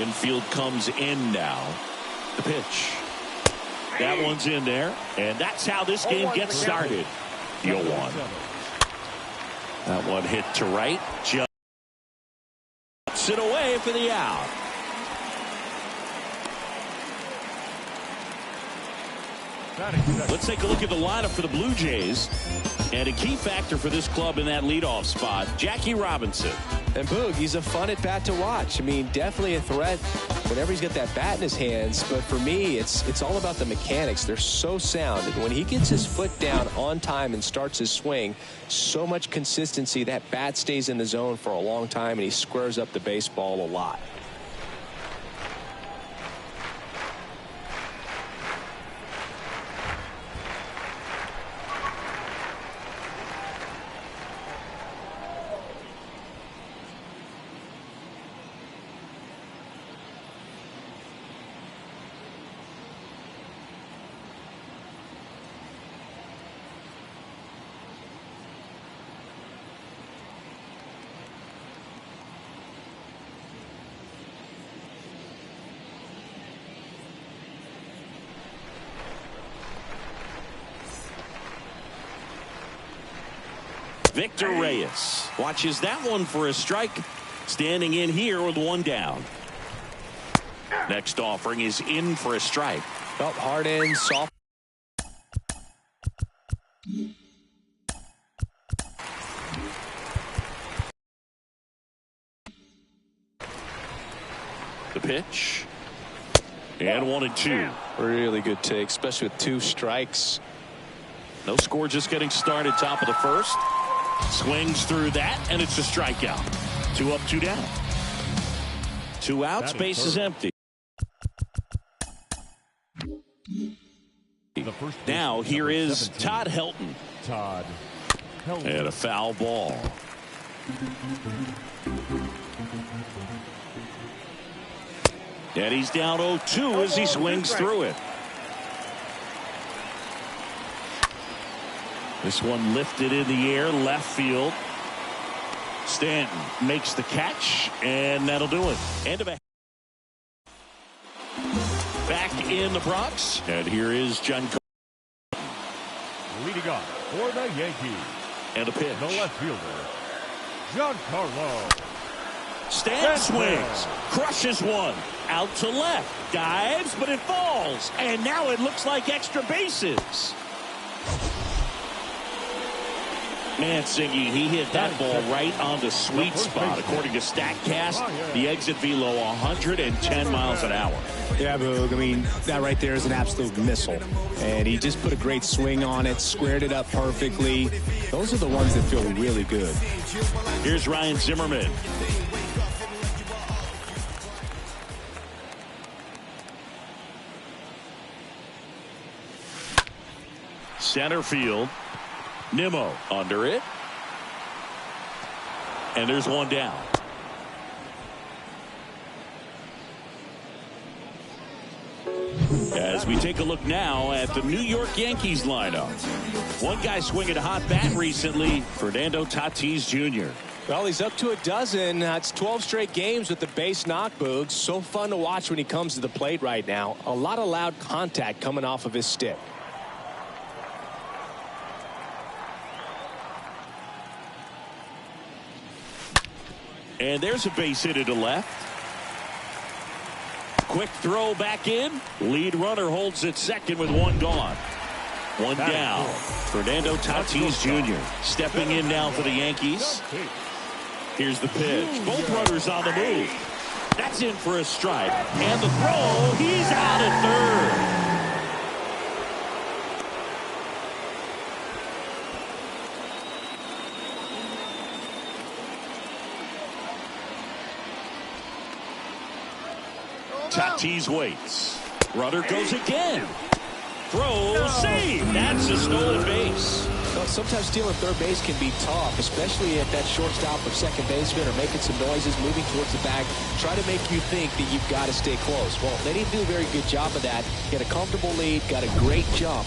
Infield comes in now. The pitch. That one's in there. And that's how this game gets started. The 0-1. That one hit to right. Just it away for the out. Let's take a look at the lineup for the Blue Jays. And a key factor for this club in that leadoff spot, Jackie Robinson. And Boog, he's a fun at bat to watch. I mean, definitely a threat whenever he's got that bat in his hands. But for me, it's all about the mechanics. They're so sound. And when he gets his foot down on time and starts his swing, so much consistency, that bat stays in the zone for a long time, and he squares up the baseball a lot. Victor Reyes watches that one for a strike. Standing in here with one down. Next offering is in for a strike. Up hard in, soft. The pitch. And 1-2. Really good take, especially with 2 strikes. No score, just getting started. Top of the first. Swings through that, and it's a strikeout. 2 up, 2 down. 2 outs, base is empty. Now here is Todd Helton. And a foul ball. And he's down 0-2 as he swings through it. This one lifted in the air, left field. Stanton makes the catch, and that'll do it. End of a back in the Bronx, and here is John. Leading off for the Yankees. And a pitch. The left fielder, Giancarlo. Stanton swings, crushes one, out to left, dives, but it falls, and now it looks like extra bases. Mancini, he hit that ball right on the sweet spot. According to StatCast, the exit velo 110 miles an hour. Yeah, Boog, I mean, that right there is an absolute missile. And he just put a great swing on it, squared it up perfectly. Those are the ones that feel really good. Here's Ryan Zimmerman. Center field. Nimmo under it. And there's one down. As we take a look now at the New York Yankees lineup. One guy swinging a hot bat recently, Fernando Tatis Jr. Well, he's up to a dozen. That's 12 straight games with the base knock, Boog. So fun to watch when he comes to the plate right now. A lot of loud contact coming off of his stick. And there's a base hit to left. Quick throw back in. Lead runner holds it second with one gone. One down. Fernando Tatis Jr. stepping in now for the Yankees. Here's the pitch. Both runners on the move. That's in for a strike. And the throw. He's out at third. Tatis waits. Runner goes again. Throw, save. That's a stolen base. Well, sometimes stealing third base can be tough, especially if that shortstop or second baseman are making some noises, moving towards the bag, try to make you think that you've got to stay close. Well, they didn't do a very good job of that. Get a comfortable lead, got a great jump,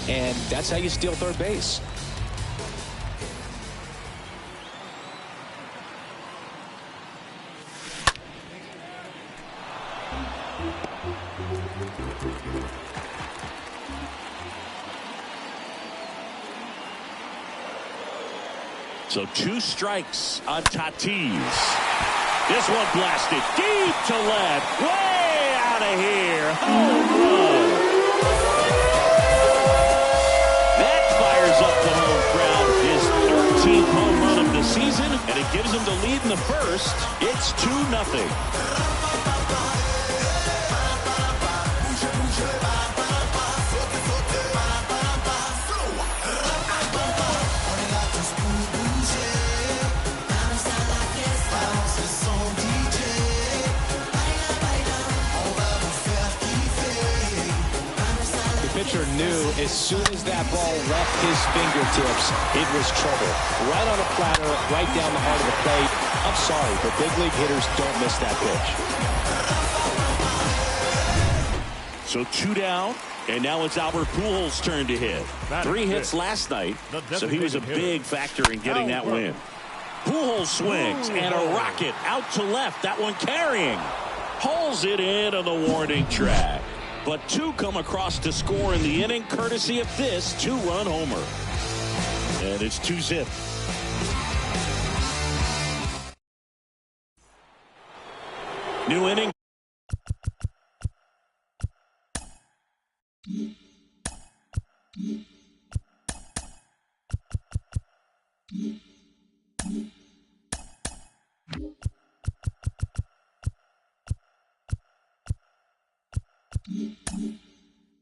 and that's how you steal third base. So 2 strikes on Tatis. This one blasted deep to left. Way out of here. Home run. That fires up the home crowd. His 13th home run of the season, and it gives him the lead in the first. It's 2-0. Pitcher knew as soon as that ball left his fingertips, it was trouble. Right on a platter, right down the heart of the plate. I'm sorry, but big league hitters don't miss that pitch. So 2 down, and now it's Albert Pujols' turn to hit. 3 hits last night, so he was a big factor in getting that win. Pujols swings, and a rocket out to left. That one carrying. Hauls it in on the warning track. But 2 come across to score in the inning, courtesy of this 2-run homer. And it's 2-zip. New inning.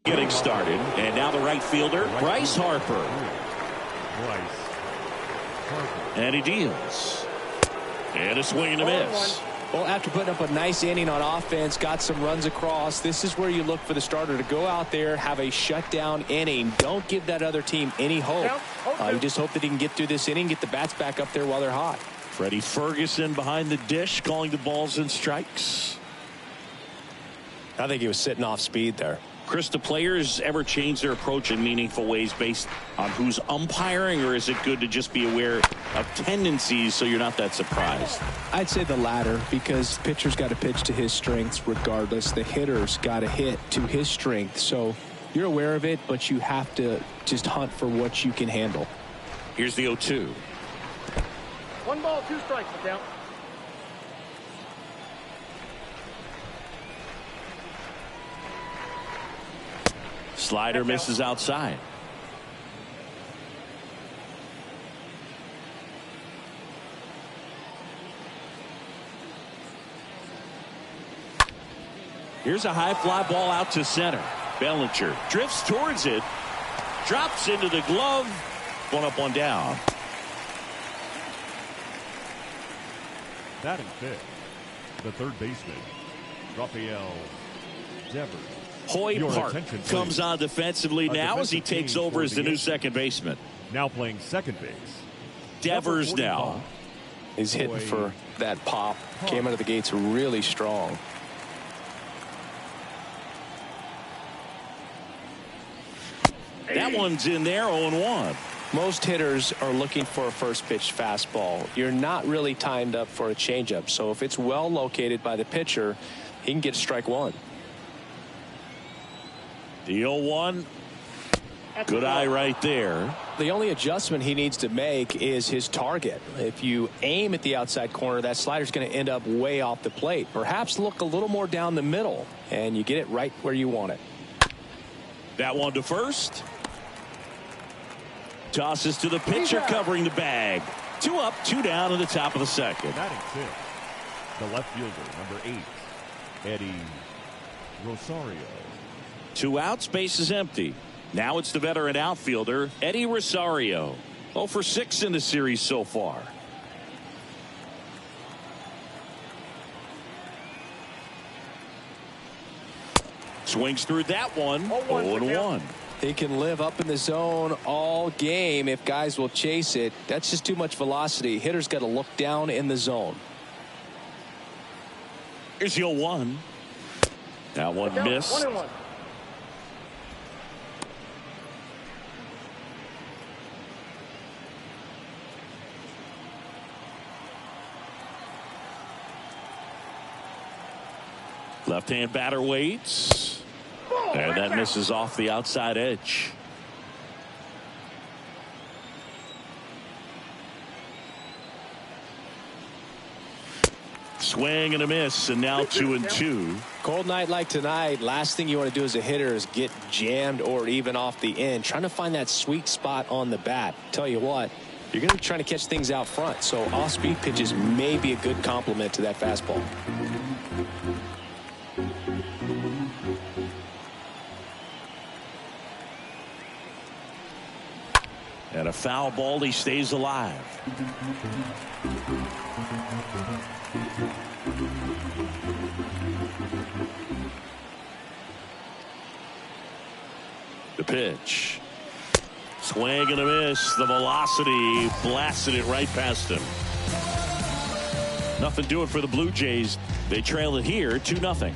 Getting started, and now the right fielder, Bryce Harper. And he deals. And a swing and a miss. Well, after putting up a nice inning on offense, got some runs across, this is where you look for the starter to go out there, have a shutdown inning. Don't give that other team any hope. You just hope that he can get through this inning, get the bats back up there while they're hot. Freddie Ferguson behind the dish, calling the balls and strikes. I think he was sitting off speed there. Chris, do players ever change their approach in meaningful ways based on who's umpiring, or is it good to just be aware of tendencies so you're not that surprised? I'd say the latter, because pitcher's got to pitch to his strengths regardless. The hitter's got to hit to his strength. So you're aware of it, but you have to just hunt for what you can handle. Here's the 0-2. 1 ball, 2 strikes, the count. Slider misses outside. Here's a high fly ball out to center. Bellinger drifts towards it. Drops into the glove. 1 up, 1 down. Batting fifth, the third baseman, Rafael Devers. Hoy Park comes on defensively now as he takes over as the new second baseman. Now playing second base. Devers now. He's hitting for that pop. Came out of the gates really strong. That one's in there, 0-1. Most hitters are looking for a first pitch fastball. You're not really timed up for a changeup. So if it's well located by the pitcher, he can get strike 1. The 0-1. Good eye right there. The only adjustment he needs to make is his target. If you aim at the outside corner, that slider's going to end up way off the plate. Perhaps look a little more down the middle, and you get it right where you want it. That one to first. Tosses to the pitcher, covering the bag. 2 up, 2 down in the top of the second. Batting fifth, the left fielder, number 8, Eddie Rosario. 2 outs, base is empty. Now it's the veteran outfielder, Eddie Rosario. 0 for 6 in the series so far. Swings through that one. 0-1. He can live up in the zone all game if guys will chase it. That's just too much velocity. Hitter's got to look down in the zone. Here's the 0-1. That one missed. 1-1. Left-hand batter waits. And that misses off the outside edge. Swing and a miss, and now 2-2. Cold night like tonight, last thing you want to do as a hitter is get jammed or even off the end. Trying to find that sweet spot on the bat. Tell you what, you're going to be trying to catch things out front, so off-speed pitches may be a good complement to that fastball. And a foul ball, he stays alive. The pitch. Swing and a miss. The velocity blasted it right past him. Nothing doing for the Blue Jays. They trail it here 2-0.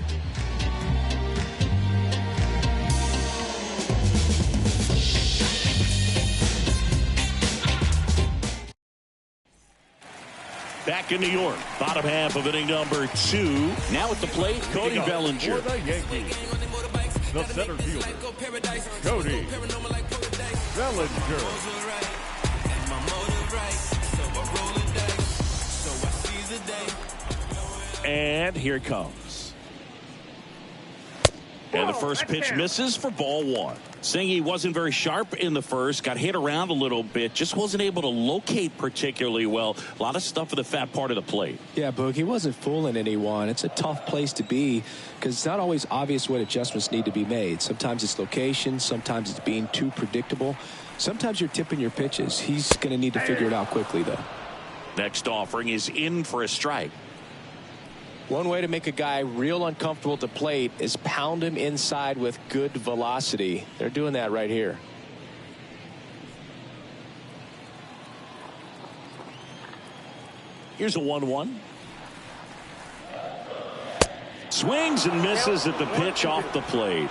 Back in New York, bottom half of inning number 2. Now at the plate, Cody Bellinger. For the Yankees, the center fielder, Cody Bellinger. And here it comes. And the first pitch misses for ball 1. Saying he wasn't very sharp in the first, got hit around a little bit, just wasn't able to locate particularly well. A lot of stuff at the fat part of the plate. Yeah, Boog, he wasn't fooling anyone. It's a tough place to be because it's not always obvious what adjustments need to be made. Sometimes it's location, sometimes it's being too predictable. Sometimes you're tipping your pitches. He's going to need to figure it out quickly, though. Next offering is in for a strike. One way to make a guy real uncomfortable at the plate is pound him inside with good velocity. They're doing that right here. Here's a 1-1. Swings and misses at the pitch off the plate.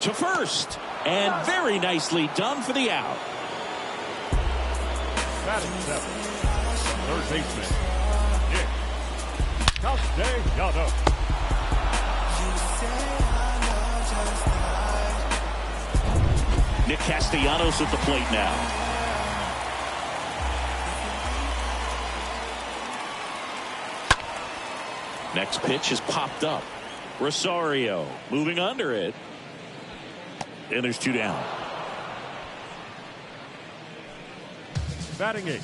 To first, and very nicely done for the out. Batting 7, third baseman, Nick Castellanos. Nick Castellanos at the plate now. Next pitch is popped up. Rosario moving under it. And there's 2 down. Batting 8,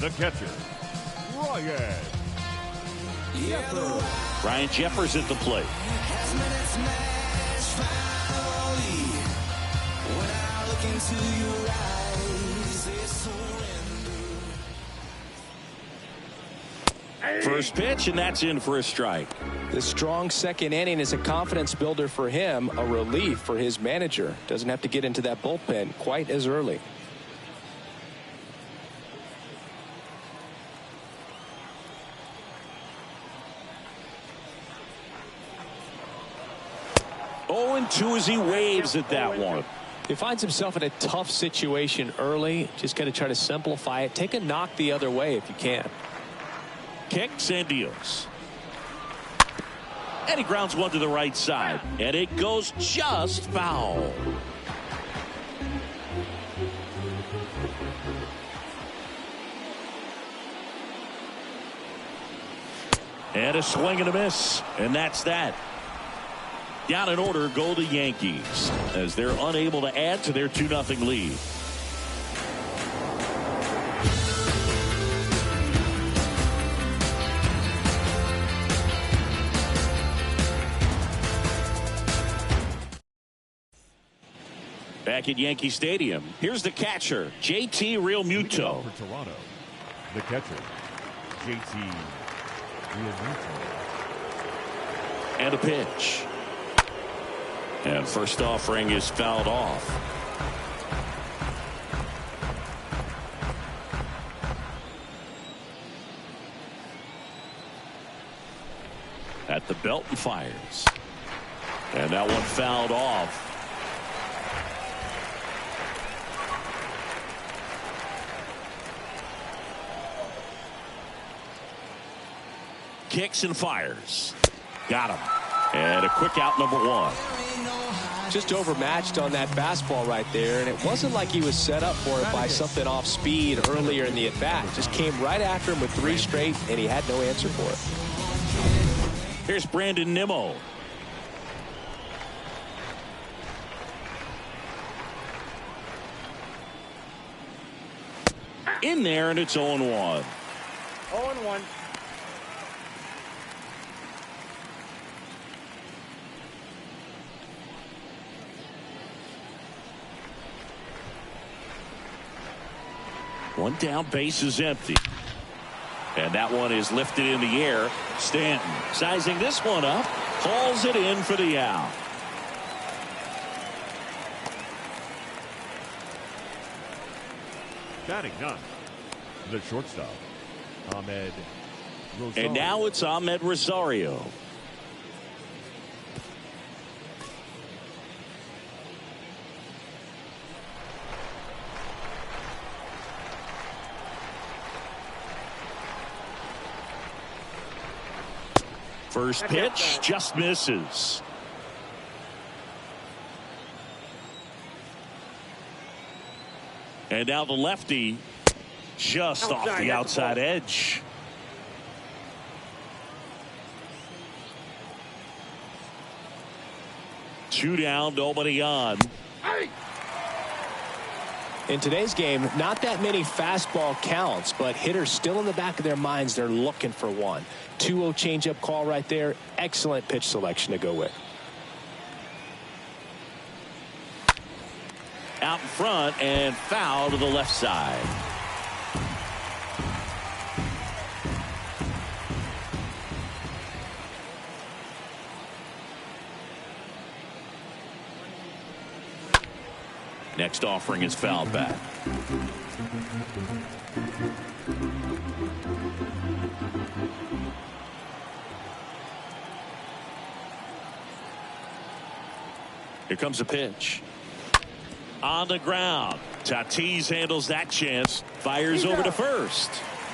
the catcher, Ryan Jeffers at the plate. First pitch, and that's in for a strike. The strong second inning is a confidence builder for him, a relief for his manager. Doesn't have to get into that bullpen quite as early. Oh, and 2 as he waves at that one. He finds himself in a tough situation early. Just got to try to simplify it. Take a knock the other way if you can. Kicks and deals. And he grounds one to the right side. And it goes just foul. And a swing and a miss. And that's that. Down in order go the Yankees as they're unable to add to their 2-0 lead. Back at Yankee Stadium, here's the catcher, JT Realmuto. For Toronto, the catcher, JT Realmuto. And a pitch. And first offering is fouled off. At the belt and fires. And that one fouled off. Kicks and fires. Got him. And a quick out, number one. Just overmatched on that fastball right there, and it wasn't like he was set up for it by something off speed earlier in the at-bat. Just came right after him with 3 straight, and he had no answer for it. Here's Brandon Nimmo. In there, and it's 0-1. 0-1. One down, base is empty. And that one is lifted in the air. Stanton sizing this one up. Hauls it in for the out. Batting ninth, the shortstop, Ahmed Rosario. And now it's Ahmed Rosario. First pitch just misses. And now the lefty just off the outside edge. Two down, nobody on. In today's game, not that many fastball counts, but hitters still in the back of their minds, they're looking for one. 2-0 changeup call right there. Excellent pitch selection to go with. Out in front and foul to the left side. Next offering is fouled back. Here comes a pitch. On the ground. Tatis handles that chance. Fires over to first.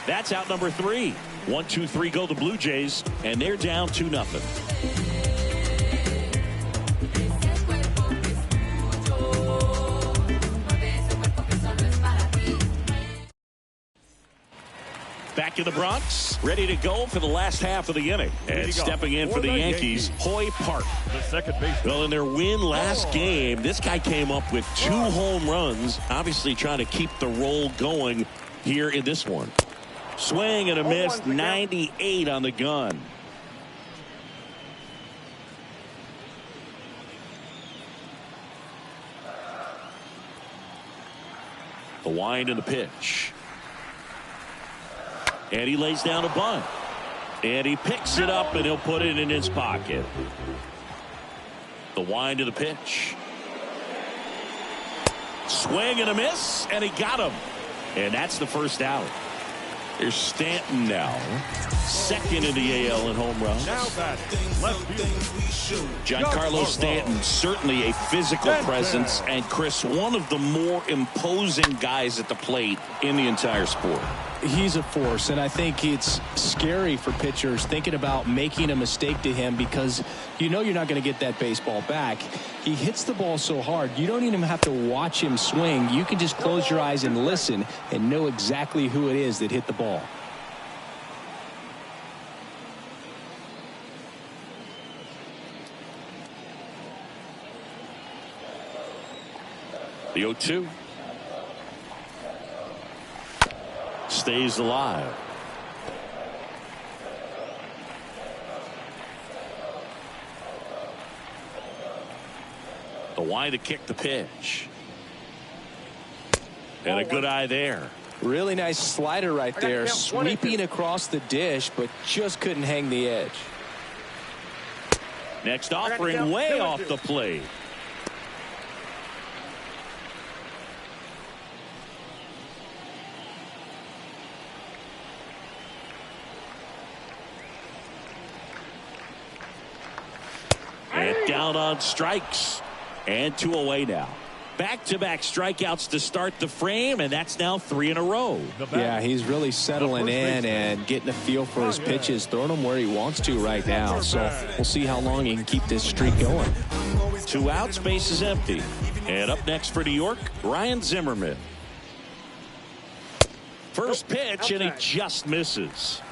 That's out number 3. 1, 2, 3 go the Blue Jays, and they're down 2-0. Back in the Bronx, ready to go for the last half of the inning. And stepping in for the Yankees, Hoy Park. The second base. Well, in their win last game, this guy came up with 2 home runs, obviously trying to keep the roll going here in this one. Swing and a miss, 98 on the gun. The wind and the pitch. And he lays down a bunt. And he picks it up and he'll put it in his pocket. The wind of the pitch. Swing and a miss, and he got him. And that's the first out. Here's Stanton now. Second in the AL in home runs. Now batting, left field. Giancarlo Stanton, certainly a physical presence, and Chris, one of the more imposing guys at the plate in the entire sport. He's a force, and I think it's scary for pitchers thinking about making a mistake to him because you know you're not going to get that baseball back. He hits the ball so hard, you don't even have to watch him swing. You can just close your eyes and listen and know exactly who it is that hit the ball. The 0-2. Stays alive. The wide to kick the pitch. And a good eye there. Really nice slider right there, sweeping across the dish, but just couldn't hang the edge. Next offering way off the plate. And down on strikes. And 2 away now. Back-to-back strikeouts to start the frame, and that's now 3 in a row. Yeah, he's really settling in and getting a feel for his pitches, throwing them where he wants to right now. So we'll see how long he can keep this streak going. 2 outs, base is empty. And up next for New York, Ryan Zimmerman. First pitch, and he just misses.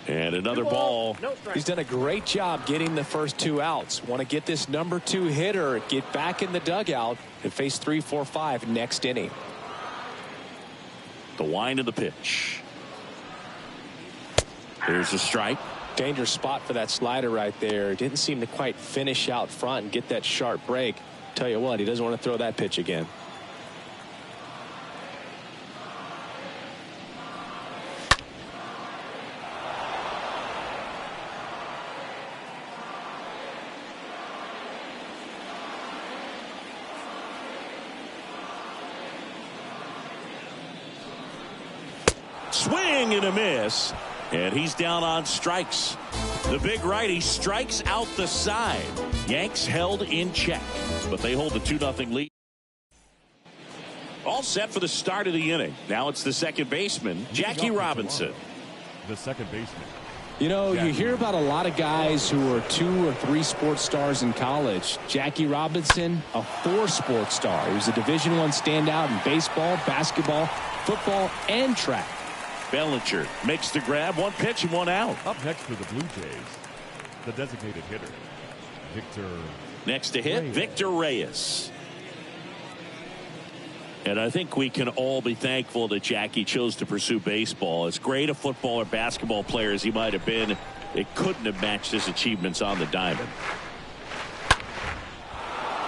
And another ball. He's done a great job getting the first 2 outs. Want to get this number 2 hitter, get back in the dugout, and face 3, 4, 5 next inning. The wind of the pitch. Here's a strike. Dangerous spot for that slider right there. Didn't seem to quite finish out front and get that sharp break. Tell you what, he doesn't want to throw that pitch again. Swing and a miss, and he's down on strikes. The big righty strikes out the side. Yanks held in check, but they hold the 2-0 lead. All set for the start of the inning. Now it's the second baseman, Jackie Robinson. The second baseman. You know, you hear about a lot of guys who are 2 or 3 sports stars in college. Jackie Robinson, a 4 sports star. He was a Division I standout in baseball, basketball, football, and track. Bellinger makes the grab. 1 pitch and 1 out. Up next for the Blue Jays, the designated hitter, Victor. Next to hit, Victor Reyes. And I think we can all be thankful that Jackie chose to pursue baseball. As great a football or basketball player as he might have been, it couldn't have matched his achievements on the diamond.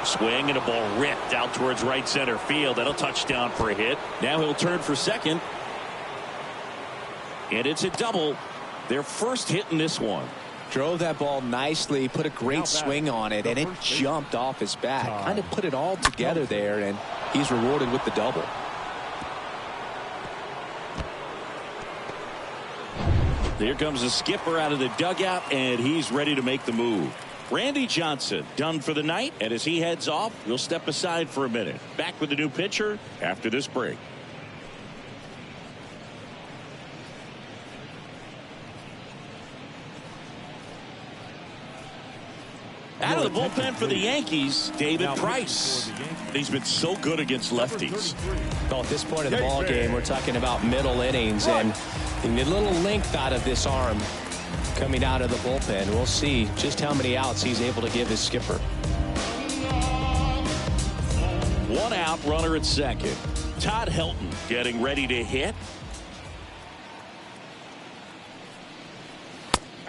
Swing and a ball ripped out towards right center field. That'll touch down for a hit. Now he'll turn for second. And it's a double. Their first hit in this one. Drove that ball nicely, put a great swing on it, and it jumped off his bat. Kind of put it all together there, and he's rewarded with the double. Here comes the skipper out of the dugout, and he's ready to make the move. Randy Johnson done for the night, and as he heads off, we'll step aside for a minute. Back with the new pitcher after this break. Out of the bullpen for the Yankees, David Price. He's been so good against lefties. Well, at this point in the ball game, we're talking about middle innings, and a little length out of this arm coming out of the bullpen. We'll see just how many outs he's able to give his skipper. 1 out, runner at second. Todd Helton getting ready to hit.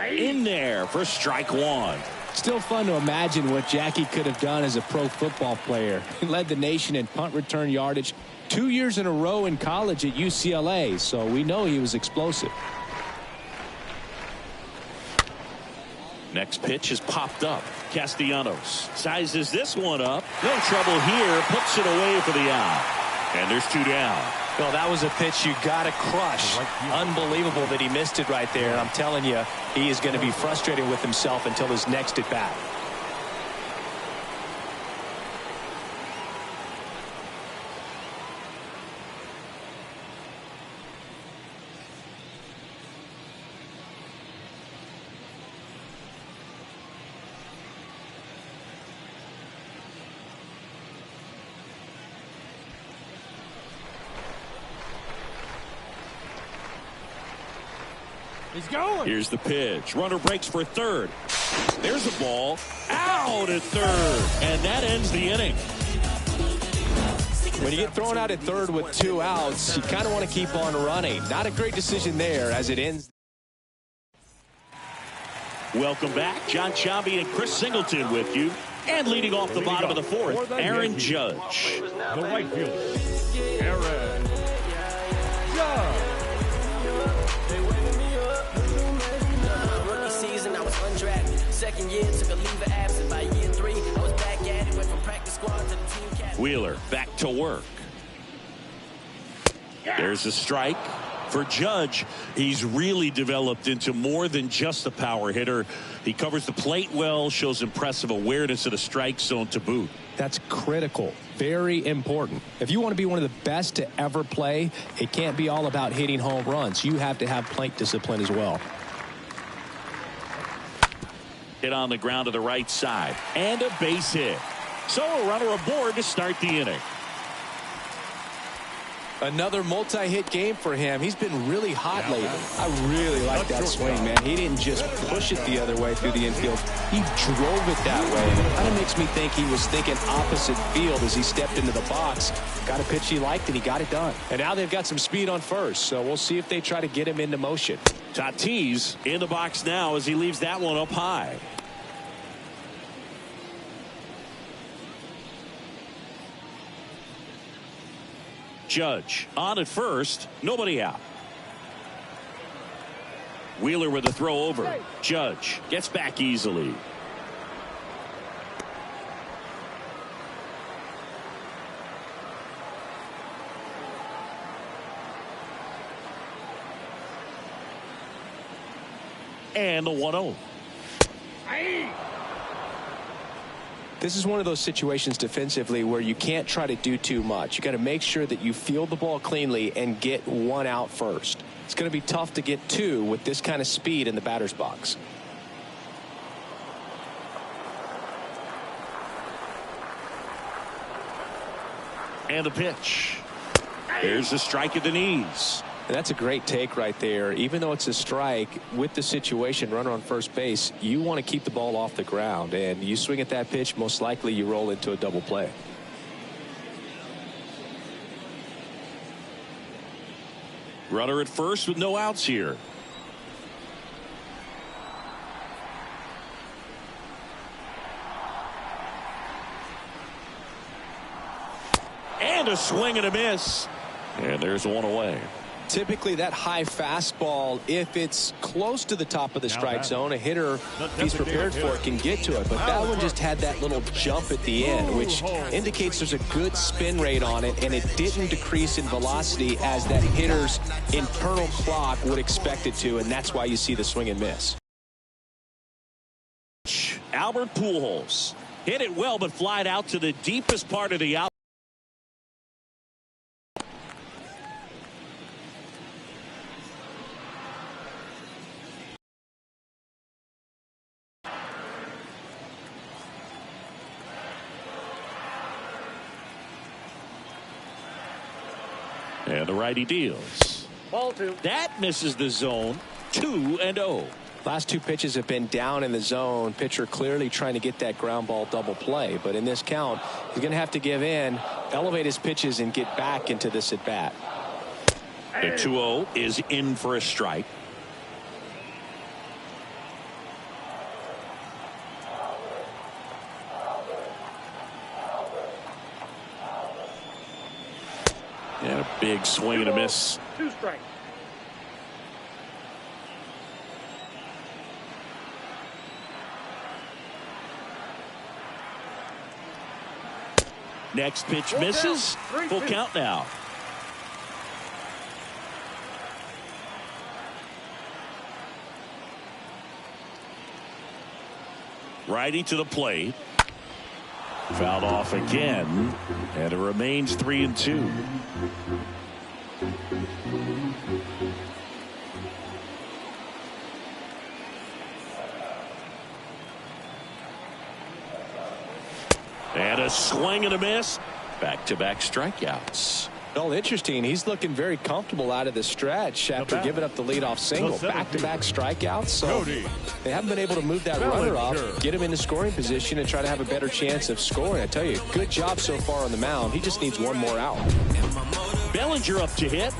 In there for strike 1. Still fun to imagine what Jackie could have done as a pro football player. He led the nation in punt return yardage 2 years in a row in college at UCLA, so we know he was explosive. Next pitch is popped up. Castellanos sizes this one up. No trouble here. Puts it away for the out. And there's 2 down. Well, that was a pitch you got to crush. Unbelievable that he missed it right there. I'm telling you, he is going to be frustrated with himself until his next at bat. He's going. Here's the pitch. Runner breaks for third. There's a ball. Out at third. And that ends the inning. When you get thrown out at third with 2 outs, you kind of want to keep on running. Not a great decision there as it ends. Welcome back. John Sciambi and Chris Singleton with you And leading off the bottom of the fourth, Aaron Judge. The right fielder, Aaron Judge. Rookie season, I was undrafted. Second year, took a leave of absence. By year 3, I was back at it. Went from practice squad to the team captain. Wheeler back to work. There's a strike for Judge. He's really developed into more than just a power hitter. He covers the plate well, shows impressive awareness of the strike zone to boot. That's critical. Very important. If you want to be one of the best to ever play, it can't be all about hitting home runs. You have to have plate discipline as well. Hit on the ground to the right side. And a base hit. So a runner aboard to start the inning. Another multi-hit game for him. He's been really hot lately. I really like that swing, man. He didn't just push it the other way through the infield. He drove it that way. It kind of makes me think he was thinking opposite field as he stepped into the box. Got a pitch he liked, and he got it done. And now they've got some speed on first, so we'll see if they try to get him into motion. Tatis in the box now as he leaves that one up high. Judge on at first, nobody out. Wheeler with a throw over. Judge gets back easily. And the 1-0. This is one of those situations defensively where you can't try to do too much. You got to make sure that you field the ball cleanly and get one out first. It's going to be tough to get two with this kind of speed in the batter's box. And the pitch. There's a strike at the knees. And that's a great take right there. Even though it's a strike, with the situation, runner on first base, you want to keep the ball off the ground. And you swing at that pitch, most likely you roll into a double play. Runner at first with no outs here. And a swing and a miss. And there's one away. Typically that high fastball, if it's close to the top of the strike zone, a hitter, if he's prepared for it, can get to it. But that one just had that little jump at the end, which indicates there's a good spin rate on it, and it didn't decrease in velocity as that hitter's internal clock would expect it to, and that's why you see the swing and miss. Albert Pujols hit it well, but flied out to the deepest part of the out. And the righty deals. Ball 2. That misses the zone. 2-0. Last two pitches have been down in the zone. Pitcher clearly trying to get that ground ball double play. But in this count, he's going to have to give in, elevate his pitches, and get back into this at bat. The 2-0 is in for a strike. And a big swing and a miss. 2 strikes. Next pitch misses. Full count now. Righty to the plate. Fouled off again, and it remains 3-2. And a swing and a miss. Back-to-back strikeouts. Well, interesting. He's looking very comfortable out of the stretch after giving up the leadoff single. Back-to-back strikeouts. So they haven't been able to move that runner off, get him into scoring position, and try to have a better chance of scoring. I tell you, good job so far on the mound. He just needs one more out. Bellinger up to hit.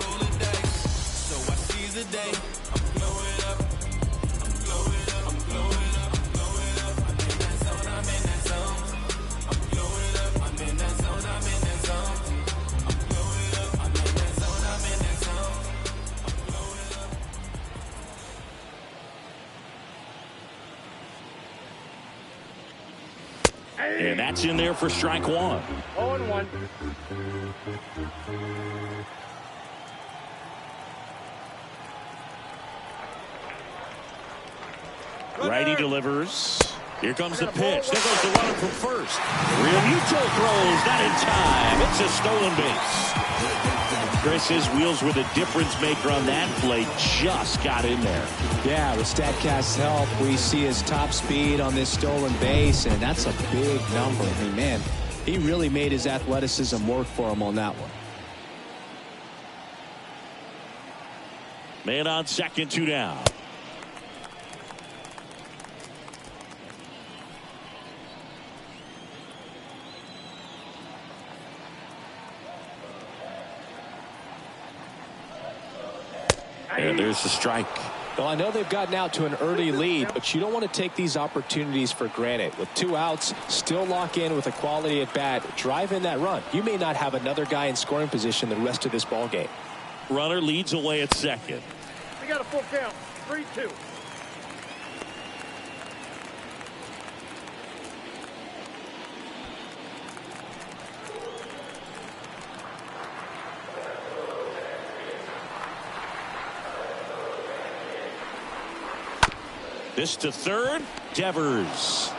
That's in there for strike one. 0-1. Righty delivers. Here comes the pitch. There goes the runner from first. Realmuto throws, not in time. It's a stolen base. Chris, his wheels were the difference maker on that play. Just got in there. Yeah, with StatCast's help, we see his top speed on this stolen base, and that's a big number. I mean, man, he really made his athleticism work for him on that one. Man on second, 2 down. And there's the strike. Well, I know they've gotten out to an early lead, but you don't want to take these opportunities for granted. With 2 outs, still lock in with a quality at bat, drive in that run. You may not have another guy in scoring position the rest of this ball game. Runner leads away at second. We got a full count. 3-2. This to third. Devers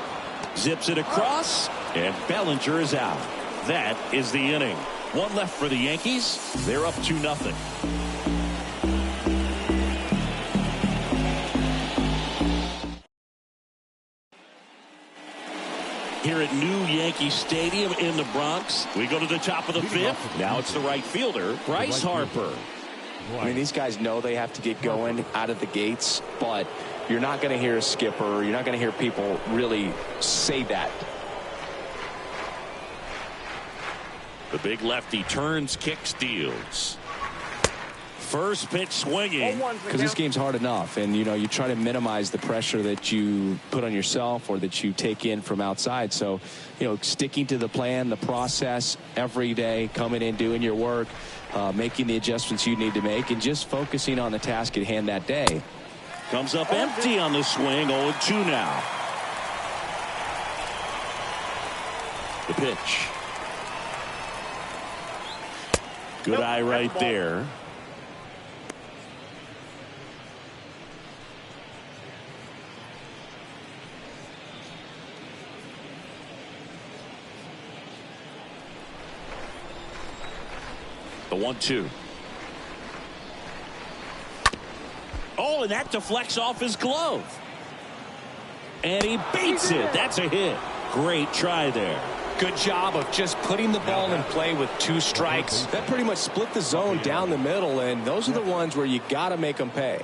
zips it across, and Bellinger is out. That is the inning. 1 left for the Yankees. They're up 2-0. Here at New Yankee Stadium in the Bronx, we go to the top of the 5th. Now it's the right fielder, Bryce Harper. I mean, these guys know they have to get going out of the gates, but you're not going to hear a skipper. You're not going to hear people really say that. The big lefty turns, kicks, deals. First pitch swinging. Because this game's hard enough, and you try to minimize the pressure that you put on yourself or that you take in from outside. So sticking to the plan, the process every day, coming in, doing your work, making the adjustments you need to make, and just focusing on the task at hand that day. Comes up empty on the swing. 0-2 now. The pitch. Good eye right there. The 1-2. Oh, and that deflects off his glove. And he beats it. That's a hit. Great try there. Good job of just putting the ball in play with 2 strikes. That pretty much split the zone down the middle, and those are the ones where you got to make them pay.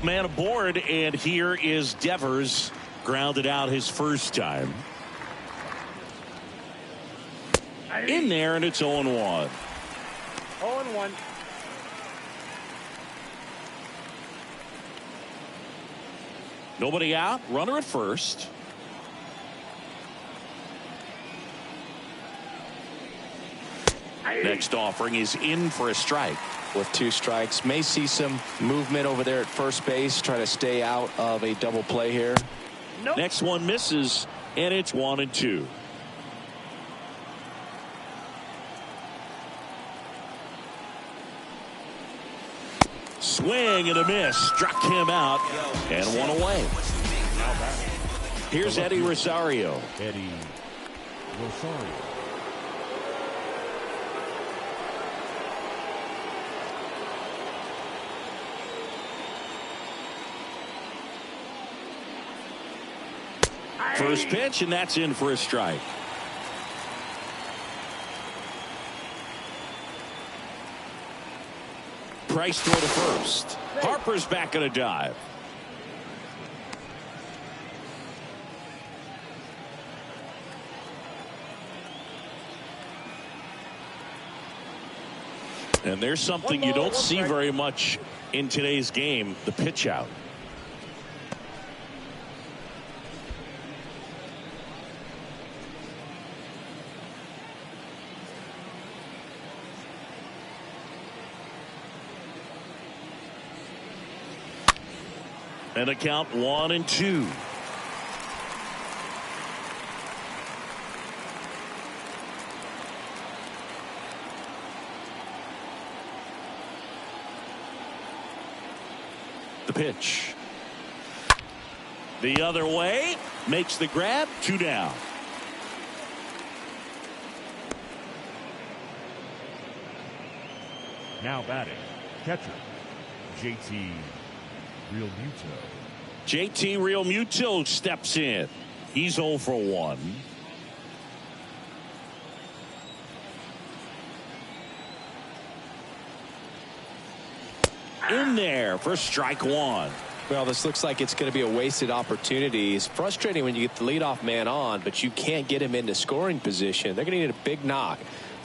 Man aboard, and here is Devers. Grounded out his first time. In there, and it's 0-1. 0-1. Nobody out. Runner at first. Next offering is in for a strike. With 2 strikes, may see some movement over there at first base. Try to stay out of a double play here. Nope. Next one misses, and it's 1-2. Swing and a miss. Struck him out, and 1 away. Here's Eddie Rosario. Eddie Rosario. First pitch, and that's in for a strike. Price throw to first. Harper's back in a dive. And there's something you don't see very much in today's game, the pitch out. And a count 1-2. The pitch. The other way. Makes the grab. 2 down. Now batting, catcher, JT Realmuto. JT Realmuto steps in. He's 0 for 1. In there for strike 1. Well, this looks like it's going to be a wasted opportunity. It's frustrating when you get the leadoff man on, but you can't get him into scoring position. They're going to need a big knock.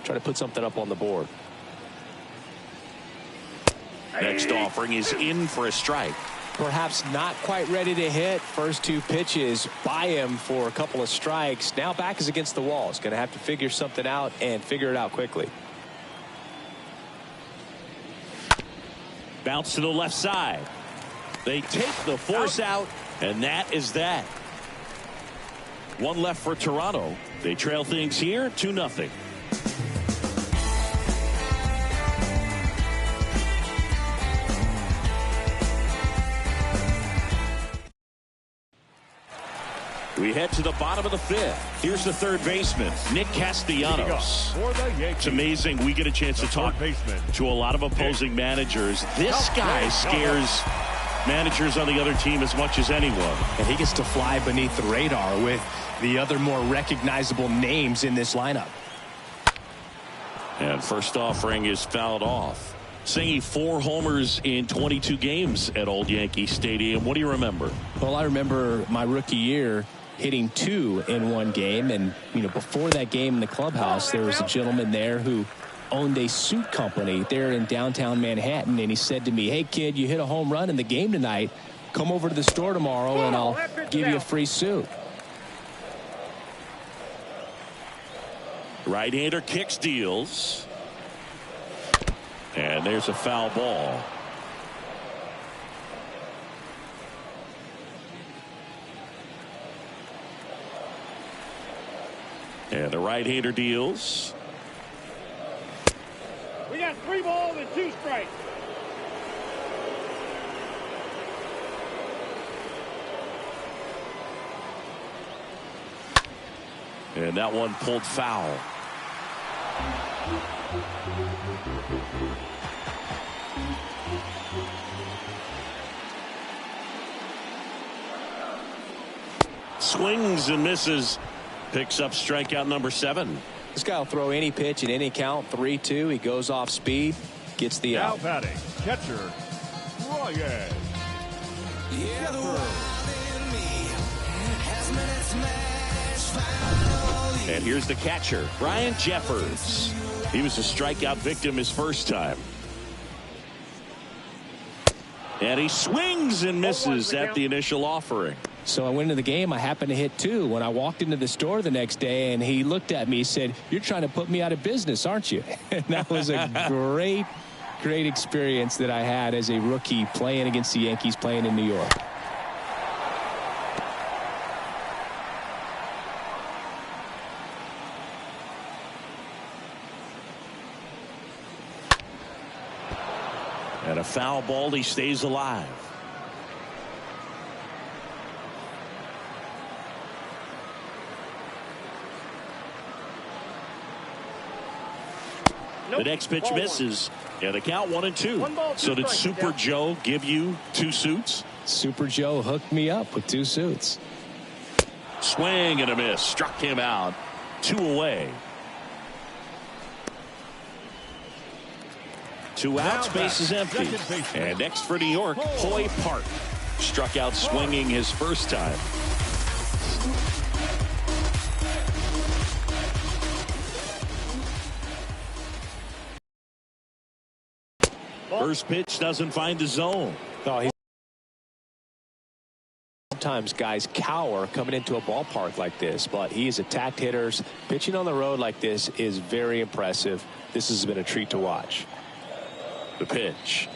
Try to put something up on the board. Next offering is in for a strike. Perhaps not quite ready to hit. First 2 pitches by him for a couple of strikes. Now back is against the wall. He's going to have to figure something out and figure it out quickly. Bounce to the left side. They take the force out, and that is that. 1 left for Toronto. They trail things here 2-0. We head to the bottom of the 5th. Here's the third baseman, Nick Castellanos. It's amazing we get a chance to talk to a lot of opposing managers. This guy scares managers on the other team as much as anyone. And he gets to fly beneath the radar with the other more recognizable names in this lineup. And first offering is fouled off. Singing 4 homers in 22 games at Old Yankee Stadium. What do you remember? Well, I remember my rookie year hitting 2 in 1 game. And, you know, before that game in the clubhouse, there was a gentleman there who owned a suit company there in downtown Manhattan. And he said to me, hey, kid, you hit a home run in the game tonight. Come over to the store tomorrow and I'll give you a free suit. Right-hander kicks, deals. And there's a foul ball. And the right-hander deals. We got 3 balls and 2 strikes. And that one pulled foul. Swings and misses. Picks up strikeout number 7. This guy will throw any pitch at any count. 3-2. He goes off speed. Gets the Now out. batting, catcher, Ryan. And here's the catcher, Brian Jeffers. He was a strikeout victim his first time. And he swings and misses at the initial offering. So I went into the game. I happened to hit 2 when I walked into the store the next day, and he looked at me and said, you're trying to put me out of business, aren't you? And that was a great experience that I had as a rookie playing against the Yankees, playing in New York. And a foul ball. He stays alive. The next pitch misses. And the count 1-2. So did Super Joe give you 2 suits? Super Joe hooked me up with 2 suits. Swing and a miss. Struck him out. 2 away. 2 outs. Base is empty. And next for New York, Hoy Park. Struck out swinging his first time. First pitch doesn't find the zone. Oh, sometimes guys cower coming into a ballpark like this, but he has attacked hitters. Pitching on the road like this is very impressive. This has been a treat to watch. The pitch.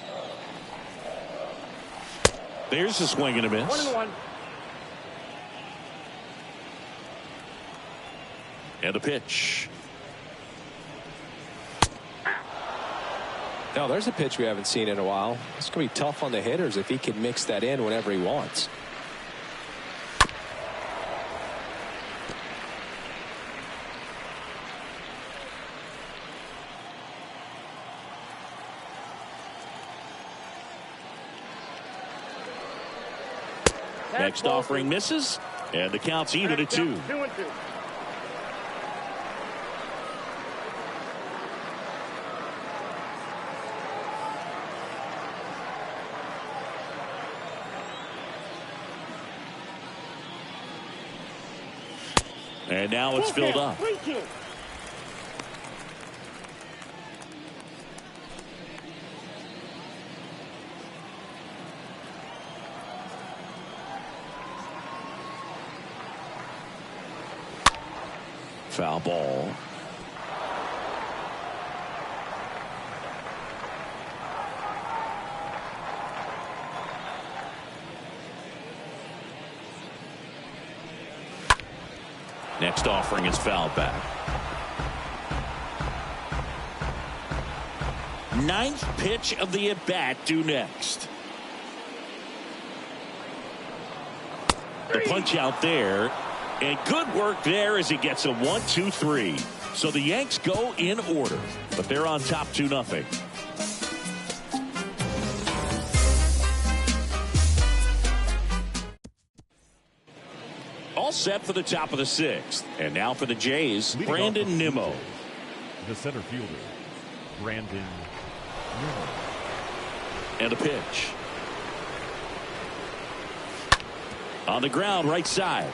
There's a swing and a miss. 1-1. And a pitch. Now, there's a pitch we haven't seen in a while. It's going to be tough on the hitters if he can mix that in whenever he wants. Next offering misses, and the count's even at 2. 2-2. And now it's filled up. 3-2. Foul ball. Next offering is fouled back. 9th pitch of the at-bat due next. The punch out there. And good work there as he gets a 1-2-3. So the Yanks go in order, but they're on top 2-0. All set for the top of the 6th. And now for the Jays, Brandon Nimmo. The center fielder, Brandon Nimmo. And a pitch. On the ground, right side.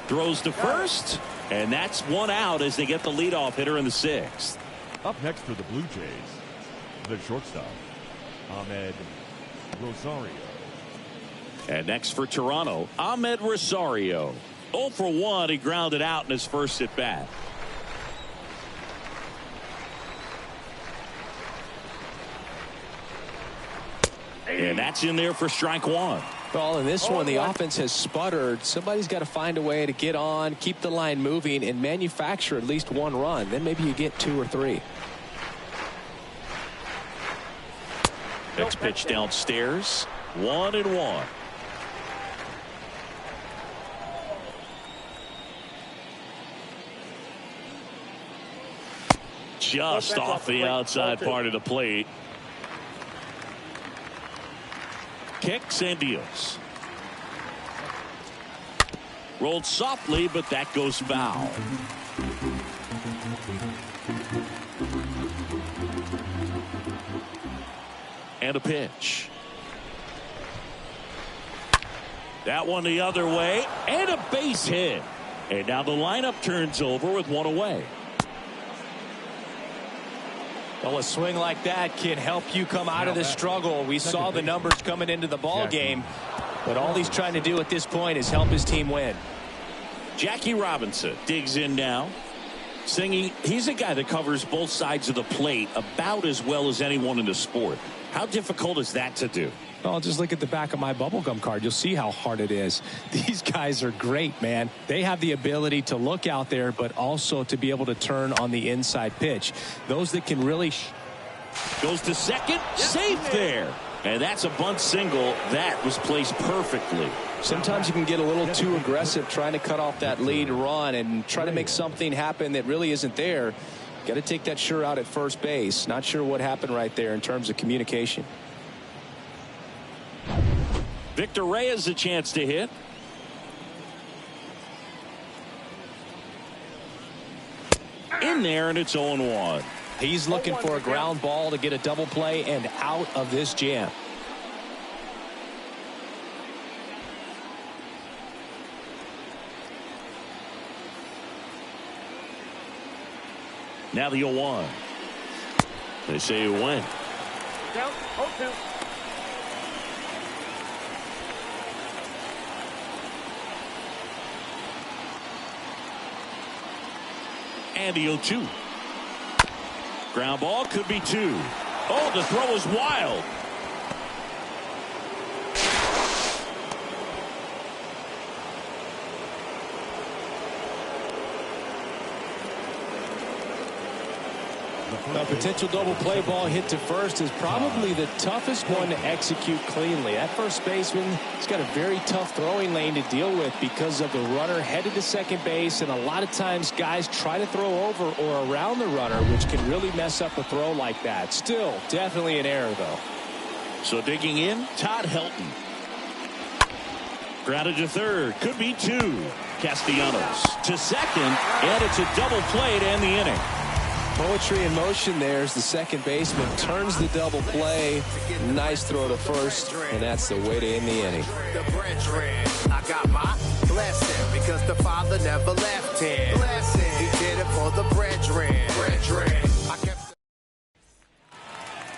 Throws to first, and that's 1 out as they get the leadoff hitter in the 6th. Up next for the Blue Jays, the shortstop, Ahmed Rosario. And next for Toronto, Ahmed Rosario. 0 for 1, he grounded out in his first at bat. And that's in there for strike 1. Well, in this one, the offense has sputtered. Somebody's got to find a way to get on, keep the line moving, and manufacture at least 1 run. Then maybe you get 2 or 3. Next pitch downstairs. 1-1. Just off the outside part of the plate. Kicks and deals. Rolled softly, but that goes foul. And a pitch. That one the other way, and a base hit. And now the lineup turns over with 1 away. Well, a swing like that can help you come out of the struggle. We saw the numbers coming into the ball game, but all he's trying to do at this point is help his team win. Jackie Robinson digs in now. Singing, he's a guy that covers both sides of the plate about as well as anyone in the sport. How difficult is that to do? Well, just look at the back of my bubblegum card. You'll see how hard it is. These guys are great, man. They have the ability to look out there, but also to be able to turn on the inside pitch. Those that can really... Goes to second, safe there. And that's a bunt single. That was placed perfectly. Sometimes you can get a little too aggressive trying to cut off that lead run and try to make something happen that really isn't there. Got to take that sure out at first base. Not sure what happened right there in terms of communication. Victor Reyes a chance to hit. In there, and it's 0-1. He's looking for a ground ball to get a double play and out of this jam. Now the 0-1. They say you win. Down 0-2. And the 0-2. Ground ball could be 2. Oh, the throw is wild. A potential double play ball hit to first is probably the toughest one to execute cleanly. That first baseman has got a very tough throwing lane to deal with because of the runner headed to second base, and a lot of times guys try to throw over or around the runner, which can really mess up a throw like that. Still, definitely an error, though. So digging in, Todd Helton. Grounded to third. Could be two. Castellanos to second, and it's a double play to end the inning. Poetry in motion there as the second baseman turns the double play. Nice throw to first, and that's the way to end the inning. I got my blessing because the Father never left him. He did it for the brethren.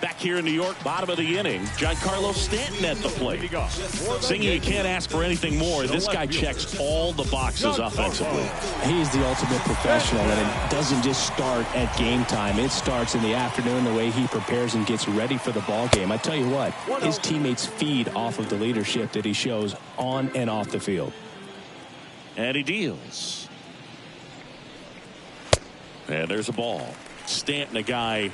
Back here in New York, bottom of the inning, Giancarlo Stanton at the plate. Singing, you can't ask for anything more. This guy checks all the boxes offensively. He's the ultimate professional, and it doesn't just start at game time. It starts in the afternoon, the way he prepares and gets ready for the ball game. I tell you what, his teammates feed off of the leadership that he shows on and off the field. And he deals. And there's a ball. Stanton, a guy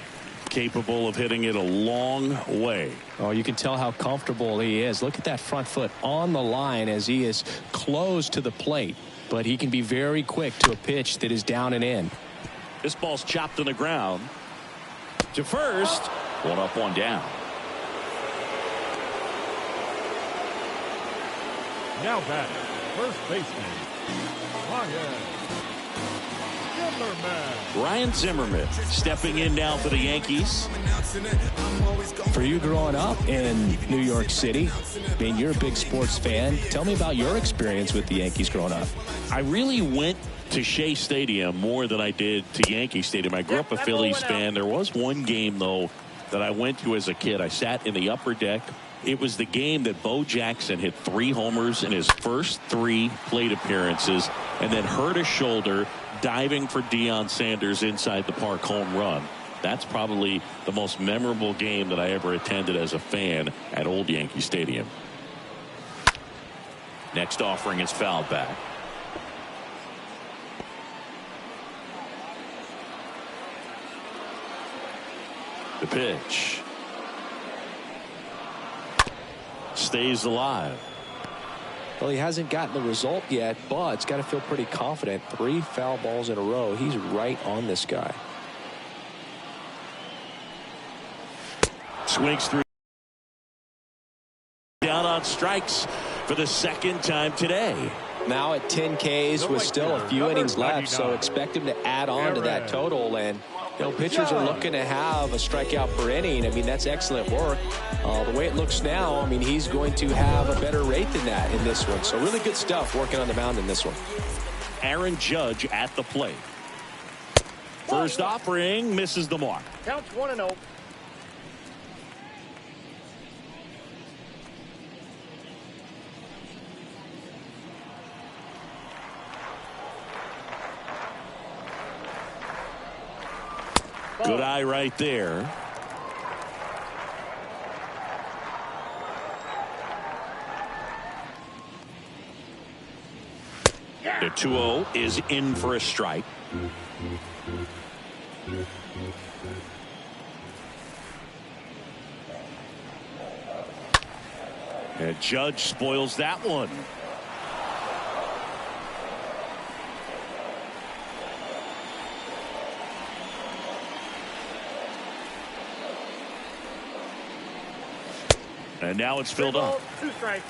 capable of hitting it a long way. Oh, you can tell how comfortable he is. Look at that front foot on the line as he is close to the plate, but he can be very quick to a pitch that is down and in. This ball's chopped to the ground. To first. One up, one down. Now batting, first baseman, Ryan Zimmerman stepping in now for the Yankees. For you growing up in New York City, I mean, you're a big sports fan. Tell me about your experience with the Yankees growing up. I really went to Shea Stadium more than I did to Yankee Stadium. I grew up a Phillies fan. There was one game, though, that I went to as a kid. I sat in the upper deck. It was the game that Bo Jackson hit 3 homers in his first 3 plate appearances and then hurt his shoulder diving for Deion Sanders' inside the park home run. That's probably the most memorable game that I ever attended as a fan at Old Yankee Stadium. Next offering is fouled back. The pitch. Stays alive. Well, he hasn't gotten the result yet, but it's got to feel pretty confident. 3 foul balls in a row. He's right on this guy. Swings through. Down on strikes for the second time today. Now at 10 Ks with still a few innings left, so expect him to add on to that total. And you know, pitchers are looking to have a strikeout per inning. I mean, that's excellent work. The way it looks now, I mean, he's going to have a better rate than that in this one. So really good stuff working on the mound in this one. Aaron Judge at the plate. First offering misses the mark. Counts 1-0. Good eye right there. The 2-0 is in for a strike. And Judge spoils that one. And now it's filled up. 2 strikes.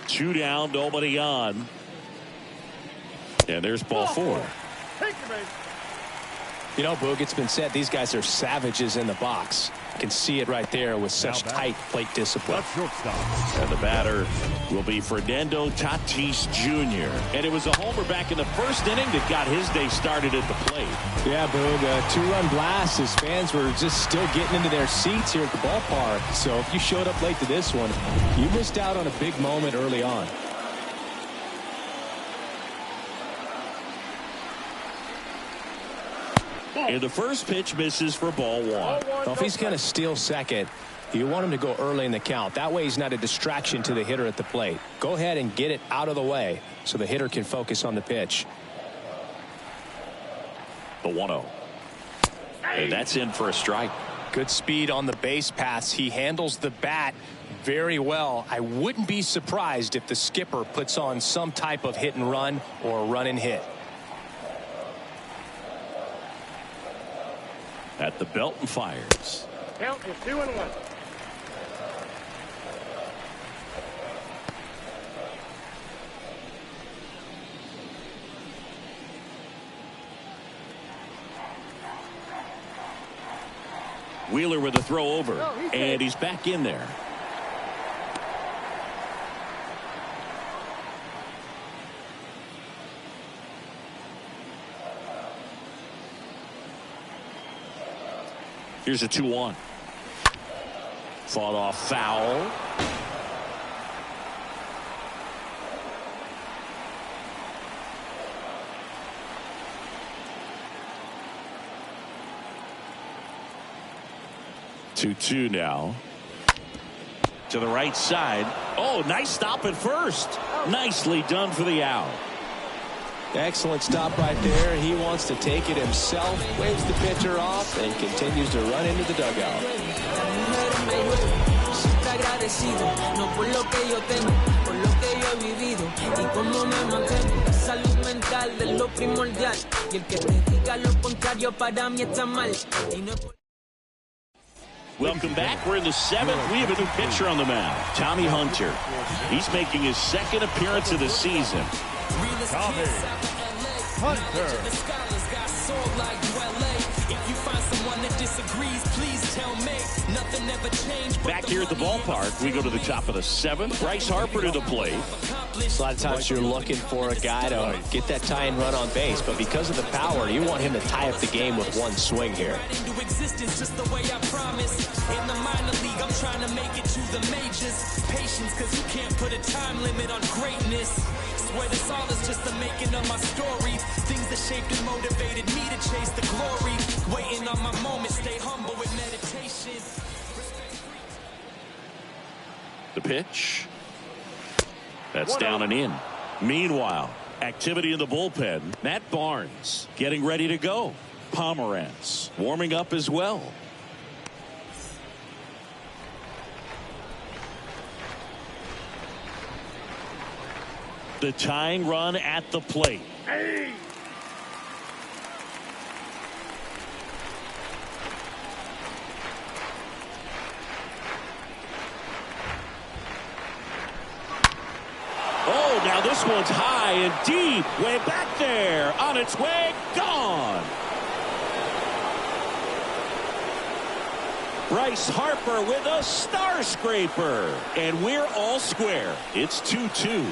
Two down, nobody on. And there's ball 4. You know, Boog, it's been said these guys are savages in the box. You can see it right there with such tight plate discipline. And the batter will be Fernando Tatis Jr. And it was a homer back in the first inning that got his day started at the plate. Yeah, Boog, a 2-run blast. His fans were just still getting into their seats here at the ballpark. So if you showed up late to this one, you missed out on a big moment early on. And the first pitch misses for ball 1. Well, if he's going to steal second, You want him to go early in the count. That way he's not a distraction to the hitter at the plate. Go ahead and get it out of the way so the hitter can focus on the pitch. The 1-0. And that's in for a strike. Good speed on the base paths. He handles the bat very well. I wouldn't be surprised if the skipper puts on some type of hit and run or run and hit. At the belt and fires. Count is 2-1. Wheeler with a throw over, and he's back in there. Here's a 2-1. Fought off foul. Two now. To the right side. Oh, nice stop at first. Nicely done for the out. Excellent stop right there. He wants to take it himself, waves the pitcher off, and continues to run into the dugout. Welcome back. We're in the 7th. We have a new pitcher on the mound, Tommy Hunter. He's making his 2nd appearance of the season. Tommy Hunter. Back here at the ballpark, we go to the top of the 7th. Bryce Harper to the plate. A lot of times you're looking for a guy to get that tying run on base, but because of the power, you want him to tie up the game with one swing here. Just the way I promise. In the minor league, I'm trying to make it to the majors. Patience, cause you can't put a time limit on greatness. Swear this all is just the making of my story. Things that shaped and motivated me to chase the glory. Waiting on my moment, stay humble with meditation. The pitch. That's down and in. Meanwhile, activity in the bullpen. Matt Barnes getting ready to go. Pomerantz warming up as well. The tying run at the plate. Hey! Oh, now this one's high and deep. Way back there. On its way. Gone. Bryce Harper with a star scraper. And we're all square. It's 2-2.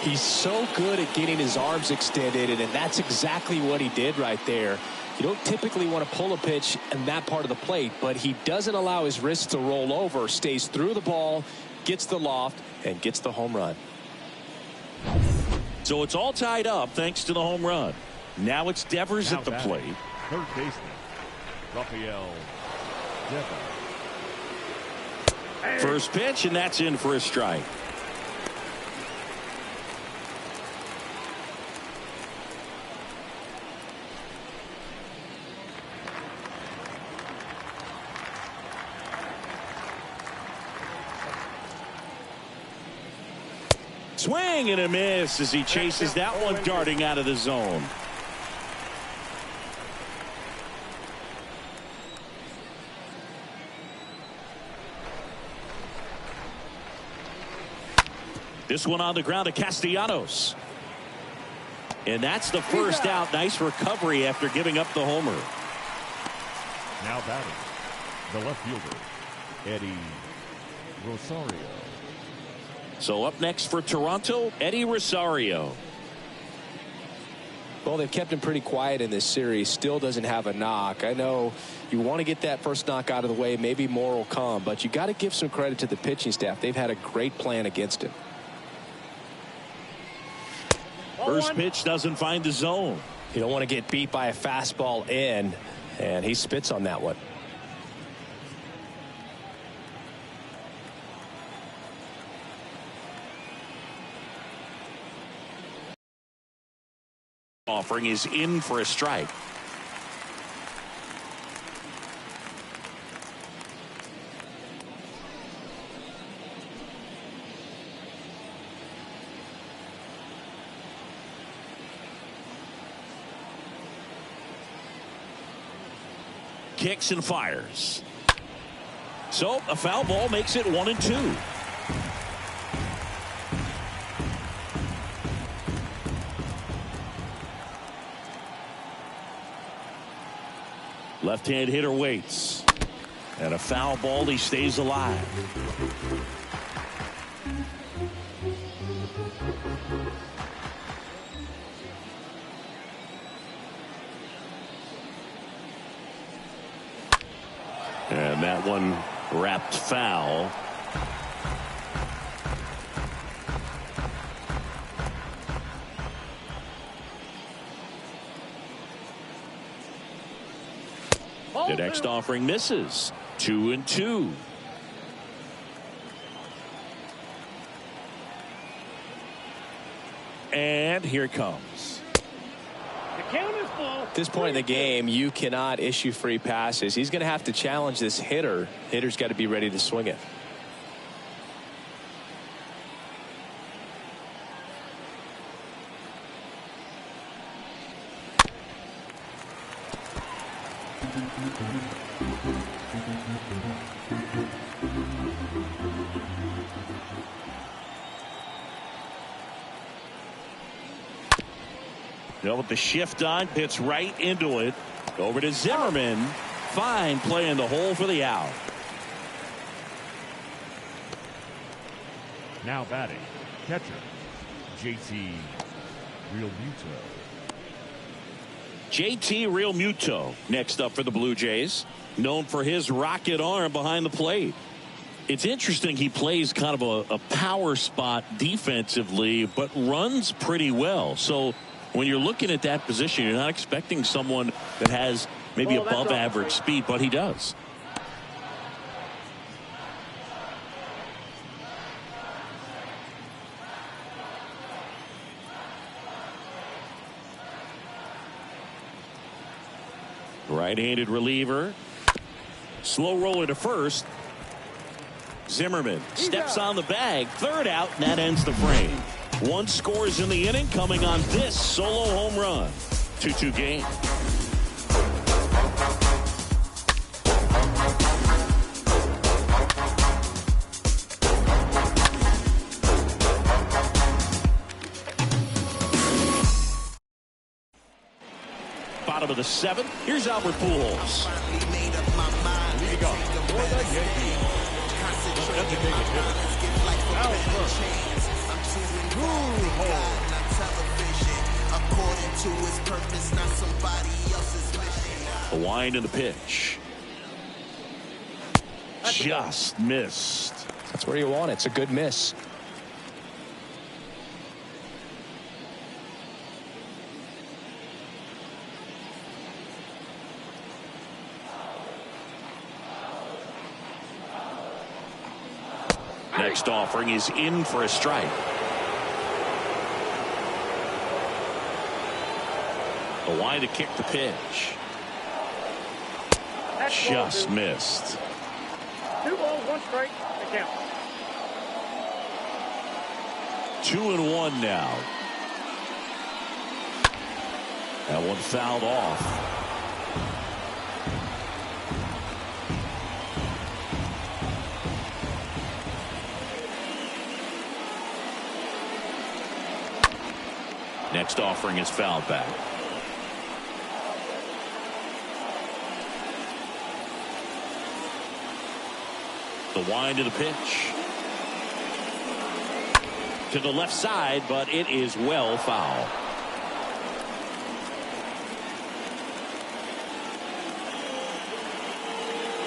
He's so good at getting his arms extended, and that's exactly what he did right there. You don't typically want to pull a pitch in that part of the plate, but he doesn't allow his wrists to roll over, stays through the ball, gets the loft, and gets the home run. So it's all tied up thanks to the home run. Now it's Devers Now at the plate. Third baseman, Rafael Devers. First pitch, and that's in for a strike. Swing and a miss as he chases that one darting out of the zone. This one on the ground to Castellanos. And that's the first out. Nice recovery after giving up the homer. Now batting, the left fielder, Eddie Rosario. So up next for Toronto, Eddie Rosario. Well, they've kept him pretty quiet in this series. Still doesn't have a knock. I know you want to get that first knock out of the way. Maybe more will come, but you got to give some credit to the pitching staff. They've had a great plan against him. First pitch doesn't find the zone. You don't want to get beat by a fastball in, and he spits on that one. Offering is in for a strike. Kicks and fires. So a foul ball makes it 1-2. Left-hand hitter waits. And a foul ball, he stays alive. And that one wrapped foul. The next offering misses. 2-2. And here it comes. The count is full. At this point in the game, you cannot issue free passes. He's going to have to challenge this hitter. Hitter's got to be ready to swing it. With the shift on, hits right into it. Over to Zimmerman. Fine play in the hole for the out. Now batting, catcher, JT Realmuto. JT Realmuto next up for the Blue Jays. Known for his rocket arm behind the plate. It's interesting, he plays kind of a power spot defensively, but runs pretty well. So when you're looking at that position, you're not expecting someone that has maybe above average speed, but he does. Right-handed reliever. Slow roller to first. Zimmerman steps on the bag. Third out, and that ends the frame. One scores in the inning, coming on this solo home run. 2-2 game. Bottom of the seventh. Here's Albert Pujols. Here you go. For the Yankees. Designated hitter. Albert The wind and the pitch. Just missed. That's where you want it. It's a good miss. Next offering is in for a strike. The wind to kick the pitch. Just missed. 2 balls, 1 strike. The count. 2-1 now. That one fouled off. Next offering is fouled back. The wind of the pitch. To the left side, but it is well foul.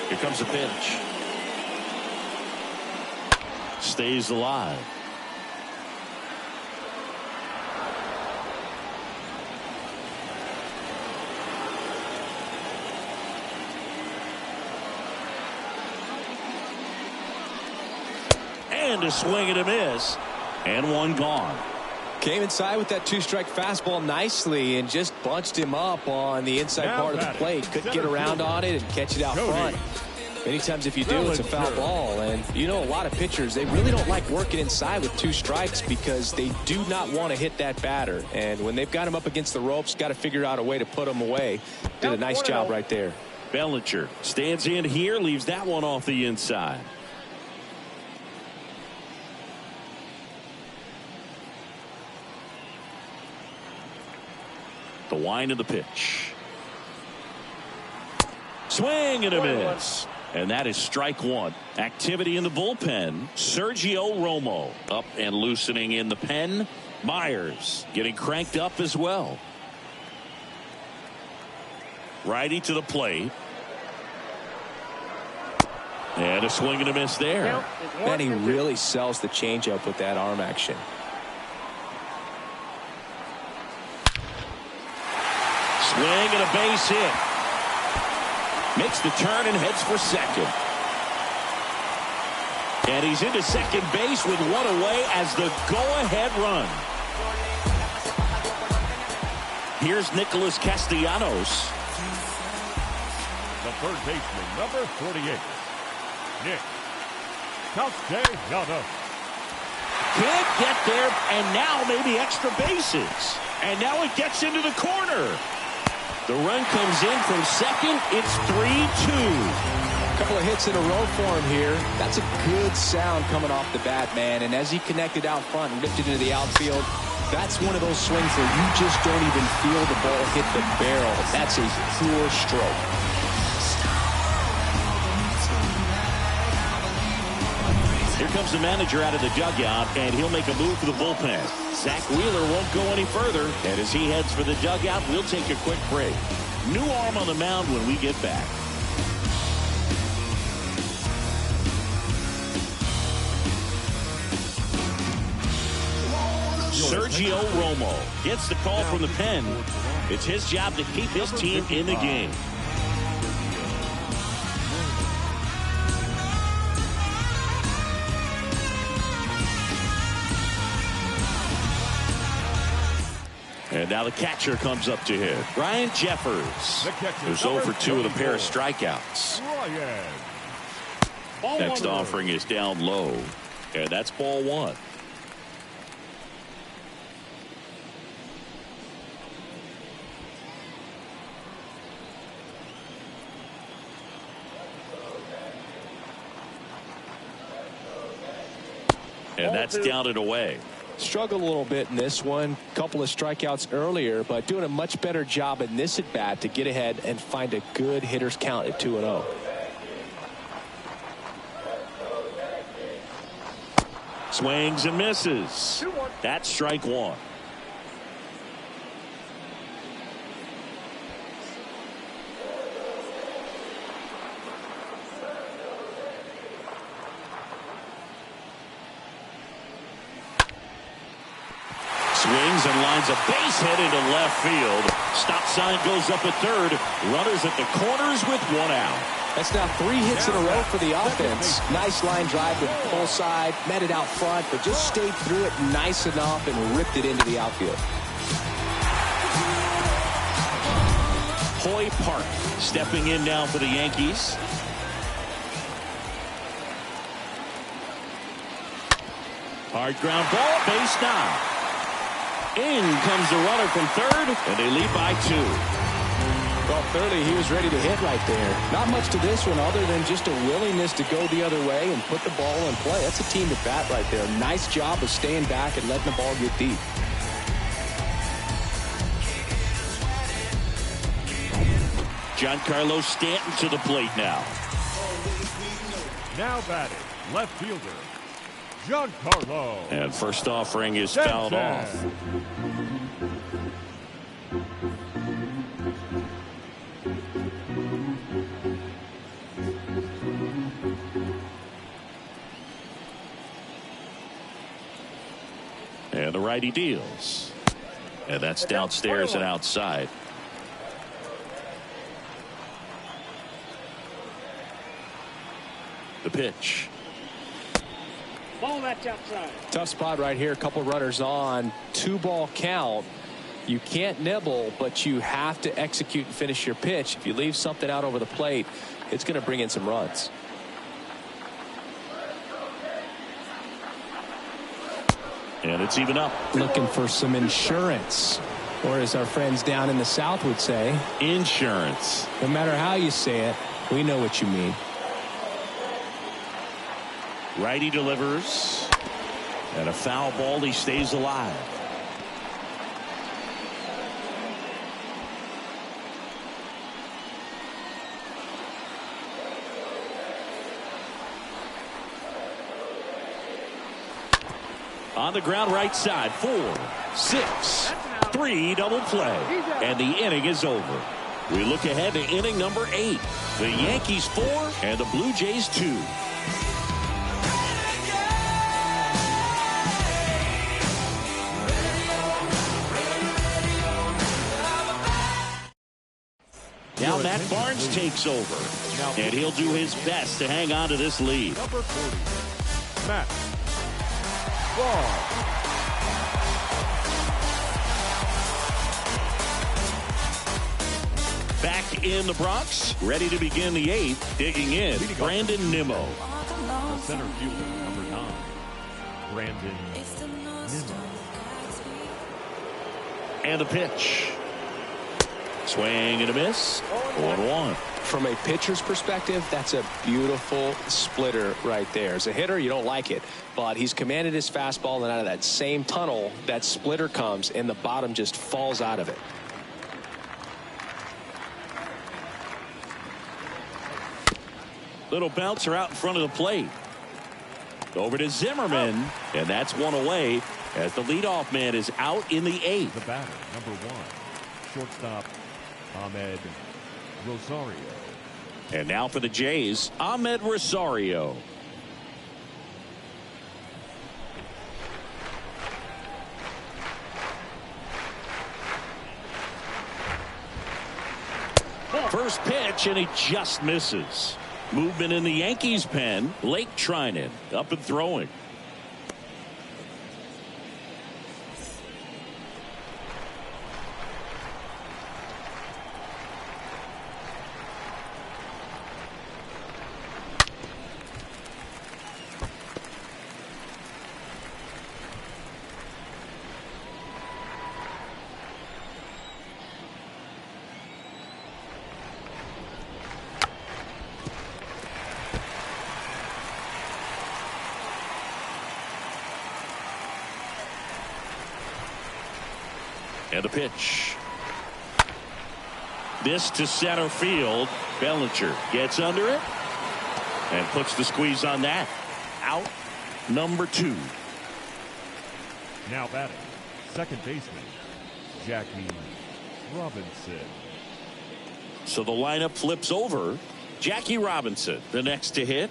Here comes the pitch. Stays alive. And a swing and a miss. And one gone. Came inside with that two-strike fastball nicely and just bunched him up on the inside part of the plate. Couldn't get around on it and catch it out front. Many times if you do, it's a foul ball. And you know, a lot of pitchers, they really don't like working inside with two strikes because they do not want to hit that batter. And when they've got him up against the ropes, got to figure out a way to put him away. Did a nice job right there. Bellinger stands in here, leaves that one off the inside. The wind of the pitch. Swing and a miss. And that is strike one. Activity in the bullpen. Sergio Romo up and loosening in the pen. Myers getting cranked up as well. Righty to the plate. And a swing and a miss there. Man, he really sells the changeup with that arm action. Swing and a base hit. Makes the turn and heads for second. And he's into second base with one away as the go-ahead run. Here's Nicholas Castellanos. The third baseman, number 48, Nick Castellanos. Can't get there, and now maybe extra bases. And now it gets into the corner. The run comes in from second. It's 3-2. A couple of hits in a row for him here. That's a good sound coming off the bat, man. And as he connected out front and lifted into the outfield, that's one of those swings where you just don't even feel the ball hit the barrel. That's a pure stroke. Here comes the manager out of the dugout, and he'll make a move for the bullpen. Zach Wheeler won't go any further, and as he heads for the dugout, we'll take a quick break. New arm on the mound when we get back. Sergio Romo gets the call from the pen. It's his job to keep his team in the game. And now the catcher comes up to hit. Ryan Jeffers, who's 0 for 2 with a pair of strikeouts. Next offering is down low. And that's ball one. And that's down and away. Struggled a little bit in this one. Couple of strikeouts earlier, but doing a much better job in this at bat to get ahead and find a good hitter's count at 2-0. Swings and misses. That's strike one. Swings and lines a base hit into left field. Stop sign goes up at third. Runners at the corners with one out. That's now 3 hits in a row for the offense. Nice line drive with pull side. Met it out front, but just stayed through it nice enough and ripped it into the outfield. Hoy Park stepping in now for the Yankees. Hard ground ball, base now. In comes the runner from third, and they lead by 2. Well, clearly he was ready to hit right there. Not much to this one other than just a willingness to go the other way and put the ball in play. That's a team at bat right there. Nice job of staying back and letting the ball get deep. Giancarlo Stanton to the plate now. Now batting, left fielder, Giancarlo. And first offering is fouled off. And the righty deals. And that's downstairs and outside. The pitch. Ball that's outside. Tough spot right here. A couple runners on. 2-ball count. You can't nibble, but you have to execute and finish your pitch. If you leave something out over the plate, it's going to bring in some runs. And it's even up. Looking for some insurance, or as our friends down in the South would say, Insurance. no matter how you say it, we know what you mean. Righty delivers. And a foul ball. He stays alive. On the ground right side. 4, 6, 3 double play. And the inning is over. We look ahead to inning number 8. The Yankees 4 and the Blue Jays 2. Now Matt Barnes takes over. And he'll do his best to hang on to this lead. Number 40, Matt Barnes. Back in the Bronx, ready to begin the 8th. Digging in, Brandon Nimmo. The center fielder, number 9, Brandon Nimmo. And the pitch. Swing and a miss. 1-1. From a pitcher's perspective, that's a beautiful splitter right there. As a hitter, you don't like it, but he's commanded his fastball, and out of that same tunnel, that splitter comes, and the bottom just falls out of it. Little bouncer out in front of the plate. Over to Zimmerman, and that's one away as the leadoff man is out in the 8th. The batter, number 1, shortstop Ahmed Rosario. And now for the Jays, Ahmed Rosario. First pitch, and he just misses. Movement in the Yankees pen. Lake Trinan up and throwing. And the pitch. This to center field. Bellinger gets under it and puts the squeeze on that. Out number 2. Now batting, second baseman Jackie Robinson. So the lineup flips over. Jackie Robinson, the next to hit.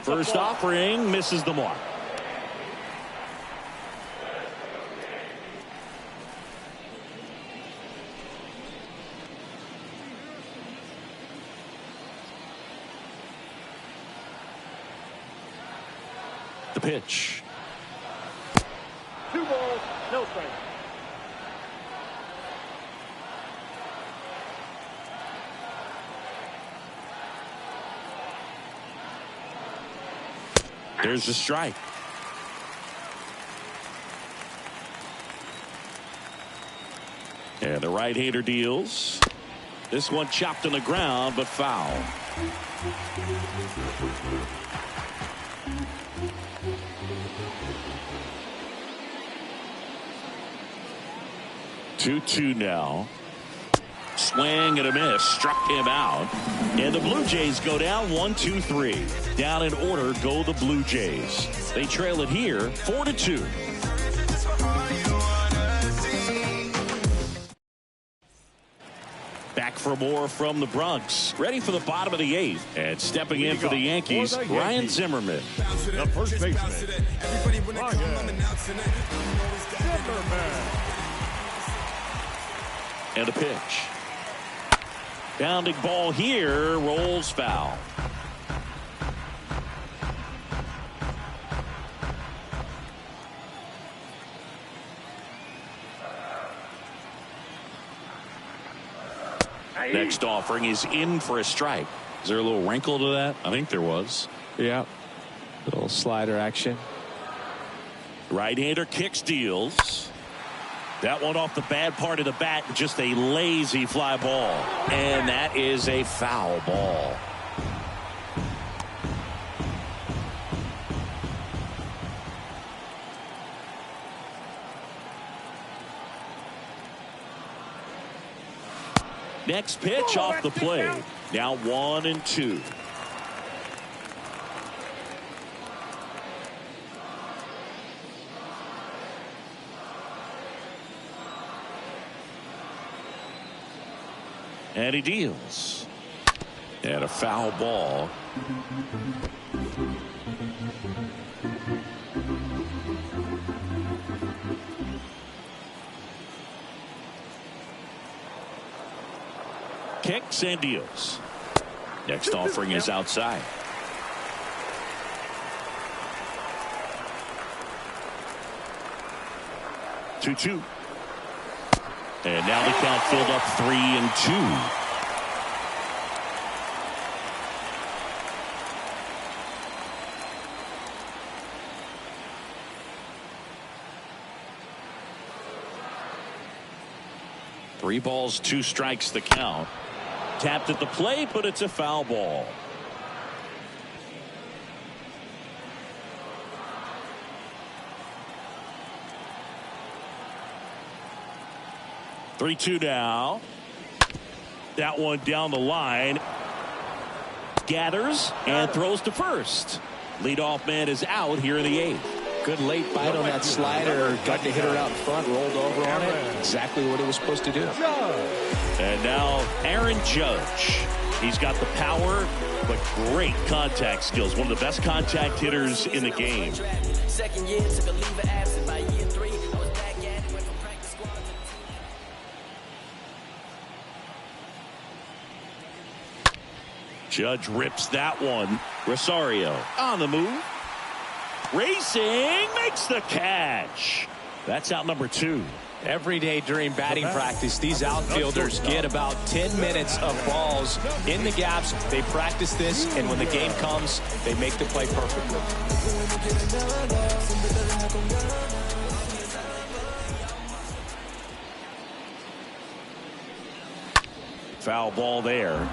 First offering misses the mark. The pitch. 2 balls, no strikes. There's the strike. And the right-hander deals. This one chopped on the ground, but foul. Two now. Swing and a miss. Struck him out. And the Blue Jays go down 1-2-3. Down in order go the Blue Jays. They trail it here 4-2. Back for more from the Bronx. Ready for the bottom of the 8th. And stepping in for the Yankees, Ryan Zimmerman. The first baseman, Ryan Zimmerman. And a pitch. Bounding ball here, rolls foul. Next offering is in for a strike. Is there a little wrinkle to that? I think there was. Yeah. Little slider action. Right-hander kicks, deals. That one off the bad part of the bat. Just a lazy fly ball. And that is a foul ball. Next pitch off the plate. Now 1-2. And he deals. And a foul ball. Kicks and deals. Next offering is outside. Two. And now the count filled up 3-2. Three balls, 2 strikes the count. Tapped at the plate, but it's a foul ball. Three-two now. That one down the line. Gathers and throws to first. Leadoff man is out here in the 8th. Good late bite on that slider. Got the hitter out in front, rolled over on it. Exactly what he was supposed to do. And now Aaron Judge. He's got the power, but great contact skills. One of the best contact hitters in the game. Second year, took a leave of absence. By year 3, I was back at it, went from practice squad to the team. Judge rips that one. Rosario on the move. Racing, makes the catch. That's out number 2. Every day during batting practice, these outfielders get about 10 minutes of balls in the gaps. They practice this, and when the game comes, they make the play perfectly. Foul ball there.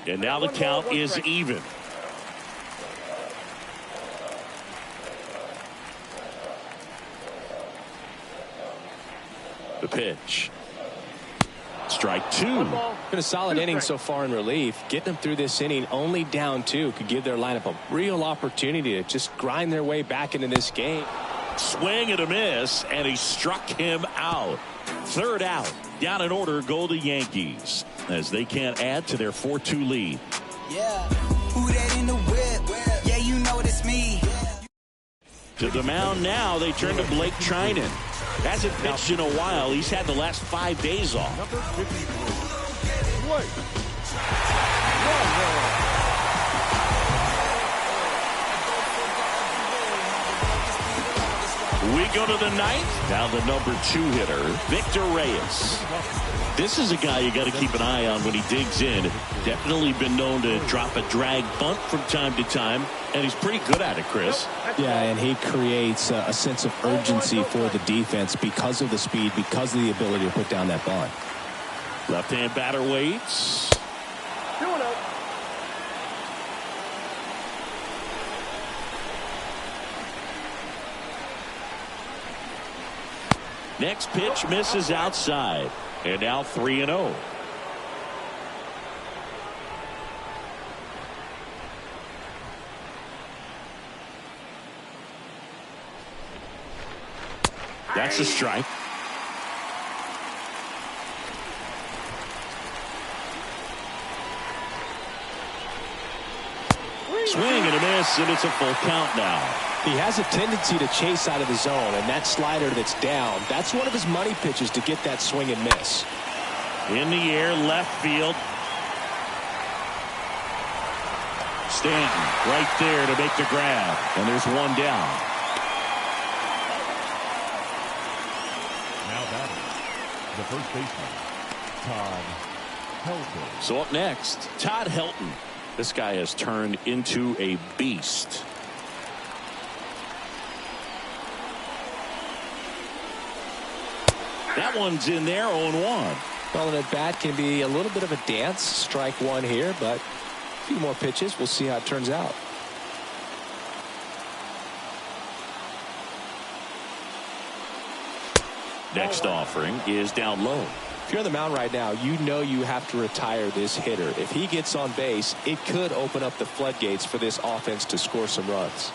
And now the count is even. The pitch. Strike 2. Been a solid inning so far in relief. Getting them through this inning only down 2 could give their lineup a real opportunity to just grind their way back into this game. Swing and a miss, and he struck him out. Third out. Down in order go the Yankees as they can't add to their 4-2 lead. Yeah, who that in the whip? Yeah, you know it's me. To the mound now, they turn to Blake Trinan. Hasn't pitched in a while. He's had the last 5 days off. Number 50. Blake. We go to the 9th. Now the number 2 hitter, Victor Reyes. This is a guy you got to keep an eye on when he digs in. Definitely been known to drop a drag bunt from time to time, and he's pretty good at it, Chris. Yeah, and he creates a sense of urgency for the defense because of the speed, because of the ability to put down that bunt. Left-hand batter waits. 2-0. Next pitch misses outside. And now 3-0. That's a strike. Swing and a miss, and it's a full count now. He has a tendency to chase out of the zone, and that slider that's down, that's one of his money pitches to get that swing and miss. In the air, left field. Stanton right there to make the grab, and there's one down. Now batting, the first baseman, Todd Helton. So up next, Todd Helton. This guy has turned into a beast. That one's in there, 0-1. Well, and at bat can be a little bit of a dance. Strike one here, but a few more pitches. We'll see how it turns out. Next offering is down low. If you're on the mound right now, you know you have to retire this hitter. If he gets on base, it could open up the floodgates for this offense to score some runs.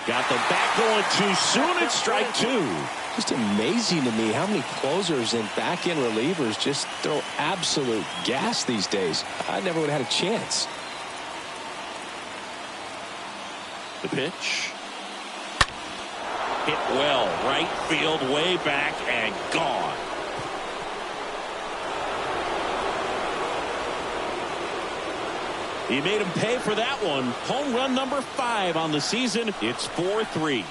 Got the bat going too soon. It's strike two. Just amazing to me how many closers and back-end relievers just throw absolute gas these days. I never would have had a chance. The pitch. Hit well. Right field, way back, and gone. He made him pay for that one. Home run number 5 on the season. It's 4-3.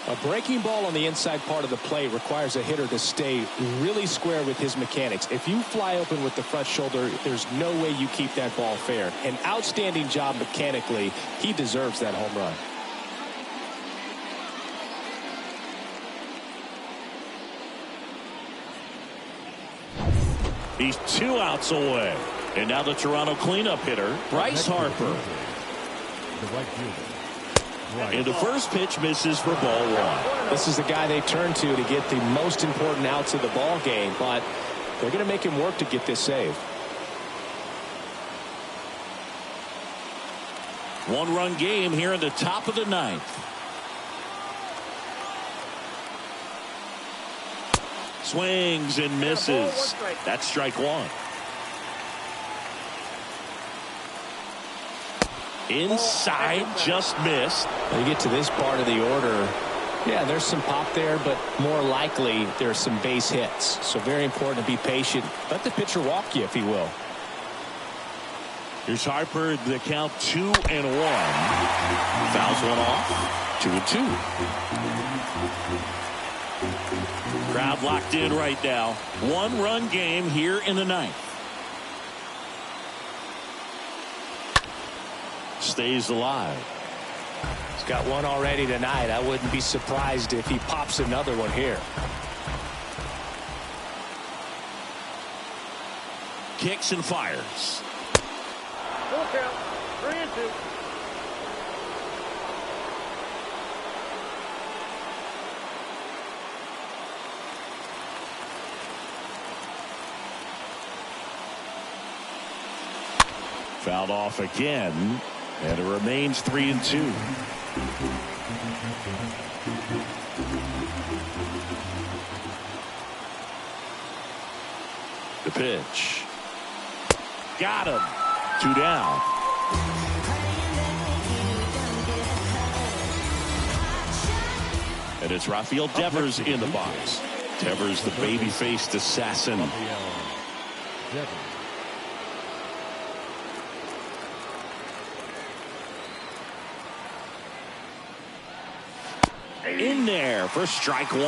A breaking ball on the inside part of the plate requires a hitter to stay really square with his mechanics. If you fly open with the front shoulder, there's no way you keep that ball fair. An outstanding job mechanically. He deserves that home run. He's 2 outs away. And now the Toronto cleanup hitter, Bryce Harper. The right fielder. And the first pitch misses for ball 1. This is the guy they turn to get the most important outs of the ball game, but they're going to make him work to get this save. 1-run game here in the top of the 9th. Swings and misses. That's strike 1. Inside, just missed. When you get to this part of the order, yeah, there's some pop there, but more likely there's some base hits. So very important to be patient. Let the pitcher walk you, if he will. Here's Harper, the count 2-1. Fouls one off. 2-2. Crowd locked in right now. 1-run game here in the 9th. Stays alive. He's got one already tonight. I wouldn't be surprised if he pops another one here. Kicks and fires. Full count. 3-2. Fouled off again. And it remains 3-2. The pitch. Got him. 2 down. And it's Rafael Devers in the box. Devers, the baby-faced assassin. Devers. In there for strike 1.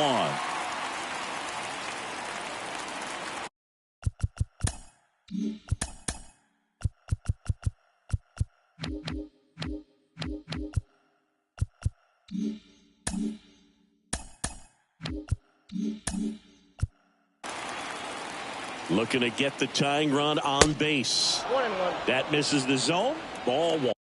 Looking to get the tying run on base. 1-1. That misses the zone. Ball 1.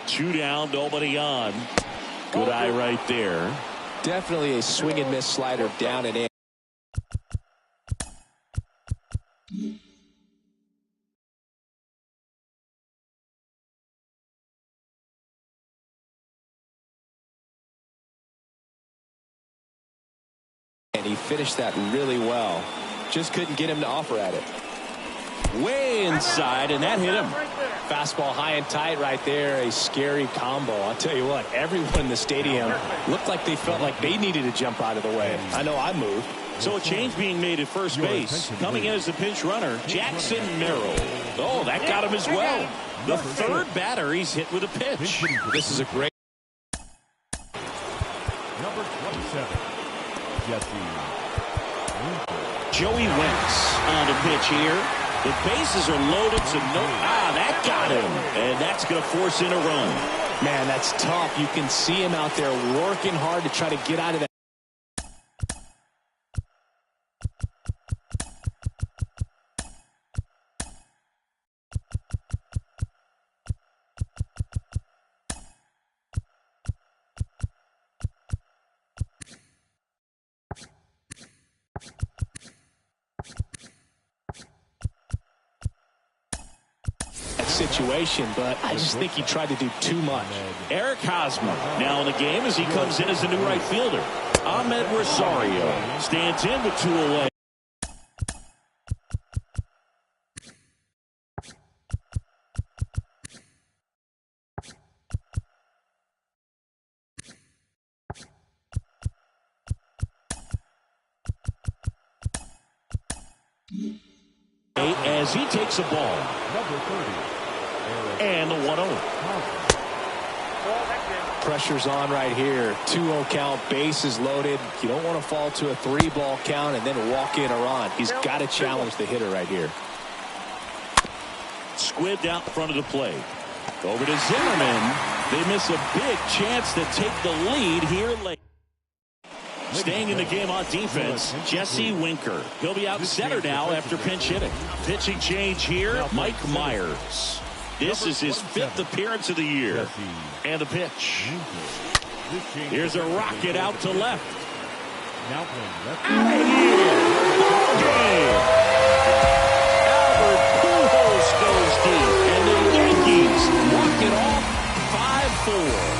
Two down, nobody on. Good eye right there. Definitely a swing and miss slider down and in. And he finished that really well. Just couldn't get him to offer at it. Way inside, and that hit him. Fastball high and tight right there. A scary combo. I'll tell you what, everyone in the stadium looked like they felt like they needed to jump out of the way. I know I moved. So a change being made at first base. Coming in as the pinch runner, Jackson Merrill. Oh, that got him as well. The third batter he's hit with a pitch. This is a great. Number 27, Jesse. Joey Wentz on the pitch here. The bases are loaded, so that got him. And that's going to force in a run. Man, that's tough. You can see him out there working hard to try to get out of that. Situation, but I just think he tried to do too much. Eric Hosmer now in the game as he comes in as a new right fielder. Ahmed Rosario stands in with two away. As he takes a ball. Number 30. And the 1-0. Pressure's on right here. 2-0 count, bases loaded. You don't want to fall to a 3-ball count and then walk in or on. He's got to challenge the hitter right here. Squibbed out in front of the plate. Over to Zimmerman. They miss a big chance to take the lead here late. Staying in the game on defense, Jesse Winker. He'll be out center now after pinch hitting. Pitching change here, Mike Myers. This is his 5th appearance of the year. And the pitch. Here's a rocket out to left. Out of here. Ball game. Albert Pujols goes deep. And the Yankees walk it off 5-4.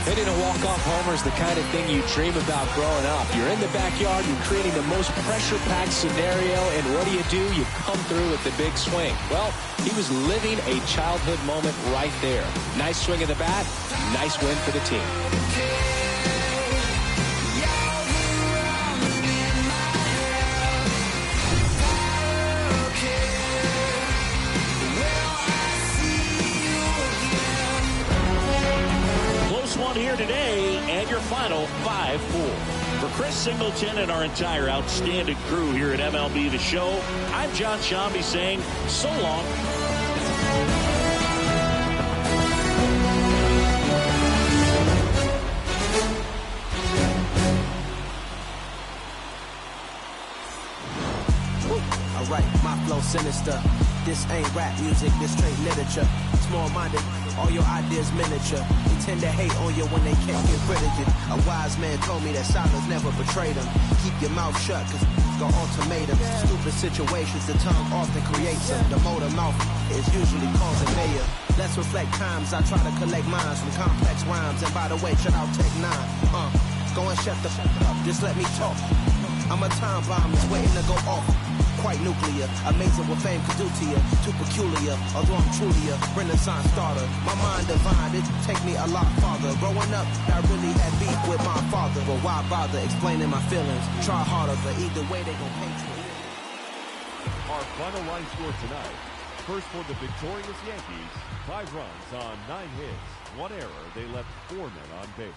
Hitting walk-off homers, the kind of thing you dream about growing up. You're in the backyard, you're creating the most pressure-packed scenario, and what do? You come through with the big swing. Well, he was living a childhood moment right there. Nice swing of the bat, nice win for the team. One here today, and your final 5-4. For Chris Singleton and our entire outstanding crew here at MLB The Show, I'm John Shambi saying so long. Alright, my flow sinister. This ain't rap music, this straight literature. Small-minded, all your ideas miniature. They tend to hate on you when they can't get rid of you. A wise man told me that silence never betrayed them. Keep your mouth shut, cause go ultimatum. Stupid situations, the tongue often creates them. The motor mouth is usually causing mayor. Let's reflect times, I try to collect minds from complex rhymes. And by the way, shout out Tech 9. Go and shut the up, just let me talk. I'm a time bomb, it's waiting to go off. Quite nuclear, amazing what fame could do to you. Too peculiar, although I'm truly a renaissance starter. My mind divine, it take me a lot farther. Growing up, I really had beef with my father. But why bother explaining my feelings? Try harder, but either way they gon' paint me. Our final line score tonight. First for the victorious Yankees, 5 runs on 9 hits. 1 error, they left 4 men on base.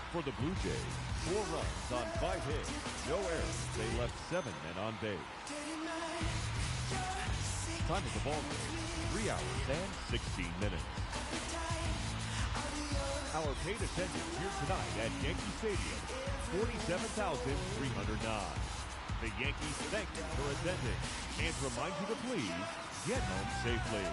For the Blue Jays, 4 runs on 5 hits, no errors. They left 7 men on base. Time of the ball game, 3 hours and 16 minutes. Our paid attendance here tonight at Yankee Stadium, 47,309. The Yankees thank you for attending and remind you to please get home safely.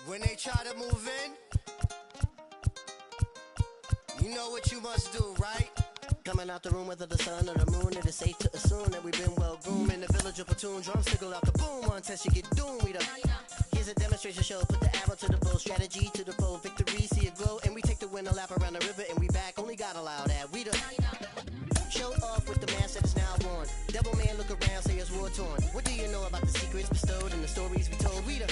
When they try to move in, you know what you must do, right? Coming out the room, whether the sun or the moon, it is safe to assume that we've been well groomed. In the village of platoon, drums tickle out the boom. One test, you get doomed. We done. Here's a demonstration show. Put the arrow to the bow, strategy to the foe, victory, see it glow. And we take the win, a lap around the river, and we back. Only God allowed that. We done. Show off with the mask that is now worn. Devil man, look around, say it's war torn. What do you know about the secrets bestowed and the stories we told? We done.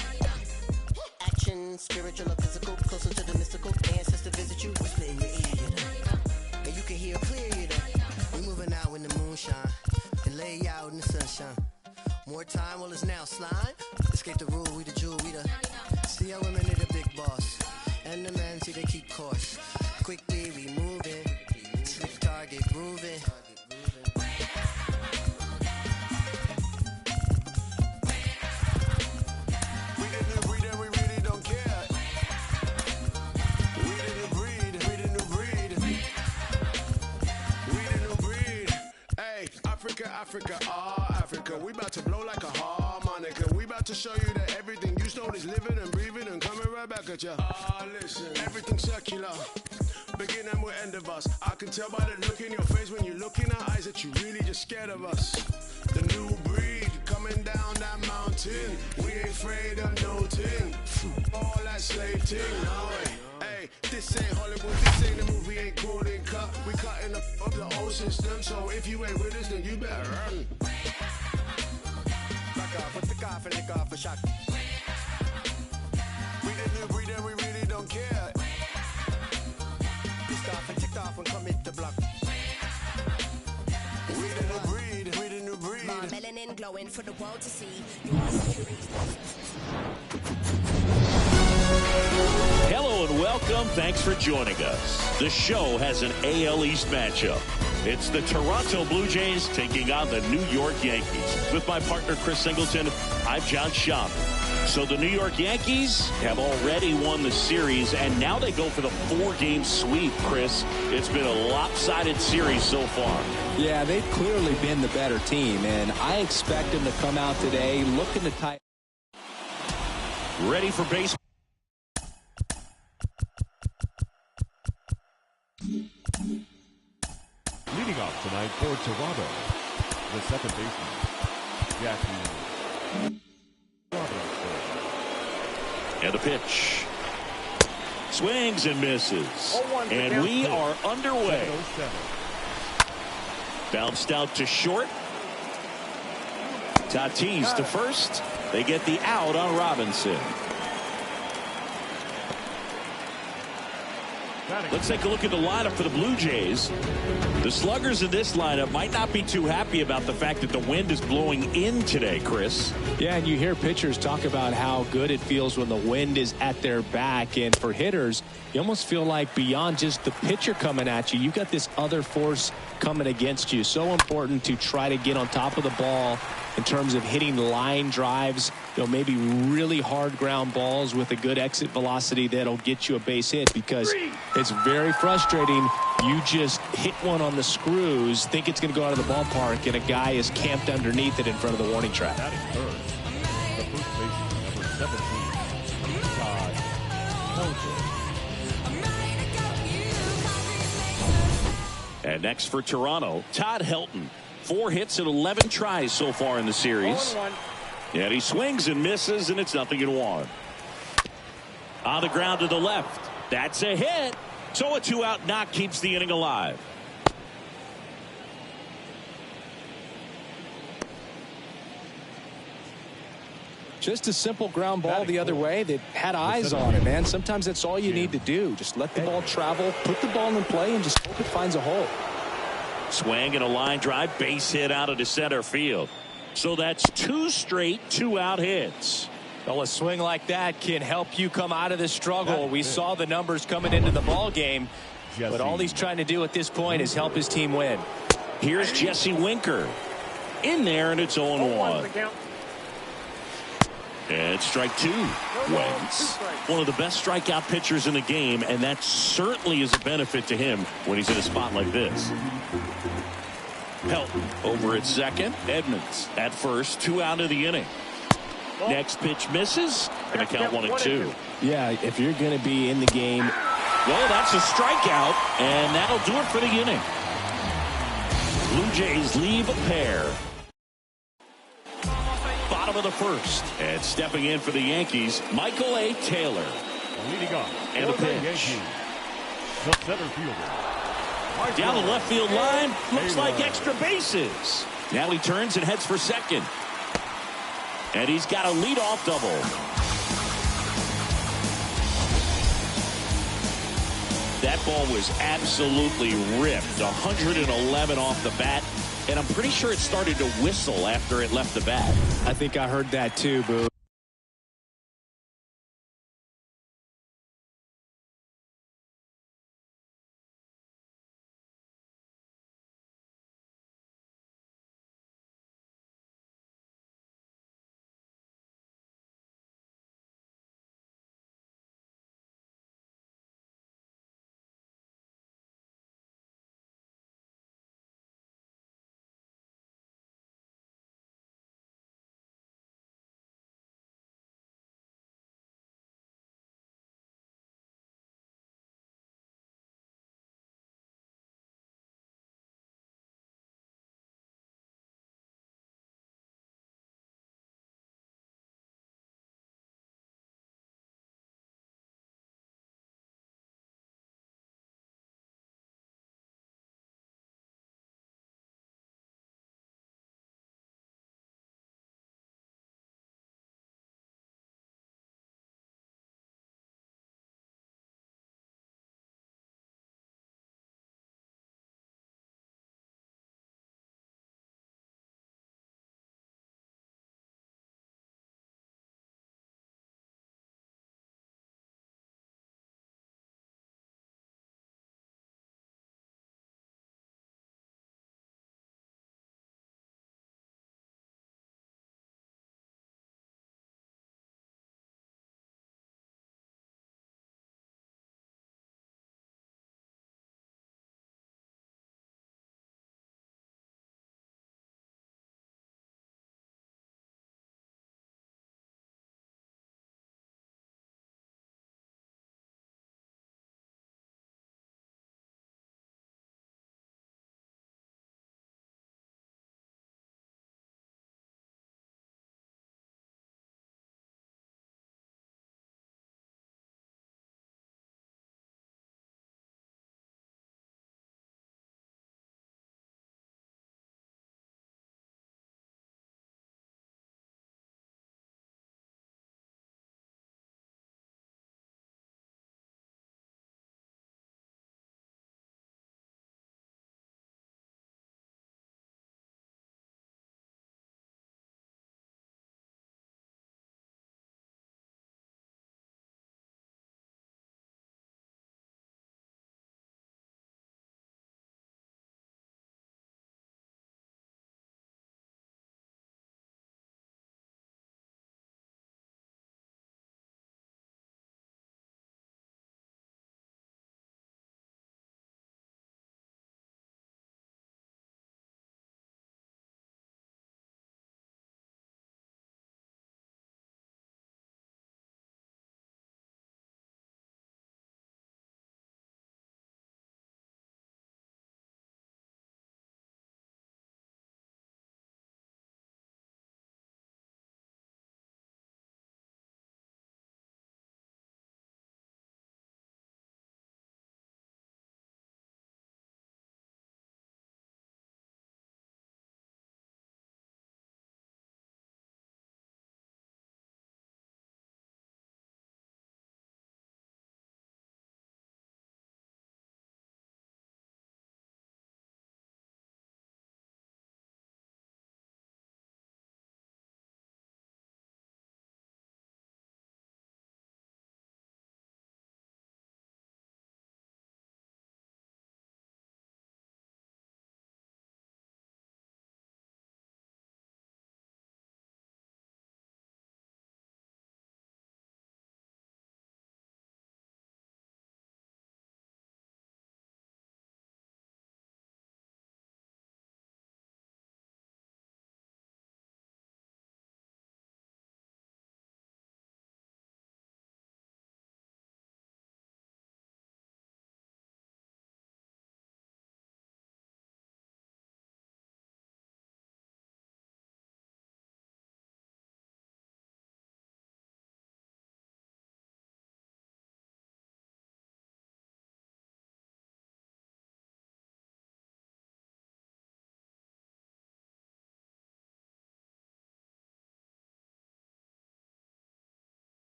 Action, spiritual or physical, closer to the mystical. Ancestor visit you, whisper in your ear, you done. And you can hear clear, you done. We moving out in the moonshine and lay out in the sunshine. More time, well it's now slime. Escape the rule, we the jewel, we the. See how women are the big boss, and the men see they keep course. Quickly we moving. grooving. We didn't breed and we really don't care. We didn't breed, we didn't breed. We didn't breed. Hey, Africa, Africa, Africa. We about to blow like a harmonica. We about to show you that everything you stole is living and breathing and coming right back at you. Listen, everything's circular. Begin and we'll end of us. I can tell by the look in your face when you look in our eyes that you really just scared of us. The new breed coming down that mountain. We ain't afraid of no thing. All that slave thing, no way. Hey, this ain't Hollywood, this ain't a movie, ain't golden cut. We cutting up the old system, so if you ain't with us, then you better run. Back off, with the cough and lick off a shot. We didn't breed and we really don't care. Pissed off and ticked off and commit the block. We didn't breed, we didn't breed. My melanin glowing for the world to see. You are series. Hello and welcome. Thanks for joining us. The show has an AL East matchup. It's the Toronto Blue Jays taking on the New York Yankees. With my partner, Chris Singleton, I'm John Schaub. So the New York Yankees have already won the series, and now they go for the 4-game sweep, Chris. It's been a lopsided series so far. Yeah, they've clearly been the better team, and I expect them to come out today looking to tie. Ready for baseball. Leading off tonight for Toronto, the second baseman, Jackie Robinson. And the pitch. Swings and misses. And we are underway. Bounced out to short. Tatis to first. They get the out on Robinson. Let's take a look at the lineup for the Blue Jays. The sluggers in this lineup might not be too happy about the fact that the wind is blowing in today, Chris. Yeah, and you hear pitchers talk about how good it feels when the wind is at their back. And for hitters, you almost feel like beyond just the pitcher coming at you, you've got this other force coming against you. So important to try to get on top of the ball in terms of hitting line drives, maybe really hard ground balls with a good exit velocity that'll get you a base hit, because it's very frustrating. You just hit one on the screws, think it's going to go out of the ballpark, and a guy is camped underneath it in front of the warning track. Batting third, the first baseman, number 17, Todd Helton. And next for Toronto, Todd Helton. 4 hits and 11 tries so far in the series. And he swings and misses, and it's 0-1. On the ground to the left. That's a hit. So a 2-out knock keeps the inning alive. Just a simple ground ball the other way that had eyes on it, man. Sometimes that's all you need to do. Just let the ball travel, put the ball in play, and just hope it finds a hole. Swing and a line drive, base hit out of the center field. So that's 2 straight 2-out hits. Well, a swing like that can help you come out of this struggle. We saw the numbers coming into the ball game, but all he's trying to do at this point is help his team win. Here's Jesse Winker in there, and it's 0-1. And strike 2 wins. One of the best strikeout pitchers in the game, and that certainly is a benefit to him when he's in a spot like this. Helton over at second. Edmonds at first. 2 out of the inning. Next pitch misses. Going to count 1-2. Yeah, if you're going to be in the game. Well, that's a strikeout, and that'll do it for the inning. Blue Jays leave a pair. Bottom of the first. And stepping in for the Yankees, Michael A. Taylor. Leading off. And a pitch. The center fielder. Down the left field line. Looks like extra bases. Now he turns and heads for second. And he's got a leadoff double. That ball was absolutely ripped. 111 off the bat. And I'm pretty sure it started to whistle after it left the bat. I think I heard that too, Boo.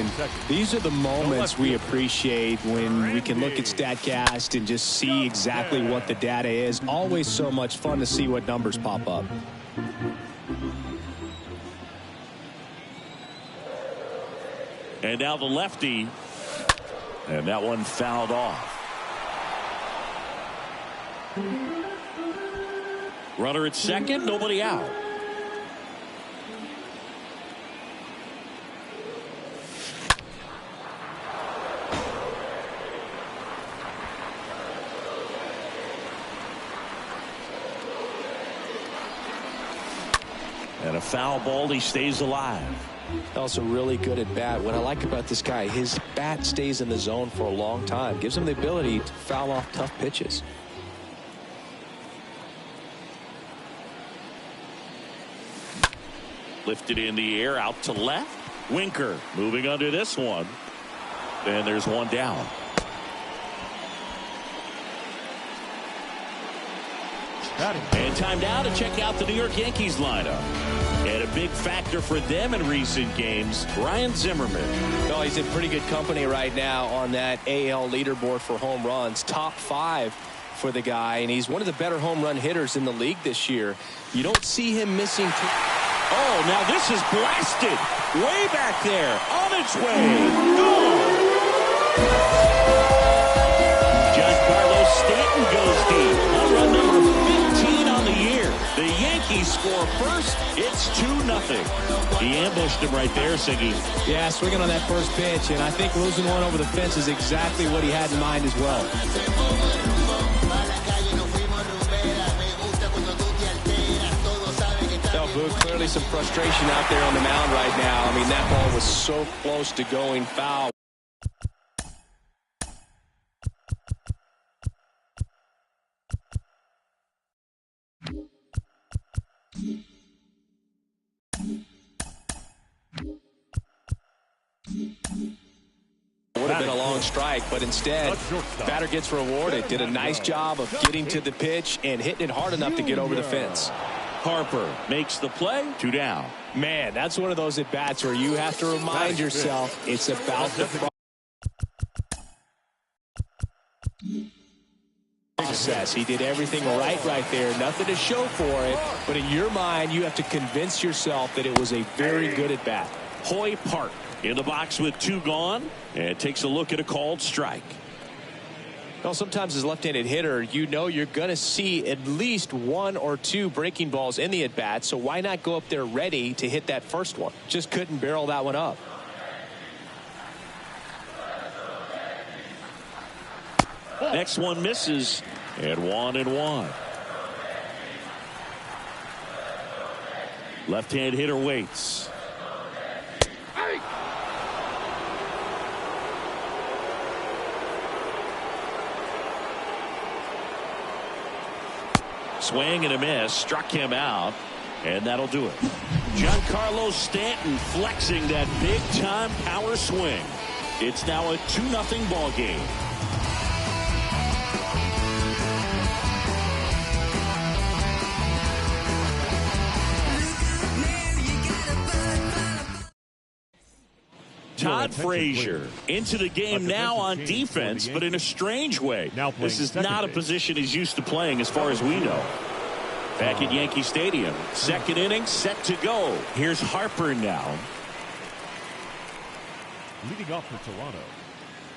and these are the moments we appreciate when we can look at StatCast and just see exactly what the data is. Always so much fun to see what numbers pop up. And now the lefty. And that one fouled off. Runner at second, nobody out. And a foul ball, he stays alive. Also really good at bat. What I like about this guy, his bat stays in the zone for a long time. Gives him the ability to foul off tough pitches. Lifted in the air, out to left. Winker moving under this one. And there's one down. And time now to check out the New York Yankees lineup. And a big factor for them in recent games, Ryan Zimmerman. Oh, he's in pretty good company right now on that AL leaderboard for home runs. Top 5 for the guy, and he's one of the better home run hitters in the league this year. You don't see him missing too. Oh, now this is blasted. Way back there. On its way. Gone. Giancarlo Stanton goes deep. Home run number 15 on the year. The Yankees score first. It's 2-0. He ambushed him right there, Siggy. Yeah, swinging on that first pitch, and I think losing one over the fence is exactly what he had in mind as well. Clearly some frustration out there on the mound right now. I mean, that ball was so close to going foul. Would have been a long strike, but instead, batter gets rewarded. Did a nice job of getting to the pitch and hitting it hard enough to get over the fence. Harper makes the play. 2 down. Man, that's one of those at-bats where you have to remind yourself it's about the process. He did everything right there. Nothing to show for it. But in your mind, you have to convince yourself that it was a very good at-bat. Hoy Park in the box with 2 gone. And takes a look at a called strike. Well, sometimes as a left-handed hitter, you know you're going to see at least 1 or 2 breaking balls in the at-bat, so why not go up there ready to hit that first one? Just couldn't barrel that one up. Next one misses, and 1-1. Left-hand hitter waits. Swing and a miss, struck him out, and that'll do it. Giancarlo Stanton flexing that big-time power swing. It's now a 2-0 ball game. Todd Frazier into the game now on defense, but in a strange way. This is not a position he's used to playing as far as we know. Back at Yankee Stadium, second inning set to go. Here's Harper now. Leading off for Toronto,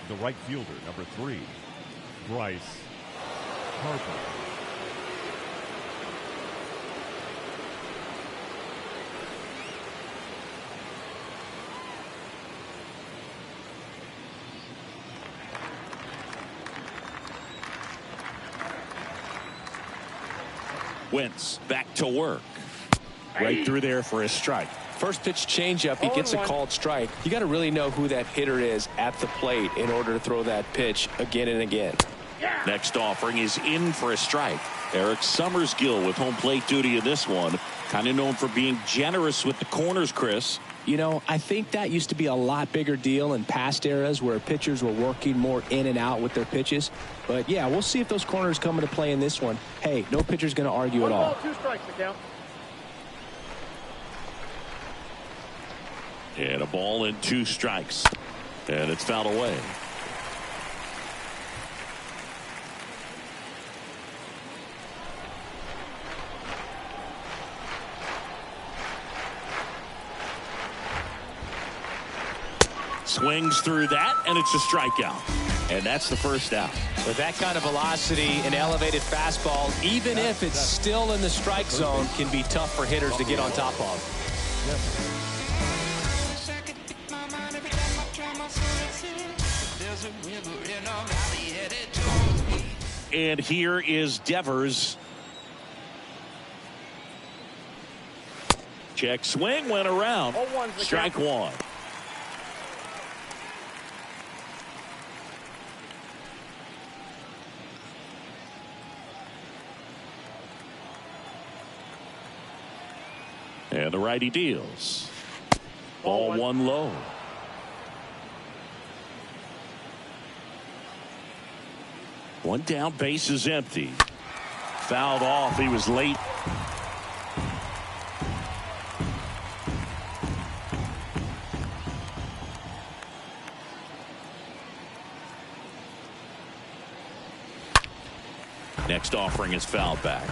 the right fielder, number 3, Bryce Harper. Wentz back to work. Right through there for a strike. First pitch changeup, he gets a called strike. You got to really know who that hitter is at the plate in order to throw that pitch again and again. Next offering is in for a strike. Eric Summersgill with home plate duty in this one. Kind of known for being generous with the corners, Chris. You know, I think that used to be a lot bigger deal in past eras where pitchers were working more in and out with their pitches. But, yeah, we'll see if those corners come into play in this one. Hey, no pitcher's going to argue at all. 2 strikes to count. And a ball and 2 strikes. And it's fouled away. Swings through that, and it's a strikeout. And that's the first out. With that kind of velocity, an elevated fastball, even if it's still in the strike zone, can be tough for hitters to get on top of. And here is Devers. Check swing, went around. Strike 1. And the righty deals. Ball 1 low. One down, base is empty. Fouled off. He was late. Next offering is fouled back.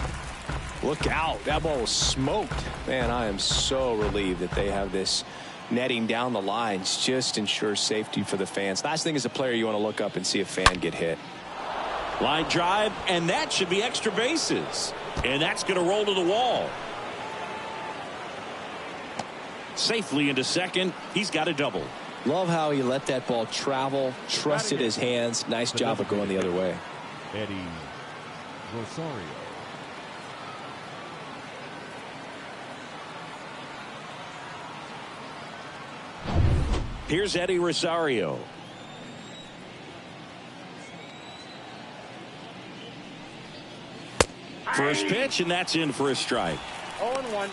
Look out. That ball was smoked. Man, I am so relieved that they have this netting down the lines. Just ensures safety for the fans. Last thing as a player, you want to look up and see a fan get hit. Line drive, and that should be extra bases. And that's going to roll to the wall. Safely into second. He's got a double. Love how he let that ball travel, trusted his hands. Nice job of going the other way. Eddie Rosario. Here's Eddie Rosario. First pitch, and that's in for a strike. 0-1.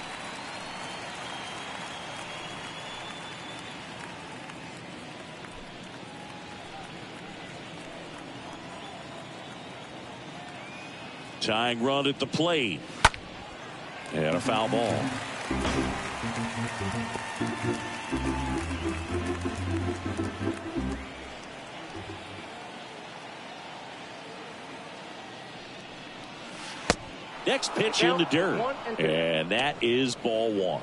Tying run at the plate. And a foul ball. Next pitch in the dirt. And that is ball 1.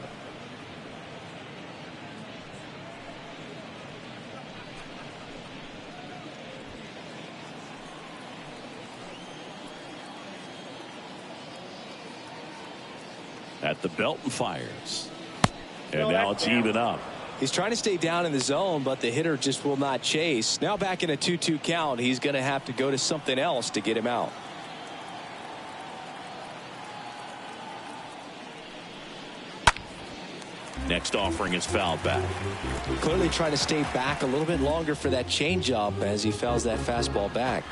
At the belt and fires. And now it's even up. He's trying to stay down in the zone, but the hitter just will not chase. Now back in a 2-2 count, he's going to have to go to something else to get him out. Next offering is fouled back. Clearly trying to stay back a little bit longer for that changeup as he fouls that fastball back.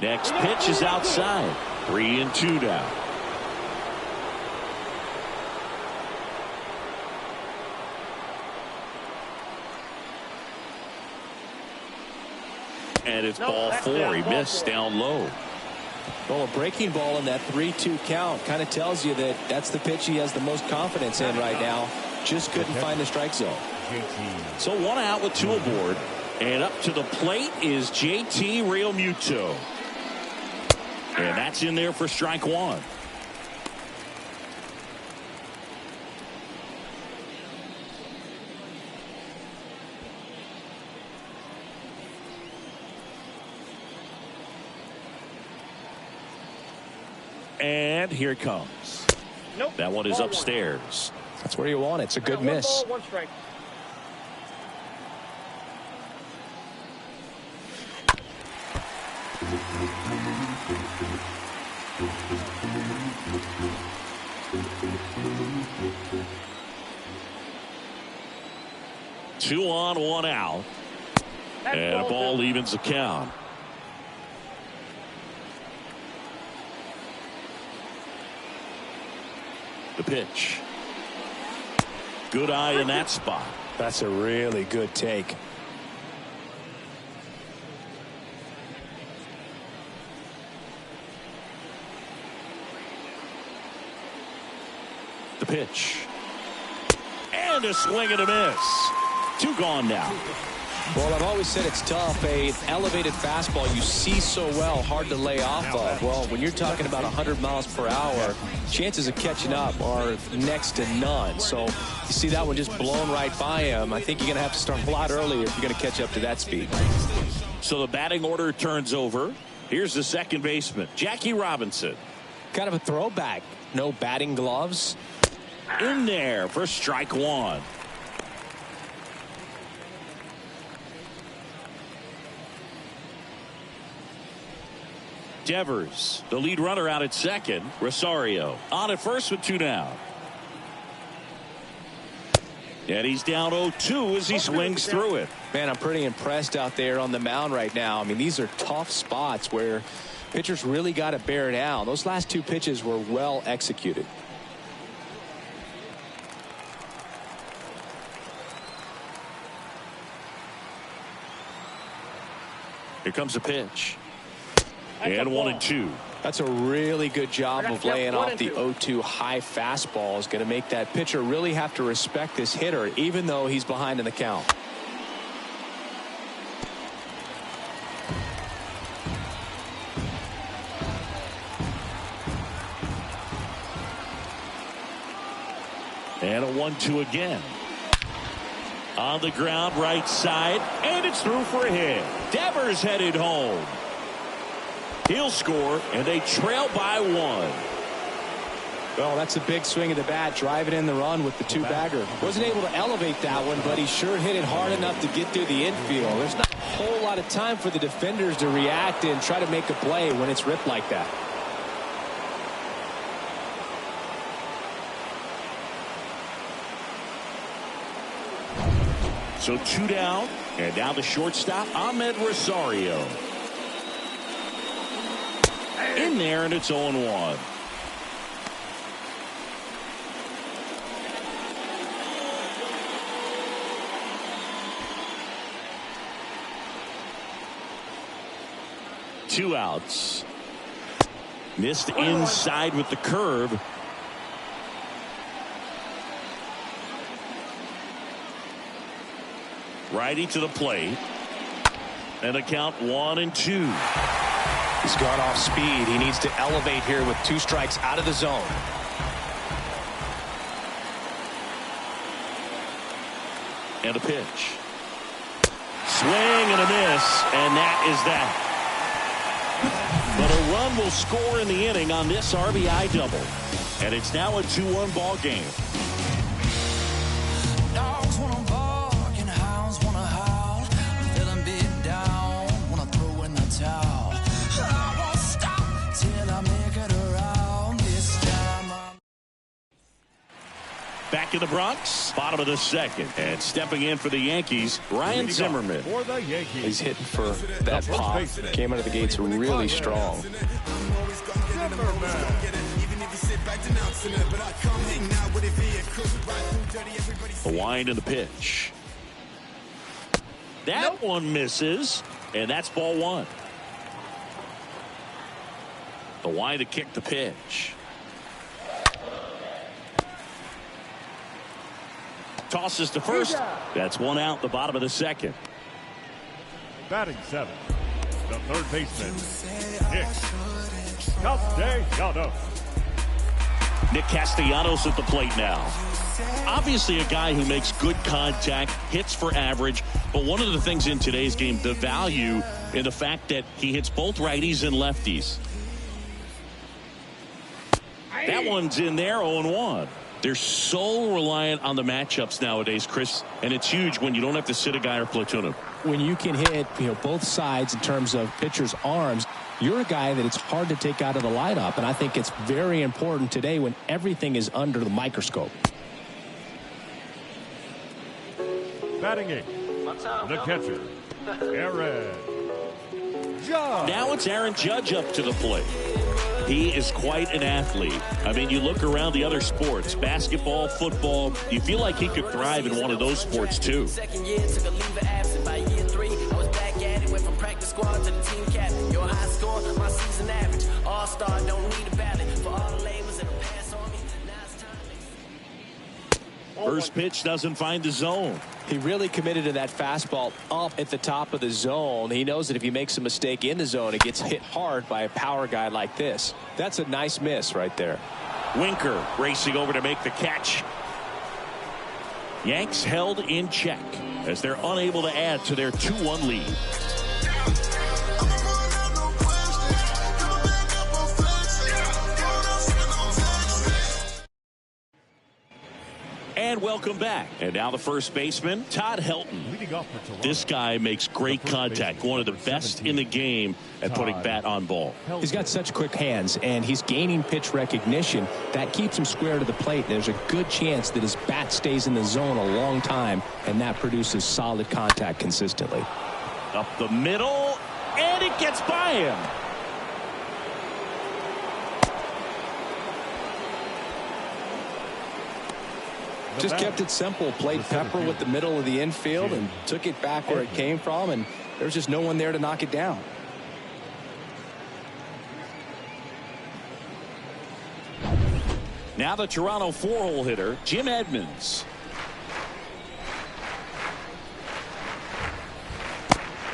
Next pitch is outside. 3-2 now. And it's ball 4. He missed down low. Well, a breaking ball in that 3-2 count kind of tells you that that's the pitch he has the most confidence in right now. Just couldn't find the strike zone. So 1 out with 2 aboard. And up to the plate is JT Realmuto. And that's in there for strike 1. And here it comes. Nope. That one is upstairs. That's where you want it. It's a good miss. 1 ball, 1 strike. Two on, 1 out. And a ball evens the count. The pitch. Good eye in that spot. That's a really good take. pitch. And a swing and a miss. 2 gone now. Well, I've always said it's tough. An elevated fastball you see so well, hard to lay off of. Well, when you're talking about 100 miles per hour, chances of catching up are next to none. So you see that one just blown right by him. I think you're going to have to start a lot earlier if you're going to catch up to that speed. So the batting order turns over. Here's the second baseman, Jackie Robinson. Kind of a throwback. No batting gloves. In there for strike 1. Devers, the lead runner, out at second. Rosario on at first with 2 down. And he's down 0-2 as he swings through it. Man, I'm pretty impressed out there on the mound right now. I mean, these are tough spots where pitchers really got to bear down. Those last 2 pitches were well executed. Here comes a pitch. And 1-2. That's a really good job of laying off the 0-2 high fastball. Is going to make that pitcher really have to respect this hitter, even though he's behind in the count. And a 1-2 again. On the ground, right side, and it's through for a hit. Devers headed home. He'll score, and they trail by 1. Well, that's a big swing of the bat, driving in the run with the 2-bagger. Wasn't able to elevate that one, but he sure hit it hard enough to get through the infield. There's not a whole lot of time for the defenders to react and try to make a play when it's ripped like that. So 2 down, and now the shortstop, Ahmed Rosario. In there, and it's 0-1. Two outs. Missed inside with the curve. Righty to the plate. And a count 1-2. He's gone off speed. He needs to elevate here with 2 strikes out of the zone. And a pitch. Swing and a miss, and that is that. But a run will score in the inning on this RBI double. And it's now a 2-1 ball game. Dogs wanna bark and hounds wanna howl. I'm feeling beat down, wanna throw in the towel. I won't stop till I make it around this time. Back in the Bronx, bottom of the second, and stepping in for the Yankees, Ryan Zimmerman. For the Yankees. He's hitting for that pop. Came out of the gates really strong. The wind and the pitch. That one misses, and that's ball 1. The wind to kick the pitch. Tosses to first. That's 1 out, the bottom of the second. Batting 7, the third baseman, Nick Castellanos. Nick Castellanos at the plate now. Obviously a guy who makes good contact, hits for average, but one of the things in today's game, the value in the fact that he hits both righties and lefties. That one's in there, 0-1. They're so reliant on the matchups nowadays, Chris, and it's huge when you don't have to sit a guy or platoon him. When you can hit, both sides in terms of pitchers' arms, you're a guy that it's hard to take out of the lineup, and I think it's very important today when everything is under the microscope. Batting 8, the catcher, Aaron Judge. Now it's Aaron Judge up to the plate. He is quite an athlete. I mean, you look around the other sports, basketball, football, you feel like he could thrive in one of those sports too. Second year, took a leave of absence. By year 3, I was back at it. Went from practice squad to the team captain. Your high score, my season average. All-star, don't need a ballot. For all the labels and the pass on me, now it's time. First pitch doesn't find the zone. He really committed to that fastball up at the top of the zone. He knows that if he makes a mistake in the zone, it gets hit hard by a power guy like this. That's a nice miss right there. Winker racing over to make the catch. Yanks held in check as they're unable to add to their 2-1 lead. And welcome back. And now the first baseman, Todd Helton. This guy makes great contact. One of the best in the game at putting bat on ball. He's got such quick hands, and he's gaining pitch recognition. That keeps him square to the plate. There's a good chance that his bat stays in the zone a long time, and that produces solid contact consistently. Up the middle, and it gets by him. Just kept it simple. Played pepper with the middle of the infield and took it back where it came from, and there was just no one there to knock it down. Now the Toronto 4-hole hitter, Jim Edmonds.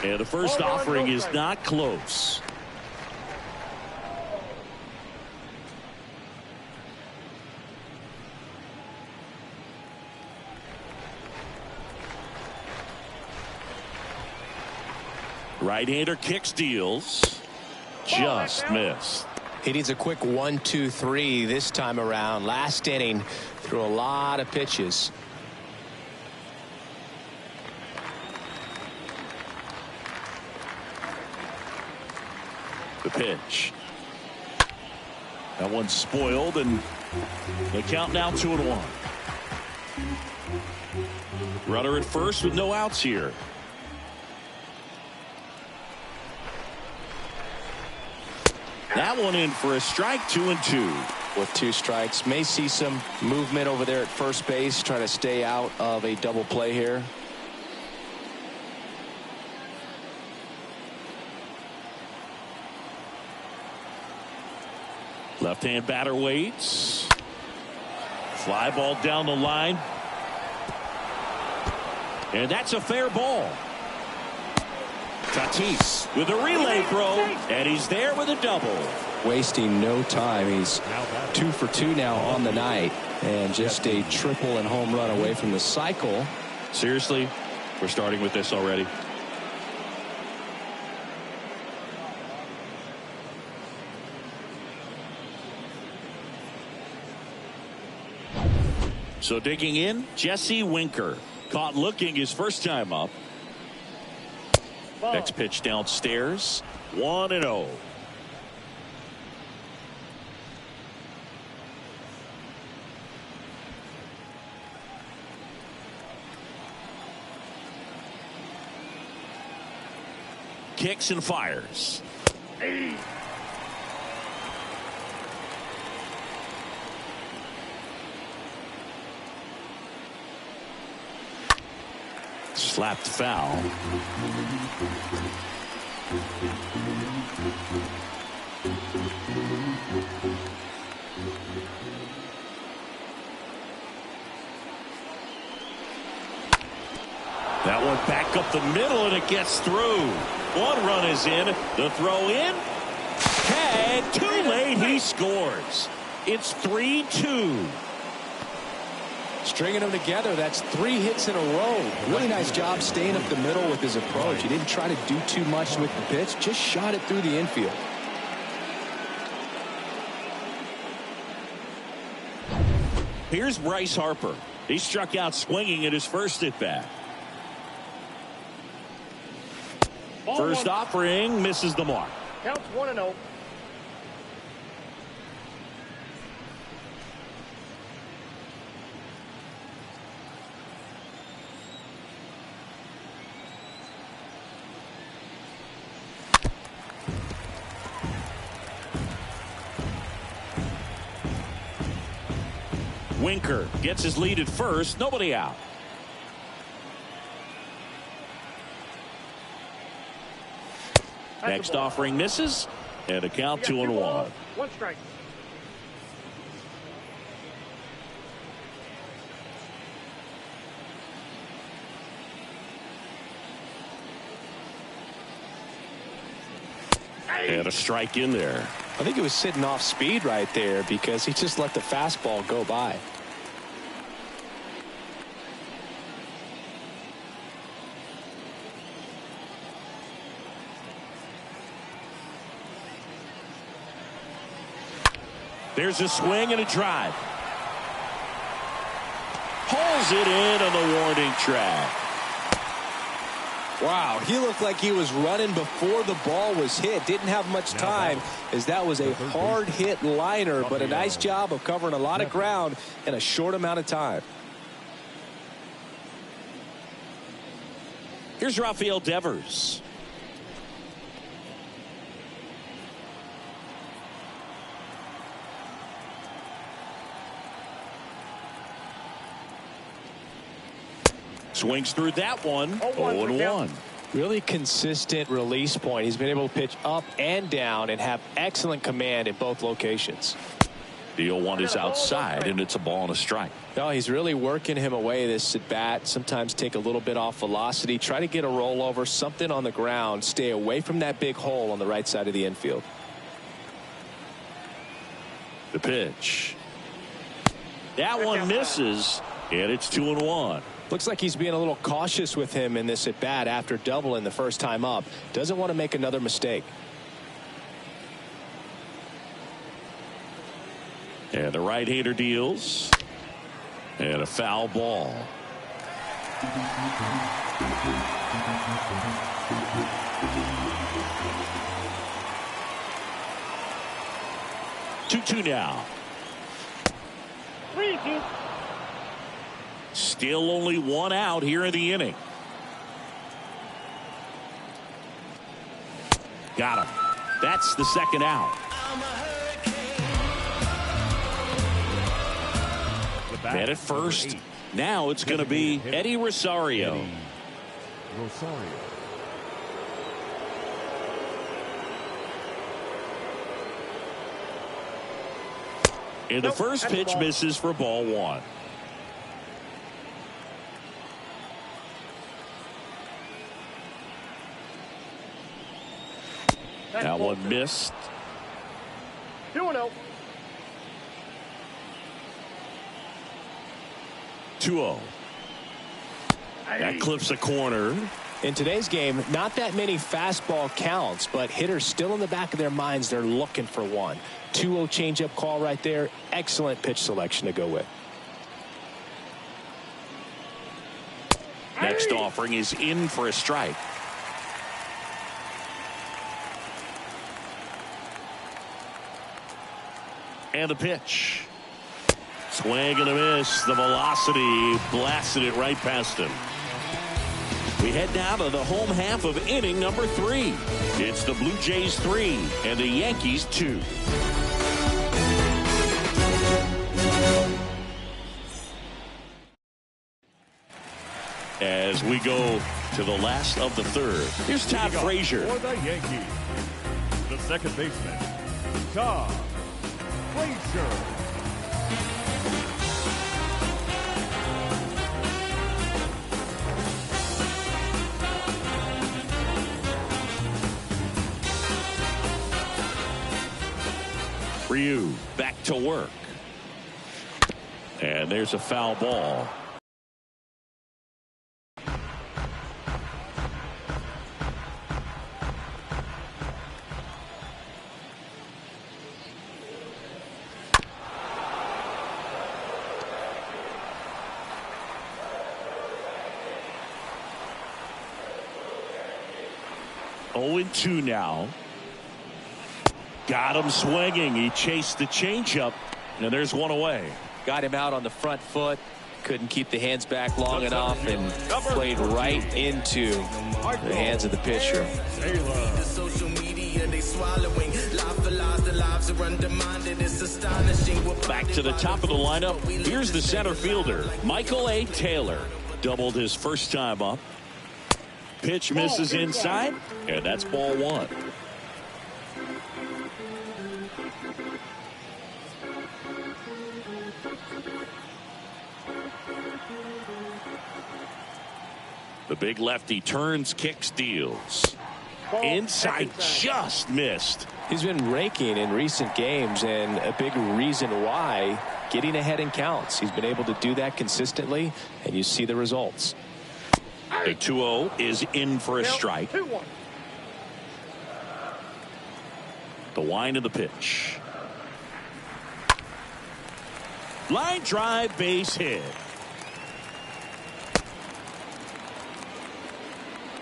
And the first offering is not close. Right-hander kicks, deals. Just missed. He needs a quick 1-2-3 this time around. Last inning, threw a lot of pitches. The pitch. That one's spoiled, and the count now 2-1. Runner at first with no outs here. That one in for a strike, 2-2. With 2 strikes, may see some movement over there at first base, trying to stay out of a double play here. Left-hand batter waits. Fly ball down the line. And that's a fair ball. Tatis with a relay throw, and he's there with a double. Wasting no time. He's 2 for 2 now on the night, and just a triple and home run away from the cycle. Seriously, we're starting with this already. So digging in, Jesse Winker. Caught looking his first time up. Next pitch downstairs, 1-0. Kicks and fires. Slapped foul. That one back up the middle, and it gets through. One run is in. The throw in. Tag. Too late. He scores. It's 3-2. Stringing them together, that's 3 hits in a row. Really nice job staying up the middle with his approach. He didn't try to do too much with the pitch, just shot it through the infield. Here's Bryce Harper. He struck out swinging at his first at bat. First offering misses the mark. Counts 1-0. Winker gets his lead at first. Nobody out. Next offering misses, and a count 2-1. 1 strike. And a strike in there. I think he was sitting off speed right there because he just let the fastball go by. There's a swing and a drive. Pulls it in on the warning track. Wow, he looked like he was running before the ball was hit. Didn't have much time as that was a hard hit liner, but a nice job of covering a lot of ground in a short amount of time. Here's Rafael Devers. Swings through that one. 0-1. Really consistent release point. He's been able to pitch up and down and have excellent command in both locations. The 0-1 is outside, and it's a ball and a strike. No, he's really working him away this at bat. Sometimes take a little bit off velocity. Try to get a rollover, something on the ground. Stay away from that big hole on the right side of the infield. The pitch. That one misses, and it's 2-1. Looks like he's being a little cautious with him in this at bat after doubling the first time up. Doesn't want to make another mistake. And the right-hander deals. And a foul ball. Two now. 3-2. Still only one out here in the inning. Got him. That's the second out. And at first, now it's going to be Eddie Rosario. And the first pitch misses for ball one. That one missed. 2-0. 2-0. That clips a corner. In today's game, not that many fastball counts, but hitters still in the back of their minds, they're looking for one. 2-0 changeup call right there. Excellent pitch selection to go with. Next offering is in for a strike. And the pitch. Swing and a miss. The velocity blasted it right past him. We head down to the home half of inning number 3. It's the Blue Jays 3 and the Yankees 2. As we go to the last of the third. Here's Todd Frazier. For the Yankees, the second baseman, Todd Frazier. Ryu back to work. And there's a foul ball. Oh, 0-2 now. Got him swinging. He chased the changeup, and there's one away. Got him out on the front foot. Couldn't keep the hands back long enough and played right into the hands of the pitcher. Back to the top of the lineup. Here's the center fielder, Michael A. Taylor. Doubled his first time up. Pitch misses inside, and that's ball one. The big lefty turns, kicks, deals. Inside, just missed. He's been raking in recent games, and a big reason why, getting ahead in counts. He's been able to do that consistently, and you see the results. The 2-0 is in for a strike. The wind of the pitch. Line drive, base hit.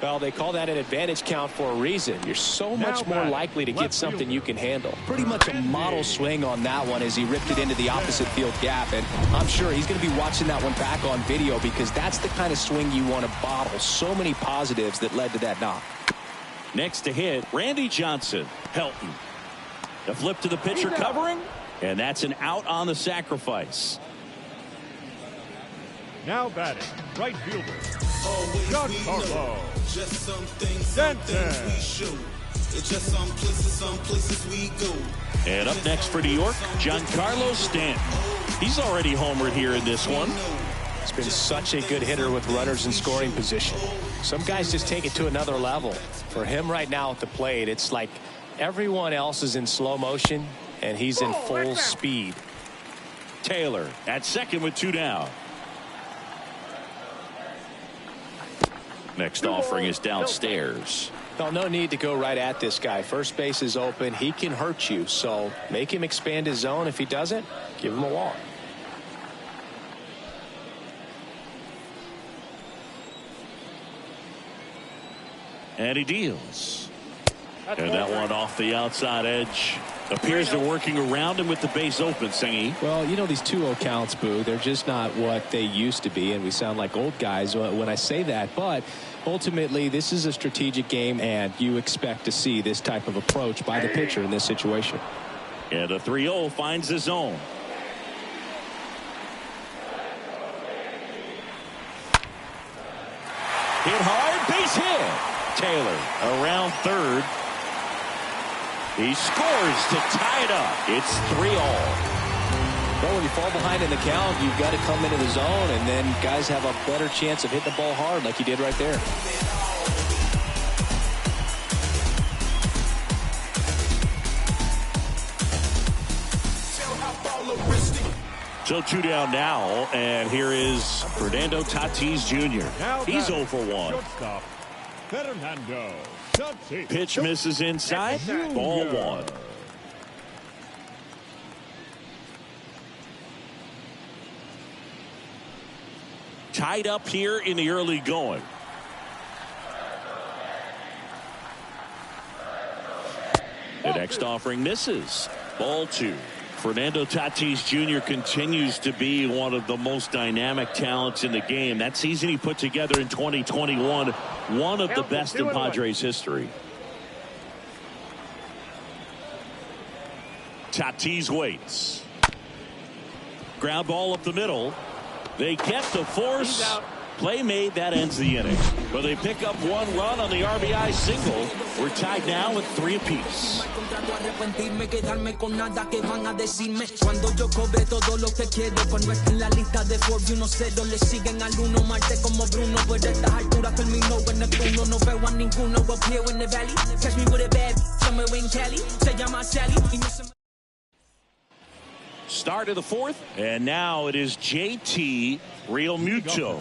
Well, they call that an advantage count for a reason. You're so much more likely to get something you can handle. Pretty much a model swing on that one as he ripped it into the opposite field gap. And I'm sure he's going to be watching that one back on video because that's the kind of swing you want to bottle. So many positives that led to that knock. Next to hit, Randy Johnson. Helton. The flip to the pitcher covering. And that's an out on the sacrifice. Now batting, right fielder, Giancarlo Stanton. And up next for New York, Giancarlo Stanton. He's already homered here in this one. He's been such a good hitter with runners in scoring position. Some guys just take it to another level. For him right now at the plate, it's like everyone else is in slow motion and he's in full speed. Taylor at second with 2 down. Next offering is downstairs. Well, no need to go right at this guy. First base is open. He can hurt you. So make him expand his zone. If he doesn't, give him a walk. And he deals. And that one off the outside edge. Appears they're working around him with the base open, Singy. Well, you know, these 2-0 counts, Boo, they're just not what they used to be, and we sound like old guys when I say that. But ultimately, this is a strategic game, and you expect to see this type of approach by the pitcher in this situation. And a 3-0 finds the zone. Hit hard, base hit. Taylor around third. He scores to tie it up. It's 3-all. Well, when you fall behind in the count, you've got to come into the zone, and then guys have a better chance of hitting the ball hard like you did right there. So 2 down now, and here is Fernando Tatis Jr. He's 0 for 1. Shortstop, Fernando Tatis. Pitch misses inside. Ball 1. Tied up here in the early going. The next offering misses. Ball 2. Fernando Tatis Jr. continues to be one of the most dynamic talents in the game. That season he put together in 2021, one of the best in Padres history. Tatis waits. Ground ball up the middle. They get the force. Play made. That ends the inning. But they pick up 1 run on the RBI single. We're tied now with 3 apiece. Start of the 4th, and now it is JT Realmuto.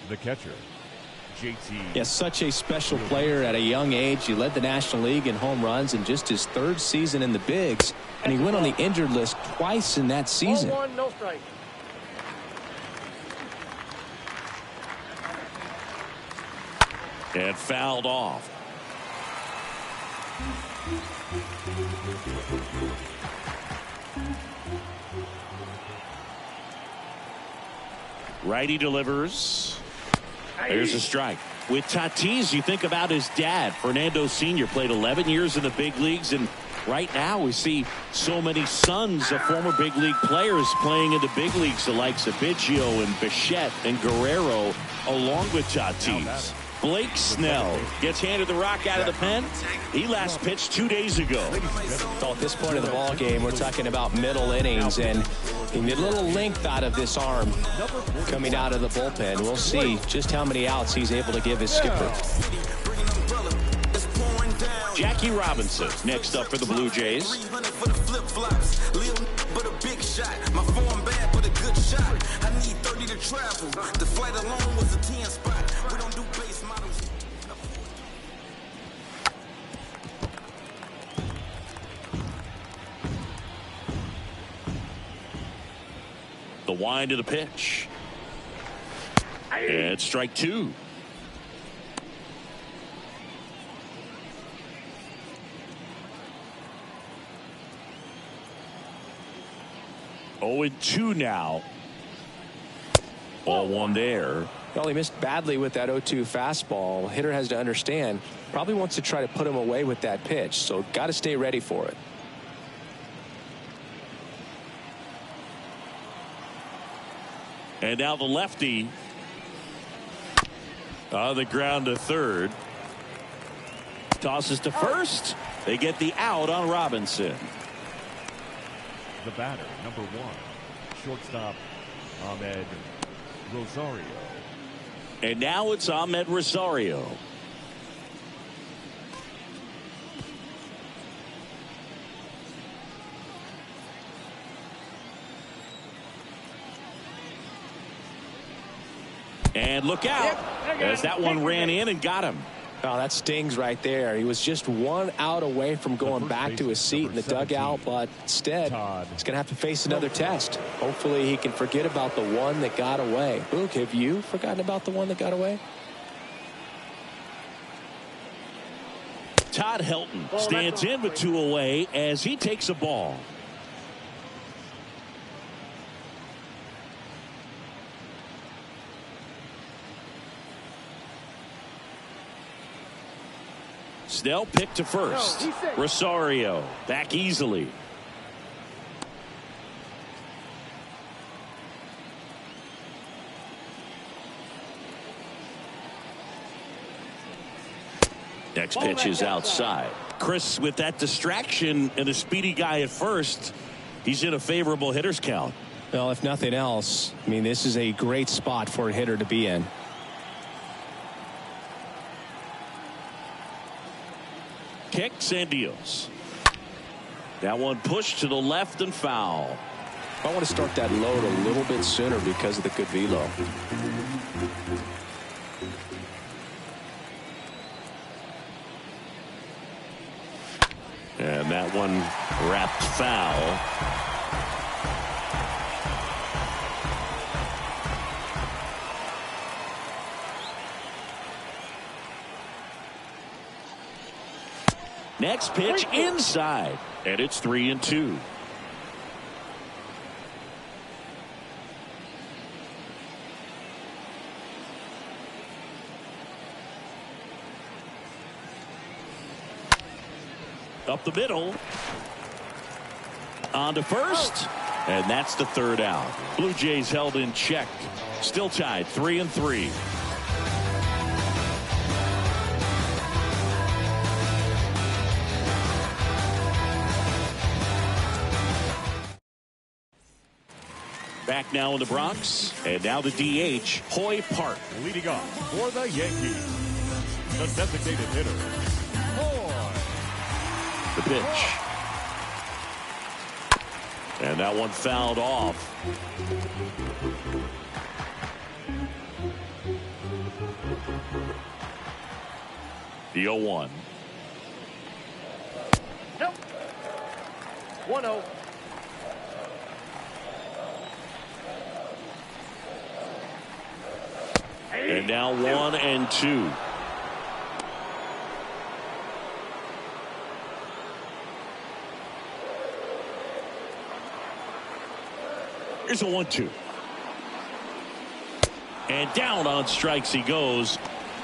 The catcher, JT. Yes, such a special player at a young age. He led the National League in home runs in just his 3rd season in the bigs, and he went on the injured list twice in that season. 0-1, no strike. And fouled off. Righty delivers. There's a strike. With Tatis, you think about his dad, Fernando Sr. Played 11 years in the big leagues, and right now we see so many sons of former big league players playing in the big leagues, the likes of Biggio and Bichette and Guerrero, along with Tatis. Blake Snell gets handed the rock out of the pen. He last pitched 2 days ago. So at this point of the ball game, we're talking about middle innings, and he need a little length out of this arm coming out of the bullpen. We'll see just how many outs he's able to give his skipper. Jackie Robinson next up for the Blue Jays. 300 for the flip-flops. Little but a big shot. My form bad but a good shot. I need 30 to travel. The flight alone was a 10 spot. We don't do base models. The wind of the pitch. And strike two. Oh, and 2 now. Ball one there. Well, he missed badly with that 0-2 fastball. Hitter has to understand, probably wants to try to put him away with that pitch, so got to stay ready for it. And now the lefty on the ground to third. Tosses to first. They get the out on Robinson. The batter, number 1, shortstop Ahmed Rosario. And now it's Ahmed Rosario. And look out as that one ran in and got him. Oh, that stings right there. He was just 1 out away from going back to his seat in the dugout, but instead he's going to have to face another test. Hopefully he can forget about the one that got away. Luke, have you forgotten about the one that got away? Todd Helton stands in with 2 away as he takes a ball. Snell picked to first. Rosario back easily. Next pitch is outside. Chris, with that distraction and a speedy guy at first, he's in a favorable hitter's count. Well, if nothing else, I mean, this is a great spot for a hitter to be in. Kicks and deals. That one pushed to the left and foul. I want to start that load a little bit sooner because of the good velo. And that one wrapped foul. Next pitch inside, and it's 3-2. Up the middle. On to first. And that's the third out. Blue Jays held in check. Still tied 3-3. Back now in the Bronx. And now the DH, Hoy Park. Leading off for the Yankees, the designated hitter, Hoy. The pitch. And that one fouled off. The 0-1. Nope. 1-0. And now 1-2. Here's a 1-2. And down on strikes he goes.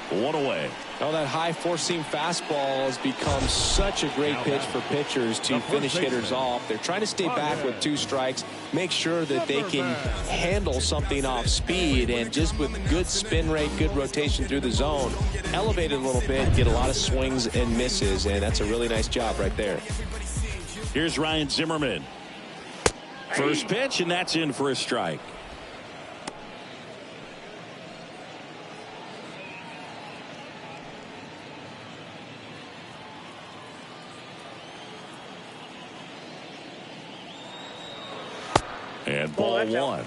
1 away. Oh, that high four-seam fastball has become such a great pitch for pitchers to finish hitters off. They're trying to stay back with 2 strikes, make sure that they can handle something off speed, and just with good spin rate, good rotation through the zone, elevate it a little bit, get a lot of swings and misses, and that's a really nice job right there. Here's Ryan Zimmerman. First pitch, and that's in for a strike. And ball one.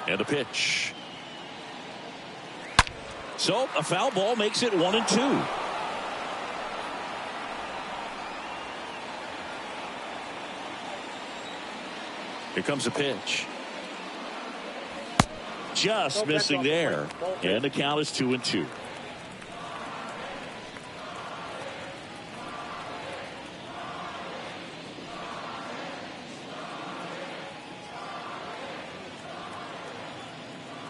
And a pitch. So a foul ball makes it 1-2. Here comes a pitch. Just missing there. And the count is 2-2.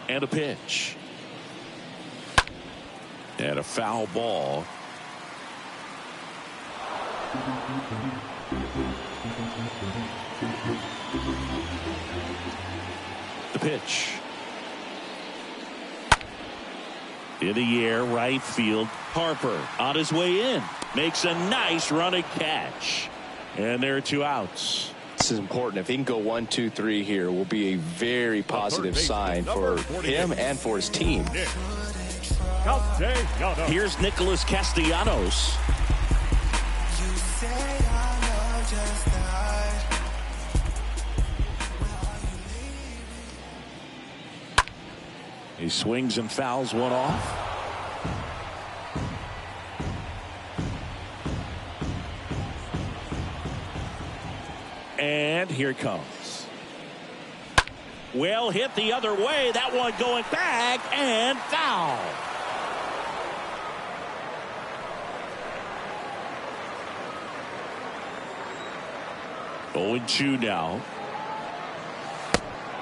And a pitch. And a foul ball. The pitch. In the air, right field. Harper on his way in. Makes a nice running catch. And there are 2 outs. This is important. If he can go 1, 2, 3 here, will be a very positive sign for him and for his team. Here's Nicholas Castellanos. He swings and fouls one off. And here it comes. Well hit the other way. That one going back and foul. Oh, 2 now.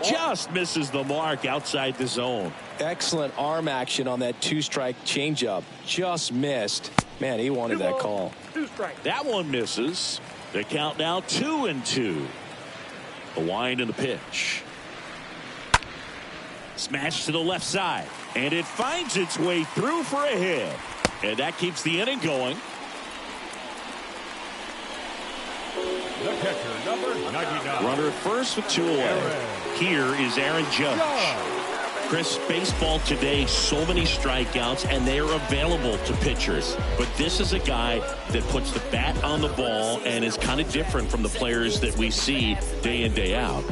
Just misses the mark outside the zone. Excellent arm action on that 2-strike changeup. Just missed. Man, he wanted that call. 2 strikes. That one misses. The count now 2-2. The wind and the pitch. Smash to the left side. And it finds its way through for a hit. And that keeps the inning going. The catcher, number 99. Runner at first with 2 away. Here is Aaron Judge. Chris, baseball today, so many strikeouts, and they are available to pitchers. But this is a guy that puts the bat on the ball and is kind of different from the players that we see day in, day out.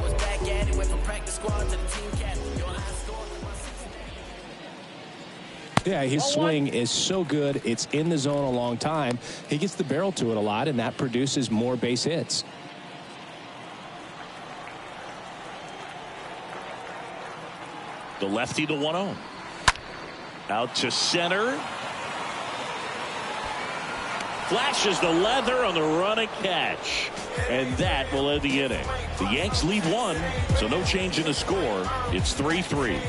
Yeah, his swing is so good. It's in the zone a long time. He gets the barrel to it a lot, and that produces more base hits. The lefty, the 1-0. Out to center. Flashes the leather on the running catch. And that will end the inning. The Yanks lead 1, so no change in the score. It's 3-3.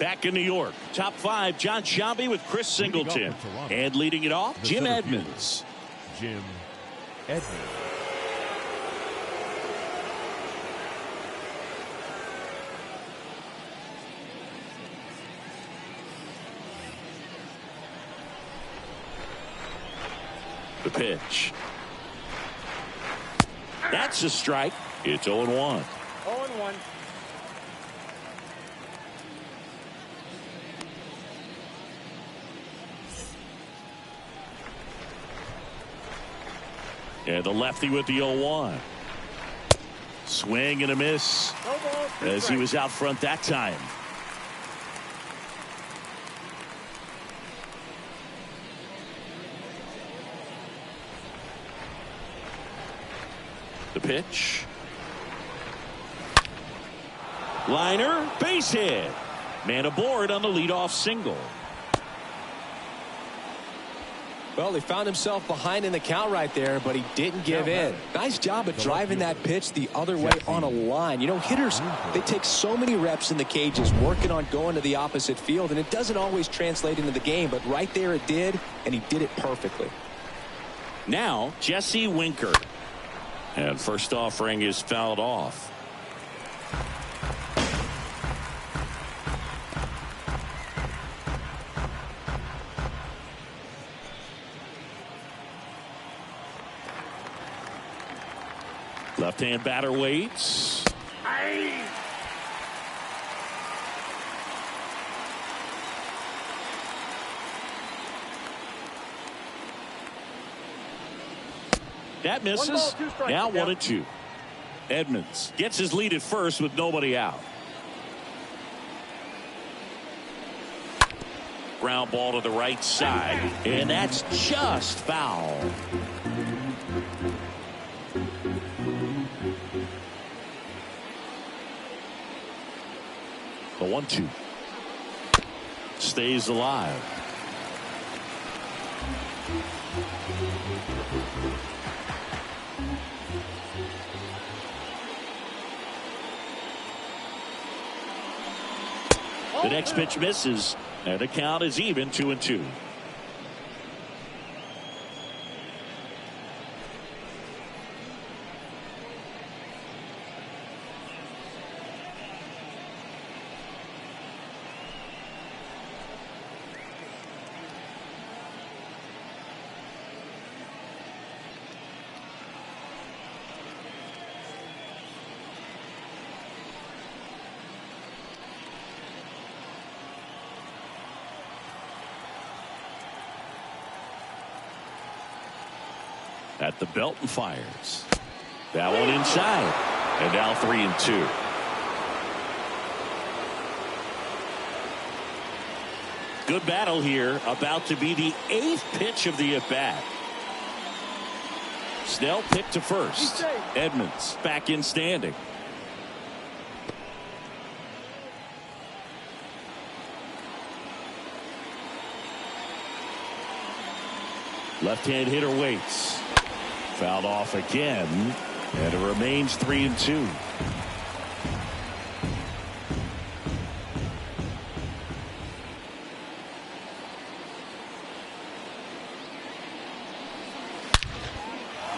Back in New York, top 5, John Sciambi with Chris Singleton. And leading it off, Jim Edmonds. Jim Edmonds. The pitch. That's a strike. It's 0-1. 0-1. And the lefty with the 0-1. Swing and a miss as he was out front that time. The pitch. Liner, base hit. Man aboard on the leadoff single. Well, he found himself behind in the count right there, but he didn't give in. Nice job of driving that pitch the other way on a line. You know, hitters, they take so many reps in the cages working on going to the opposite field, and it doesn't always translate into the game, but right there it did, and he did it perfectly. Now, Jesse Winker. And first offering is fouled off. Left-hand batter waits. That misses. 1 ball, 2 strikes. Now Yeah. 1-2. Edmonds gets his lead at first with nobody out. Ground ball to the right side, and that's just foul. The 1-2 stays alive. The next pitch misses, and the count is even 2-2. At the belt and fires. That one inside. And now 3-2. Good battle here. About to be the 8th pitch of the at-bat. Snell picked to first. Edmonds back in standing. Left-hand hitter waits. Fouled off again, and it remains 3-2.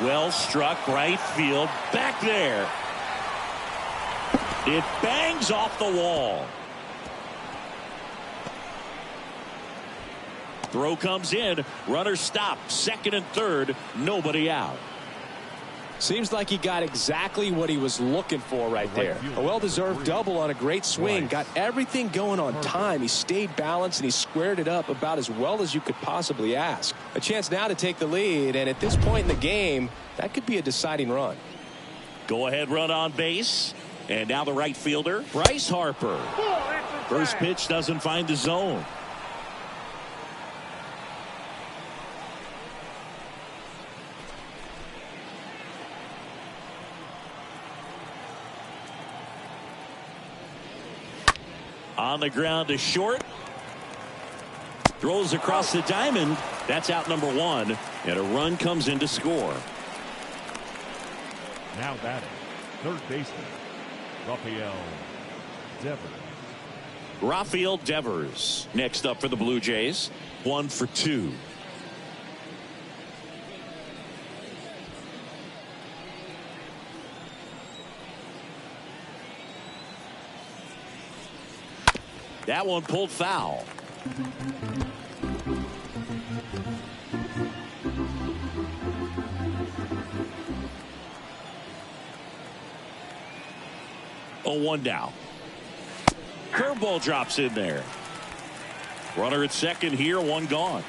Well struck right field, back there. It bangs off the wall. Throw comes in, runner stopped, second and third, nobody out. Seems like he got exactly what he was looking for right there. A well-deserved double on a great swing. Got everything going on time. He stayed balanced and he squared it up about as well as you could possibly ask. A chance now to take the lead, and at this point in the game, that could be a deciding run. Go ahead run on base, and now the right fielder, Bryce Harper. First pitch doesn't find the zone. On the ground to short. Throws across the diamond. That's out number 1. And a run comes in to score. Now batting, third baseman, Rafael Devers next up for the Blue Jays. 1 for 2. That one pulled foul. Oh, 1 down. Curveball drops in there. Runner at second here, 1 gone.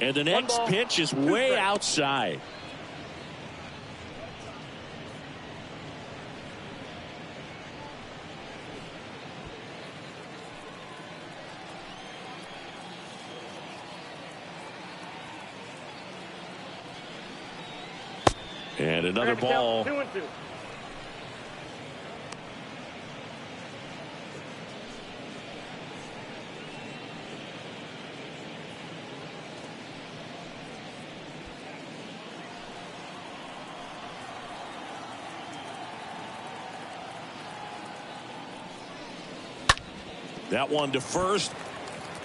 And the next pitch is way outside. And another ball. 2-2. That one to first,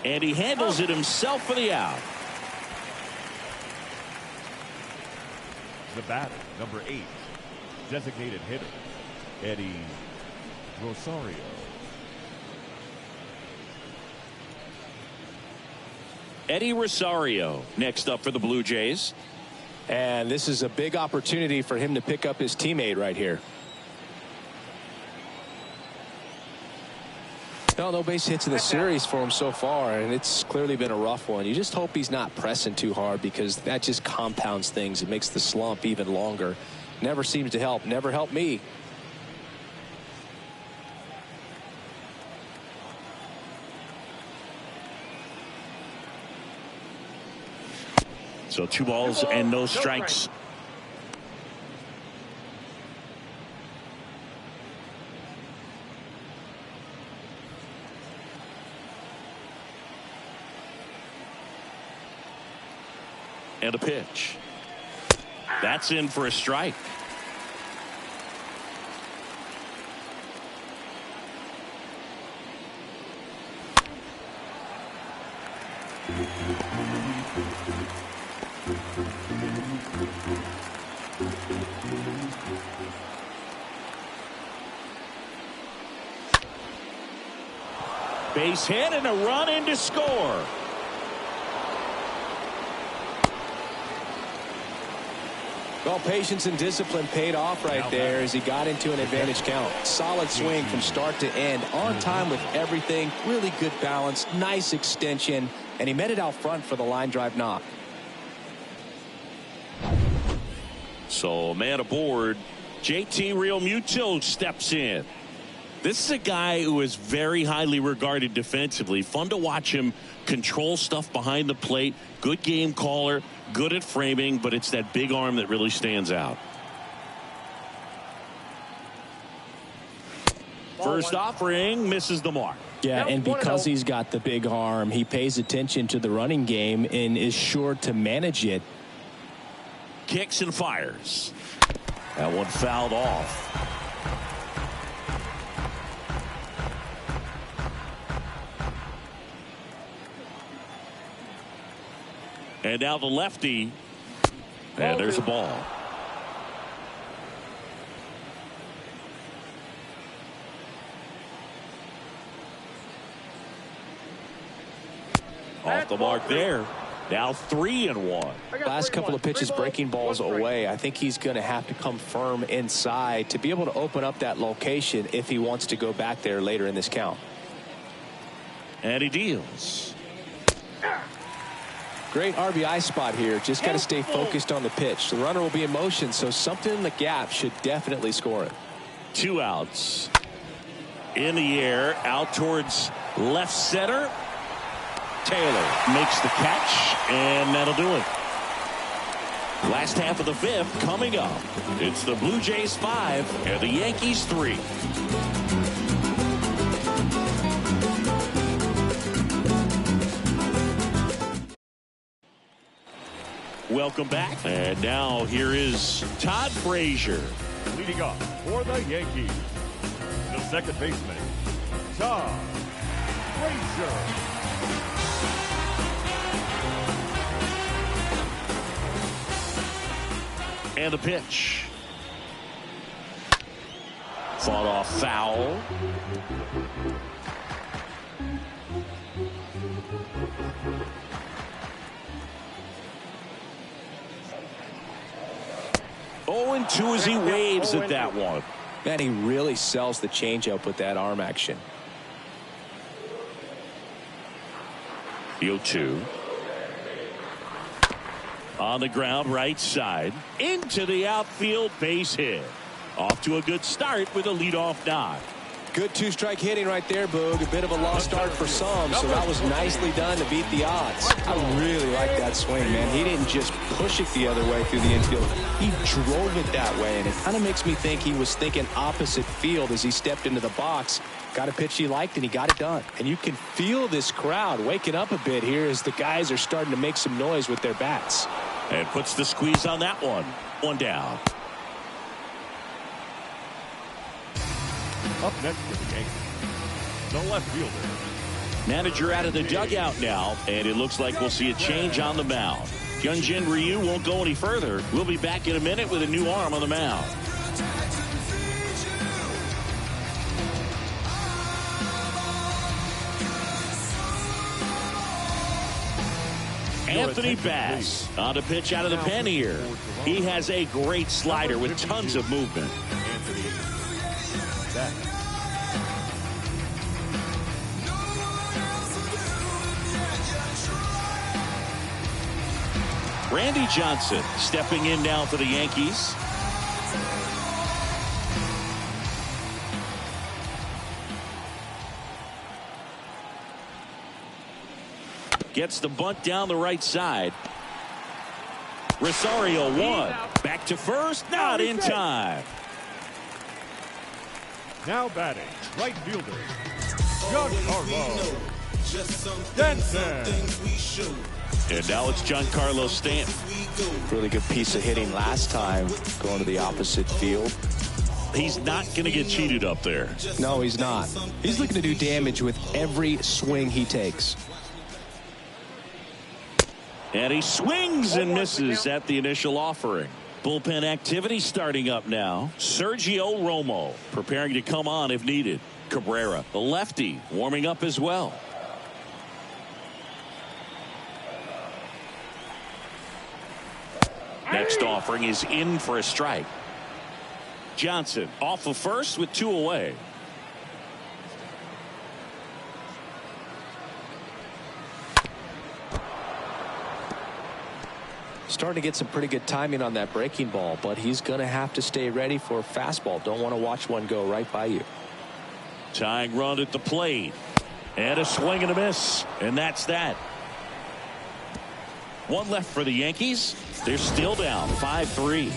and he handles it himself for the out. The batter, number 8, designated hitter, Eddie Rosario. Eddie Rosario next up for the Blue Jays. And this is a big opportunity for him to pick up his teammate right here. No base hits in the series for him so far, and it's clearly been a rough one. You just hope he's not pressing too hard, because that just compounds things. It makes the slump even longer. Never seems to help. Never helped me. So 2 balls and no strikes. And a pitch. That's in for a strike. Base hit and a run in to score. Well, patience and discipline paid off right there as he got into an advantage count. Solid swing from start to end, on time with everything, really good balance, nice extension, and he met it out front for the line drive knock. So man aboard, JT Realmuto steps in. This is a guy who is very highly regarded defensively. Fun to watch him control stuff behind the plate. Good game caller, good at framing, but it's that big arm that really stands out. First offering misses the mark. Yeah, and because he's got the big arm, he pays attention to the running game and is sure to manage it. Kicks and fires. That one fouled off. And now the lefty. And there's a ball. Off the mark there. Now 3-1. Last couple of pitches breaking balls away. I think he's going to have to come firm inside to be able to open up that location if he wants to go back there later in this count. And he deals. Great RBI spot here. Just got to stay focused on the pitch. The runner will be in motion, so something in the gap should definitely score it. 2 outs. In the air, out towards left center. Taylor makes the catch, and that'll do it. Last half of the 5th coming up. It's the Blue Jays 5 and the Yankees 3. Welcome back. And now here is Todd Frazier. Leading off for the Yankees, the second baseman, Todd Frazier. And the pitch. Fought off foul. Oh, and 2 as he waves at that one. Man, he really sells the changeup with that arm action. The 0-2. On the ground, right side. Into the outfield, base hit. Off to a good start with a leadoff knock. Good 2-strike hitting right there, Boog. A bit of a lost start for some, so that was nicely done to beat the odds. I really like that swing, man. He didn't just push it the other way through the infield. He drove it that way, and it kind of makes me think he was thinking opposite field as he stepped into the box. Got a pitch he liked, and he got it done. And you can feel this crowd waking up a bit here as the guys are starting to make some noise with their bats. And puts the squeeze on that one. 1 down. Up next for the Yankees, the left fielder. Manager out of the dugout now, and it looks like we'll see a change on the mound. Hyunjin Ryu won't go any further. We'll be back in a minute with a new arm on the mound. Anthony Bass on a pitch out of the pen here. He has a great slider with tons of movement. Randy Johnson stepping in now for the Yankees. Gets the bunt down the right side. Rosario one. Back to first. Not in time. Now batting, right fielder, Giancarlo Stanton. And now it's Giancarlo Stanton. Really good piece of hitting last time, going to the opposite field. He's not going to get cheated up there. No, he's not. He's looking to do damage with every swing he takes. And he swings and misses at the initial offering. Bullpen activity starting up now. Sergio Romo preparing to come on if needed. Cabrera, the lefty, warming up as well. Next offering is in for a strike. Johnson off of first with 2 away. Starting to get some pretty good timing on that breaking ball, but he's going to have to stay ready for a fastball. Don't want to watch one go right by you. Tying run at the plate. And a swing and a miss. And that's that. One left for the Yankees. They're still down 5-3.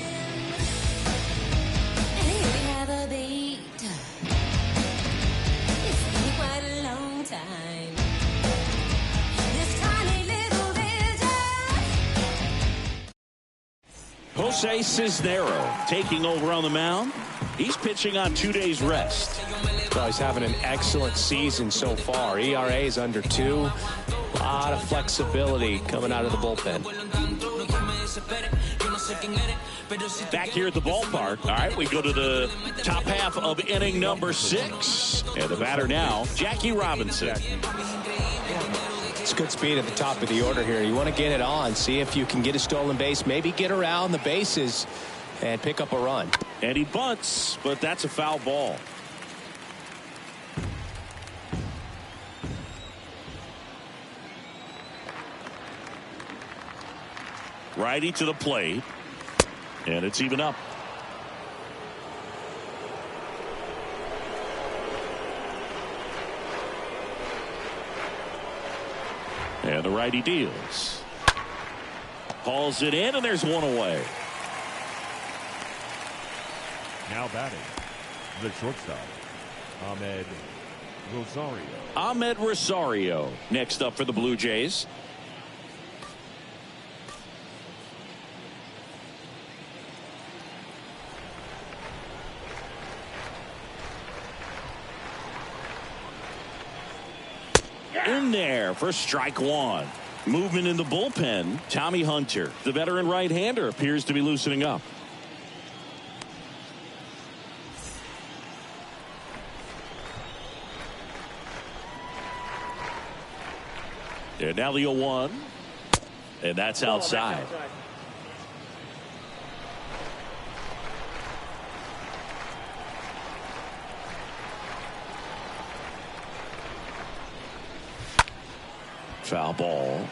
Jose Cisnero taking over on the mound. He's pitching on 2 days rest. Well, he's having an excellent season so far. ERA is under 2. A lot of flexibility coming out of the bullpen. Back here at the ballpark. All right, we go to the top half of inning number 6. And the batter now, Jackie Robinson. It's good speed at the top of the order here. You want to get it on, see if you can get a stolen base, maybe get around the bases and pick up a run. And he bunts, but that's a foul ball. Righty to the plate. And it's even up. And the righty deals. Hauls it in, and there's one away. Now batting, the shortstop, Ahmed Rosario. Ahmed Rosario next up for the Blue Jays. In there for strike one. Movement in the bullpen. Tommy Hunter, the veteran right-hander, appears to be loosening up. And now the 0-1. And that's outside. Foul ball.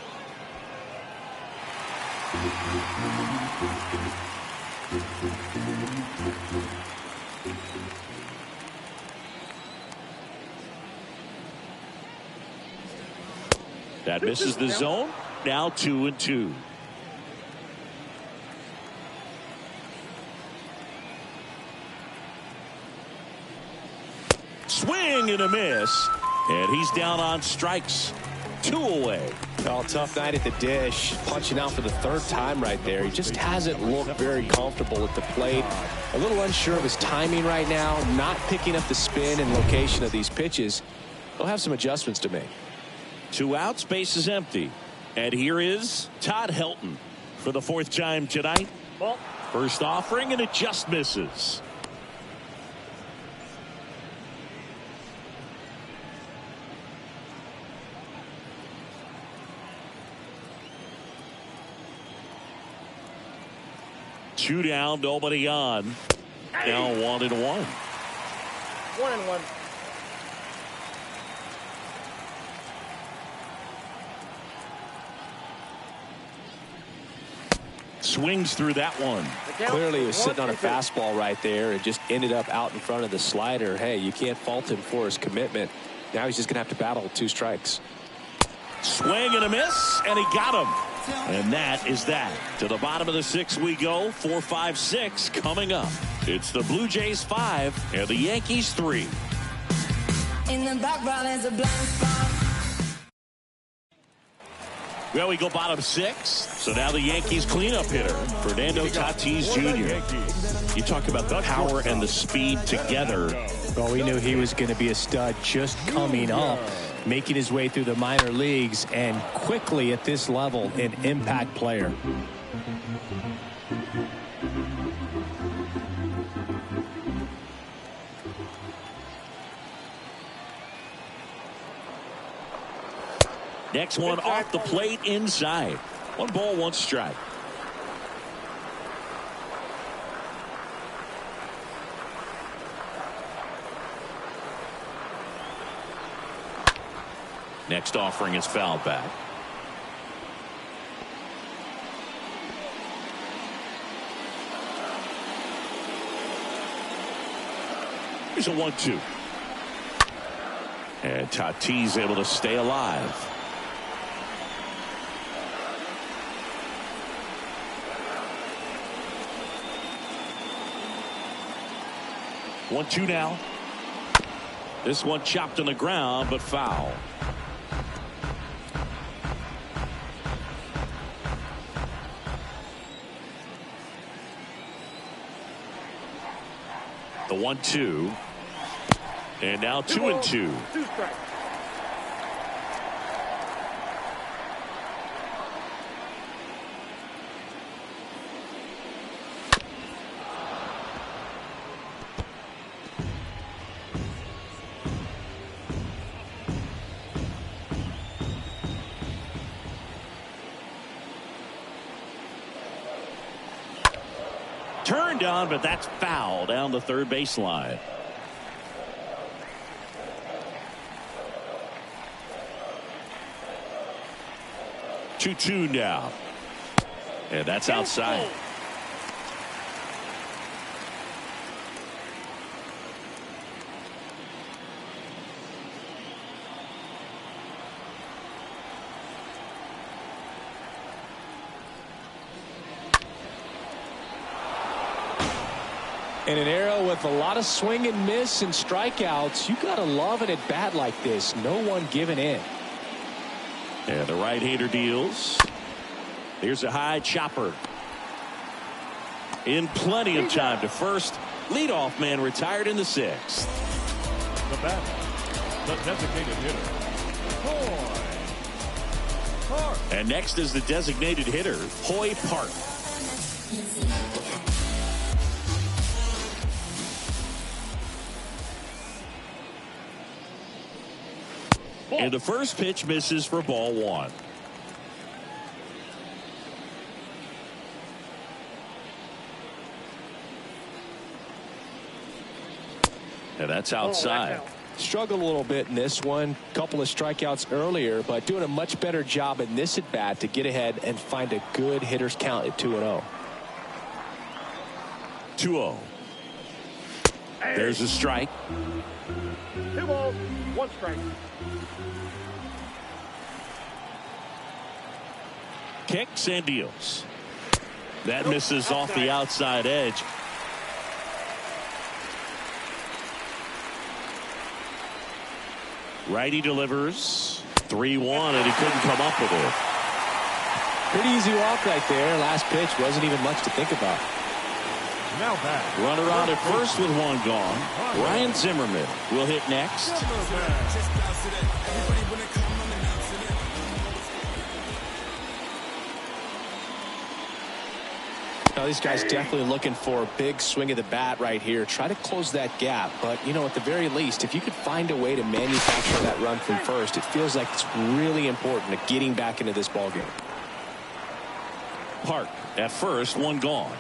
That misses the zone. Now 2-2. Swing and a miss. And he's down on strikes. 2 away. Well, tough night at the dish. Punching out for the 3rd time right there. He just hasn't looked very comfortable at the plate. A little unsure of his timing right now. Not picking up the spin and location of these pitches. He'll have some adjustments to make. 2 outs, base is empty. And here is Todd Helton for the 4th time tonight. First offering, and it just misses. Two down, nobody on. Now 1-1. 1-1. swings through that one. Clearly he was sitting on a fastball right there and just ended up out in front of the slider. Hey, you can't fault him for his commitment. Now he's just going to have to battle 2 strikes. Swing and a miss, and he got him. And that is that. To the bottom of the 6th we go. 4, 5, 6 coming up. It's the Blue Jays 5 and the Yankees 3. In the background is a blind spot. Well, we go bottom 6. So now the Yankees cleanup hitter, Fernando Tatis Jr. You talk about the power and the speed together. Well, we knew he was going to be a stud just coming up, making his way through the minor leagues, and quickly at this level, an impact player. Next one off the plate inside. 1 ball, 1 strike. Next offering is fouled back. Here's a 1-2. And Tatis able to stay alive. One, 2 now. This one chopped on the ground, but foul. The 1-2. And now 2-2. 2 strikes. Turned on, but that's foul down the 3rd baseline. Two now. And that's outside. In an era with a lot of swing and miss and strikeouts, you got to love an at-bat like this. No one giving in. And the right-hander deals. Here's a high chopper. In plenty of time to first. Leadoff man retired in the 6th. The batter, the designated hitter, Hoy Park. And next is the designated hitter, Hoy Park. And the first pitch misses for ball 1. And that's outside. Struggled a little bit in this one. Couple of strikeouts earlier, but doing a much better job in this at bat to get ahead and find a good hitter's count at 2-0. 2-0. There's a strike. 2 balls, 1 strike. Kicks and deals. That misses off the outside edge. Righty delivers. 3-1, and he couldn't come up with it. Pretty easy walk right there. Last pitch wasn't even much to think about. Now back. Runner on at first with 1 gone. Ryan Zimmerman will hit next. Now these guys definitely looking for a big swing of the bat right here. Try to close that gap. But, you know, at the very least, if you could find a way to manufacture that run from first, it feels like it's really important to getting back into this ballgame. Park at first, 1 gone.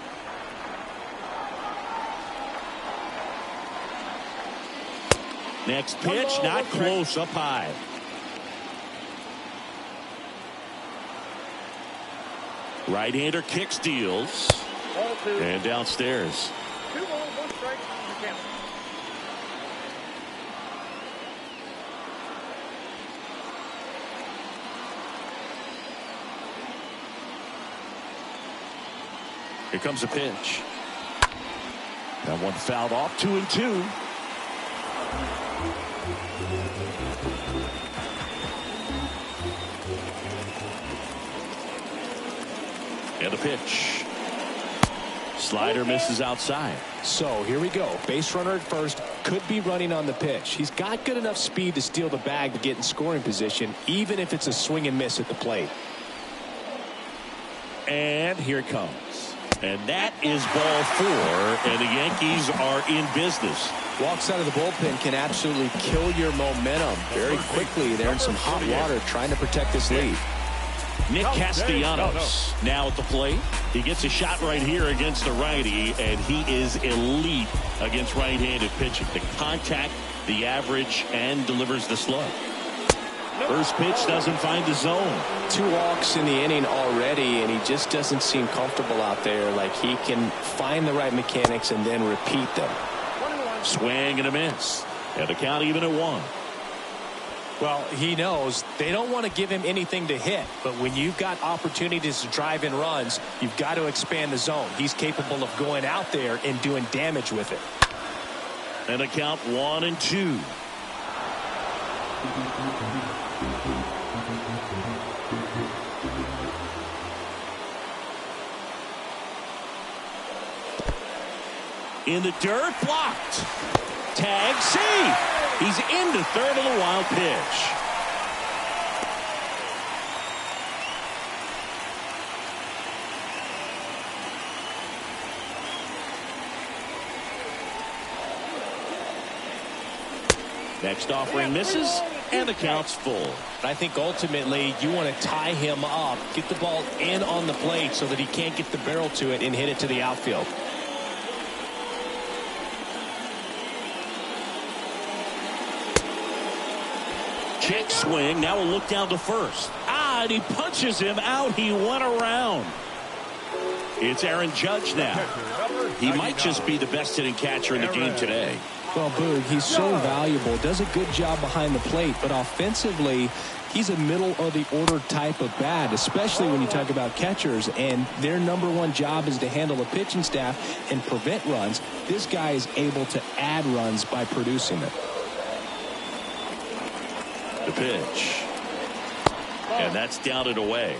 Next pitch, not close, up high. Right-hander kick steals. And downstairs. 2 balls, 1 strike, you count. Here comes a pitch. That one fouled off. 2-2. And a pitch. Slider misses outside. So here we go. Base runner at first, could be running on the pitch. He's got good enough speed to steal the bag to get in scoring position, even if it's a swing and miss at the plate. And here it comes. And that is ball 4, and the Yankees are in business. Walks out of the bullpen can absolutely kill your momentum very quickly. They're in some hot water trying to protect this lead. Nick Castellanos now at the plate. He gets a shot right here against a righty, and he is elite against right-handed pitching. The contact, the average, and delivers the slug. First pitch doesn't find the zone. 2 walks in the inning already, and he just doesn't seem comfortable out there. Like he can find the right mechanics and then repeat them. Swing and a miss. And the count even at 1. Well, he knows they don't want to give him anything to hit, but when you've got opportunities to drive in runs, you've got to expand the zone. He's capable of going out there and doing damage with it. And a count 1-2. In the dirt, blocked. Tag, see. He's into third on the wild pitch. Next offering misses, and the count's full. I think ultimately you want to tie him up, get the ball in on the plate so that he can't get the barrel to it and hit it to the outfield. Check swing. Now we'll look down to first. And he punches him out. He went around. It's Aaron Judge now. He might just be the best hitting catcher in the game today. Well, Boog, he's so valuable. Does a good job behind the plate. But offensively, he's a middle-of-the-order type of bat, especially when you talk about catchers. And their #1 job is to handle the pitching staff and prevent runs. This guy is able to add runs by producing them. The pitch. And that's down and away.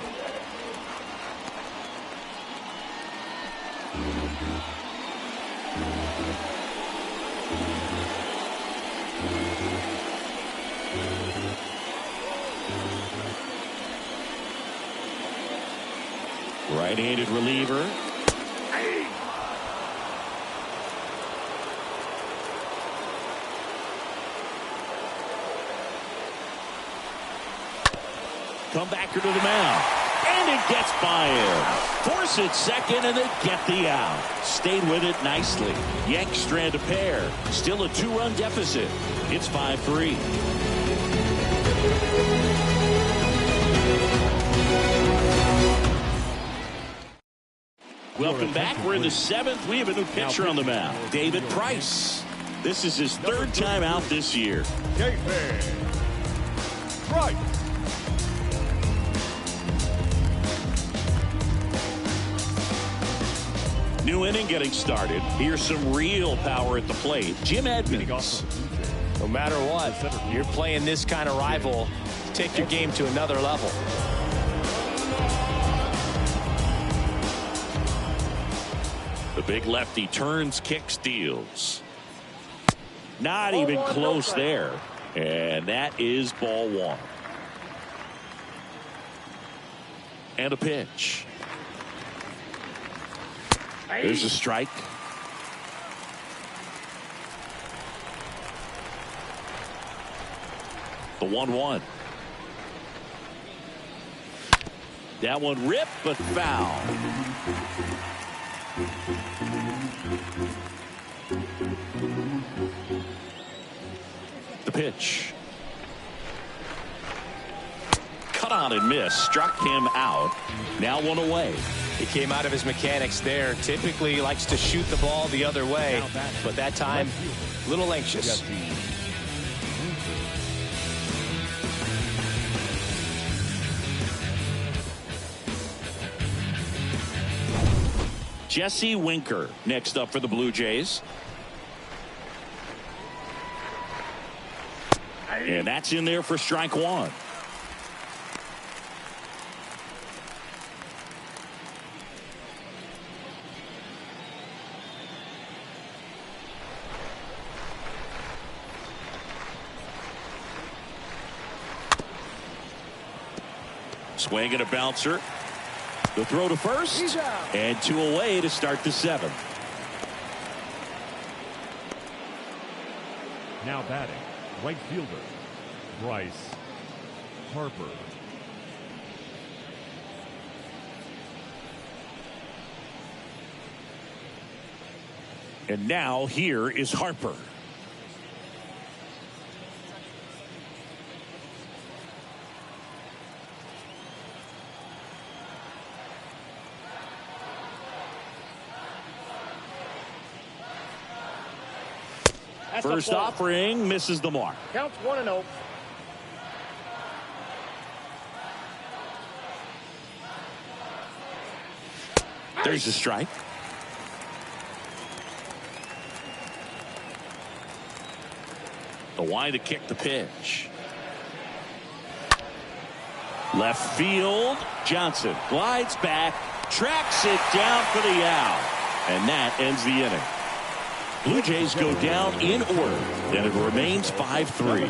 Right-handed reliever. Comebacker to the mound. And it gets by him. Force it second, and they get the out. Stayed with it nicely. Yanks strand a pair. Still a 2-run deficit. It's 5-3. Welcome back. We're in the 7th. We have a new pitcher on the mound. David Price. This is his 3rd time out this year. David Price. New inning getting started. Here's some real power at the plate. Jim Edmonds. No matter what, you're playing this kind of rival, take your game to another level. The big lefty turns, kicks, steals. Not even close there. And that is ball 1. And a pitch. There's a strike. The 1-1. That one ripped, but foul. The pitch. cut on and miss. Struck him out. Now one away. He came out of his mechanics there. Typically likes to shoot the ball the other way, but that time a little anxious. Jesse Winker next up for the Blue Jays. And that's in there for strike one. Swing and a bouncer. The throw to first, and 2 away to start the 7th. Now batting, right fielder, Bryce Harper. And now here is Harper. First offering misses the mark. Counts 1-0. There's a strike. The wide to kick the pitch. Left field. Johnson glides back, tracks it down for the out, and that ends the inning. Blue Jays go down in order, and it remains 5-3.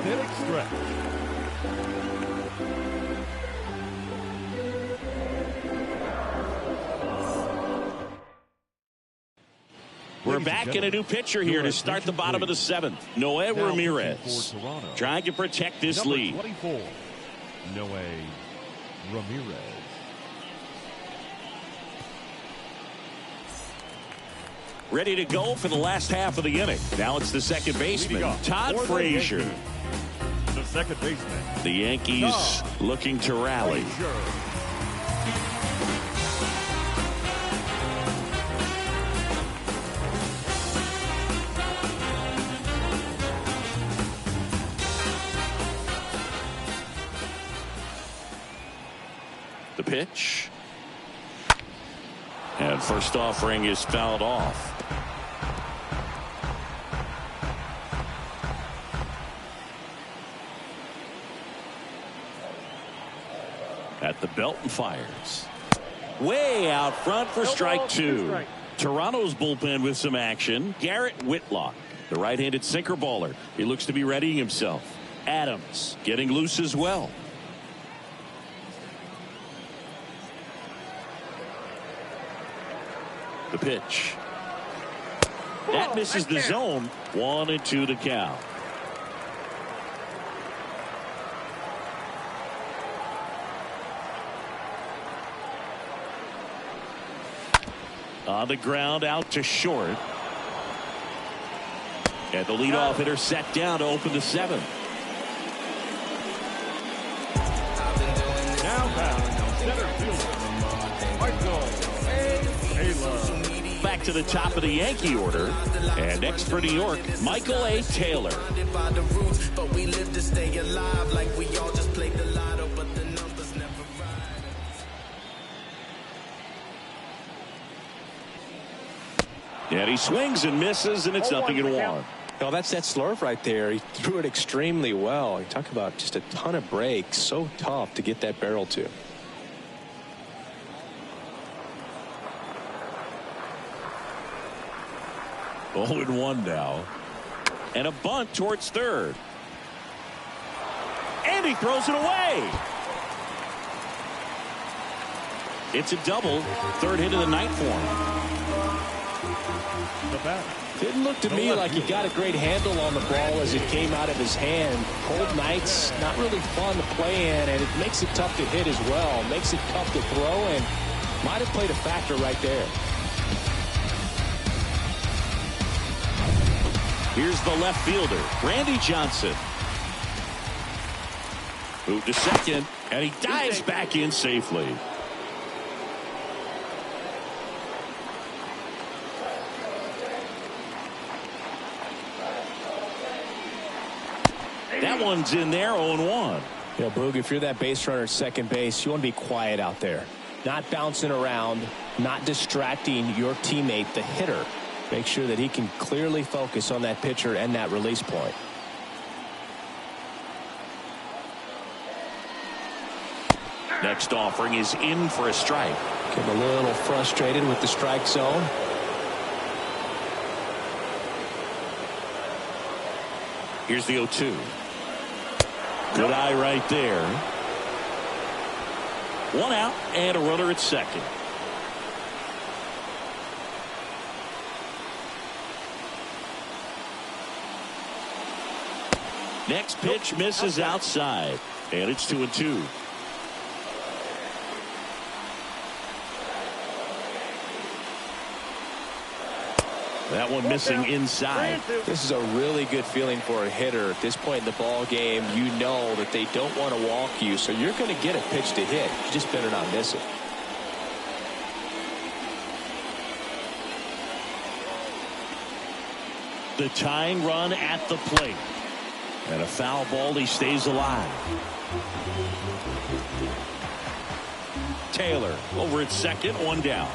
We're back in a new pitcher here to start the bottom of the 7th. Noe Ramirez trying to protect this lead. 24, Noe Ramirez. Ready to go for the last half of the inning. Now it's the second baseman, Todd Frazier. The second baseman. The Yankees looking to rally. The pitch. And first offering is fouled off. At the belt and fires. Way out front for strike 2. Toronto's bullpen with some action. Garrett Whitlock, the right-handed sinker baller. He looks to be readying himself. Adams getting loose as well. The pitch. That misses the zone. 1-2 to count. On the ground, out to short. And the leadoff hitter set down to open the 7th. Now back, center fielder, Michael Taylor. Back to the top of the Yankee order. And next for New York, Michael A. Taylor. But we live to stay alive like we all just played the lotto, but the numbers never ride. And he swings and misses, and it's 0-1. Oh, that's that slurve right there. He threw it extremely well. You talk about just a ton of breaks. So tough to get that barrel to. Oh, 0-1 now. And a bunt towards third. And he throws it away. It's a double. Third hit of the night for him. The bat. Didn't look to me like he got a great handle on the ball as it came out of his hand. Cold nights, not really fun to play in, and it makes it tough to hit as well. Makes it tough to throw, and might have played a factor right there. Here's the left fielder, Randy Johnson. Moved to second. And he dives back in safely. That one's in there, 0-1. You know, Boog, if you're that base runner at second base, you want to be quiet out there. Not bouncing around, not distracting your teammate, the hitter. Make sure that he can clearly focus on that pitcher and that release point. Next offering is in for a strike. Getting a little frustrated with the strike zone. Here's the 0-2. Good eye right there. One out and a runner at second. Next pitch misses outside. And it's 2-2. That one missing inside. This is a really good feeling for a hitter at this point in the ball game. You know that they don't want to walk you, so you're going to get a pitch to hit. You just better not miss it. The tying run at the plate. And a foul ball. He stays alive. Taylor over at second, one down.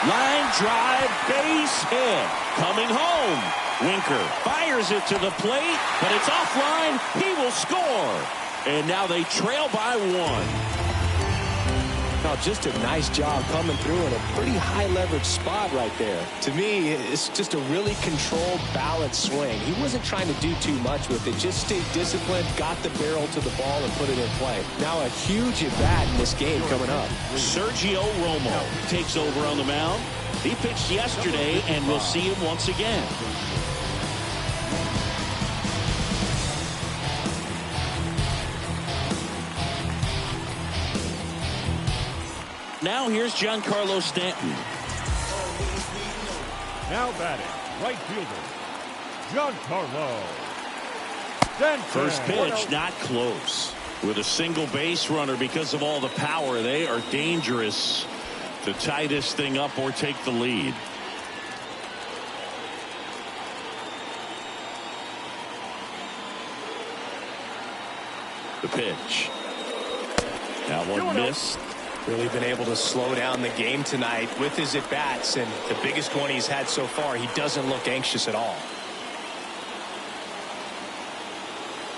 Line drive, base hit. Coming home. Winker fires it to the plate, but it's offline. He will score. And now they trail by one. Now, just a nice job coming through in a pretty high leverage spot right there. To me, it's just a really controlled, balanced swing. He wasn't trying to do too much with it. Just stayed disciplined, got the barrel to the ball, and put it in play. Now a huge at-bat in this game coming up. Sergio Romo takes over on the mound. He pitched yesterday, and we'll see him once again. Now here's Giancarlo Stanton. Now batting, right fielder, Giancarlo Stanton. First pitch, not close. With a single base runner, because of all the power, they are dangerous to tie this thing up or take the lead. The pitch. That one missed. Really been able to slow down the game tonight with his at-bats, and the biggest one he's had so far, he doesn't look anxious at all.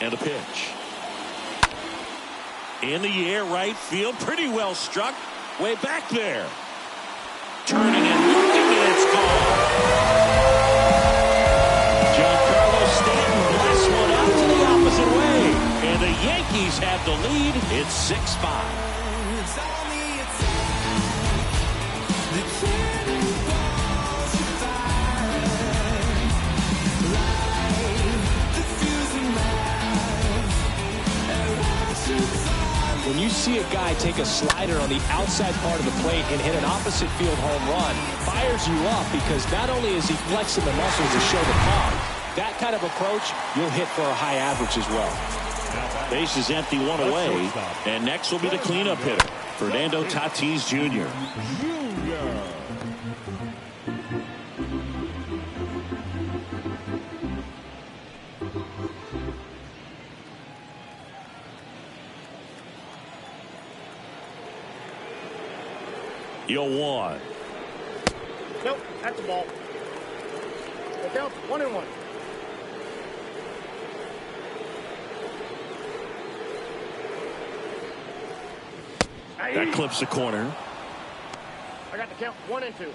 And a pitch. In the air, right field, pretty well struck. Way back there. Turning and looking, and it's gone. Giancarlo Stanton blasts one out to the opposite way. And the Yankees have the lead. It's 6-5. When you see a guy take a slider on the outside part of the plate and hit an opposite field home run, fires you up because not only is he flexing the muscles to show the pop, that kind of approach, you'll hit for a high average as well. Base is empty, one away. And next will be the cleanup hitter, Fernando Tatis Jr. Yo, one. Nope, that's the ball. The count's 1-1. That clips the corner. I got the count 1-2.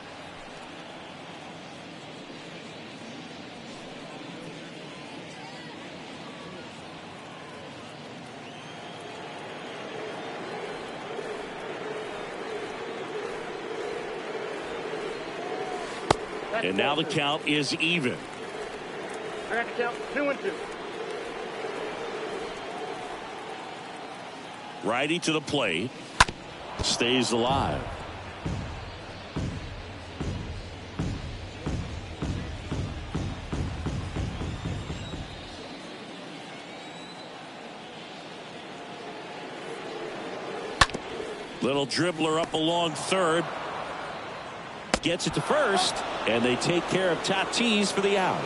And now the count is even. I got the count 2-2. Righty to the plate. Stays alive. Little dribbler up along third. Gets it to first, and they take care of Tatis for the out.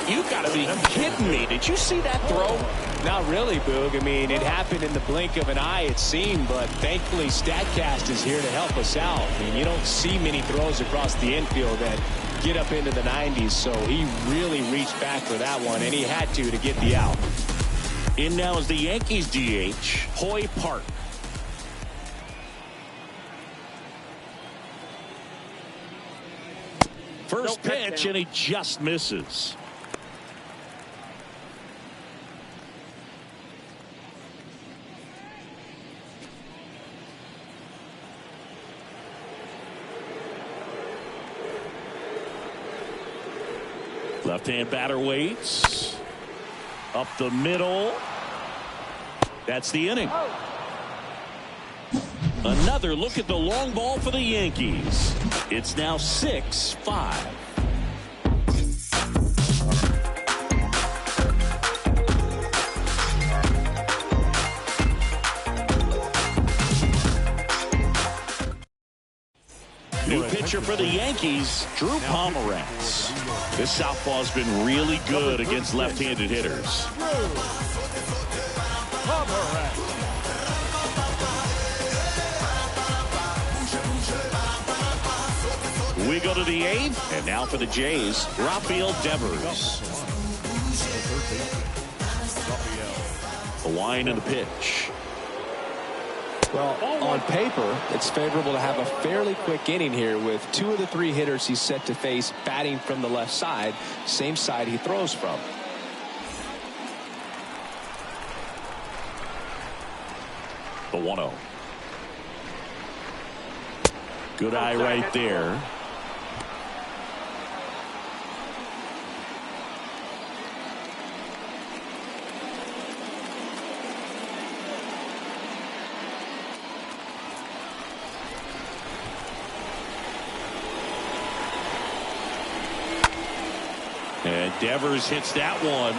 You gotta be kidding me. Did you see that throw? Not really, Boog. I mean, it happened in the blink of an eye, it seemed, but thankfully StatCast is here to help us out. I mean, you don't see many throws across the infield that get up into the 90s, so he really reached back for that one, and he had to get the out. In now is the Yankees DH, Hoy Park. First pitch, and he just misses. Left-hand batter waits. Up the middle. That's the inning. Another look at the long ball for the Yankees. It's now 6-5. New pitcher for the Yankees, Drew Pomeranz. This southpaw's been really good against left-handed hitters. We go to the 8th, and now for the Jays, Rafael Devers. The wind and the pitch. Well, on paper, it's favorable to have a fairly quick inning here with 2 of the 3 hitters he's set to face batting from the left side, same side he throws from. The 1-0. Good eye right there. And Devers hits that one.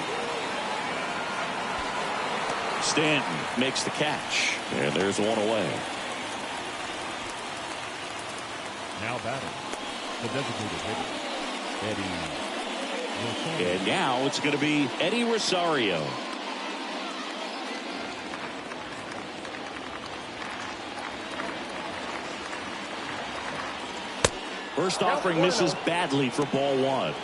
Stanton makes the catch. And there's one away. Now batting, the designated hitter, Eddie. And now it's going to be Eddie Rosario. First offering misses badly for ball 1.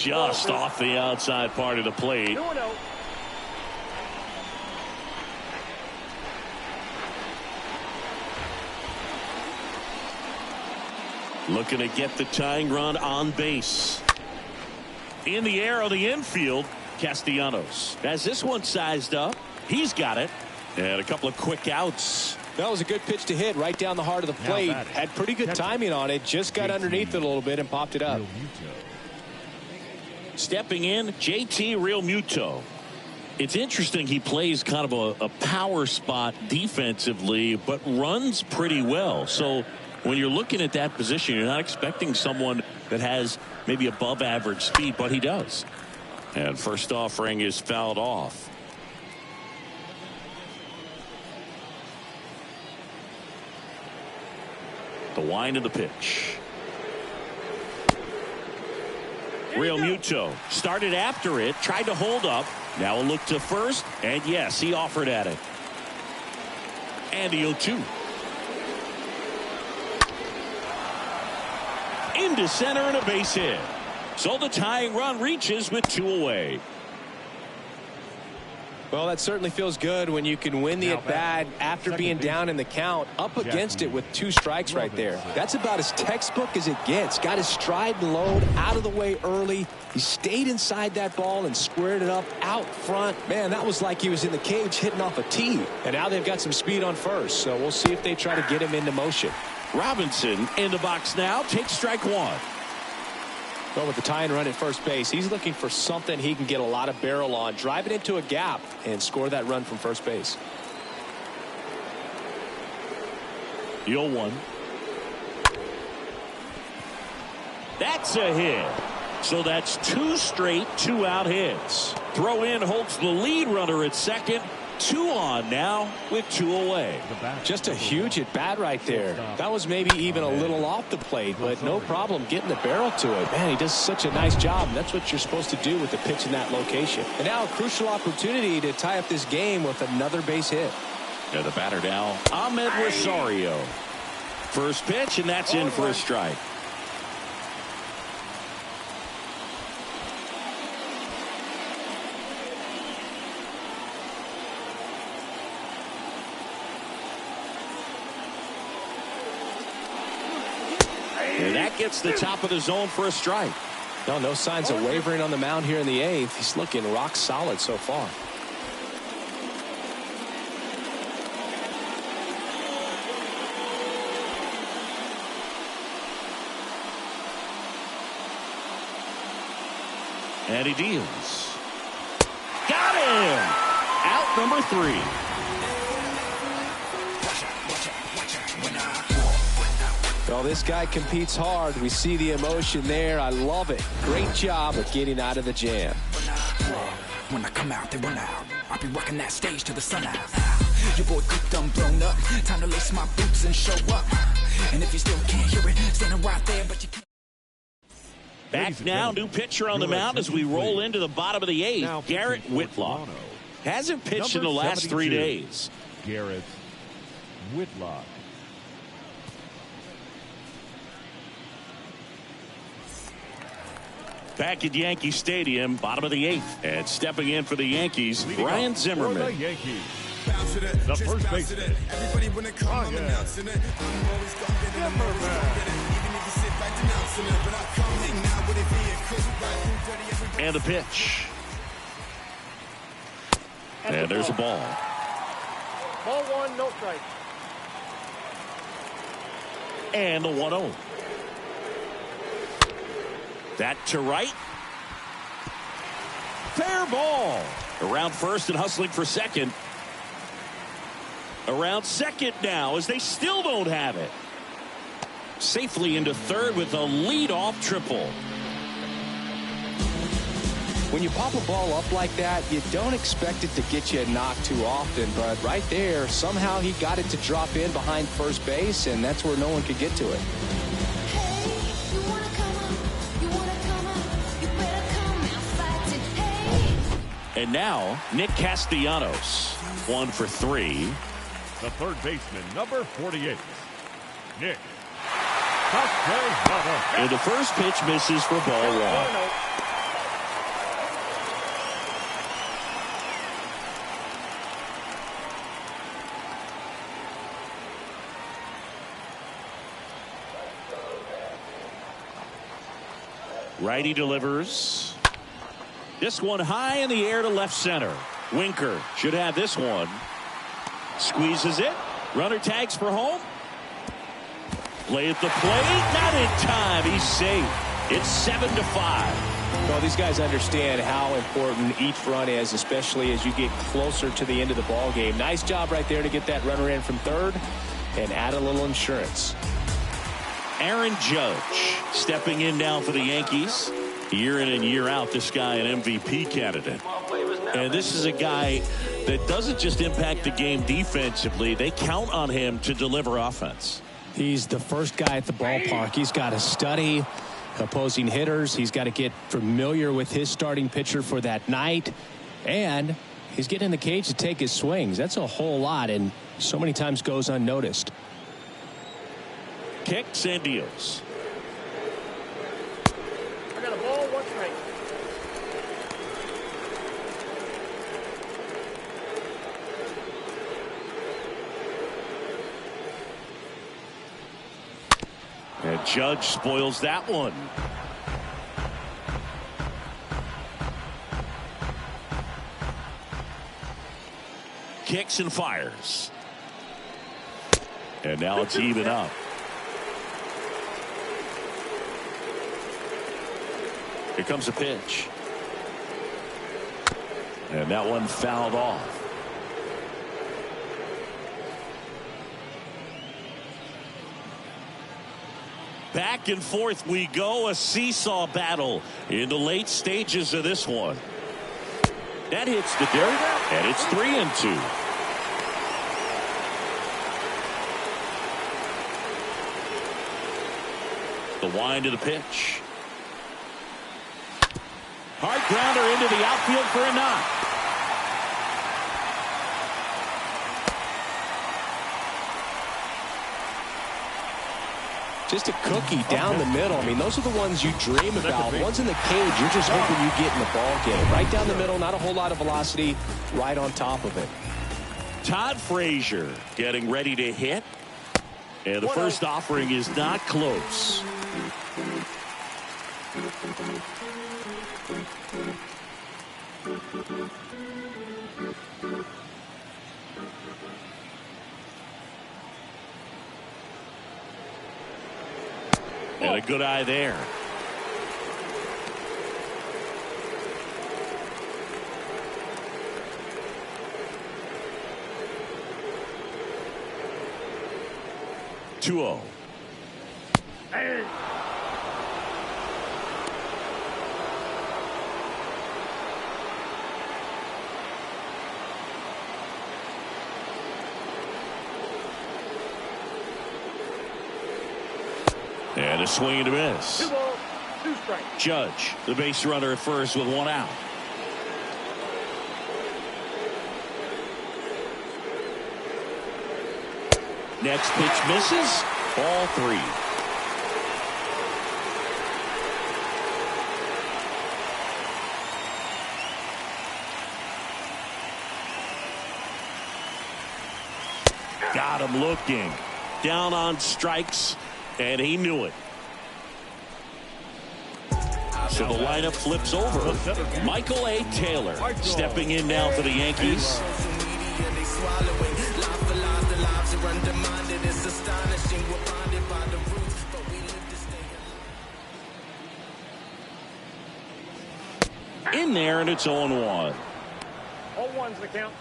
Just off the outside part of the plate. Looking to get the tying run on base. In the air on the infield, Castellanos. As this one sized up, he's got it. And a couple of quick outs. That was a good pitch to hit right down the heart of the plate. Had pretty good timing on it. Just got underneath it a little bit and popped it up. Stepping in, JT Realmuto. It's interesting he plays kind of a power spot defensively, but runs pretty well. So when you're looking at that position, you're not expecting someone that has maybe above average speed, but he does. And first offering is fouled off. The wind of the pitch. Realmuto started after it, tried to hold up. Now a look to first, and yes, he offered at it. And the 0-2. Into center and a base hit. So the tying run reaches with 2 away. Well, that certainly feels good when you can win the at-bat after being down in the count, up against it with 2 strikes right there. That's about as textbook as it gets. Got his stride and load out of the way early. He stayed inside that ball and squared it up out front. Man, that was like he was in the cage hitting off a tee. And now they've got some speed on first, so we'll see if they try to get him into motion. Robinson in the box now, takes strike 1. But with the tying run at first base, he's looking for something he can get a lot of barrel on, drive it into a gap, and score that run from first base. The 0-1. That's a hit. So that's 2 straight 2-out hits. Throw in holds the lead runner at second. 2 on now with 2 away. Just a huge at bat right there. That was maybe even a little off the plate, but no problem getting the barrel to it. Man, he does such a nice job. And that's what you're supposed to do with the pitch in that location. And now a crucial opportunity to tie up this game with another base hit. And the batter now, Ahmed Rosario. First pitch, and that's in for a strike. And that gets the top of the zone for a strike. No signs of wavering on the mound here in the 8th. He's looking rock solid so far. And he deals. Got him! Out number 3. Well, this guy competes hard. We see the emotion there. I love it. Great job of getting out of the jam. When I come out, they run out. I'll be rocking that stage till the sun out. Your boy cooked, I'm blown up. Time to lace my boots and show up. And if you still can't hear it, standing right there, but you can't. Back now, new pitcher on the mound as we roll into the bottom of the 8th. Garrett Whitlock hasn't pitched in the last 3 days. Garrett Whitlock. Back at Yankee Stadium, bottom of the 8th. And stepping in for the Yankees, Ryan Zimmerman. The Yankees. The first baseman. Everybody when it comes, I'm announcing it. I'm always gonna get it. I'm always gonna get it. Even if you sit back denouncing it. But I come hang out with it being Chris right through dirty everybody. And a pitch. And there's a ball. Ball 1, no strike. And the 1-0. That to right. Fair ball. Around first and hustling for second. Around second now as they still don't have it. Safely into third with a leadoff triple. When you pop a ball up like that, you don't expect it to get you a knock too often. But right there, somehow he got it to drop in behind first base, and that's where no one could get to it. And now, Nick Castellanos, 1 for 3. The third baseman, number 48, Nick Castellanos. And the first pitch misses for ball 1. Righty delivers. This one high in the air to left center. Winker should have this one. Squeezes it. Runner tags for home. Play at the plate. Not in time. He's safe. It's 7-5. Well, these guys understand how important each run is, especially as you get closer to the end of the ball game. Nice job right there to get that runner in from third and add a little insurance. Aaron Judge stepping in now for the Yankees. Year in and year out, this guy an MVP candidate. And this is a guy that doesn't just impact the game defensively. They count on him to deliver offense. He's the first guy at the ballpark. He's got to study opposing hitters. He's got to get familiar with his starting pitcher for that night. And he's getting in the cage to take his swings. That's a whole lot, and so many times goes unnoticed. Kicks and deals. I got a ball, 1 strike. And Judge spoils that one. Kicks and fires. And now it's even up. Here comes a pitch. And that one fouled off. Back and forth we go, a seesaw battle in the late stages of this one. That hits the dirt, and it's 3-2. The wind of the pitch. Hard grounder into the outfield for a knock. Just a cookie down the middle. I mean, those are the ones you dream about. Ones in the cage, you're just hoping you get in the ball game. Right down the middle, not a whole lot of velocity, right on top of it. Todd Frazier getting ready to hit. And the first offering is not close. And a good eye there. Two-oh. Hey. And a swing and a miss. 2 balls, 2 strikes. Judge, the base runner at first with 1 out. Next pitch misses. Ball 3. Got him looking. Down on strikes. And he knew it. So the lineup flips over. Michael A. Taylor stepping in now for the Yankees. In there, and it's 0-1. 0-1's the count.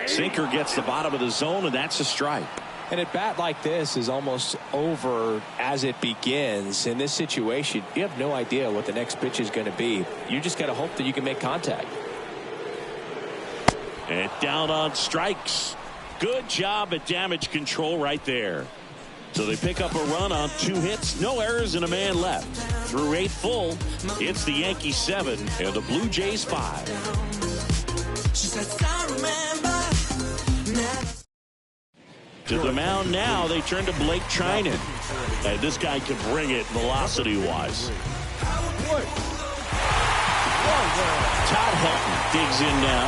Sinker gets the bottom of the zone, and that's a strike. And at bat like this is almost over as it begins. In this situation, you have no idea what the next pitch is going to be. You just got to hope that you can make contact. And down on strikes. Good job at damage control right there. So they pick up a run on 2 hits, no errors, and a man left. Through 8 full, it's the Yankees 7 and the Blue Jays 5. To the mound now, they turn to Blake Trinan. And this guy can bring it velocity-wise. Todd Helton digs in now.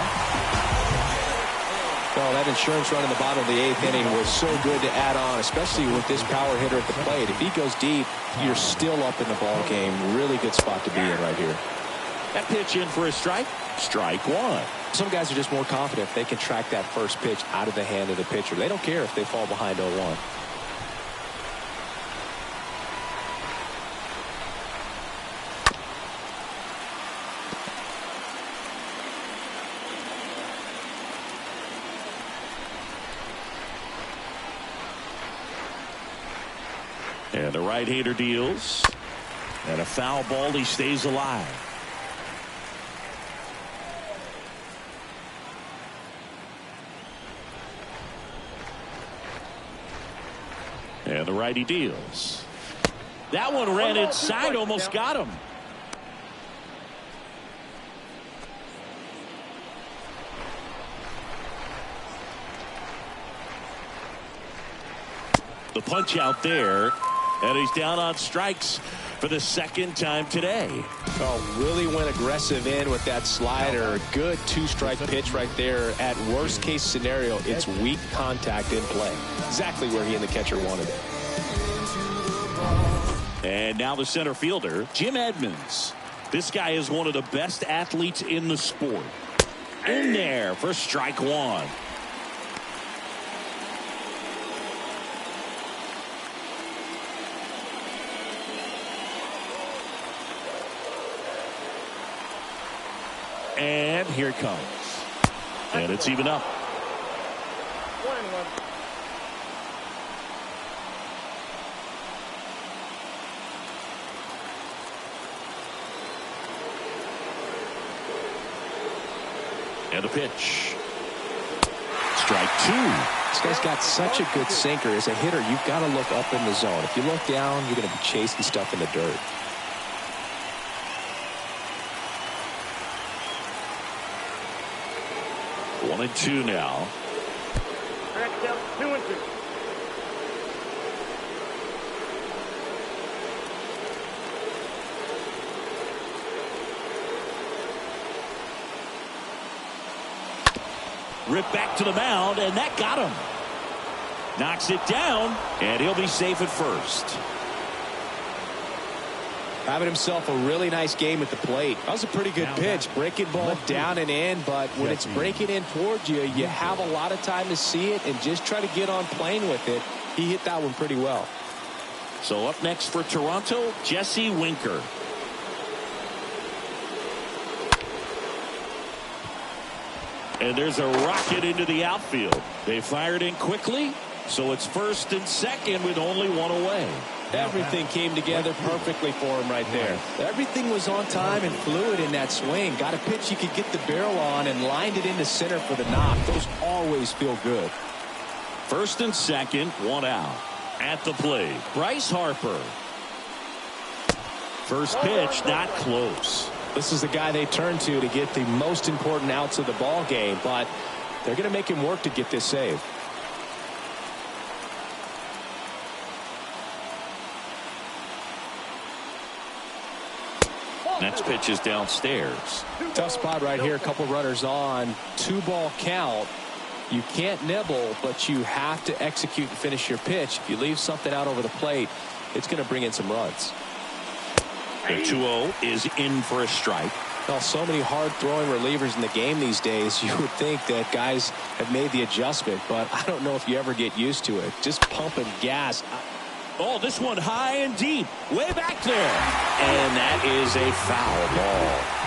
Well, that insurance run in the bottom of the 8th inning was so good to add on, especially with this power hitter at the plate. If he goes deep, you're still up in the ball game. Really good spot to be in right here. That pitch in for a strike. Strike 1. Some guys are just more confident if they can track that first pitch out of the hand of the pitcher. They don't care if they fall behind 0-1. And the right-hander deals. And a foul ball. He stays alive. And the righty deals. That one ran inside, almost got him. The punch out there, and he's down on strikes for the 2nd time today. Oh, really went aggressive in with that slider. Good 2-strike pitch right there. At worst case scenario, it's weak contact in play. Exactly where he and the catcher wanted it. And now the center fielder, Jim Edmonds. This guy is one of the best athletes in the sport. In there for strike 1. And here it comes. And it's even up. 1-1. And a pitch. Strike two. This guy's got such a good sinker. As a hitter, you've got to look up in the zone. If you look down, you're going to be chasing stuff in the dirt. One and two now. Back down 2-2. Ripped back to the mound, and that got him. Knocks it down, and he'll be safe at first. Having himself a really nice game at the plate. That was a pretty good pitch. Breaking ball down and in, but when it's breaking in towards you, you have a lot of time to see it and just try to get on plane with it. He hit that one pretty well. So up next for Toronto, Jesse Winker. And there's a rocket into the outfield. They fired in quickly, so it's first and second with only one away. Everything came together perfectly for him right there. Everything was on time and fluid in that swing. Got a pitch he could get the barrel on and lined it into center for the knock. Those always feel good. First and second, one out. At the plate, Bryce Harper. First pitch, not close. This is the guy they turn to get the most important outs of the ball game, but they're going to make him work to get this save. Next pitch is downstairs. Tough spot right here. A couple runners on. 2-ball count. You can't nibble, but you have to execute and finish your pitch. If you leave something out over the plate, it's going to bring in some runs. The 2-0 is in for a strike. Well, so many hard-throwing relievers in the game these days, you would think that guys have made the adjustment, but I don't know if you ever get used to it. Just pumping gas. Oh, this one high and deep, way back there. And that is a foul ball.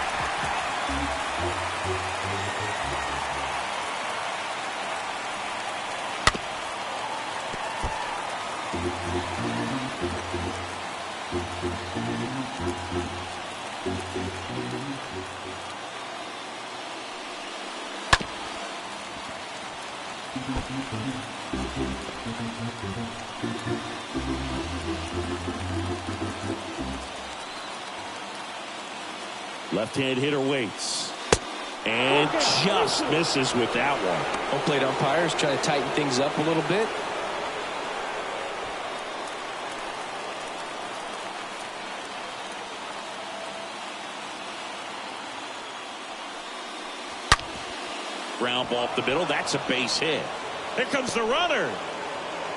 Left-hand hitter waits and just misses with that one. Home plate umpires try to tighten things up a little bit. Ground ball up the middle. That's a base hit. Here comes the runner.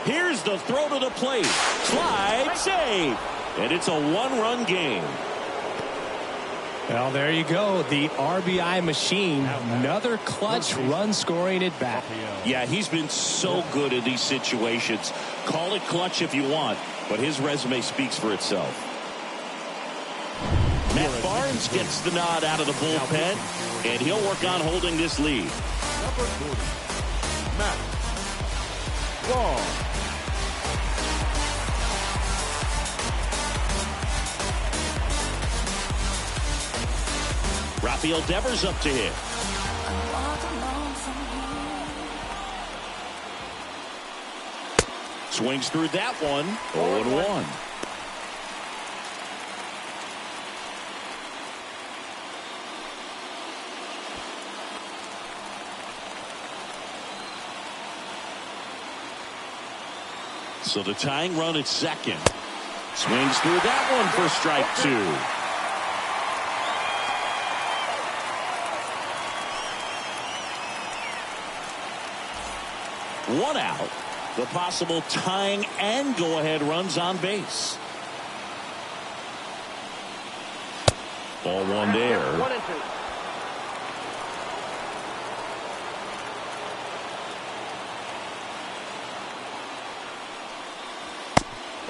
Here's the throw to the plate. Slide, save. And it's a one-run game. Well, there you go. The RBI machine. Another clutch run scoring at bat. Yeah, he's been so good in these situations. Call it clutch if you want, but his resume speaks for itself. Matt Barnes gets the nod out of the bullpen, and he'll work on holding this lead. Number 40, Matt Barnes. Rafael Devers up to hit. Swings through that one. 0-1. So the tying run at second. Swings through that one for strike two. One out. The possible tying and go-ahead runs on base. Ball one there. 1-2.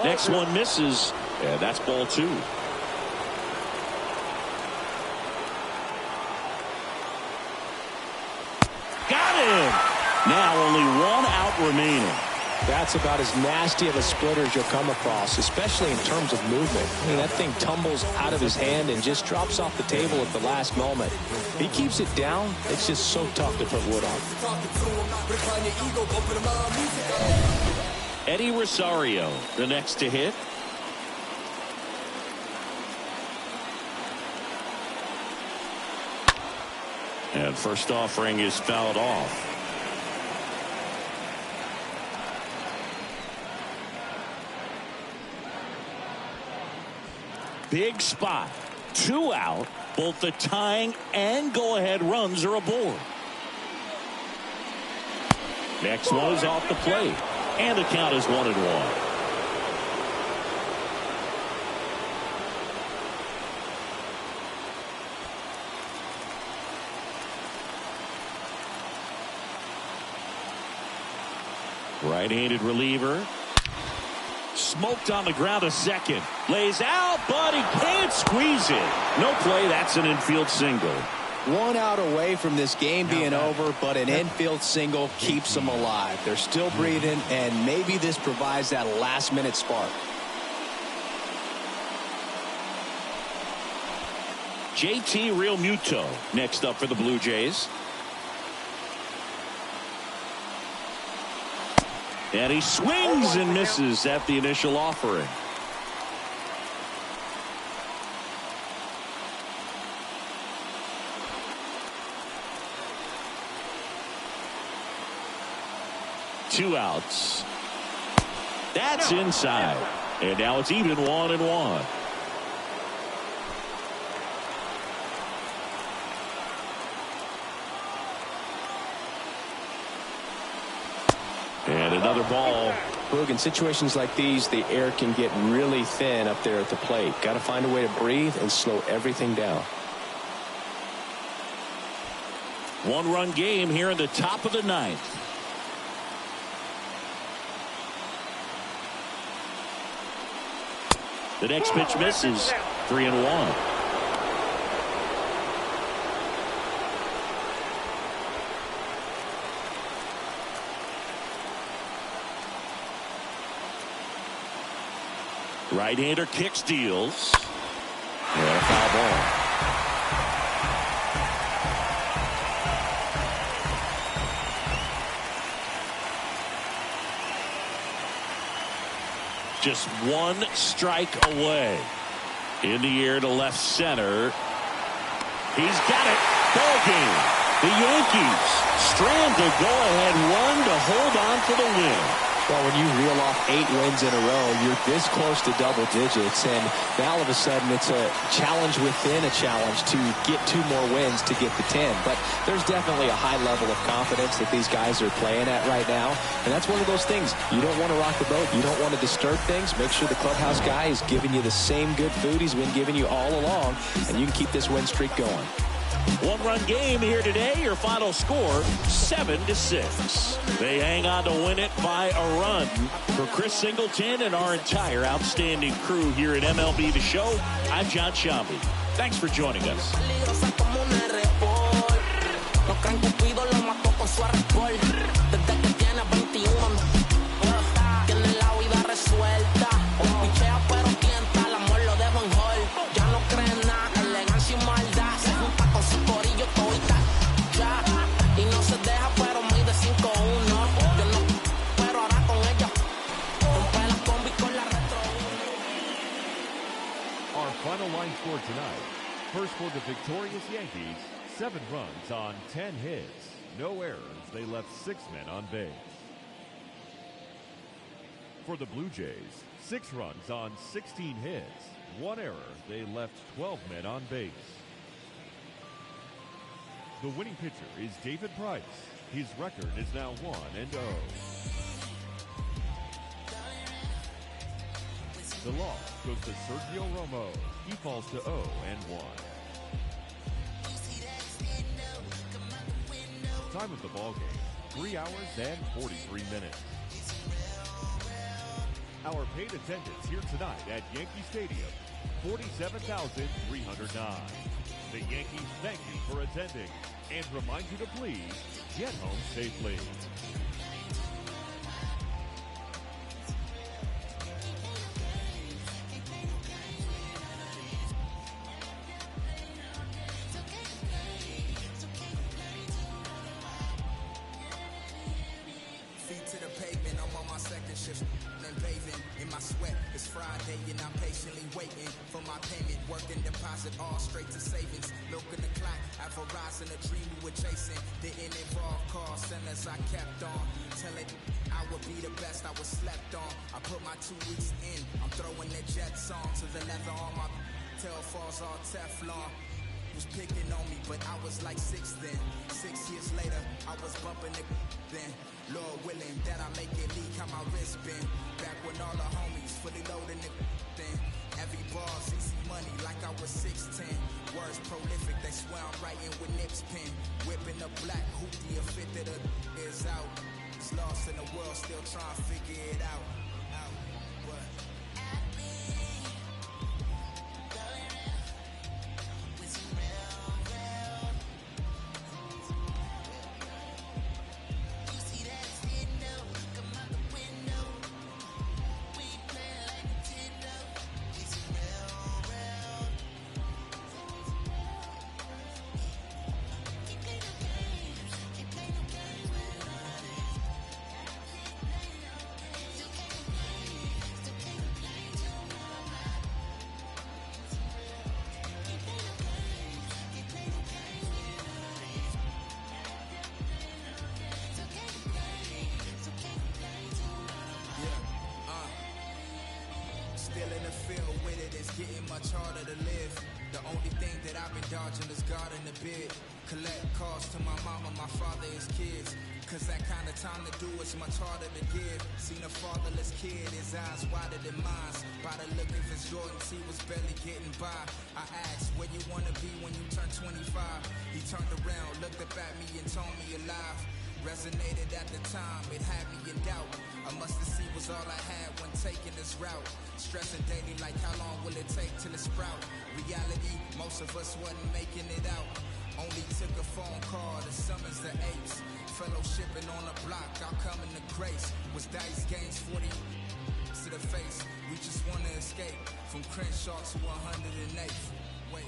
Next one misses, and that's ball two. Got him. Now only one out remaining. That's about as nasty of a splitter as you'll come across, especially in terms of movement. I mean, that thing tumbles out of his hand and just drops off the table at the last moment. If he keeps it down, it's just so tough to put wood on. Eddie Rosario, the next to hit. And first offering is fouled off. Big spot. 2 out. Both the tying and go-ahead runs are aboard. Next one is off the plate. And the count is 1-1. Right-handed reliever. Smoked on the ground a second. Lays out, but he can't squeeze it. No play. That's an infield single. 1 out away from this game being over, but an infield single keeps them alive. They're still breathing, and maybe this provides that last-minute spark. JT Realmuto next up for the Blue Jays. And he swings and misses at the initial offering. Two outs. That's inside. And now it's even 1-1. And another ball. Boog, in situations like these, the air can get really thin up there at the plate. Got to find a way to breathe and slow everything down. 1-run game here in the top of the 9th. The next pitch misses. 3-1. Right-hander kicks, deals. And a foul ball. Just one strike away. In the air to left center. He's got it. Ball game. The Yankees strand the go-ahead run to hold on for the win. Well, when you reel off 8 wins in a row, you're this close to double digits, and now all of a sudden it's a challenge within a challenge to get 2 more wins to get the 10. But there's definitely a high level of confidence that these guys are playing at right now, and that's one of those things. You don't want to rock the boat. You don't want to disturb things. Make sure the clubhouse guy is giving you the same good food he's been giving you all along, and you can keep this win streak going. 1-run game here today. Your final score 7-6. They hang on to win it by a run. For Chris Singleton and our entire outstanding crew here at MLB The Show, I'm John Shambi. Thanks for joining us. Final line score tonight. First for the victorious Yankees, 7 runs on 10 hits. No errors. They left 6 men on base. For the Blue Jays, 6 runs on 16 hits. 1 error. They left 12 men on base. The winning pitcher is David Price. His record is now 1-0. The loss goes to Sergio Romo. He falls to 0-1. Time of the ball game, 3 hours and 43 minutes. Our paid attendance here tonight at Yankee Stadium, 47,309. The Yankees thank you for attending and remind you to please get home safely. Feet to the pavement, I'm on my second shift and bathing in my sweat. It's Friday and I'm patiently waiting for my payment. Working deposit all straight to savings. Milking the clock, I've a rise in a dream we were chasing. Didn't involve call centers, I kept on telling I would be the best I was slept on. I put my 2 weeks in, I'm throwing the Jets on to the leather on my tail falls all Teflon. Was picking on me, but I was like 6 then. 6 years later, I was bumping the then. Lord willing that I make it leak how my wrist been. Back when all the homies fully loading the then. Every ball's easy money like I was 6'10". Words prolific, they swear I'm writing with Nip's pen. Whipping the black hoopty, a fit that is out. It's lost in the world, still trying to figure it out. What? Still in the field with it, it's getting much harder to live. The only thing that I've been dodging is God in the bid. Collect calls to my mama, my father, his kids. Cause that kind of time to do is much harder to give. Seen a fatherless kid, his eyes wider than mine. By the look of his Jordans, he was barely getting by. I asked, where you wanna be when you turn 25? He turned around, looked up at me and told me alive. Resonated at the time, it had me in doubt. I must have seen was all I had when taking this route. Stressing daily like how long will it take till it sprout? Reality, most of us wasn't making it out. Only took a phone call to summons the apes. Fellowshipping on the block, I'll come in the grace. Was dice games 40 to the face. We just wanna escape from Crenshaw to 108th. Wait.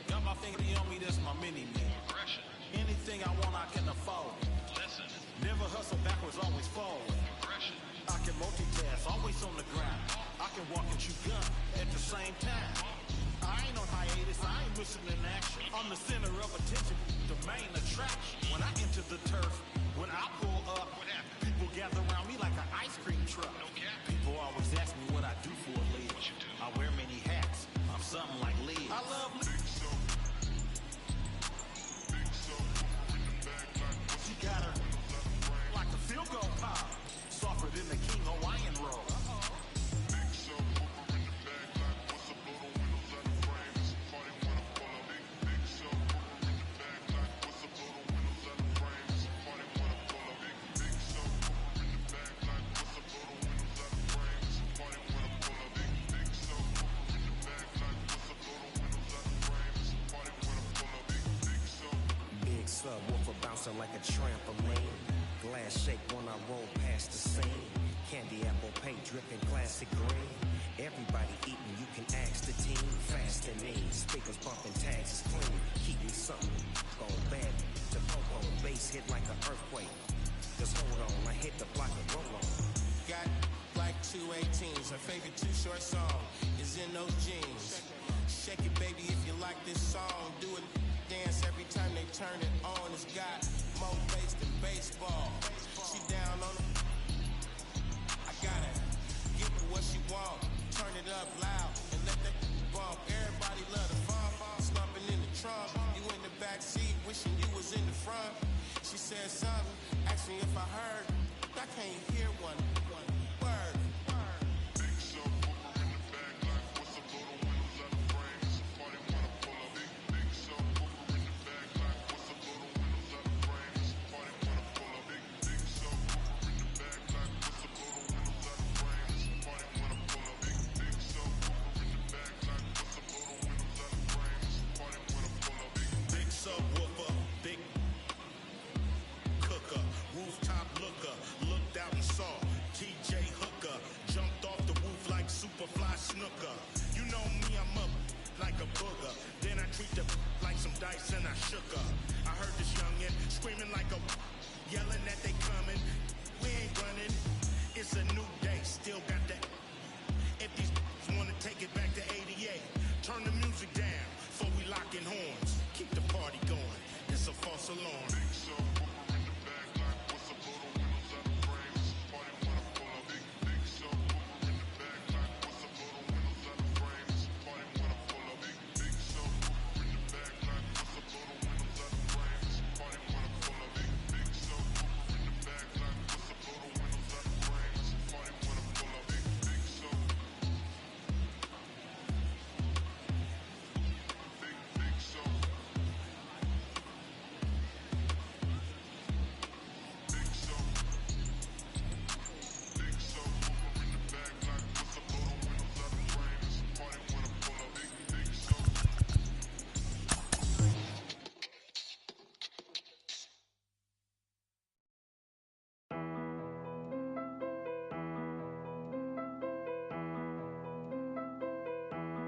Got my finger on me, that's my mini-me. Anything I want, I can afford. Never hustle backwards, always forward. I can multitask, always on the grind. I can walk and chew gum at the same time. I ain't on hiatus, I ain't missing in action. I'm the center of attention, the main attraction. When I enter the turf, when I pull up, people gather around me like an ice cream truck. People always ask me what I do for a living. I wear many hats, I'm something like Liz. I love She got her like a Field goal pop. Softer than the King Hawaiian roll. Big subwoofer bouncing like a trampoline. Glass shake when I roll past the scene. Candy apple paint dripping classic green. Everybody eating, you can ask the team. Fast and mean, speakers bumping, tags is clean. Keep me something going bad to popo. Bass hit like an earthquake. Just hold on, I hit the block and roll on. Got like 218s. Her favorite Too Short song is In Those Jeans. Shake it, baby, if you like this song. Do it, dance every time they turn it on. It's got more bass than baseball. She down on it. I gotta give her what she want. Turn it up loud and let that bump. Everybody love the fun. Slumping in the trunk. You in the back seat, wishing you was in the front. She said something, asked me if I heard. I can't hear one word. Big subwoofer, big cooker, rooftop looker, looked out and saw TJ Hooker, jumped off the roof like Superfly Snooker. You know me, I'm up like a booger. Then I treat the like some dice and I shook her. I heard this youngin' screaming like a yelling that they coming. We ain't running. It's a new day, still got that. If these wanna take it back to 88, turn the music down before we lock in horns. Keep the party going. It's a false alarm.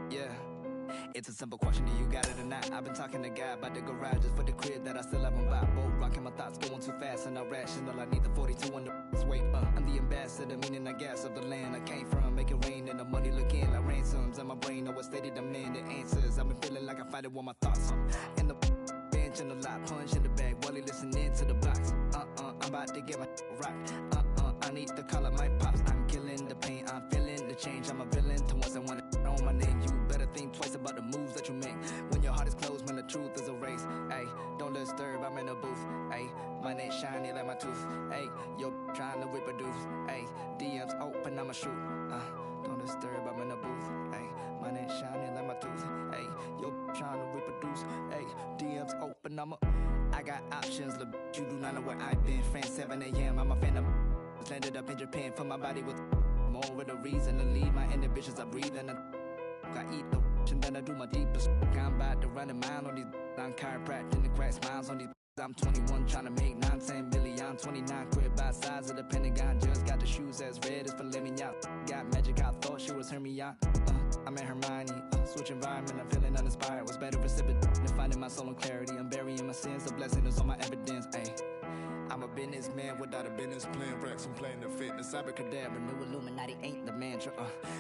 Yeah. It's a simple question, do you got it or not? I've been talking to God about the garage just for the crib that I still haven't bought. Boat rocking, my thoughts going too fast and not rational. I need the 42 on the weight. I'm the ambassador, meaning I gas of the land I came from. Make it rain and the money looking like ransoms. And my brain know what state I'm in, the answers. I've been feeling like I fight it with my thoughts. In the bench and the lot, punch in the bag, Wally listening to the box. I'm about to get my rock. I need to call up my pops. I'm killing the pain, I'm feeling the change. I'm a villain to once I want it on my name. You better think twice about the moves that you make. When your heart is closed, when the truth is erased. Ayy, don't disturb, I'm in a booth. Ayy, my neck shiny like my tooth. Ayy, you're trying to reproduce. Ayy, DMs open, I'ma shoot. Don't disturb, I'm in a booth. Ayy, my neck shiny like my tooth. Ayy, you're trying to reproduce. Ayy, DMs open, I got options, look, you do not know where I've been. France 7 a.m., I'm a fan of landed up in Japan for my body with more with a reason to leave. My inhibitions I breathe and I eat the and then I do my deepest. I'm about to run a mile on these. I'm chiropractic the crack smiles on these. I'm 21 trying to make 9-10 billion. I'm 29 quit by size of the Pentagon. Just got the shoes as red as filet mignon. Got magic, I thought she was Hermione. I'm at Hermione. Switch environment, I'm feeling uninspired. Was better recipient than finding my soul and clarity. I'm burying my sins, the blessing is on my evidence. Ayy. I'm a businessman without a business plan. Racks and playing the fitness. Abracadabra, new Illuminati ain't the mantra.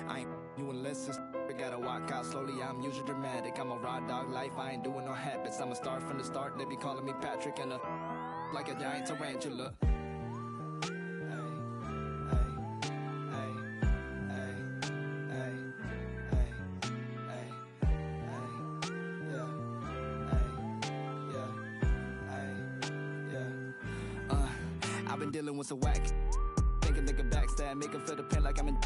I ain't you unless it's gotta walk out slowly. I'm usually dramatic. I'm a raw dog life. I ain't doing no habits. I'm a star from the start. They be calling me Patrick and like a giant tarantula. I've been dealing with some whack. Think a nigga backstab, make him feel the pain like I'm in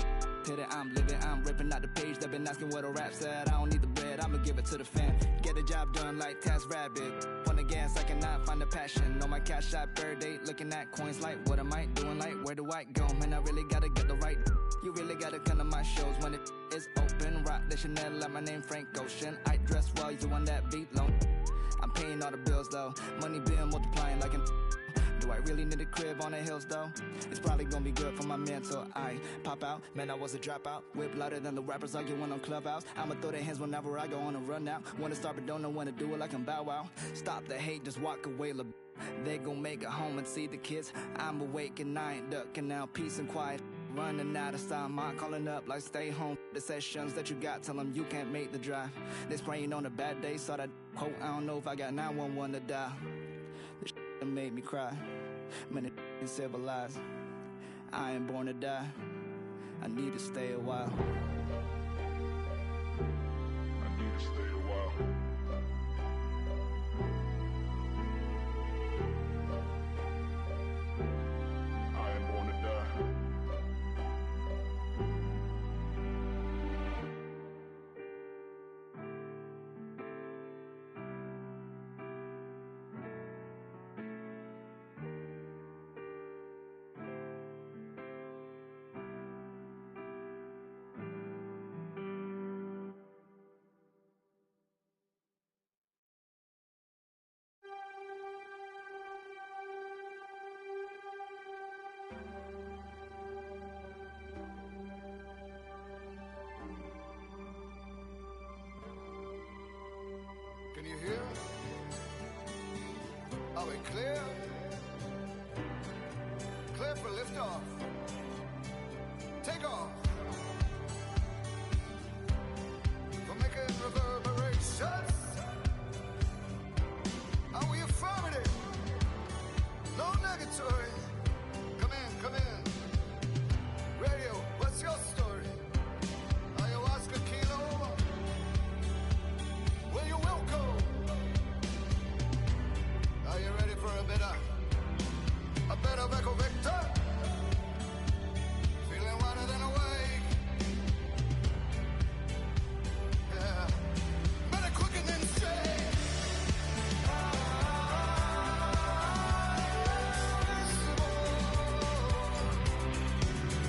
pity. I'm living, I'm ripping out the page. They've been asking what a rap said. I don't need the bread, I'ma give it to the fam. Get the job done like Task Rabbit. On the gas, I cannot find the passion. On my cash app, bird date, looking at coins like, what am I doing? Like, where do I go? Man, I really gotta get the right. You really gotta come to my shows when it is open. Rock the Chanel, like my name Frank Ocean. I dress well, you on that beat low. I'm paying all the bills though. Money been multiplying like an. Do I really need a crib on the hills though? It's probably gonna be good for my mental. I pop out, man, I was a dropout. Whip louder than the rappers arguing on Clubhouse. I'ma throw their hands whenever I go on a run out. Wanna start but don't know when to do it like I'm Bow Wow. Stop the hate, just walk away, they gon' make it home and see the kids. I'm awake and I ain't ducking now, peace and quiet. Running out of time, I'm calling up like stay home. The sessions that you got, tell them you can't make the drive. They spraying on a bad day, saw that quote, I don't know if I got 911 to dial. This shit made me cry, man, it ain't civilized. I ain't born to die, I need to stay a while. I need to stay a while. I ain't born to die. Can you hear? Are we clear? Clear for liftoff. Take off. For making reverberations. Are we affirmative? No negatory. Come in, come in. Radio, what's your story? Ayahuasca kilo? Well, you will go. Are you ready for a bit of Echo Victor? Feeling wider than awake. Yeah. Better quicker than straight.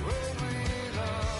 When we love.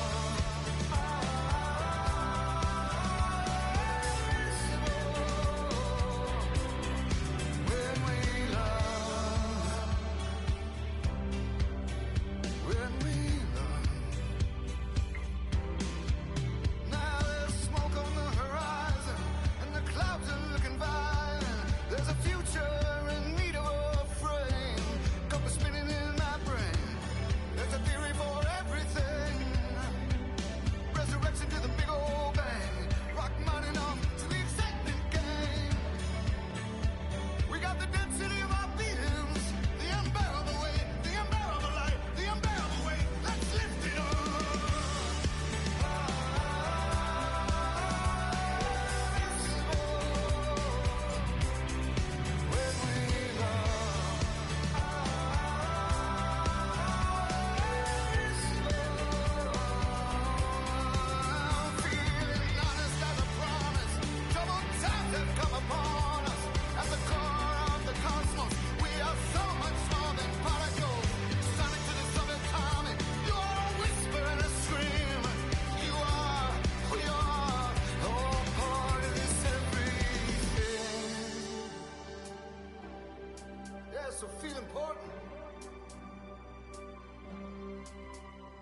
So feel important.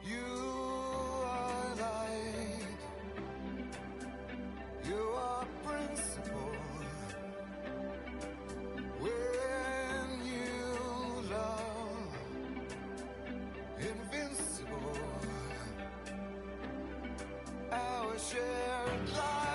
You are light. You are principle. When you love, invincible. Our shared life.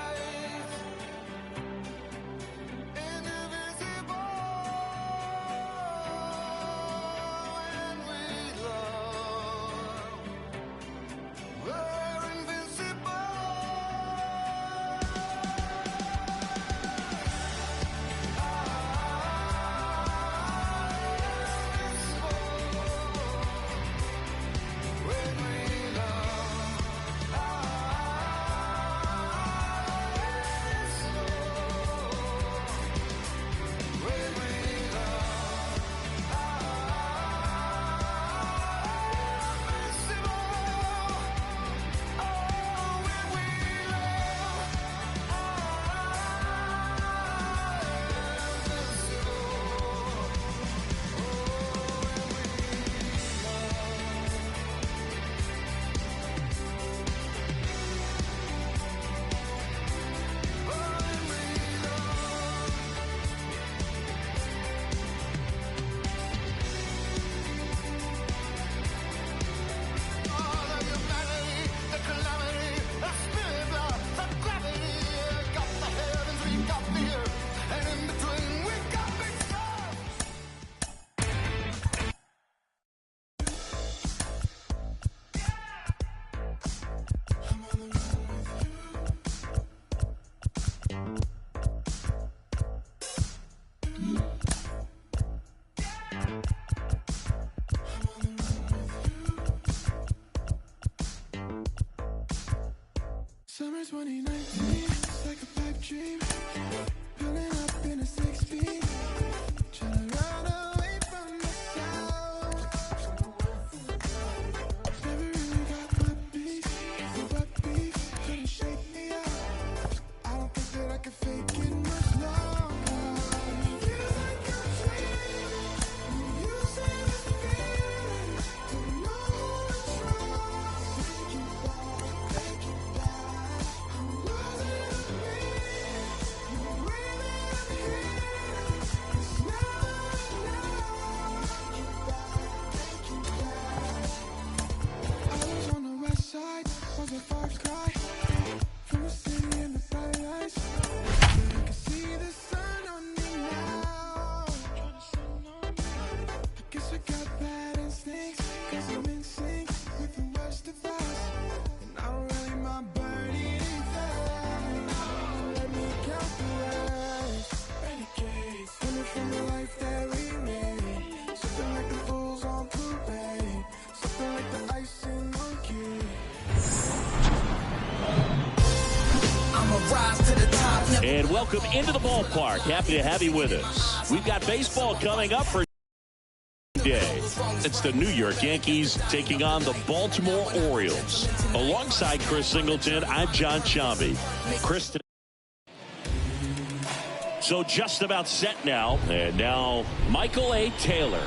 2019, it's like a pipe dream. Pulling up in a 6-speed. Trying to run away from the sound. Never really got my peace. But beef couldn't shake me up. I don't think that I can fake it much longer. Feels like I'm dreaming. You say the feeling. Don't know what's wrong. Take you back. I'm losing a bit. The way that I'm here. It's never enough. Take you back. I was on the west side. Was a far cry. From the city and the bright lights. I can see the sun on me now. I guess I got bad instincts. Cause I'm in sync with the worst of us. And I don't really mind burning anything. Let me count the ways. Renegades. Coming from the life that we made. Something like the fools on parade. Something like the icing on cake. And welcome into the ballpark. Happy to have you with us. We've got baseball coming up for today. It's the New York Yankees taking on the Baltimore Orioles. Alongside Chris Singleton, I'm John Chambi. Chris, so just about set now. And now Michael A. Taylor.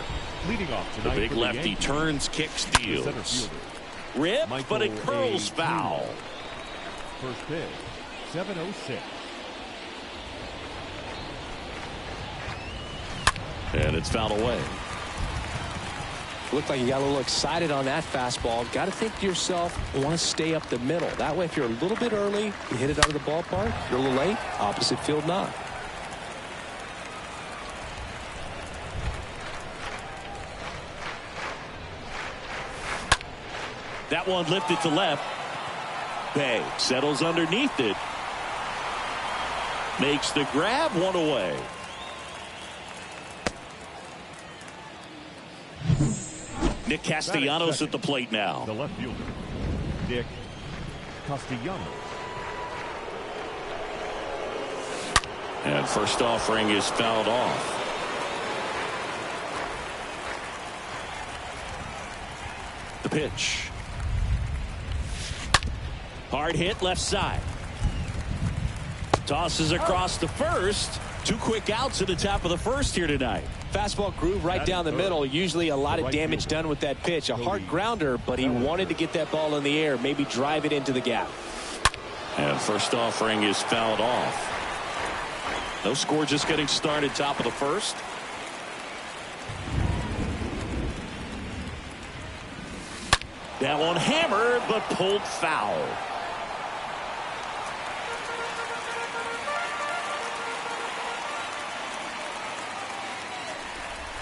Leading off The tonight big for the lefty Yankees, turns, kicks, center deals. fielder, Rip, Michael but it curls A. foul. First pitch, 7:06. And it's fouled away. Looked like you got a little excited on that fastball. Got to think to yourself, want to stay up the middle. That way, if you're a little bit early, you hit it out of the ballpark. If you're a little late, opposite field knock. That one lifted to left. Bay settles underneath it. Makes the grab, one away. Nick Castellanos at the plate now. The left fielder, Nick Castellanos. And first offering is fouled off. The pitch. Hard hit left side. Tosses across the first. 2 quick outs at the top of the first here tonight. Fastball groove right down the middle. Usually a lot of damage done with that pitch. A hard grounder, but he wanted to get that ball in the air, maybe drive it into the gap. And first offering is fouled off. No score, just getting started, top of the first. That one hammered, but pulled foul.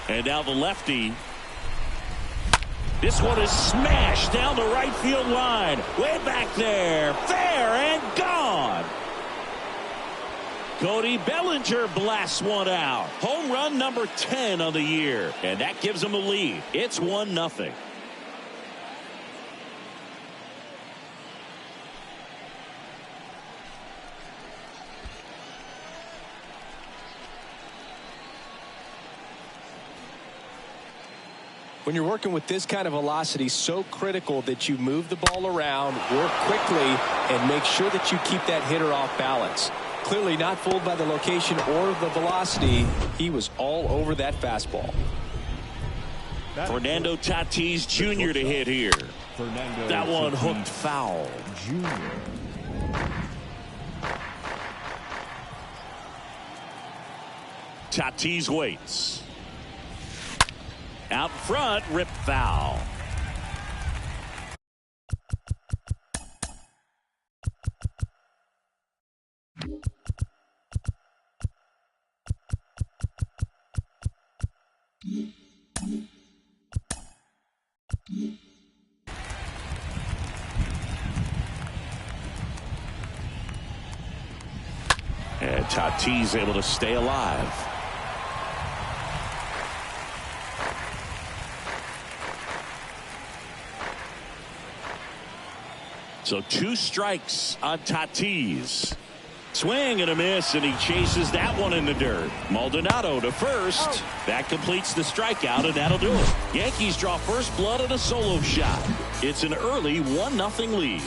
And now the lefty. This one is smashed down the right field line. Way back there. Fair and gone. Cody Bellinger blasts one out. Home run number 10 on the year. And that gives him a lead. It's 1-0. When you're working with this kind of velocity, so critical that you move the ball around, work quickly, and make sure that you keep that hitter off balance. Clearly not fooled by the location or the velocity. He was all over that fastball. Fernando Tatis Jr. to hit here. That one hooked foul. Tatis waits. Out front, rip foul. And Tatis able to stay alive. So 2 strikes on Tatis. Swing and a miss, and he chases that one in the dirt. Maldonado to first. That completes the strikeout, and that'll do it. Yankees draw first blood on a solo shot. It's an early 1-0 lead.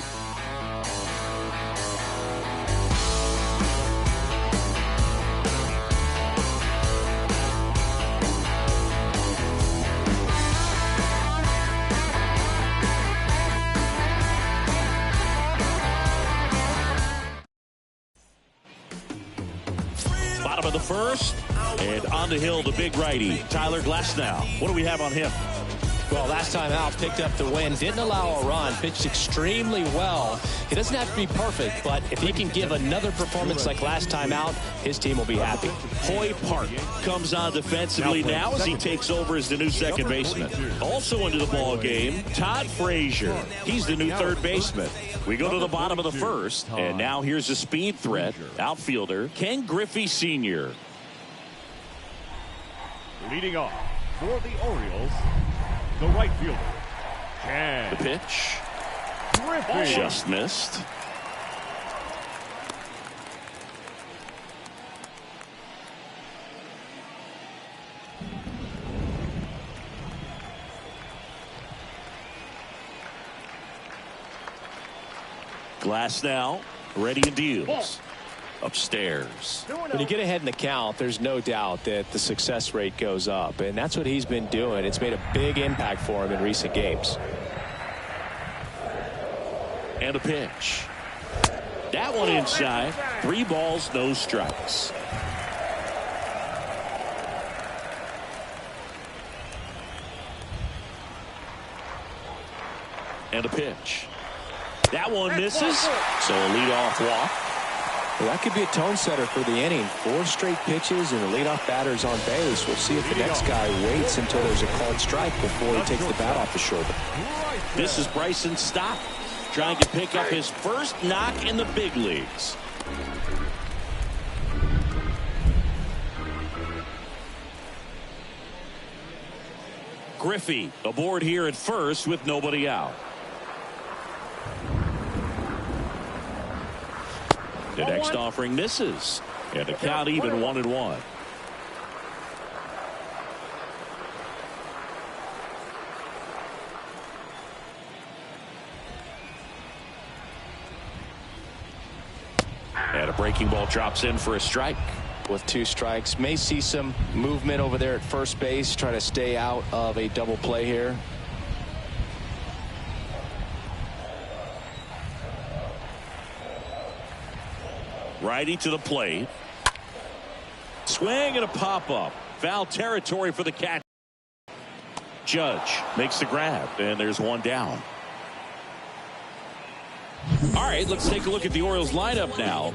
Bottom of the first, and on the hill, the big righty, Tyler Glasnow. What do we have on him? Well, last time out, picked up the win, didn't allow a run, pitched extremely well. He doesn't have to be perfect, but if he can give another performance like last time out, his team will be happy. Hoy Park comes on defensively now as he takes over as the new second baseman. Also into the ball game, Todd Frazier. He's the new third baseman. We go to the bottom of the first, and now here's a speed threat, outfielder Ken Griffey Sr. Leading off for the Orioles, the right fielder, Ken. The pitch. Griffey. Just missed. Glasnow ready and deals. Upstairs. When you get ahead in the count, there's no doubt that the success rate goes up, and that's what he's been doing. It's made a big impact for him in recent games. And a pitch. That one inside. 3 balls, no strikes. And a pitch. That one misses. So a leadoff walk. Well, that could be a tone setter for the inning. 4 straight pitches and the leadoff batter's on base. We'll see if the next guy waits until there's a called strike before he takes the bat off the shoulder. This is Bryson Stott trying to pick up his first knock in the big leagues. Griffey aboard here at first with nobody out. The next offering misses, and the count even 1-1. And a breaking ball drops in for a strike. With 2 strikes, may see some movement over there at first base, try to stay out of a double play here. Righty to the plate. Swing and a pop-up. Foul territory for the catch. Judge makes the grab, and there's one down. All right, let's take a look at the Orioles lineup now.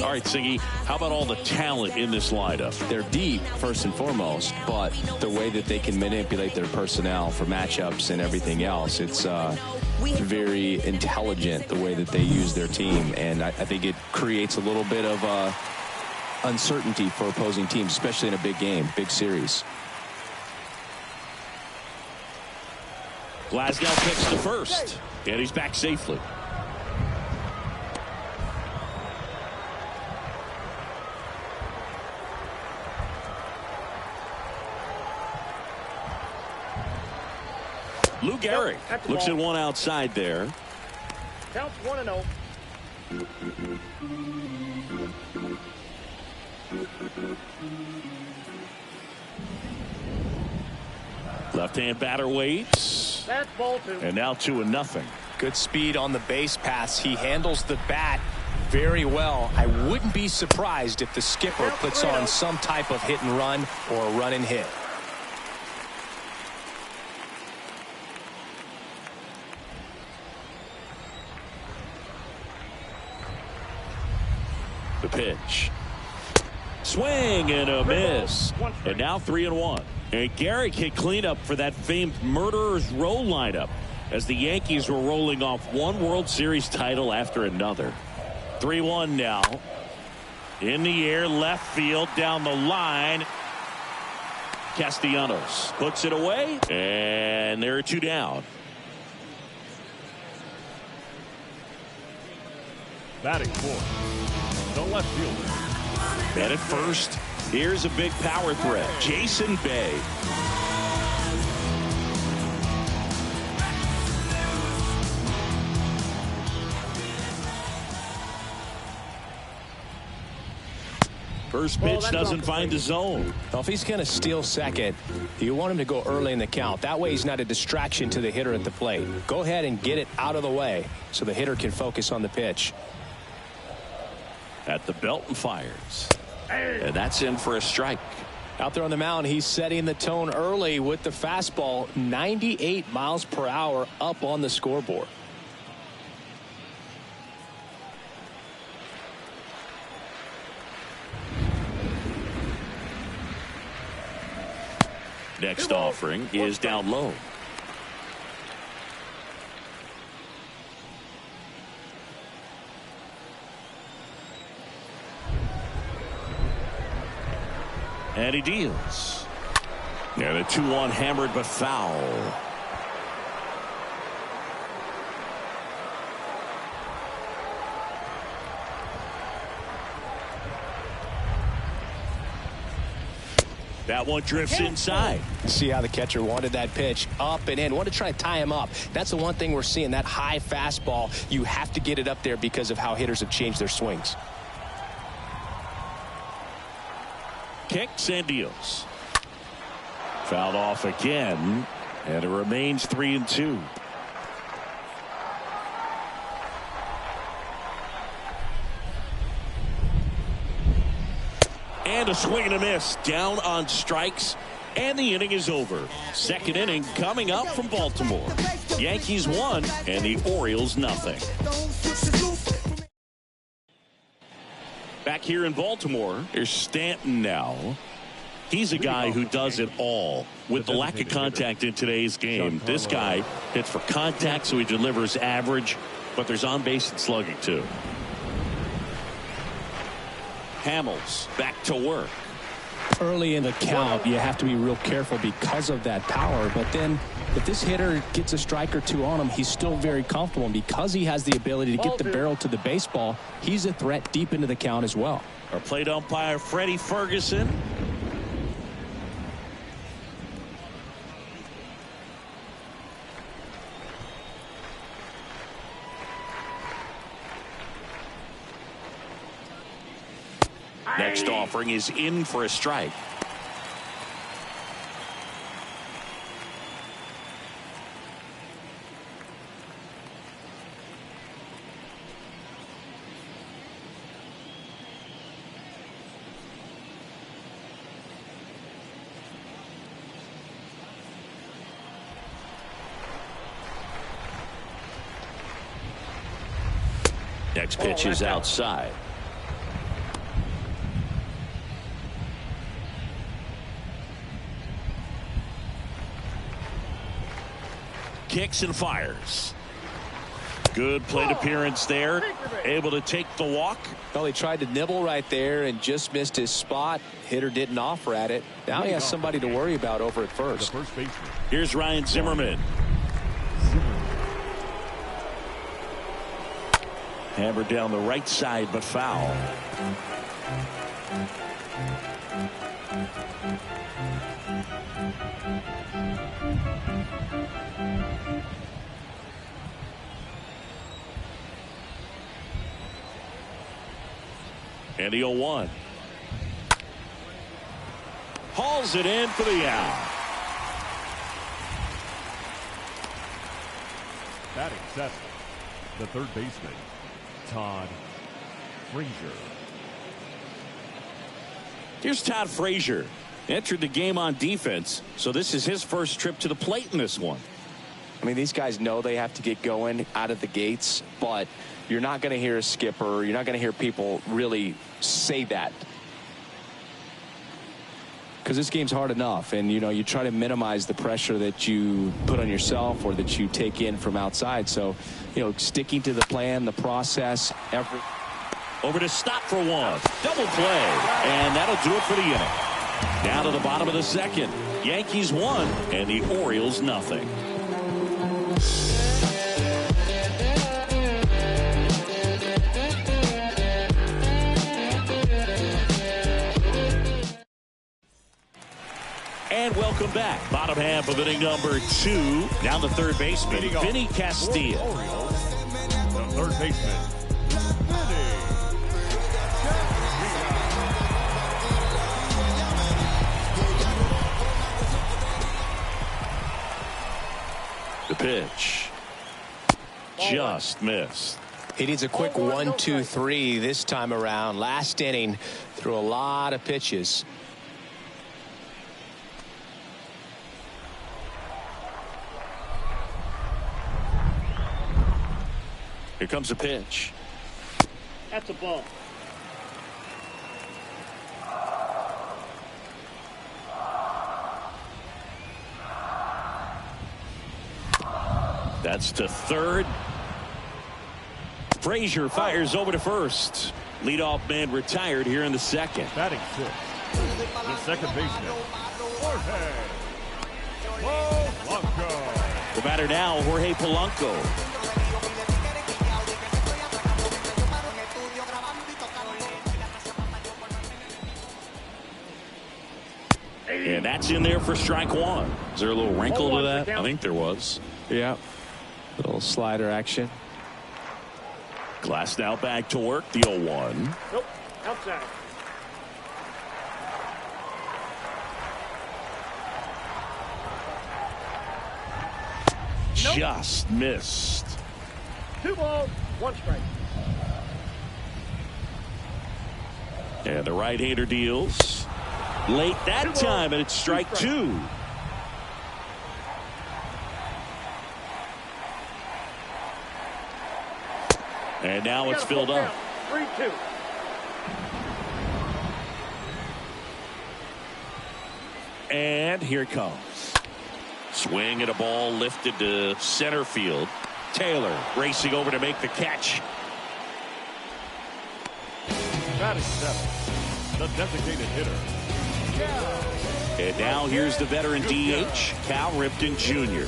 All right, Siggy, how about all the talent in this lineup? They're deep, first and foremost, but the way that they can manipulate their personnel for matchups and everything else, it's very intelligent the way that they use their team, and I think it creates a little bit of uncertainty for opposing teams, especially in a big game, big series. Glasnow picks to first, and he's back safely. Lou Gehrig looks at one outside there. Counts 1-0. Left-hand batter waits. That's ball 2. And now 2-0. Good speed on the base pass. He handles the bat very well. I wouldn't be surprised if the skipper puts on some type of hit and run or a run and hit. The pitch. Swing and a miss. And now 3-1. And Gehrig hit cleanup for that famed Murderer's Row lineup as the Yankees were rolling off one World Series title after another. 3-1 now. In the air, left field, down the line. Castellanos puts it away, and there are 2 down. Batting fourth, the left fielder. And at first, here's a big power threat, Jason Bay. First pitch doesn't find the zone. Well, if he's going to steal second, you want him to go early in the count. That way he's not a distraction to the hitter at the plate. Go ahead and get it out of the way so the hitter can focus on the pitch. At the belt and fires. And that's in for a strike. Out there on the mound, he's setting the tone early with the fastball, 98 miles per hour up on the scoreboard. Next offering is down low. And he deals. And a 2-1 hammered but foul. That one drifts inside. See how the catcher wanted that pitch up and in. Wanted to try to tie him up. That's the one thing we're seeing, that high fastball. You have to get it up there because of how hitters have changed their swings. Kicks and deals. Fouled off again, and it remains 3-2. And a swing and a miss, down on strikes, and the inning is over. Second inning coming up from Baltimore. Yankees 1 and the Orioles nothing. Back here in Baltimore, here's Stanton now. He's a guy who does it all. With the lack of contact in today's game, this guy hits for contact, so he delivers average, but there's on base and slugging too. Hamels back to work. Early in the count, you have to be real careful because of that power. But then if this hitter gets a strike or two on him, he's still very comfortable. And because he has the ability to get the barrel to the baseball, he's a threat deep into the count as well. Our plate umpire, Freddie Ferguson. Next offering is in for a strike. Next pitch is outside. Kicks and fires. Good plate appearance there. Able to take the walk. Well, he tried to nibble right there and just missed his spot. Hitter didn't offer at it. Now he has somebody to worry about over at first. Here's Ryan Zimmerman. Hammered down the right side, but foul. And the 0-1. Hauls it in for the out. Batting seventh, the third baseman, Todd Frazier. Here's Todd Frazier. Entered the game on defense, so this is his first trip to the plate in this one. I mean, these guys know they have to get going out of the gates, but you're not going to hear a skipper. You're not going to hear people really say that. Because this game's hard enough, and, you know, you try to minimize the pressure that you put on yourself or that you take in from outside. So, you know, sticking to the plan, the process, Over to stop for one. Double play, and that'll do it for the inning. Down to the bottom of the second. Yankees 1 and the Orioles nothing. Welcome back. Bottom half of inning number 2. Down the third baseman, Vinny Castilla. The third baseman, The pitch. Just missed. He needs a quick 1-2-3 this time around. Last inning, threw a lot of pitches. Here comes a pitch. That's a ball. That's to third. Frazier fires over to first. Leadoff man retired here in the second. batting 6, the second baseman, Jorge Polanco. The batter now, Jorge Polanco. And that's in there for strike one. Is there a little wrinkle to that? I think there was. Yeah. Little slider action. Glass now back to work. The 0-1. Nope. Outside. Just missed. 2 balls, 1 strike. And the right-hander deals. Late that time, and it's strike 2. And now it's filled up. 3-2. And here it comes. Swing at a ball lifted to center field. Taylor racing over to make the catch. Batting 7, the designated hitter, And now here's the veteran DH, Cal Ripken Jr.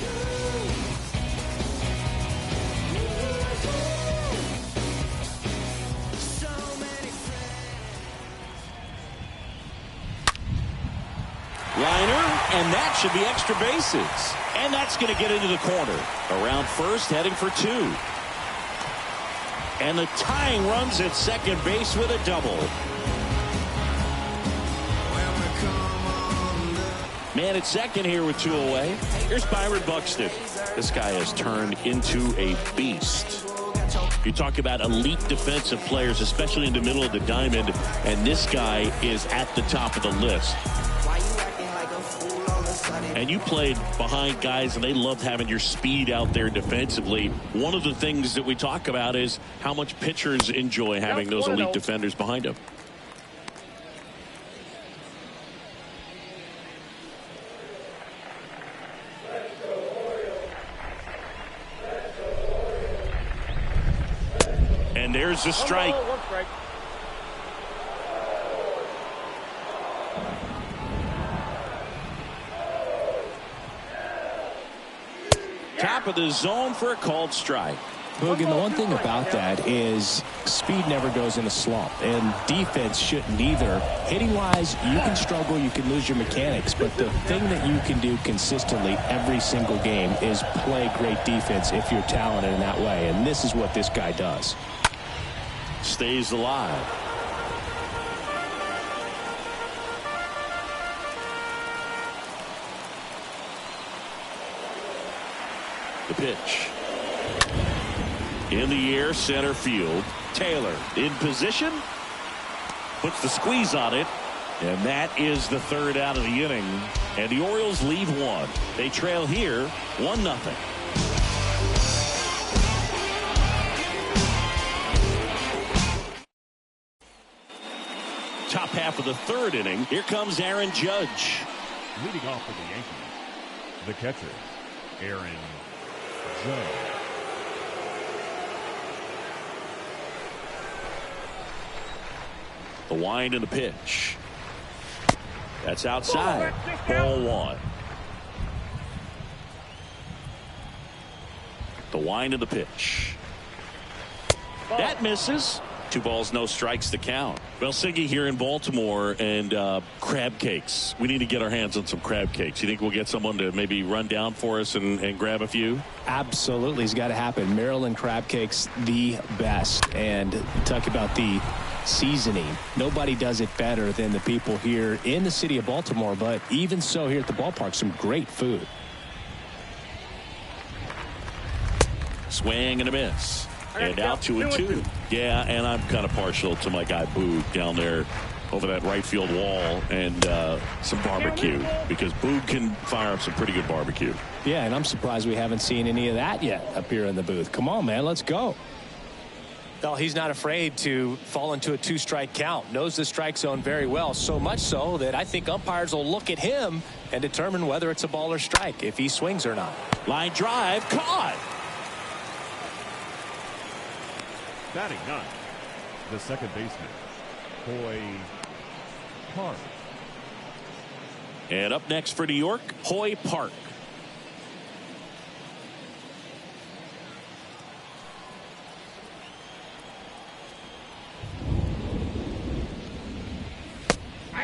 Liner, and that should be extra bases. And that's going to get into the corner. Around first, heading for 2. And the tying runs at second base with a double. Man at second here with 2 away. Here's Byron Buxton. This guy has turned into a beast. You talk about elite defensive players, especially in the middle of the diamond, and this guy is at the top of the list. And you played behind guys, and they loved having your speed out there defensively. One of the things that we talk about is how much pitchers enjoy having those elite defenders behind them. And there's the strike. Top of the zone for a called strike. Boog, and the one thing about that is speed never goes in a slump, and defense shouldn't either. Hitting-wise, you can struggle, you can lose your mechanics, but the thing that you can do consistently every single game is play great defense if you're talented in that way, and this is what this guy does. Stays alive. The pitch. In the air, center field. Taylor in position. Puts the squeeze on it. And that is the third out of the inning. And the Orioles lead 1. They trail here 1-0. Top half of the third inning. Here comes Aaron Judge. leading off for the Yankees, the catcher, Aaron Judge. The wind and the pitch. That's outside. Ball one. The wind and the pitch. That misses. 2 balls, no strikes to count. Well, Siggy here in Baltimore, and crab cakes. We need to get our hands on some crab cakes. You think we'll get someone to maybe run down for us and grab a few? Absolutely. It's got to happen. Maryland crab cakes, the best. And talk about the seasoning. Nobody does it better than the people here in the city of Baltimore. But even so, here at the ballpark, some great food. Swing and a miss. And now 2-2. Yeah, and I'm kind of partial to my guy Boog down there over that right field wall, and some barbecue, because Boog can fire up some pretty good barbecue. Yeah, and I'm surprised we haven't seen any of that yet up here in the booth. Come on, man, let's go. Well, he's not afraid to fall into a 2-strike count. Knows the strike zone very well, so much so that I think umpires will look at him and determine whether it's a ball or strike, if he swings or not. Line drive, caught. Batting 9, the second baseman, Hoy Park. And up next for New York, Hoy Park.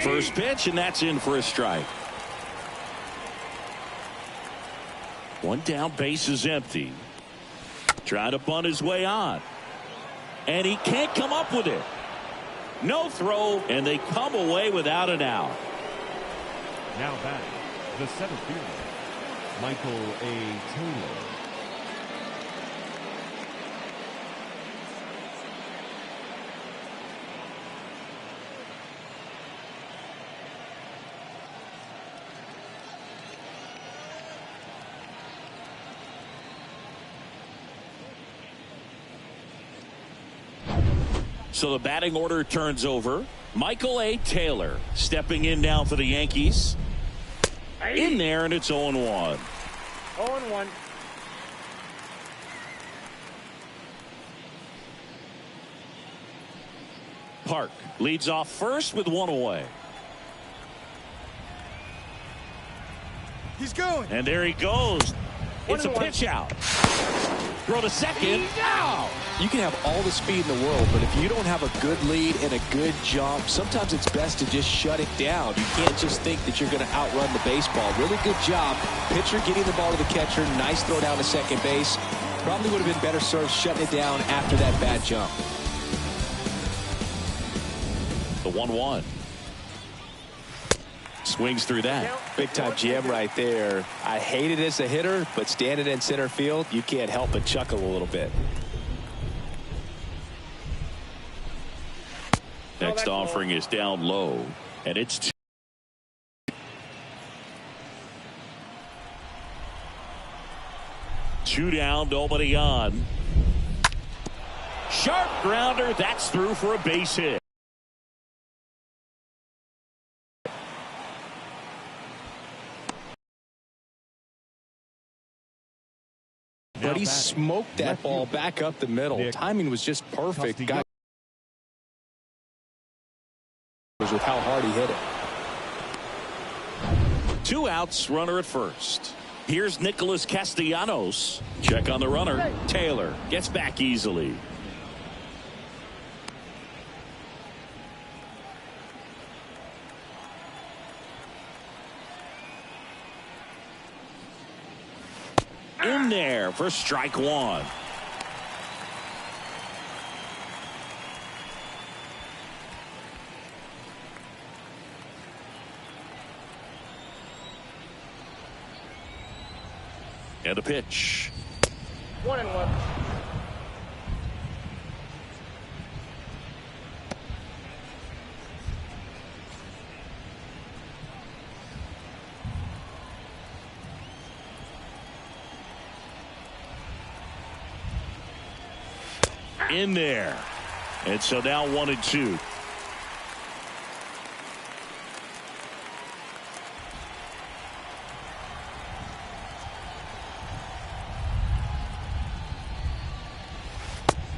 First pitch, and that's in for a strike. One down, base is empty. Trying to bunt his way on. And he can't come up with it. No throw, and they come away without an out. Now batting, the center fielder, Michael A. Taylor. So the batting order turns over. Michael A. Taylor stepping in now for the Yankees. In there, and it's 0-1. 0-1. Park leads off first with 1 away. He's going. And there he goes. It's a pitch out. Throw to second. Out. You can have all the speed in the world, but if you don't have a good lead and a good jump, sometimes it's best to just shut it down. You can't just think that you're going to outrun the baseball. Really good job. Pitcher getting the ball to the catcher. Nice throw down to second base. Probably would have been better served shutting it down after that bad jump. The 1-1. Swings through that. Big time jam right there. I hate it as a hitter, but standing in center field, you can't help but chuckle a little bit. Next offering is down low, and it's 2 down, nobody on. Sharp grounder, that's through for a base hit. But he smoked that ball back up the middle. Timing was just perfect. Got with how hard he hit it. 2 outs, runner at first. Here's Nicholas Castellanos. Check on the runner. Taylor gets back easily. In there for strike 1. And a pitch. 1-1. In there. And so now 1-2.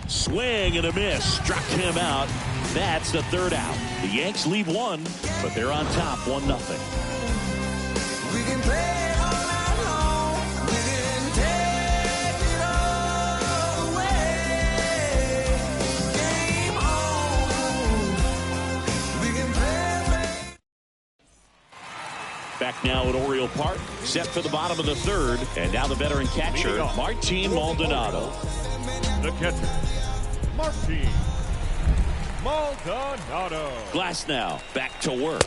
Swing and a miss. Struck him out. That's the 3rd out. The Yanks leave 1, but they're on top 1-0. We can play all night long. We can take it all away. Game on. now at Oriole Park, set for the bottom of the third. And now the veteran catcher, Martin Maldonado. The catcher, Martin Maldonado. Glass now back to work.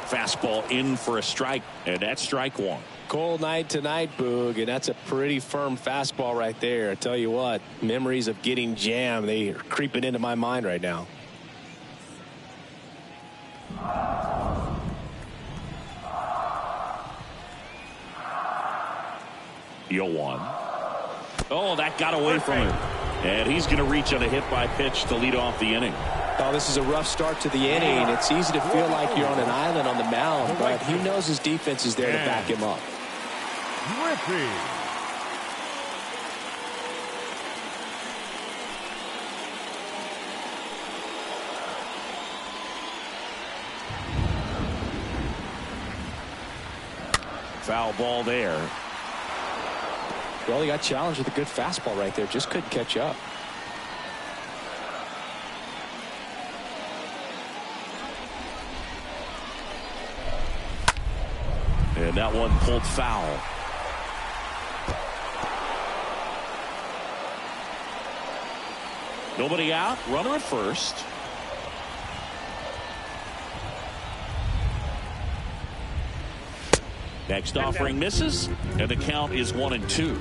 Fastball in for a strike, and that's strike one. Cold night tonight, Boog, and that's a pretty firm fastball right there. I tell you what, memories of getting jammed, they are creeping into my mind right now. 0-1. Oh, that got away from him. And he's going to reach on a hit by pitch to lead off the inning. Oh, this is a rough start to the inning. It's easy to feel like you're on an island on the mound, but he knows his defense is there to back him up. Griffey. Foul ball there. Well, he got challenged with a good fastball right there. Just couldn't catch up. And that one pulled foul. Nobody out. Runner at first. Next offering misses, and the count is 1-2.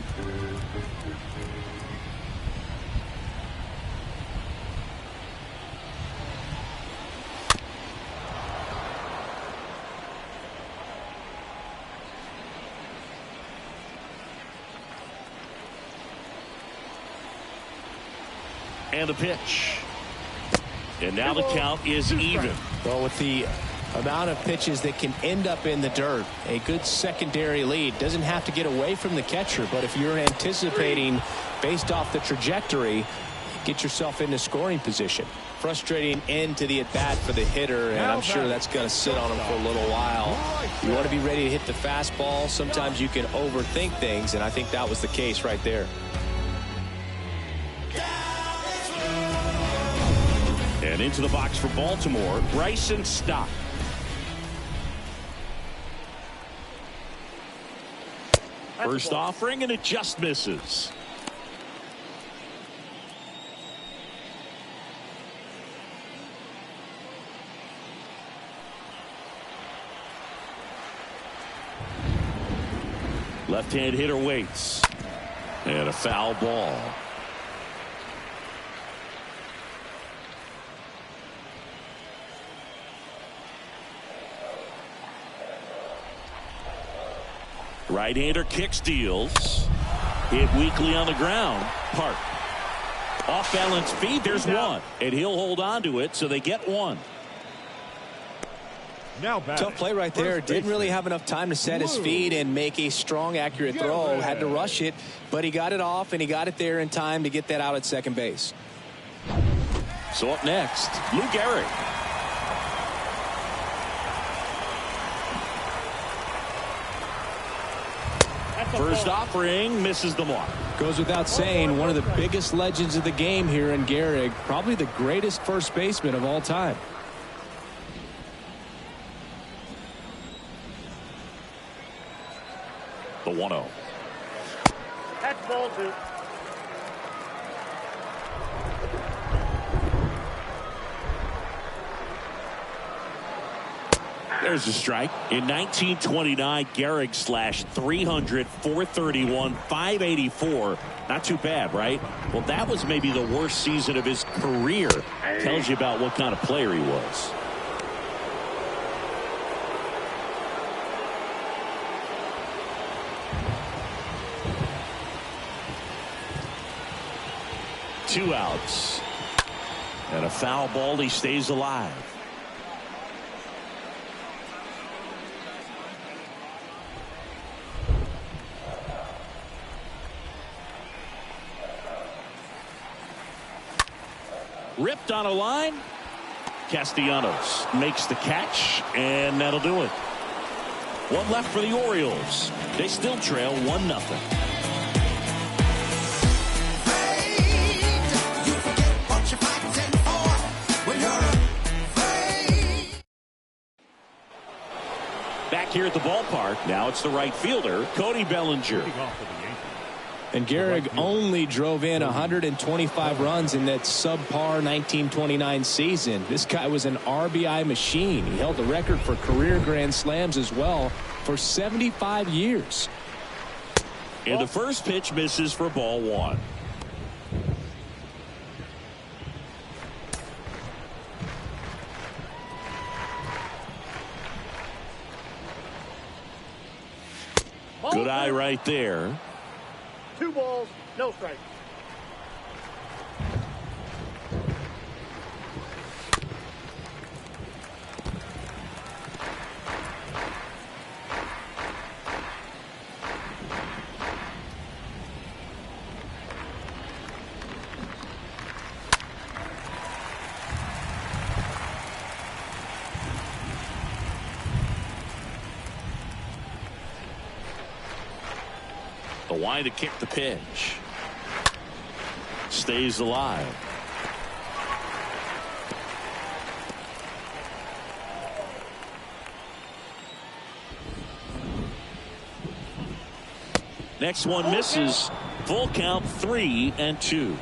And the pitch. And now the count is even. Well, with the amount of pitches that can end up in the dirt, a good secondary lead. Doesn't have to get away from the catcher, but if you're anticipating based off the trajectory, get yourself into scoring position. Frustrating end to the at-bat for the hitter, and I'm sure that's going to sit on him for a little while. You want to be ready to hit the fastball. Sometimes you can overthink things, and I think that was the case right there. And into the box for Baltimore, Bryson Stott. First offering, and it just misses. Left-hand hitter waits. And a foul ball. Right-hander kicks, deals. Hit weakly on the ground. Park. Off-balance feed. There's one. And he'll hold on to it, so they get one. Now tough play right there. Didn't really have enough time to set his feet and make a strong, accurate throw. Had to rush it, but he got it off, and he got it there in time to get that out at second base. So up next, Lou Gehrig. First offering misses the mark. Goes without saying, one of the biggest legends of the game here in Gehrig, probably the greatest first baseman of all time. The 1-0. That's ball two. There's a strike. In 1929, Gehrig slashed 300, 431, 584. Not too bad, right? Well, that was maybe the worst season of his career. Tells you about what kind of player he was. Two outs. And a foul ball. He stays alive. Ripped on a line. Castellanos makes the catch, and that'll do it. One left for the Orioles. They still trail 1-0. Back here at the ballpark. Now it's the right fielder, Cody Bellinger. And Gehrig only drove in 125 runs in that subpar 1929 season. This guy was an RBI machine. He held the record for career grand slams as well for 75 years. And the first pitch misses for ball one. Good eye right there. 2 balls, no strike. The wide to kick the pitch. Stays alive. Next one misses. Full count, 3-2.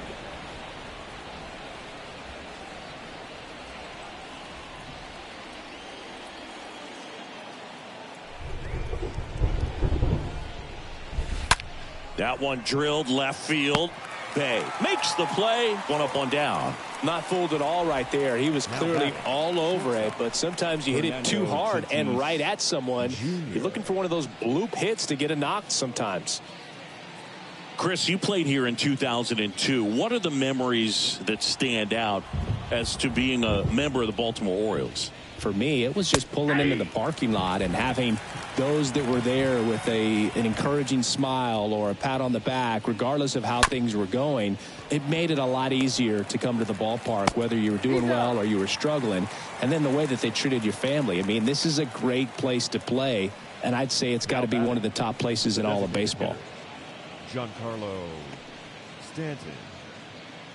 That one drilled left field. Bay makes the play. 1 up, 1 down. Not fooled at all right there. He was clearly all over it, but sometimes you hit it too hard and right at someone. You're looking for one of those bloop hits to get a knock sometimes. Chris, you played here in 2002. What are the memories that stand out as to being a member of the Baltimore Orioles? For me, it was just pulling into the parking lot and having those that were there with an encouraging smile or a pat on the back, regardless of how things were going. It made it a lot easier to come to the ballpark, whether you were doing well or you were struggling. And then the way that they treated your family. I mean, this is a great place to play, and I'd say it's got to be one of the top places in all of baseball. Giancarlo Stanton.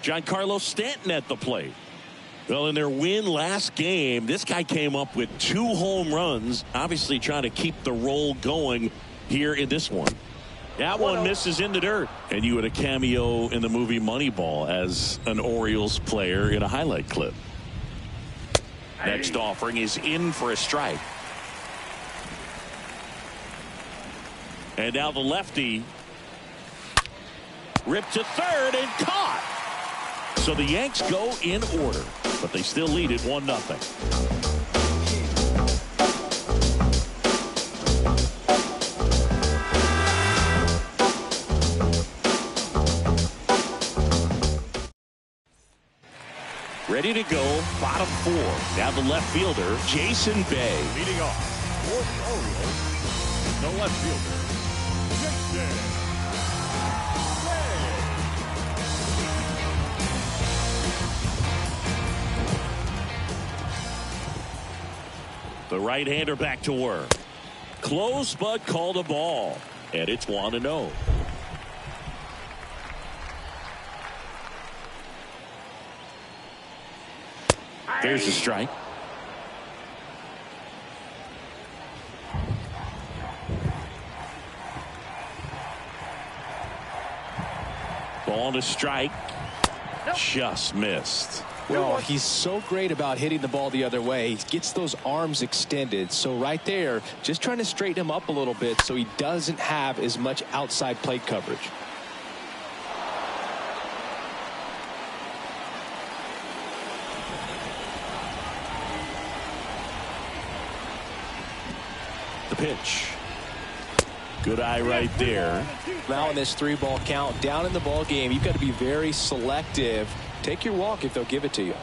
Giancarlo Stanton at the plate. Well, in their win last game, this guy came up with 2 home runs, obviously trying to keep the roll going here in this one. That one misses in the dirt. And you had a cameo in the movie Moneyball as an Orioles player in a highlight clip. Next offering is in for a strike. And now the lefty ripped to third and caught. So the Yanks go in order, but they still lead it 1-0. Ready to go, bottom 4. Now the left fielder, Jason Bay. Leading off for the Orioles, the left fielder, Jason. The right-hander back to work. Close, but called a ball. And it's 1-0. There's a strike. Ball to strike. Just missed. Well, he's so great about hitting the ball the other way. He gets those arms extended. So right there, just trying to straighten him up a little bit so he doesn't have as much outside plate coverage. The pitch. Good eye right there. Now in this 3-ball count, down in the ball game, you've got to be very selective. Take your walk if they'll give it to you.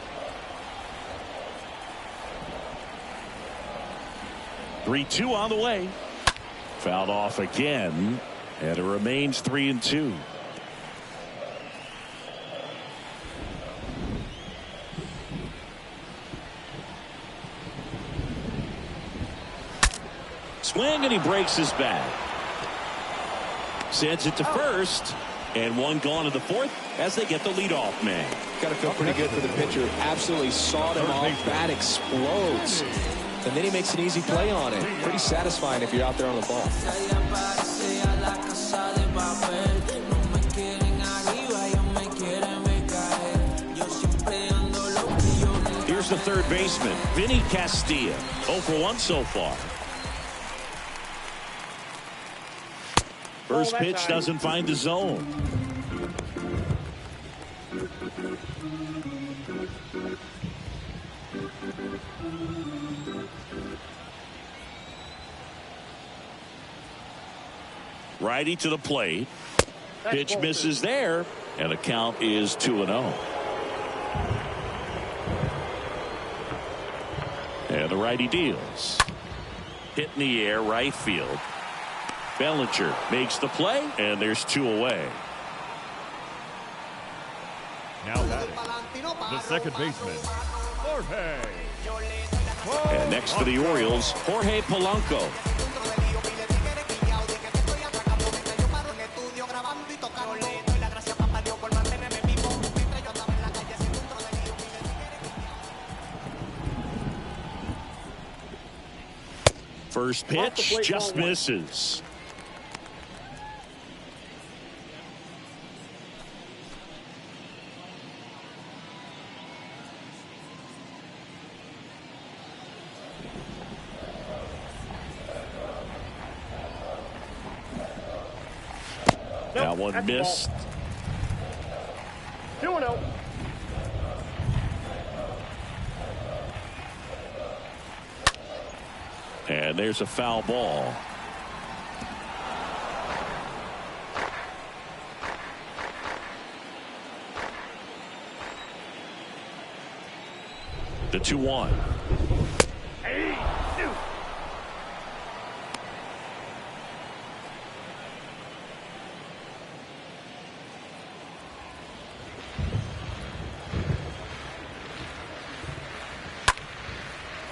3-2 on the way. Fouled off again, and it remains 3-2. Swing, and he breaks his bat. Sends it to first, and 1 gone in the 4th as they get the leadoff man. Got to feel pretty good for the pitcher. Absolutely sawed him off. Bat explodes. and then he makes an easy play on it. Pretty satisfying if you're out there on the ball. Here's the third baseman, Vinny Castilla. 0 for 1 so far. First pitch doesn't find the zone. Righty to the plate. Pitch misses there, and the count is 2-0. And the righty deals. Hit in the air, right field. Bellinger makes the play, and there's 2 away. Now batting, the second baseman, Jorge. And next for the Orioles, Jorge Polanco. First pitch just misses. That one missed. 2-0. And there's a foul ball. The 2-1.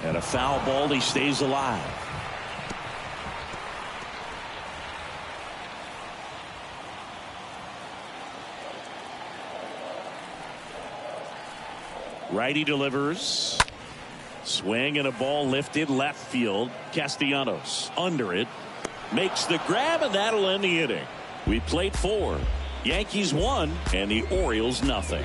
And a foul ball, he stays alive. Righty delivers. Swing and a ball lifted left field. Castellanos under it. Makes the grab, and that'll end the inning. We played 4. Yankees 1 and the Orioles nothing.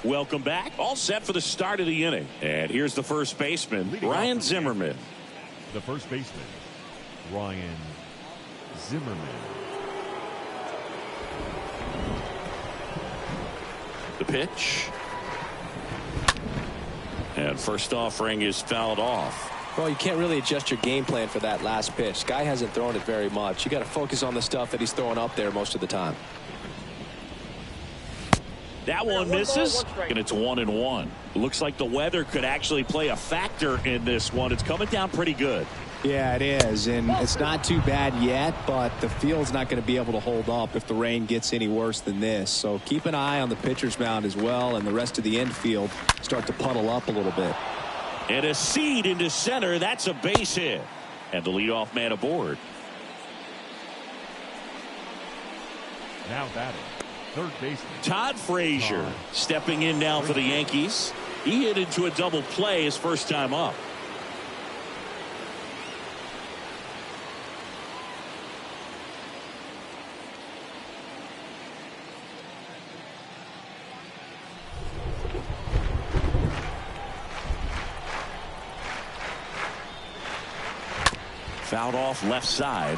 Welcome back. All set for the start of the inning. And here's the first baseman, Ryan Zimmerman. The first baseman, Ryan Zimmerman. The pitch. And first offering is fouled off. Well, you can't really adjust your game plan for that last pitch. Guy hasn't thrown it very much. You got to focus on the stuff that he's throwing up there most of the time. That one misses, and it's 1-1. Looks like the weather could actually play a factor in this one. It's coming down pretty good. Yeah, it is, and it's not too bad yet, but the field's not going to be able to hold up if the rain gets any worse than this. So keep an eye on the pitcher's mound as well, and the rest of the infield start to puddle up a little bit. And a seed into center. That's a base hit. And the leadoff man aboard. Now batting, third baseman, Todd Frazier stepping in now for the Yankees. He hit into a double play his first time up. Fouled off left side.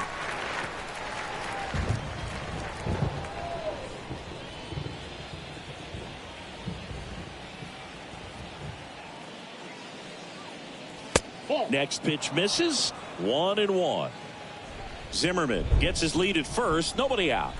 Next pitch misses. 1-1. Zimmerman gets his lead at first. Nobody out.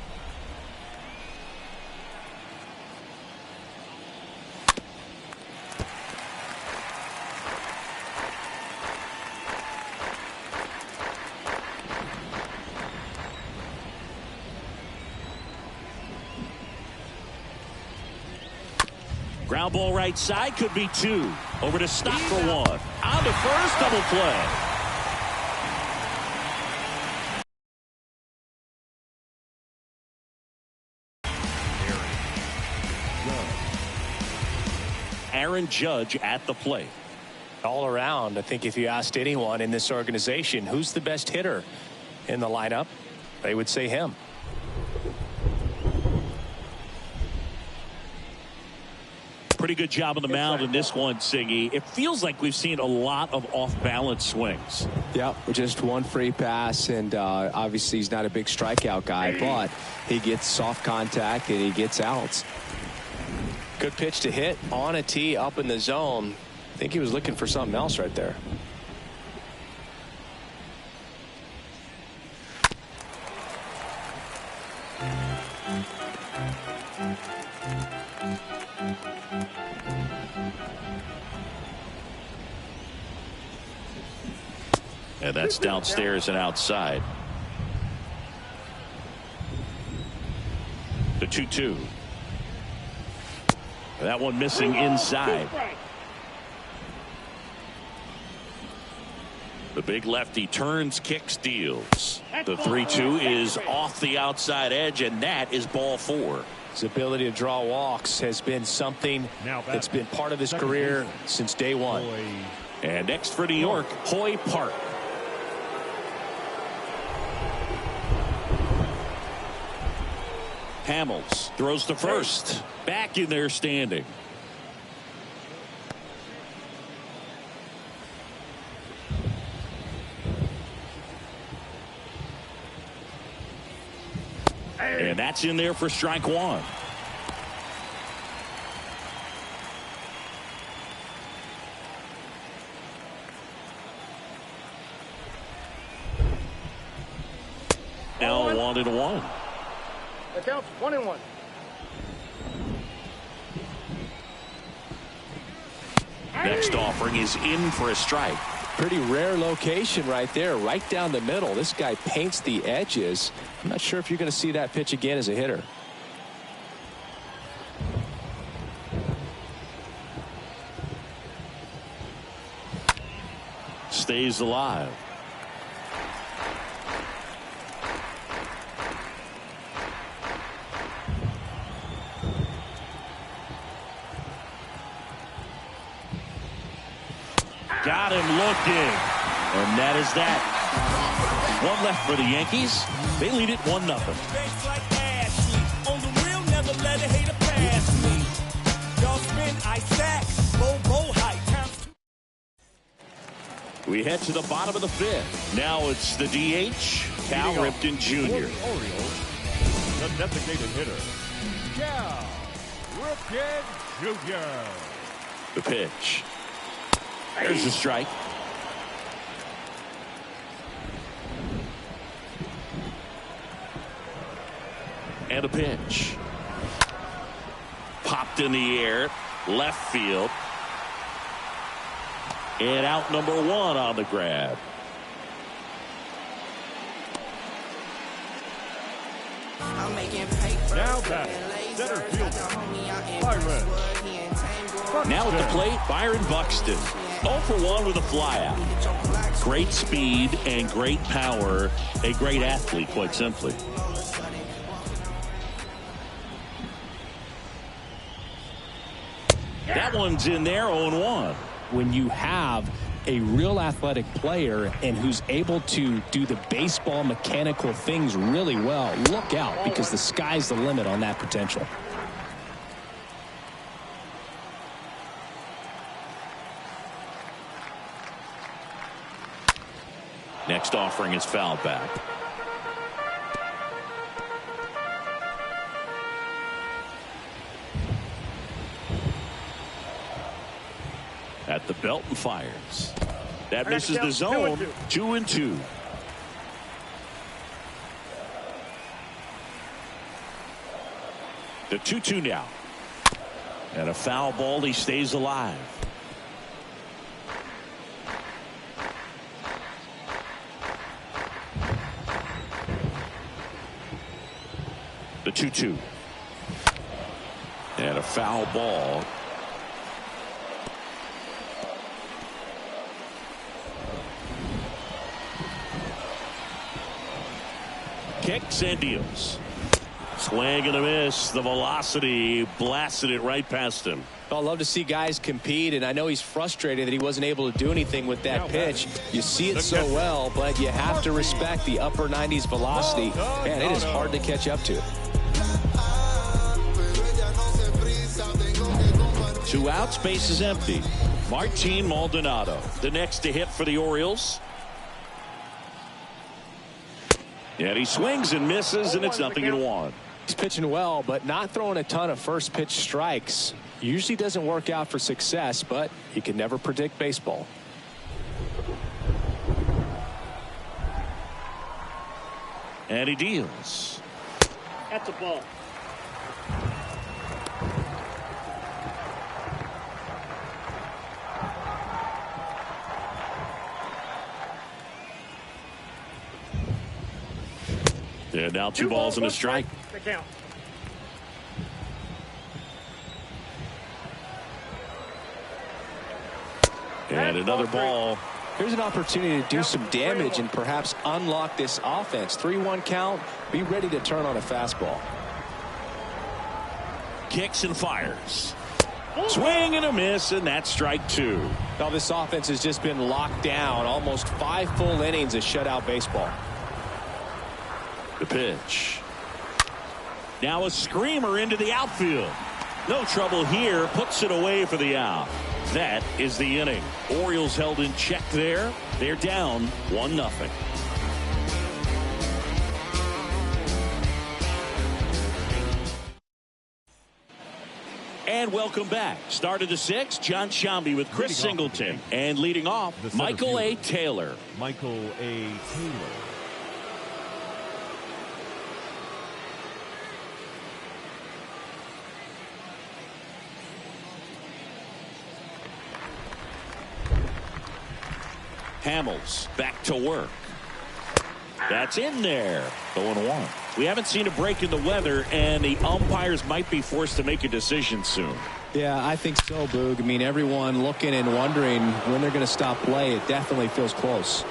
Ground ball right side, could be 2. Over to Stock for 1. On to first, double play. Aaron Judge at the plate. All around, I think if you asked anyone in this organization who's the best hitter in the lineup, they would say him. Pretty good job on the mound in this one, Singy. It feels like we've seen a lot of off-balance swings. Yeah, just one free pass, and obviously he's not a big strikeout guy, but he gets soft contact and he gets outs. Good pitch to hit on a tee up in the zone. I think he was looking for something else right there. And that's downstairs and outside. The 2-2. That one missing inside. The big lefty turns, kicks, deals. The 3-2 is off the outside edge, and that is ball 4. His ability to draw walks has been something that's been part of his career since day one. And next for New York, Hoy Park. Hamels throws to first. Back in there standing. And that's in there for strike 1. Now 1-1. That counts. 1-1. Next offering is in for a strike. Pretty rare location right there, right down the middle. This guy paints the edges. I'm not sure if you're going to see that pitch again as a hitter. Stays alive. Got him looking. And that is that. One left for the Yankees. They lead it 1-0. We head to the bottom of the 5th. Now it's the DH, Cal Ripken Jr. Orioles, the designated hitter, Cal Ripken Jr. The pitch. There's the strike. And a pitch. Popped in the air. Left field. And out number 1 on the grab. Now back, center fielder, Byron. Now at the plate, Byron Buxton. 0 for 1 with a flyout. Great speed and great power. A great athlete, quite simply. That one's in there, 0-1. When you have a real athletic player and who's able to do the baseball mechanical things really well, look out, because the sky's the limit on that potential. Next offering is fouled back. At the belt and fires. That misses the zone. 2-2. The 2-2 now. And a foul ball. He stays alive. The 2-2. And a foul ball. Kicks and deals. Swing and a miss. The velocity blasted it right past him. I love to see guys compete, and I know he's frustrated that he wasn't able to do anything with that pitch. You see it so well, but you have to respect the upper 90s velocity. Man, it is hard to catch up to. 2 outs, base is empty. Martin Maldonado, the next to hit for the Orioles. And he swings and misses, and it's 0-1. He's pitching well, but not throwing a ton of first pitch strikes. Usually doesn't work out for success, but you can never predict baseball. And he deals. That's a ball. And now 2 balls and a strike. The count. And another ball. Here's an opportunity to do some damage and perhaps unlock this offense. 3-1 count. Be ready to turn on a fastball. Kicks and fires. Swing and a miss, and that's strike 2. Now this offense has just been locked down. Almost 5 full innings of shutout baseball. The pitch. Now a screamer into the outfield. No trouble here. Puts it away for the out. That is the inning. Orioles held in check there. They're down 1-0. And welcome back. Start of the 6th. John Shambi with Chris Singleton. And leading off, Michael A. Taylor. Michael A. Taylor. Hamels back to work. That's in there. 0-1. We haven't seen a break in the weather, and the umpires might be forced to make a decision soon. Yeah, I think so, Boog. I mean, everyone looking and wondering when they're going to stop play. It definitely feels close.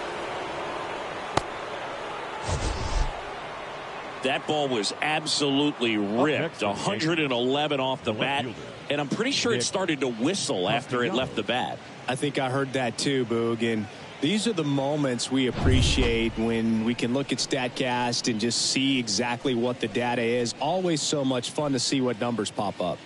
That ball was absolutely ripped. 111 off the bat. And I'm pretty sure it started to whistle after it left the bat. I think I heard that too, Boog. And these are the moments we appreciate when we can look at StatCast and just see exactly what the data is. Always so much fun to see what numbers pop up.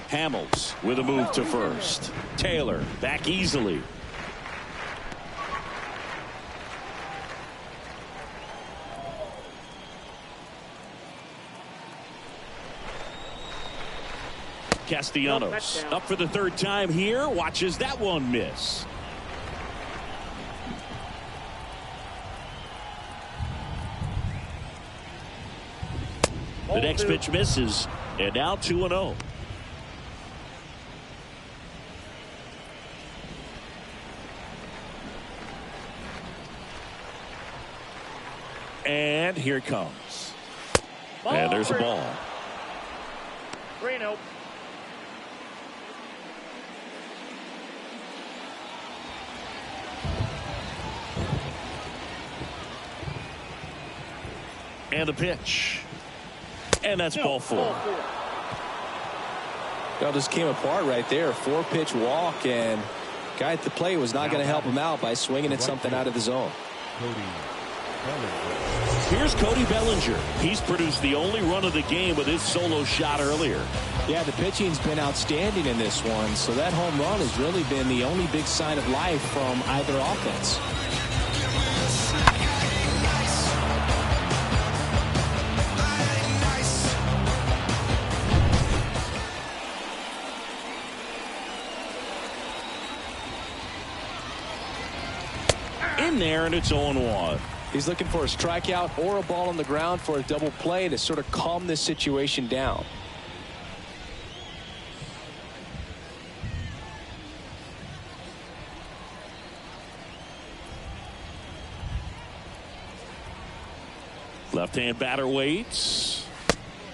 Hamels with a move to first. Taylor back easily. Castellanos up for the 3rd time here. Watches that one miss. The next pitch misses. And now 2-0. And here it comes. And there's a ball. 3-0. And the pitch. And that's ball 4. That just came apart right there. 4-pitch walk, and guy at the plate was not going to help him out by swinging at something out of the zone. Here's Cody Bellinger. He's produced the only run of the game with his solo shot earlier. Yeah, the pitching's been outstanding in this one, so that home run has really been the only big sign of life from either offense. In there, and it's 0-1. He's looking for a strikeout or a ball on the ground for a double play to sort of calm this situation down. Left-hand batter waits.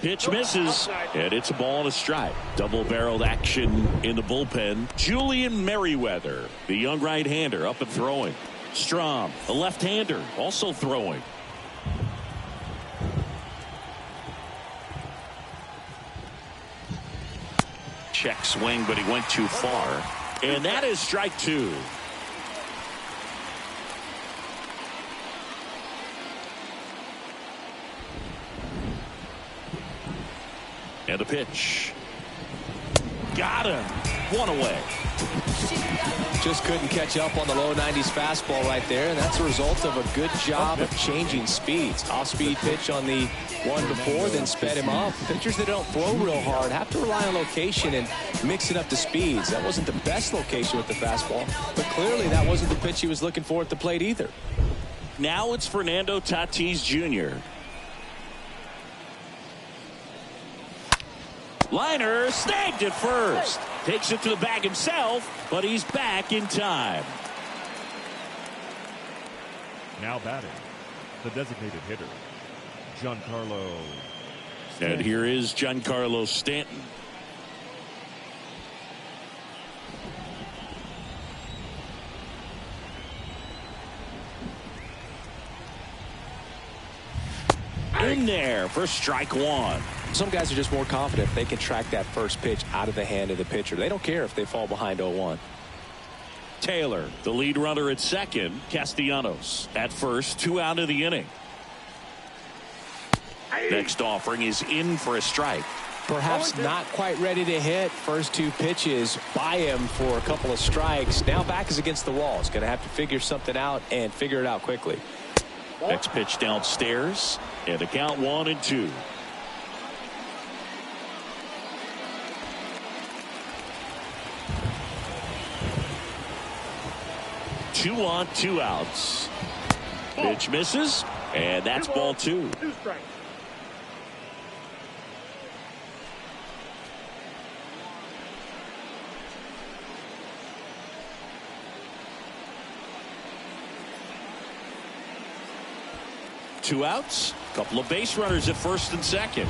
Pitch misses, and it's a ball and a strike. Double-barreled action in the bullpen. Julian Merriweather, the young right-hander, up and throwing. Strom, a left-hander, also throwing. Check swing, but he went too far. And that is strike two. And the pitch. Got him. One away. Just couldn't catch up on the low 90s fastball right there, and that's a result of a good job of changing speeds. Off-speed pitch on the one before, then sped him up. Pitchers that don't throw real hard have to rely on location and mix it up to speeds. That wasn't the best location with the fastball, but clearly that wasn't the pitch he was looking for at the plate either. Now it's Fernando Tatis Jr. Liner snagged at first. Takes it to the bag himself, but he's back in time. Now batting, the designated hitter, Giancarlo Stanton. And here is Giancarlo Stanton. In there for strike one. Some guys are just more confident if they can track that first pitch out of the hand of the pitcher. They don't care if they fall behind 0-1. Taylor, the lead runner at second. Castellanos at first, 2 out of the inning. Next offering is in for a strike. Perhaps not quite ready to hit. First 2 pitches by him for a couple of strikes. Now back is against the wall. He's going to have to figure something out and figure it out quickly. Next pitch downstairs, and the count 1-2. 2 on, 2 outs. Pitch misses, and that's ball 2. 2 strikes. Two outs, a couple of base runners at first and second.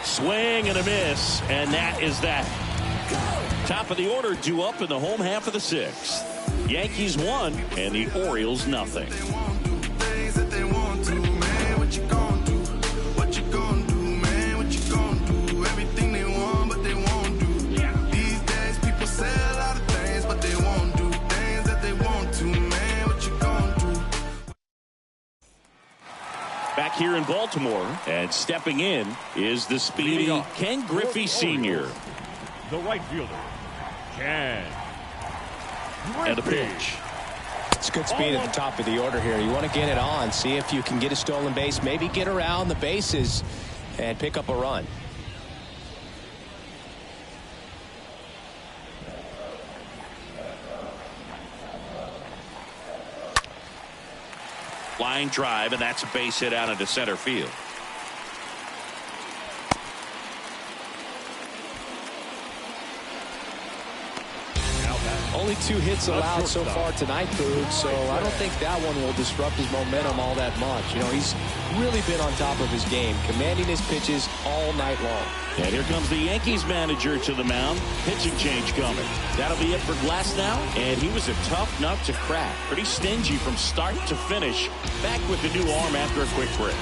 Swing and a miss, and that is that. Top of the order due up in the home half of the 6th. Yankees 1 and the Orioles nothing. Back here in Baltimore, and stepping in is the speedy Ken Griffey Sr. The right fielder, Ken. And a pitch. It's good speed at the top of the order here. You want to get it on, see if you can get a stolen base, maybe get around the bases and pick up a run. Line drive, and that's a base hit out into center field. Only 2 hits allowed so far tonight, Boog, so I don't think that one will disrupt his momentum all that much. You know, he's really been on top of his game, commanding his pitches all night long. And here comes the Yankees manager to the mound. Pitching change coming. That'll be it for Glass now, and he was a tough nut to crack. Pretty stingy from start to finish. Back with the new arm after a quick break.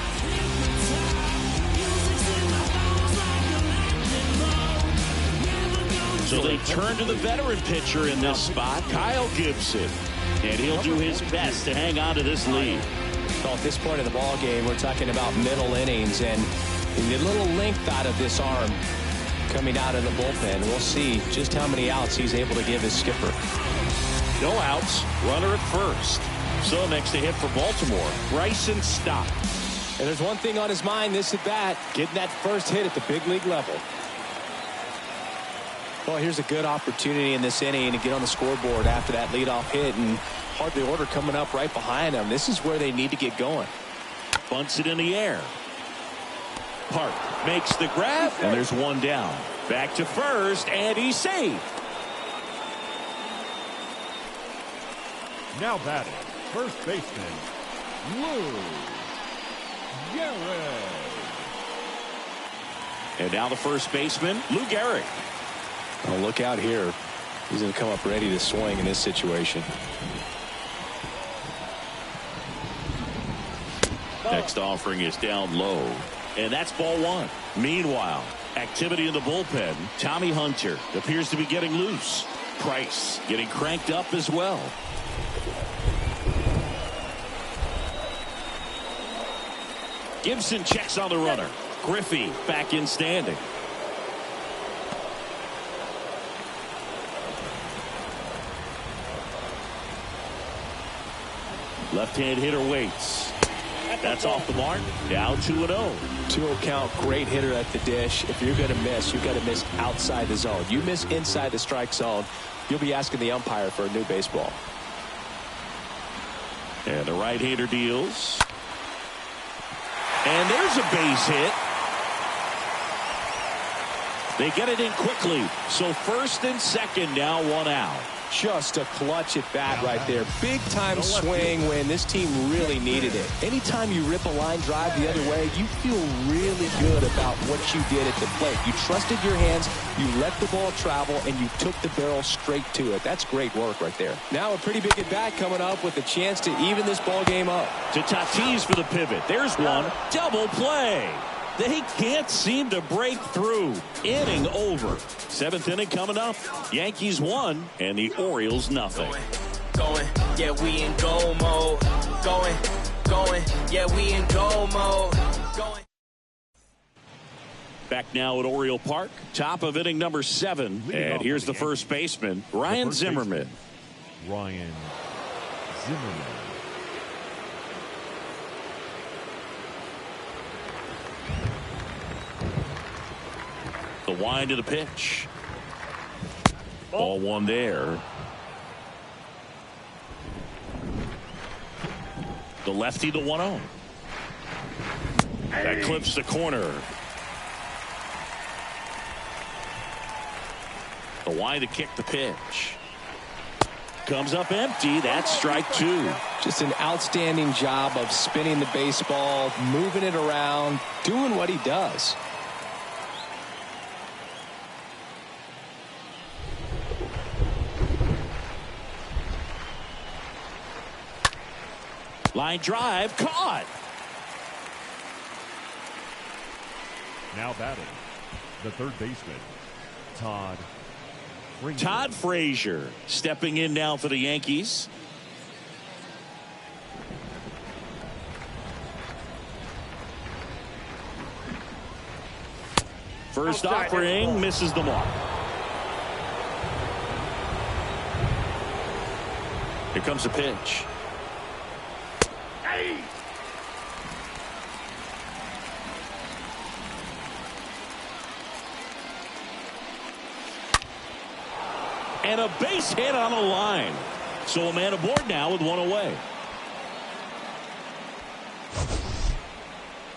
So they turn to the veteran pitcher in this spot, Kyle Gibson. And he'll do his best to hang on to this lead. Well, at this point in the ball game, we're talking about middle innings, and the little length out of this arm coming out of the bullpen. We'll see just how many outs he's able to give his skipper. No outs, runner at first. So next to hit for Baltimore, Bryson Stott. And there's one thing on his mind this at bat, getting that first hit at the big league level. Well, here's a good opportunity in this inning to get on the scoreboard after that leadoff hit, and hardly order coming up right behind them. This is where they need to get going. Bunts it in the air. Park makes the grab, and there's one down. Back to first, and he's saved. Now batting, first baseman, Lou And now the first baseman, Lou Gehrig. Oh, look out here. He's going to come up ready to swing in this situation. Next offering is down low. And that's ball one. Meanwhile, activity in the bullpen. Tommy Hunter appears to be getting loose. Price getting cranked up as well. Gibson checks on the runner. Griffey back in standing. Left-hand hitter waits. That's off the mark. Now 2-0. 2-0 count. Great hitter at the dish. If you're going to miss, you've got to miss outside the zone. You miss inside the strike zone, you'll be asking the umpire for a new baseball. And the right-hander deals. And there's a base hit. They get it in quickly. So first and second, now 1 out. Just a clutch at bat right there. Big time swing when this team really needed it. Anytime you rip a line drive the other way, you feel really good about what you did at the plate. You trusted your hands, you let the ball travel, and you took the barrel straight to it. That's great work right there. Now a pretty big at bat coming up with a chance to even this ball game up. To Tatis for the pivot. There's one. Double play. They can't seem to break through. Inning over. 7th inning coming up. Yankees 1 and the Orioles nothing. Going, yeah, we in go mode. Going, yeah, we in go mode. Going. Back now at Oriole Park. Top of inning number 7. And here's the first baseman, Ryan Zimmerman. Ryan Zimmerman. The wind of the pitch. Ball one there. The lefty, the 1-0. That clips the corner. The wind to kick the pitch. Comes up empty. That's strike 2. Just an outstanding job of spinning the baseball, moving it around, doing what he does. Line drive caught. Now batting, the third baseman, Todd Frazier. Todd Frazier stepping in now for the Yankees. First offering misses the mark. Here comes the pitch. And a base hit on the line. So a man aboard now with 1 away.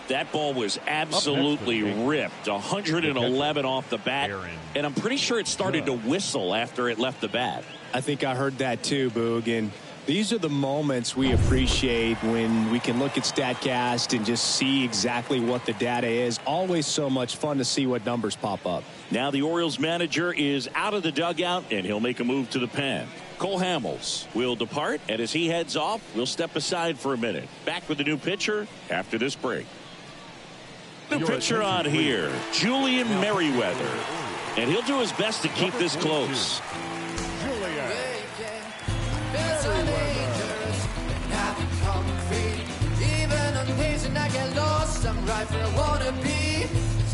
That ball was absolutely ripped. 111 off the bat. And I'm pretty sure it started to whistle after it left the bat. I think I heard that too, Boog. And these are the moments we appreciate when we can look at StatCast and just see exactly what the data is. Always so much fun to see what numbers pop up. Now the Orioles manager is out of the dugout, and he'll make a move to the pen. Cole Hamels will depart, and as he heads off, we'll step aside for a minute. Back with the new pitcher after this break. New pitcher on here, Julian Merriweather. And he'll do his best to keep this close.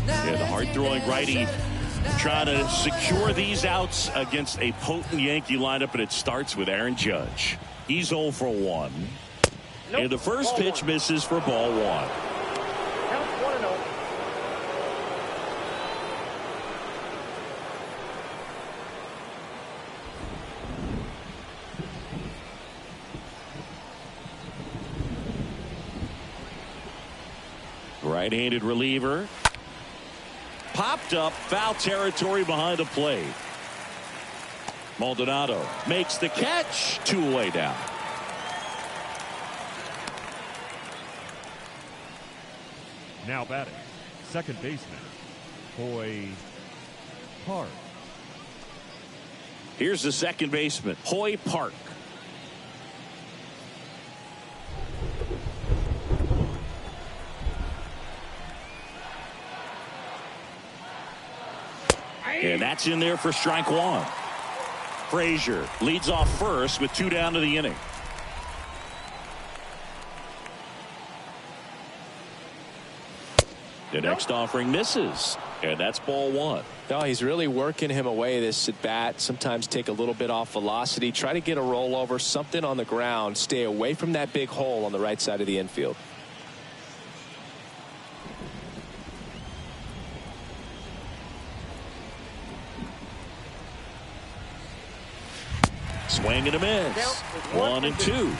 Yeah, the hard-throwing righty trying to secure these outs against a potent Yankee lineup, and it starts with Aaron Judge. He's 0 for 1. And the first pitch misses for ball 1. Count 1-0. Right-handed reliever. Popped up, foul territory behind the plate. Maldonado makes the catch. 2 away down. Now batting, second baseman, Hoy Park. Here's the second baseman, Hoy Park. And that's in there for strike one. Frazier leads off first with 2 down to the inning. The next offering misses, and that's ball one. No, he's really working him away this at bat. Sometimes take a little bit off velocity, try to get a rollover, something on the ground, stay away from that big hole on the right side of the infield. Swing and a miss. 1-2.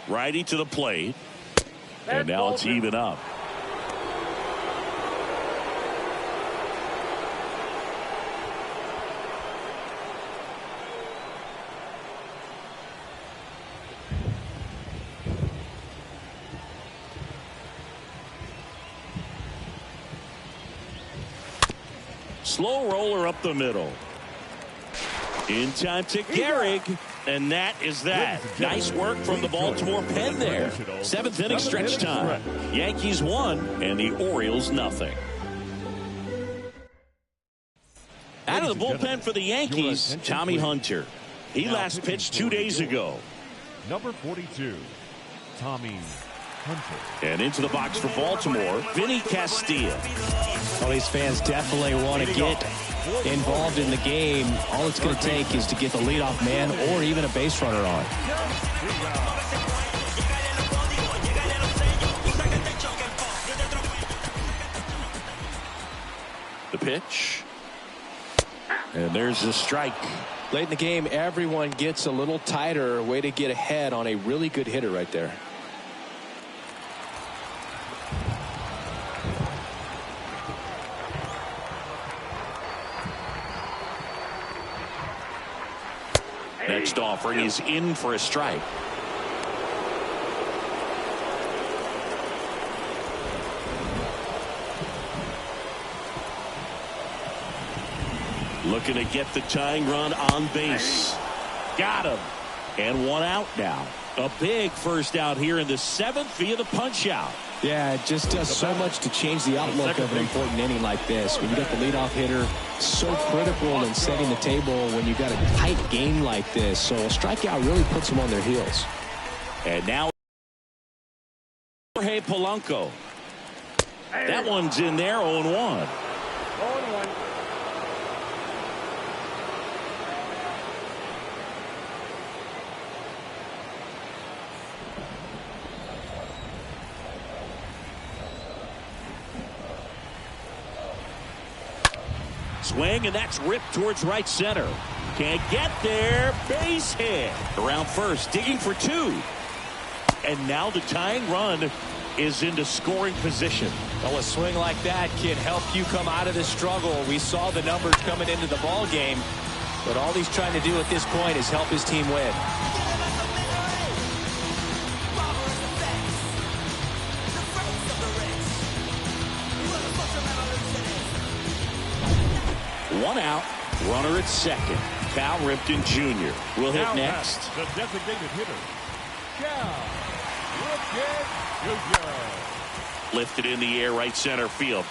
Righty to the plate. And now it's even up. Slow roller up the middle. In time to Gehrig, and that is that. Nice work from the Baltimore pen there. 7th inning stretch time. Yankees 1 and the Orioles nothing. Out of the bullpen for the Yankees, Tommy Hunter. He last pitched 2 days ago. Number 42, Tommy Hunter. And into the box for Baltimore, Vinny Castilla. Well, these fans definitely want to get involved in the game. All it's going to take is to get the leadoff man or even a base runner on. The pitch. And there's a strike. Late in the game, everyone gets a little tighter. Way to get ahead on a really good hitter right there. Next offering is in for a strike. Looking to get the tying run on base. Got him. And 1 out now. A big first out here in the 7th via the punch out. Yeah, it just does so much to change the outlook of an important inning like this. When you got the leadoff hitter, so critical in setting the table when you got a tight game like this. So a strikeout really puts them on their heels. And now Jorge Polanco. That one's in there, 0-1. 0-1. Swing, and that's ripped towards right center. Can't get there. Base hit. Around first, digging for 2. And now the tying run is into scoring position. Well, a swing like that can help you come out of the struggle. We saw the numbers coming into the ball game, but all he's trying to do at this point is help his team win. One out, runner at second. Cal Ripken Jr. will hit next. The designated hitter, Cal Ripken Jr. Lifted in the air, right center field.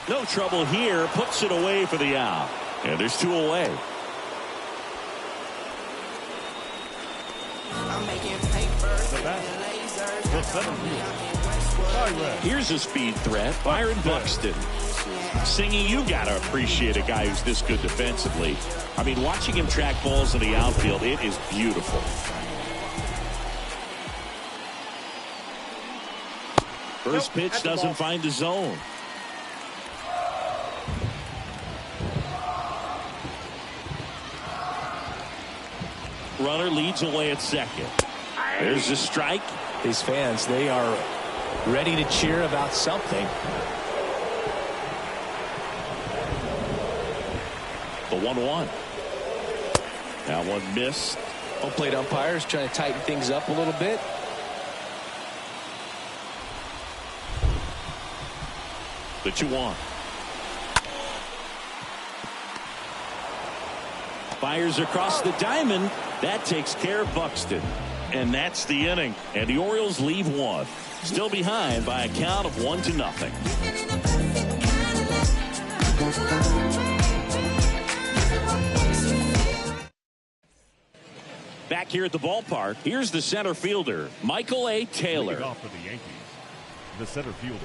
No trouble here, puts it away for the out. And there's 2 away. The bat, the center fielder, Here's a speed threat, Byron Buxton. Singy, you got to appreciate a guy who's this good defensively. I mean, watching him track balls in the outfield, it is beautiful. First pitch doesn't find the zone. Runner leads away at second. There's a strike. These fans, they are ready to cheer about something. 1-1. That one missed. Home plate umpires trying to tighten things up a little bit. The 2-1. Fires across the diamond. That takes care of Buxton. And that's the inning. And the Orioles leave one. Still behind by a count of 1-0. Back here at the ballpark, here's the center fielder, Michael A. Taylor. Leading off for the Yankees, the center fielder,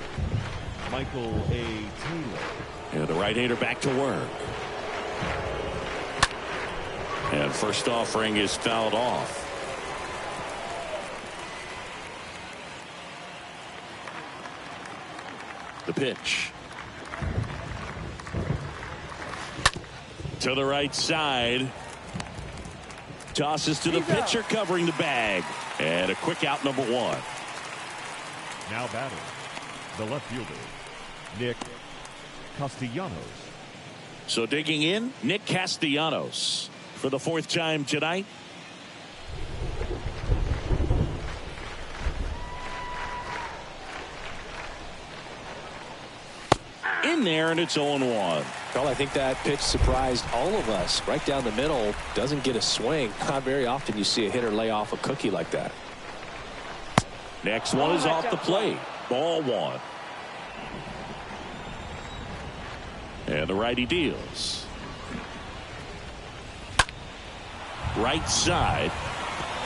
Michael A. Taylor. And the right-hander back to work. And first offering is fouled off. The pitch. To the right side. Tosses to the pitcher covering the bag. And a quick out, number 1. Now batting, the left fielder, Nick Castellanos. So digging in, Nick Castellanos for the 4th time tonight. In there, and it's 0-1. Well, I think that pitch surprised all of us. Right down the middle, doesn't get a swing. Not very often you see a hitter lay off a cookie like that. Next one is off the plate. Ball 1. And the righty deals. Right side.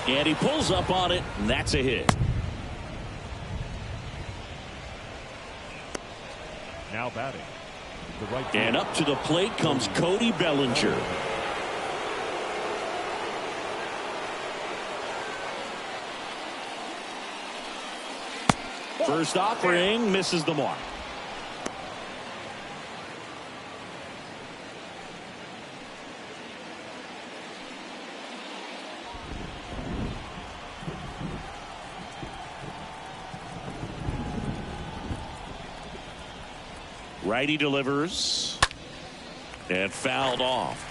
And he pulls up on it, and that's a hit. Now batting, the right fielder. And up to the plate comes Cody Bellinger. First offering misses the mark. Righty delivers and fouled off.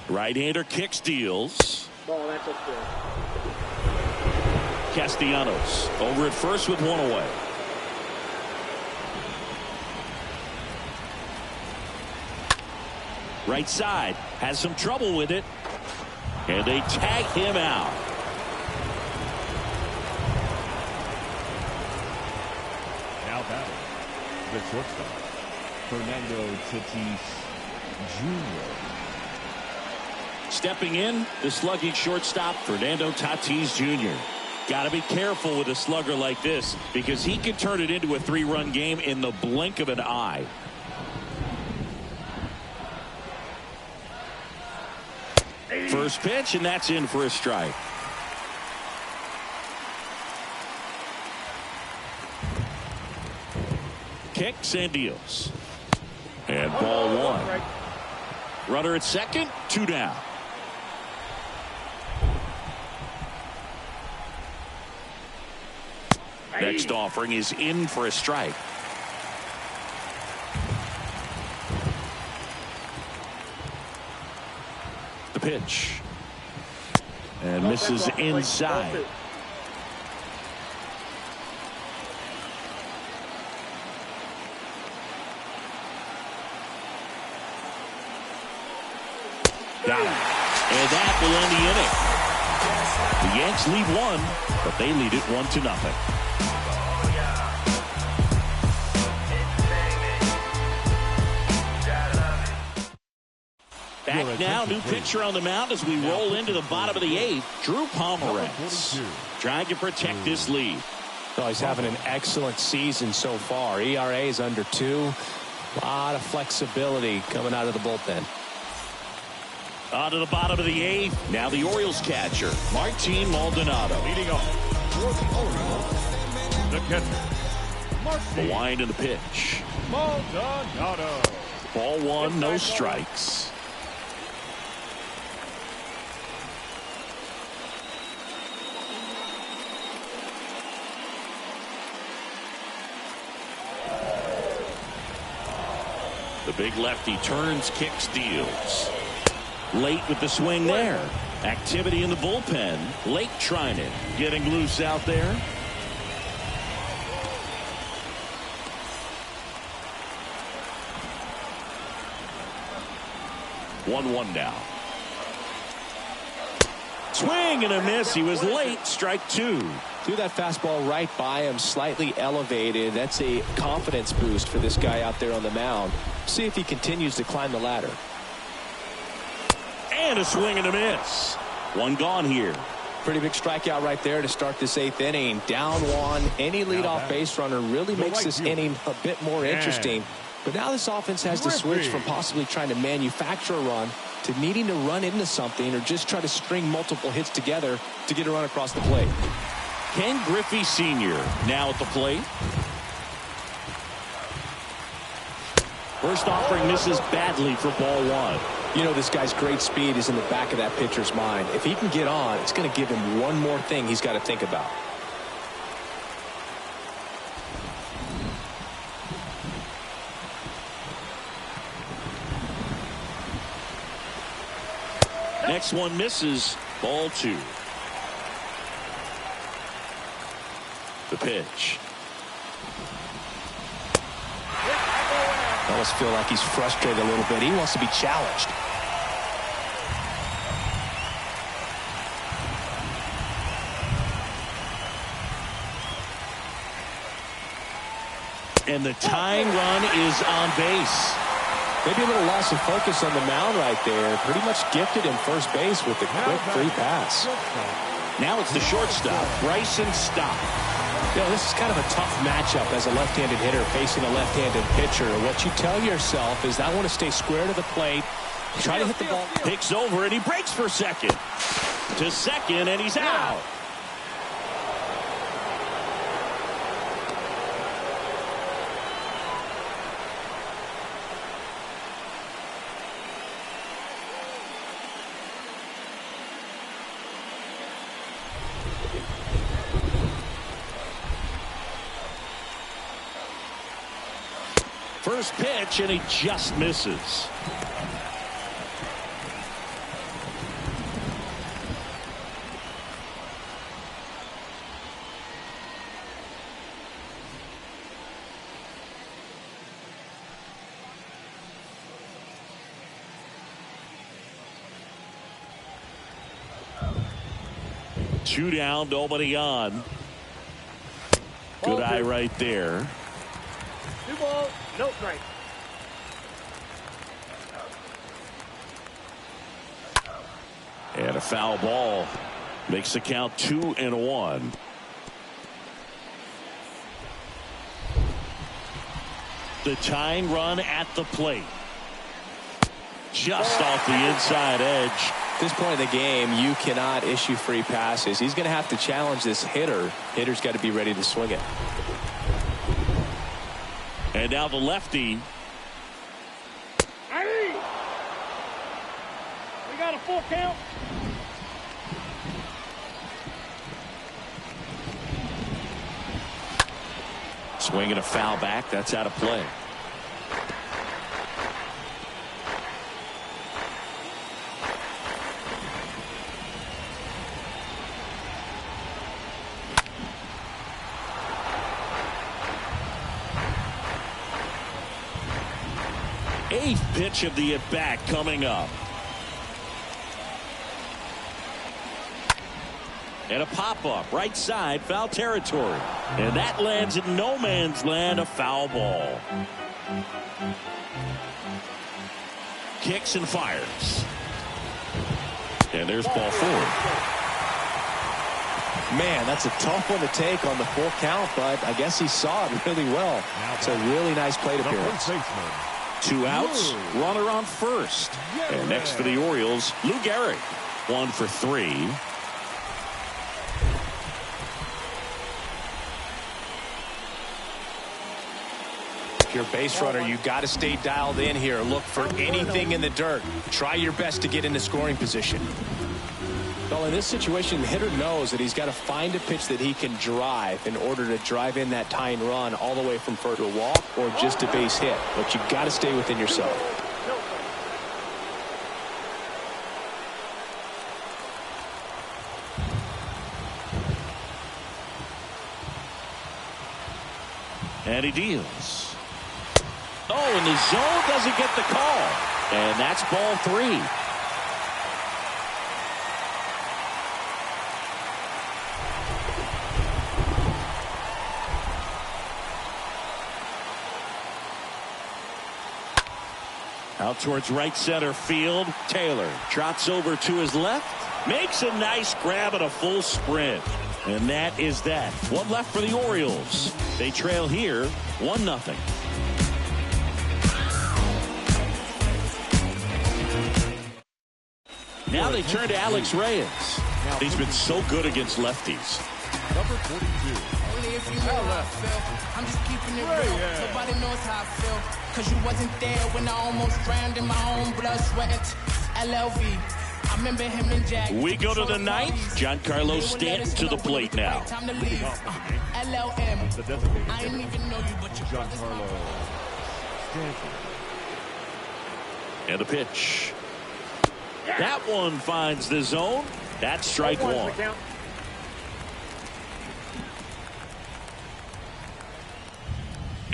Right-hander kicks, deals. Ball, that's up there. Castellanos over at first with 1 away. Right side has some trouble with it, and they tag him out. Now batting, the shortstop, Fernando Tatis Jr. Stepping in, the slugging shortstop, Fernando Tatis Jr. Got to be careful with a slugger like this because he can turn it into a 3-run game in the blink of an eye. First pitch, and that's in for a strike. Kicks and deals. And ball 1. Runner at second, 2 down. Next offering is in for a strike. The pitch. And misses inside. Got him. And that will end the inning. The Yanks lead 1, but they lead it 1-0. Back now, new pitcher on the mound as we roll into the bottom of the 8th. Drew Pomeranz trying to protect this lead. Oh, he's having an excellent season so far. ERA is under 2. A lot of flexibility coming out of the bullpen. On to the bottom of the 8th. Now the Orioles catcher, Martin Maldonado. Leading off for the Orioles, the catcher, Martin. The wind and the pitch. Maldonado. Ball 1, no strikes. The big lefty turns, kicks, deals. Late with the swing there. Activity in the bullpen. Lake Trinan getting loose out there. 1-1 now. Swing and a miss. He was late. Strike two. Threw that fastball right by him, slightly elevated. That's a confidence boost for this guy out there on the mound. See if he continues to climb the ladder. And a swing and a miss. One gone here. Pretty big strikeout right there to start this 8th inning. Down one. Any leadoff base runner really makes this inning a bit more interesting. But now this offense has to switch from possibly trying to manufacture a run to needing to run into something or just try to string multiple hits together to get a run across the plate. Ken Griffey Sr. now at the plate. First offering misses badly for ball one. You know, this guy's great speed is in the back of that pitcher's mind. If he can get on, it's going to give him one more thing he's got to think about. Next one misses. Ball two. The pitch. I almost feel like he's frustrated a little bit. He wants to be challenged. And the tying run is on base. Maybe a little loss of focus on the mound right there. Pretty much gifted him first base with a quick free pass. Now it's the shortstop, Bryson Stott. You know, this is kind of a tough matchup as a left-handed hitter facing a left-handed pitcher. What you tell yourself is, I want to stay square to the plate, try to hit the ball. Picks over and he breaks for second. To second and he's out. First pitch, and he just misses. Two down, nobody on. Good eye right there. 2 balls, no strike. And a foul ball makes the count 2-1. The tying run at the plate. Just off the inside edge. At this point in the game, you cannot issue free passes. He's going to have to challenge this hitter. Hitter's got to be ready to swing it. And now the lefty. Hey! We got a full count. Swinging a foul back. That's out of play. Eighth pitch of the at-bat coming up. And a pop-up right side, foul territory. And that lands in no man's land, a foul ball. Kicks and fires. And there's ball four. Man, that's a tough one to take on the full count, but I guess he saw it really well. It's a really nice plate appearance. 2 outs, runner on first. And next for the Orioles, Lou Gehrig. 1 for 3. If you're a base runner, you got to stay dialed in here. Look for anything in the dirt. Try your best to get into scoring position. Well, in this situation, the hitter knows that he's got to find a pitch that he can drive in order to drive in that tying run all the way from first to a walk or just a base hit. But you've got to stay within yourself. And he deals. Oh, and the zone doesn't get the call. And that's ball 3. Out towards right center field. Taylor trots over to his left. Makes a nice grab at a full sprint. And that is that. One left for the Orioles. They trail here 1-0. Now they turn to Alex Reyes. He's been so good against lefties. Number 42. Only if you know how I feel. I'm just keeping it real. Nobody knows how I feel. Cause you wasn't there when I almost drowned in my own blood, sweat. LLV. I remember him and Jack. We go to the 9th. Giancarlo Stanton to the plate now. Time to leave. LLM. I didn't even know you, but you Giancarlo Stanton. And a pitch. That one finds the zone. That's strike 1.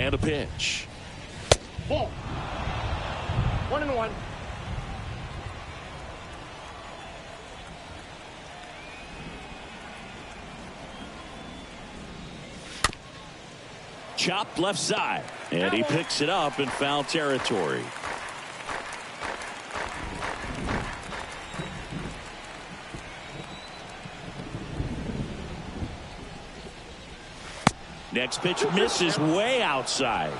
And a pitch. Ball. 1-1. Chopped left side. And he picks it up in foul territory. Next pitch misses way outside.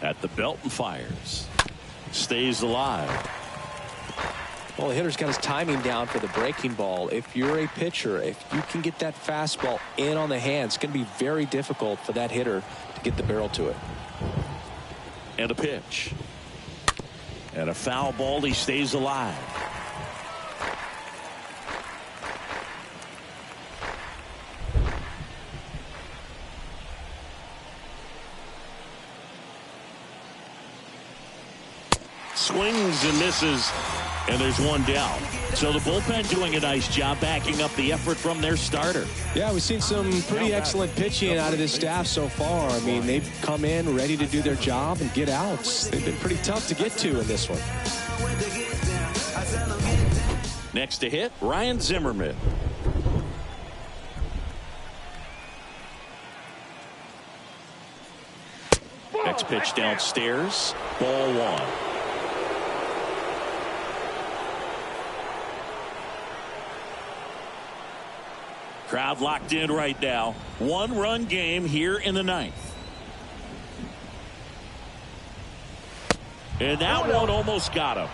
At the belt and fires. Stays alive. Well, the hitter's got his timing down for the breaking ball. If you're a pitcher, if you can get that fastball in on the hands, it's going to be very difficult for that hitter to get the barrel to it. And a pitch. And a foul ball. He stays alive. Swings and misses. And there's one down. So the bullpen doing a nice job backing up the effort from their starter. Yeah, we've seen some pretty excellent pitching out of this staff so far. I mean, they've come in ready to do their job and get outs. They've been pretty tough to get to in this one. Next to hit, Ryan Zimmerman. Next pitch downstairs. Ball 1. Crowd locked in right now. 1-run game here in the 9th. And that one almost got him.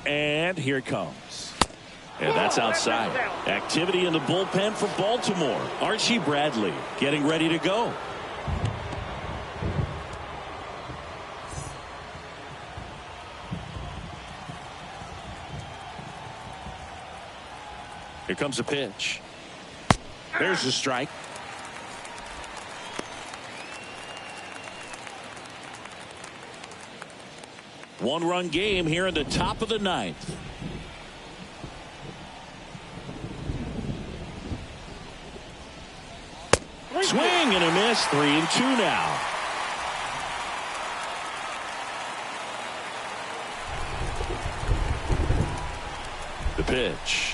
And here it comes. And that's outside. Activity in the bullpen for Baltimore. Archie Bradley getting ready to go. Here comes a pitch. There's a strike. One-run game here in the top of the 9th. Swing and a miss. 3-2 now. The pitch.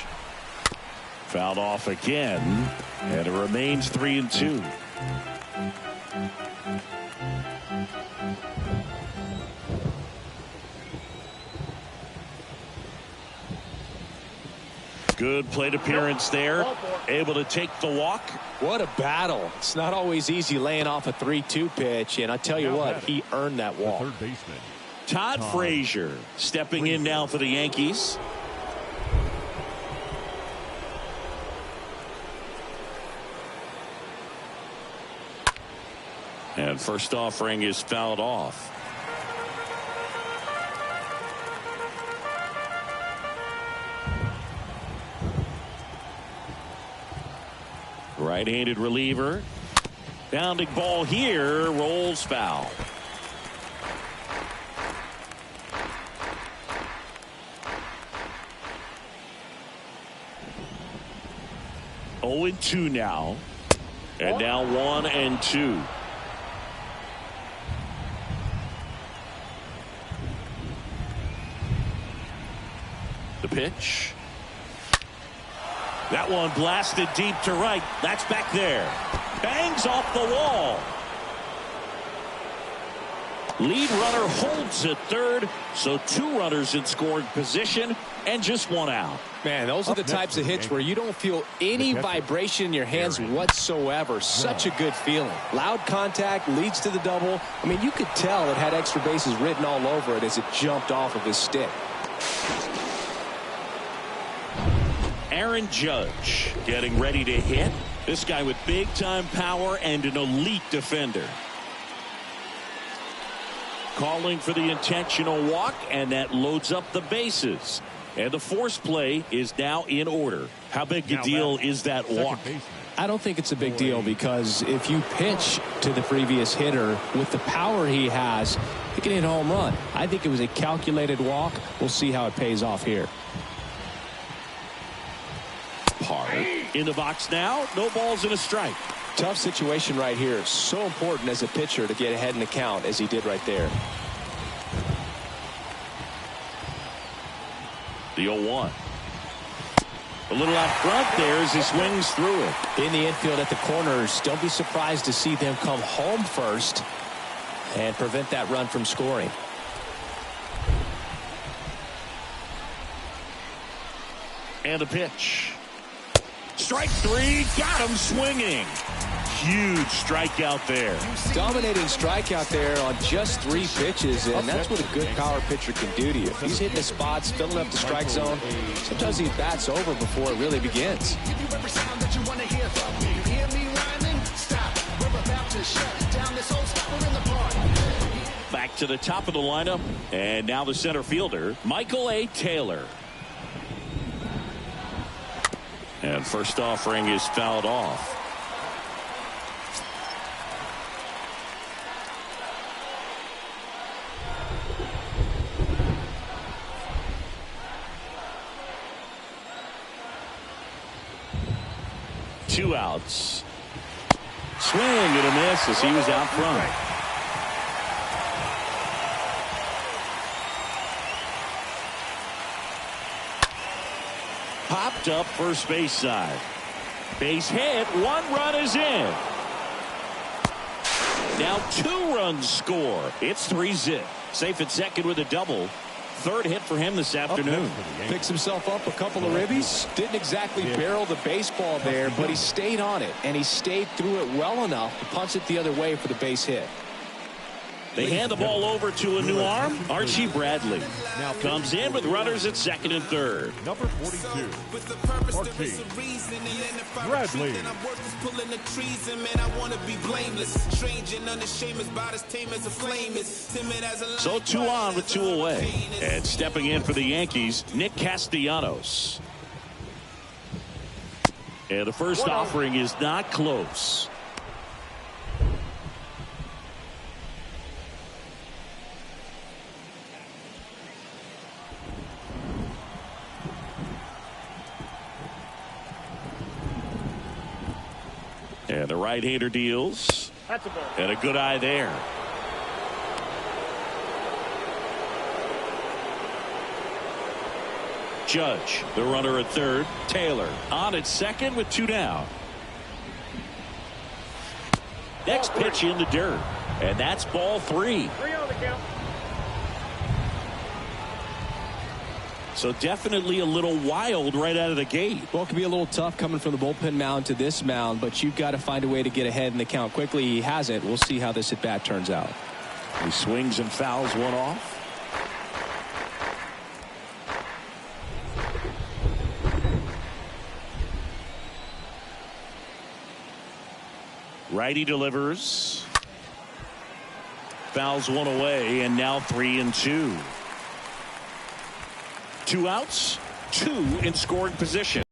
Fouled off again, and it remains 3-2. Good plate appearance there. Able to take the walk. What a battle. It's not always easy laying off a 3-2 pitch, and I tell you what, he earned that walk. Third baseman, Todd Frazier stepping in now for the Yankees. And first offering is fouled off. Right-handed reliever. Bounding ball here, rolls foul. Oh and 2 now. And now 1 and 2. The pitch. That one blasted deep to right. That's back there. Bangs off the wall. Lead runner holds at third. So 2 runners in scoring position and just 1 out. Man, those are the types of hits where you don't feel any vibration in your hands whatsoever. Such a good feeling. Loud contact leads to the double. I mean, you could tell it had extra bases written all over it as it jumped off of his stick. Aaron Judge getting ready to hit. This guy with big-time power and an elite defender. Calling for the intentional walk, and that loads up the bases. And the force play is now in order. How big a deal is that walk? I don't think it's a big deal, because if you pitch to the previous hitter with the power he has, he can hit a home run. I think it was a calculated walk. We'll see how it pays off here. In the box now, no balls and a strike. Tough situation right here. So important as a pitcher to get ahead in the count as he did right there. The 0-1. A little out front there as he swings through it. In the infield at the corners, don't be surprised to see them come home first and prevent that run from scoring. And a pitch. Strike 3, got him swinging. Huge strikeout there. Dominating strikeout there on just 3 pitches, and that's what a good power pitcher can do to you. He's hitting the spots, filling up the strike zone. Sometimes he bats over before it really begins. Back to the top of the lineup, and now the center fielder, Michael A. Taylor. And first offering is fouled off. Two outs. Swing and a miss as he was out front. Popped up first base side. Base hit. 1 run is in. Now 2 runs score. It's 3-zip. Safe at second with a double. 3rd hit for him this afternoon. Picks himself up a couple of ribbies. Didn't exactly barrel the baseball there, but he stayed on it, and he stayed through it well enough to punch it the other way for the base hit. They hand the ball over to a new arm. Archie Bradley now comes in with runners at second and third. Number 42, Archie Bradley. So 2 on with 2 away. And stepping in for the Yankees, Nick Castellanos. And the first offering is not close. And the right-hander deals. That's a ball. And a good eye there. Judge, the runner at third. Taylor on at second with 2 down. Next pitch in the dirt. And that's ball 3. 3 on the count. So definitely a little wild right out of the gate. Well, it can be a little tough coming from the bullpen mound to this mound, but you've got to find a way to get ahead in the count quickly. He hasn't. We'll see how this at bat turns out. He swings and fouls one off. Righty delivers. Fouls one away, and now 3-2. 2 outs, 2 in scoring position.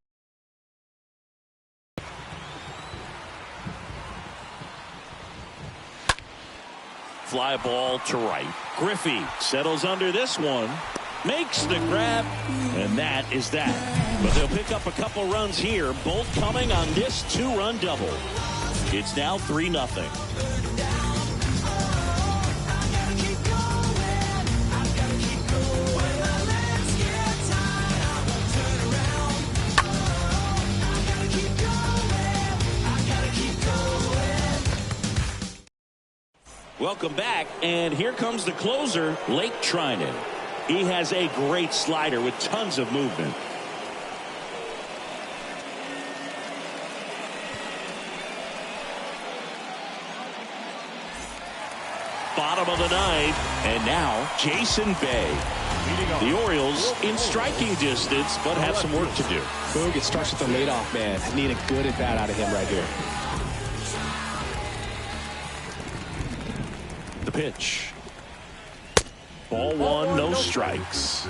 Fly ball to right. Griffey settles under this one. Makes the grab, and that is that. But they'll pick up a couple runs here, both coming on this 2-run double. It's now 3-0. Welcome back, and here comes the closer, Lake Trinan. He has a great slider with tons of movement. Bottom of the 9th, and now Jason Bay. The Orioles in striking distance, but have some work to do. Boog, it starts with the leadoff man. I need a good at bat out of him right here. The pitch. Ball 1, no strikes.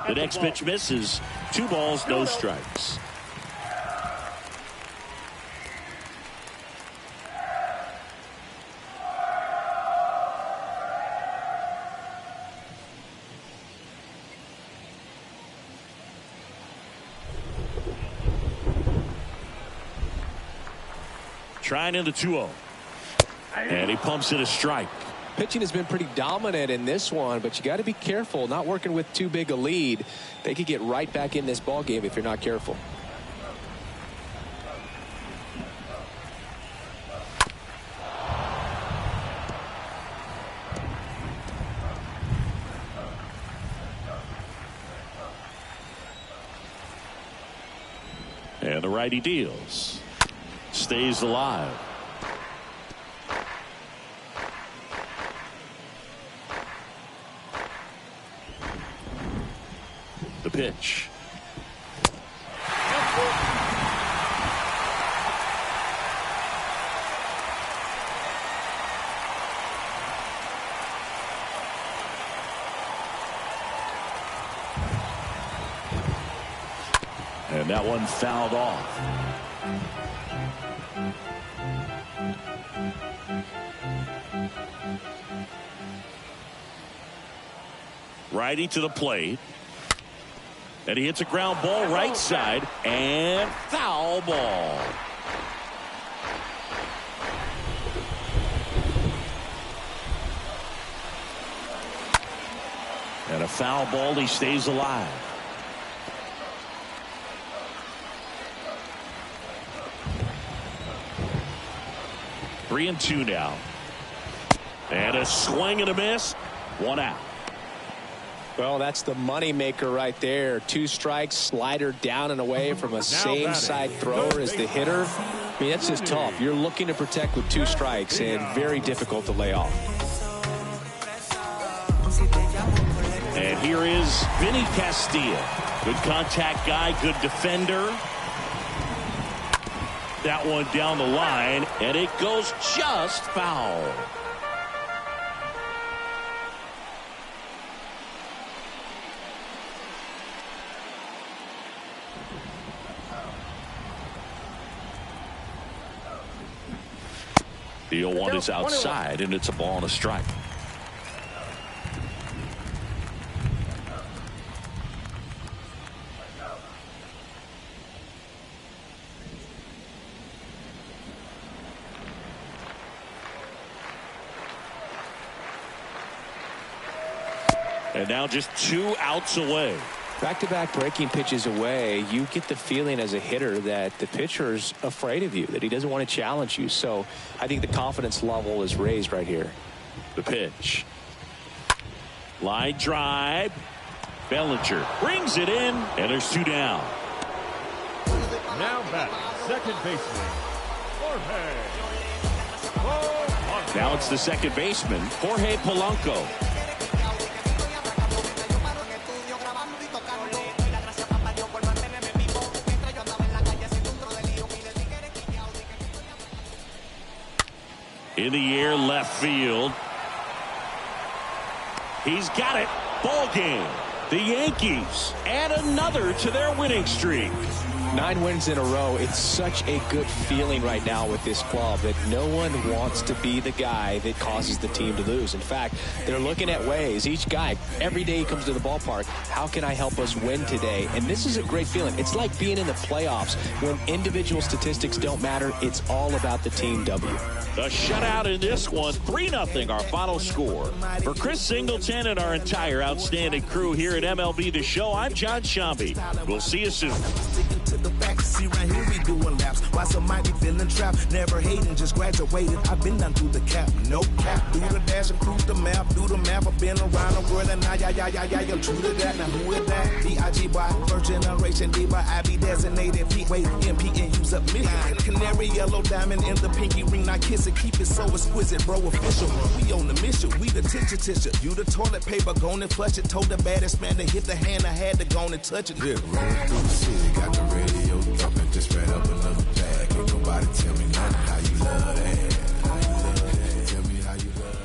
The next pitch misses. 2 balls, no strikes. Trying into 2-0. And he pumps it a strike. Pitching has been pretty dominant in this one, but you got to be careful. Not working with too big a lead. They could get right back in this ball game if you're not careful. And the righty deals. Stays alive. The pitch. And that one fouled off. Righty to the plate. And he hits a ground ball right side, and foul ball. And a foul ball, he stays alive. Three and two now. And a swing and a miss. 1 out. Well, that's the money maker right there. 2 strikes, slider down and away from a same side thrower as the hitter. I mean, that's just tough. You're looking to protect with 2 strikes and very difficult to lay off. And here is Vinny Castilla. Good contact guy, good defender. That one down the line, and it goes just foul. The 0-1 is outside, and it's a ball and a strike. And now just 2 outs away. Back-to-back breaking pitches away, you get the feeling as a hitter that the pitcher's afraid of you, that he doesn't want to challenge you. So I think the confidence level is raised right here. The pitch. Line drive. Bellinger brings it in, and there's 2 down. Now back, second baseman, Jorge. Now it's the second baseman, Jorge Polanco. In the air, left field. He's got it. Ball game. The Yankees add another to their winning streak. 9 wins in a row. It's such a good feeling right now with this club that no one wants to be the guy that causes the team to lose. In fact, they're looking at ways. Each guy, every day he comes to the ballpark, how can I help us win today? And this is a great feeling. It's like being in the playoffs. When individual statistics don't matter, it's all about the team W. The shutout in this one, 3-0 our final score. For Chris Singleton and our entire outstanding crew here at MLB The Show, I'm John Shambi. We'll see you soon. The back see right here we doing laps. Why somebody feeling trapped? Never hating, just graduated. I've been down through the cap, no cap. Do the dash and cruise the map, do the map. I've been around the world and I'm true to that. Now who is that? B-I-G-Y, first generation D-by I be designated P-Wade, MP and use up mission. Canary yellow diamond in the pinky ring. I kiss it, keep it so exquisite, bro. Official, we on the mission. We the tissue. You the toilet paper, gone and flush it. Told the baddest man to hit the hand. I had to go and touch it. Yeah, rolling through the city, got the radio thumping, just spread up another bag. Ain't nobody tell me nothing. How you love that? How you love that? Tell me how you love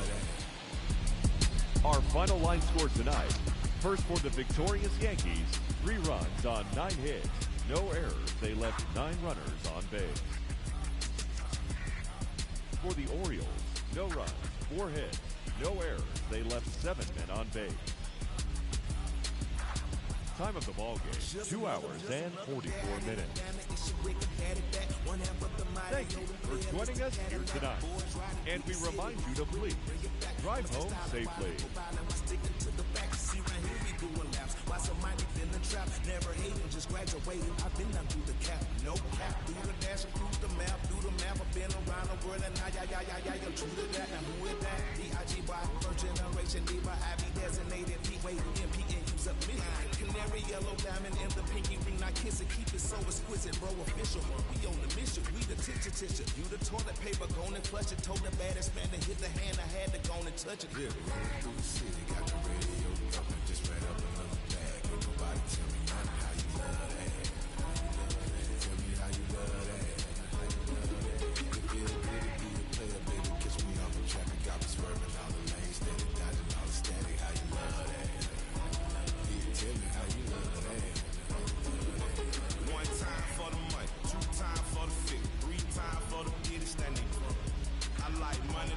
that. Our final line score tonight. First for the victorious Yankees, 3 runs on 9 hits. No errors. They left 9 runners on base. For the Orioles, no runs, 4 hits. No errors. They left 7 men on base. Time of the ball game, 2 hours and 44 minutes. Thank you for joining us here tonight. And we remind you to please drive home safely. Why somebody feeling trapped? Never hating, just graduated. I've been down through the cap, no cap. Do the dash and cruise the map, do the map. I've been around the world and I'm true to that. Now who is that? B-I-G-Y, first generation D-by I be designated P-Wade, MP and use up mission. Canary yellow diamond in the pinky ring. I kiss it, keep it so exquisite, bro. Official, we on the mission. We the tissue. You the toilet paper, gone and flush it. Told the baddest man to hit the hand. I had to go and touch it. Yeah, rolling through the city, got the radio thumping, just spread up another bag. Ain't nobody tell me nothing. How you love that? Tell me how you love that. It feel good to be a player, baby. Kiss me off the traffic, got me swerving all the lanes, steady dodging all the static. How you love that? Tell me how you love that. 1 time for the money, 2 times for the figure, 3 times for the bitch standing front. I like money.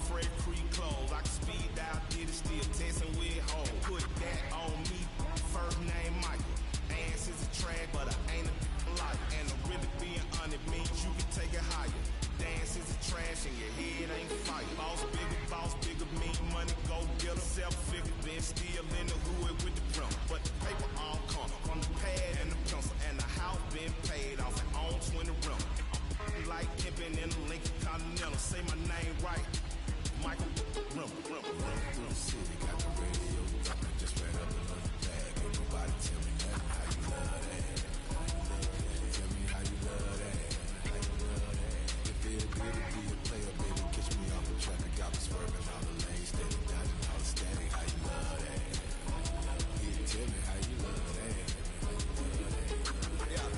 Fred Creek clothes, I can speed down, did it still testing with home. Put that on me, first name Michael. Ass is a trash, but I ain't a liar. And I'm really being honest means you can take it higher. Dance is a trash and your head ain't fire. Boss bigger, mean money, go get a self-figure. Been still in the hood with the drum, but the paper all come from the pad and the pencil. And the house been paid off and on 20 rum. I'm like pimping in the Lincoln Continental. Say my name right, Michael. Rum. City got the radio thumping, just spread up another bag. Ain't nobody tell me nothing. How you love that? Tell me how you love that. It feel good to be a player, baby. Kiss me off the track, got me swerving all the lanes, steady dodging all the static. How you love that? Tell me how you love that. Yeah.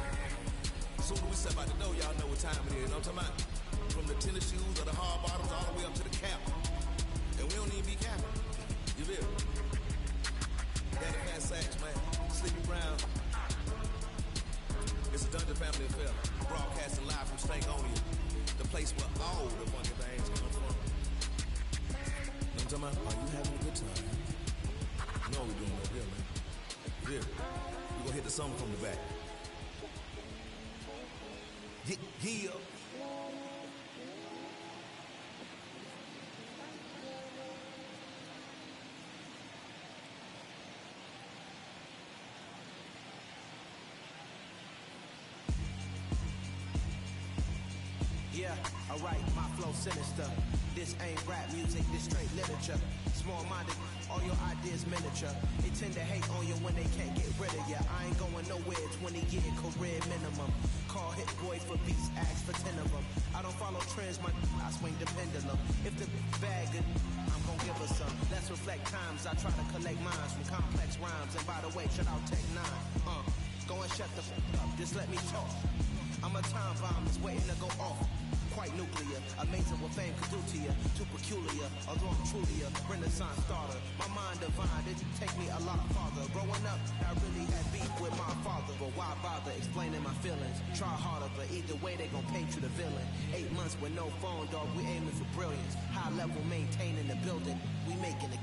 Soon as we step out the door, y'all know what time it is. You know what I'm talking about? From the tennis shoes or the hard bottoms all the way up to the cap. And we don't even be capping. You feel me? Daddy Fat Sacks, man. Sleepy Brown. It's a Dungeon Family affair. Broadcasting live from Stankonia. The place where all the funny things come from. You know what I'm talking about? Are you having a good time? You know what we're doing over here, man. Yeah. We're gonna hit the song from the back. Yeah. Yeah, alright, my flow sinister. This ain't rap music, this straight literature. Small-minded, all your ideas miniature. They tend to hate on you when they can't get rid of you. I ain't going nowhere, 20-year career minimum. Call hit boy for beats, ask for 10 of them. I don't follow trends, I swing the pendulum. If the bag good, I'm gon' give her some. Let's reflect times, I try to collect minds from complex rhymes. And by the way, shout out Tech 9. Go and shut the up, just let me talk. I'm a time bomb that's waiting to go off. Quite nuclear, amazing what fame peculiar, although I'm truly a renaissance starter. My mind divine, did you take me a lot farther? Growing up, I really had beef with my father, but why bother explaining my feelings? Try harder, but either way they gon' paint you the villain. 8 months with no phone, dog, we aiming for brilliance. High level maintaining the building, we making it.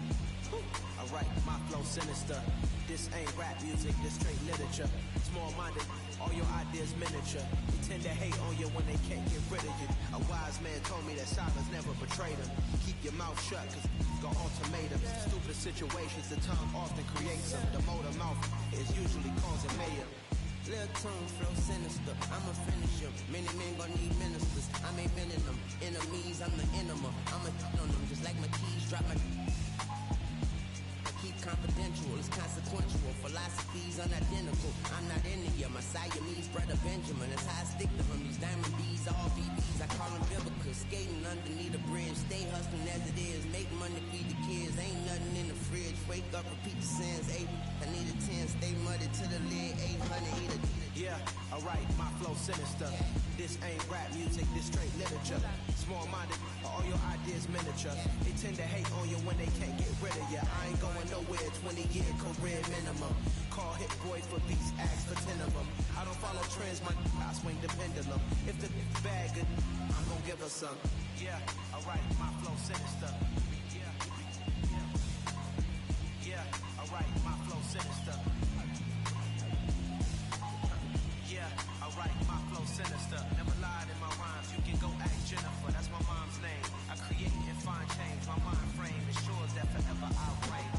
Alright, my flow sinister. This ain't rap music, this straight literature. Small-minded, all your ideas miniature. They tend to hate on you when they can't get rid of you. A wise man told me that silence never betrayed him. Keep your mouth shut, cause got ultimatums. Stupid situations, the tongue often creates them. The motor mouth is usually causing mayhem. Little tune, flow sinister, I'ma finish him. Many men gon' need ministers, I'm inventing them. Enemies, I'm the enema, I'ma on them. Just like my keys, drop my... Keep confidential, it's consequential. Philosophies unidentical. I'm not India, my Siamese brother Benjamin. That's how I stick to him. These diamond B's, all BBs, I call them biblical. Skating underneath the bridge, stay hustling as it is. Make money, feed the kids, ain't nothing in the fridge. Wake up, repeat the sins, 8. I need a 10, stay muddy to the lid, 800, eat a... Yeah, alright, my flow sinister. This ain't rap music, this straight literature. Small-minded, all your ideas miniature. They tend to hate on you when they can't get rid of you. I ain't going nowhere, 20-year career minimum. Call hit boy for beats, ask for 10 of them. I don't follow trends, my I swing the pendulum. If the bag good, I'm gonna give her some. Yeah, alright, my flow sinister. Yeah, alright, my flow sinister. Yeah, alright, my flow sinister. Never lied in my rhymes. You can go ask Jennifer, that's my mom's name. I create and find change. My mind frame ensures that forever I'll reign.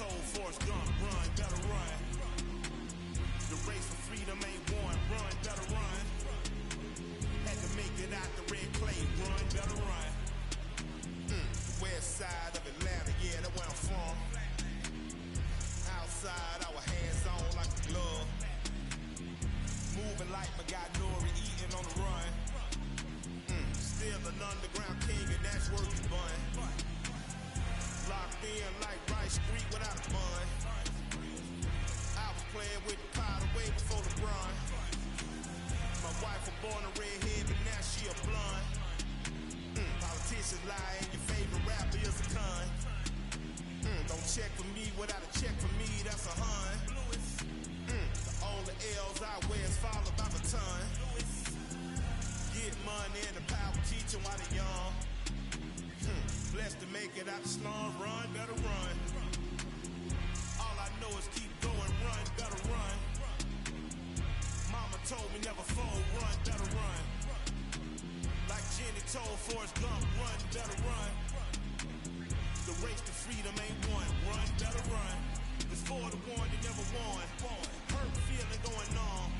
told Forrest Gump, run, better run. The race for freedom ain't won, run, better run. Had to make it out the red clay, run, better run. The west side of Atlanta, yeah, that's where I'm from. Outside, our hands on like a glove. Moving like my guy Nori, eating on the run. Still an underground king, and that's where we bun. Locked in like Rice Street without a bun. I was playing with the powder way before the run. My wife was born a redhead, but now she a blonde. Politicians lie, and your favorite rapper is a con. Don't check for me without a check for me, that's a hun. The only L's I wear is followed by the ton. Get money and the power teaching while they young. Blessed to make it out the slum, run, better run. All I know is keep going, run, better run. Mama told me never fold, run, better run. Like Jenny told Forrest Gump, run, better run. The race to freedom ain't won, run, better run. It's for the one that never won. Hurt feeling going on.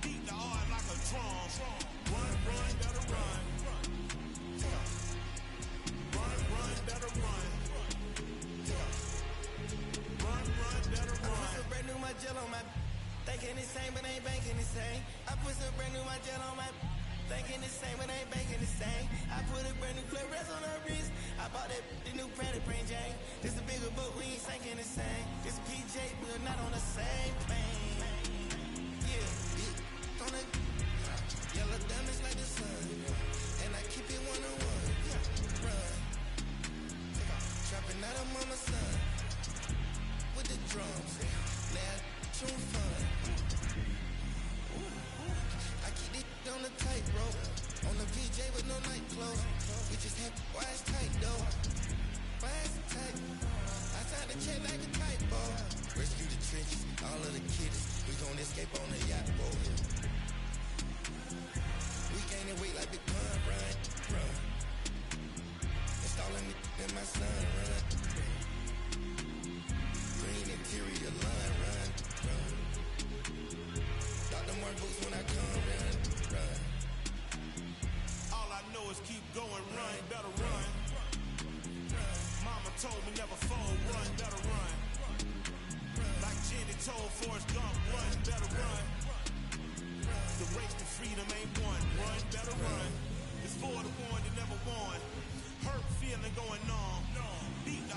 Beat the heart like a drum. Run, run, better run. Run, run, better run. Run, run, better run. I put some brand new my gel on my thinking the same, but ain't banking the same. I put some brand new my gel on my thinking the same, but ain't banking the same. I put a brand new Flores on her wrist. I bought that the new Pranny Brain Jane. This a bigger boat, we ain't sinking the same. This PJ, we're not on the same plane. Yeah, on the yellow diamonds like the sun. And I keep it one-on-one. Run. Trapping out of mama's son. With the drums. Now, tune fun. I keep it on the tightrope. On the VJ with no night clothes. We just had wires tight though. Wires tight. I signed the check like a typo. Rescue the trenches, all of the kiddies. We gon' escape on the yacht boat. We gaining weight like Big Pun, run, run. Installing it in my son, run. Green interior line, run, run. Dr. Martin boots when I come, run, run. All I know is keep going, run, better run. Mama told me never fold, run, better run. Like Jenny told Forrest Gump, run, better run. The race to freedom ain't won, run, better run. It's for the one that never won. Hurt feeling going on. Beat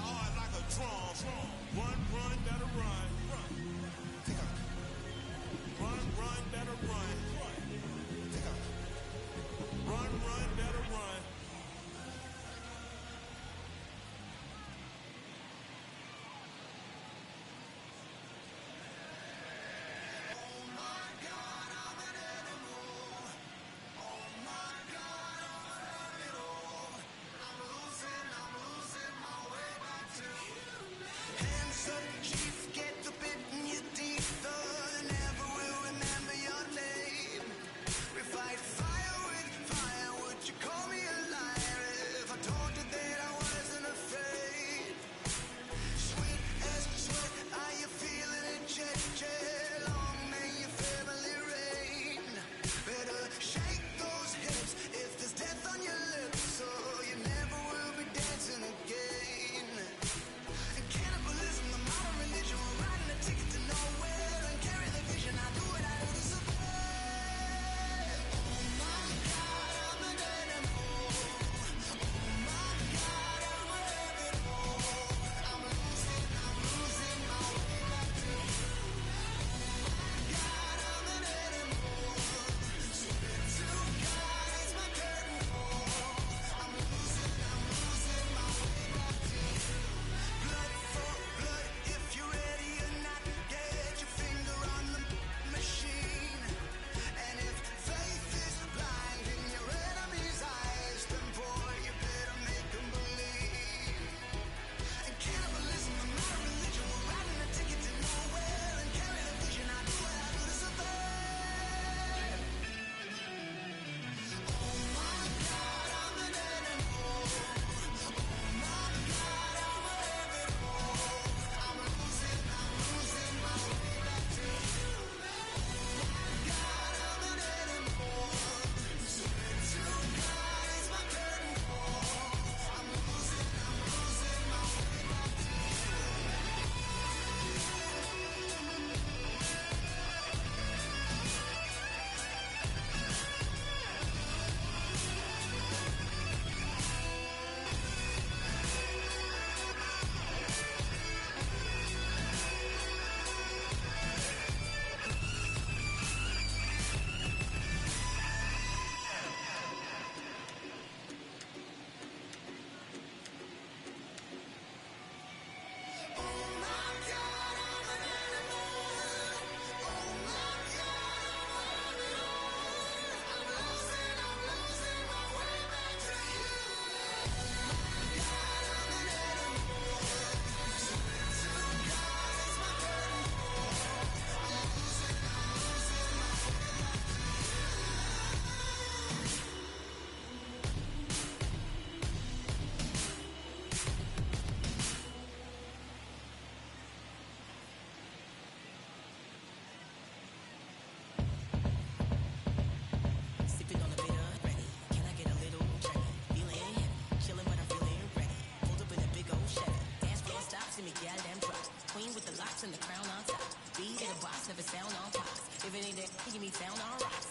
rocks and the crown on top. Beat to the box, never sound on pops. If it ain't that, give me sound on rocks.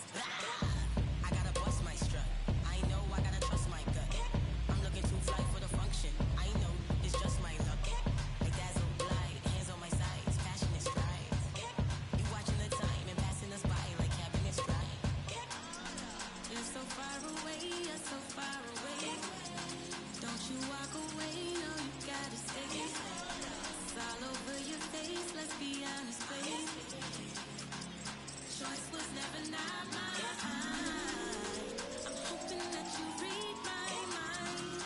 I gotta bust my strut. I know I gotta trust my gut. I'm looking too fly for the function. I know it's just my luck. Like dazzle light, hands on my sides, passion is strides. You watching the time and passing us by like cabinet stride. You're so far away, you're so far away. Don't you walk away, no, you gotta stay. It's all over your face, let's be honest, babe. Choice was never not mine. I'm hoping that you read my mind.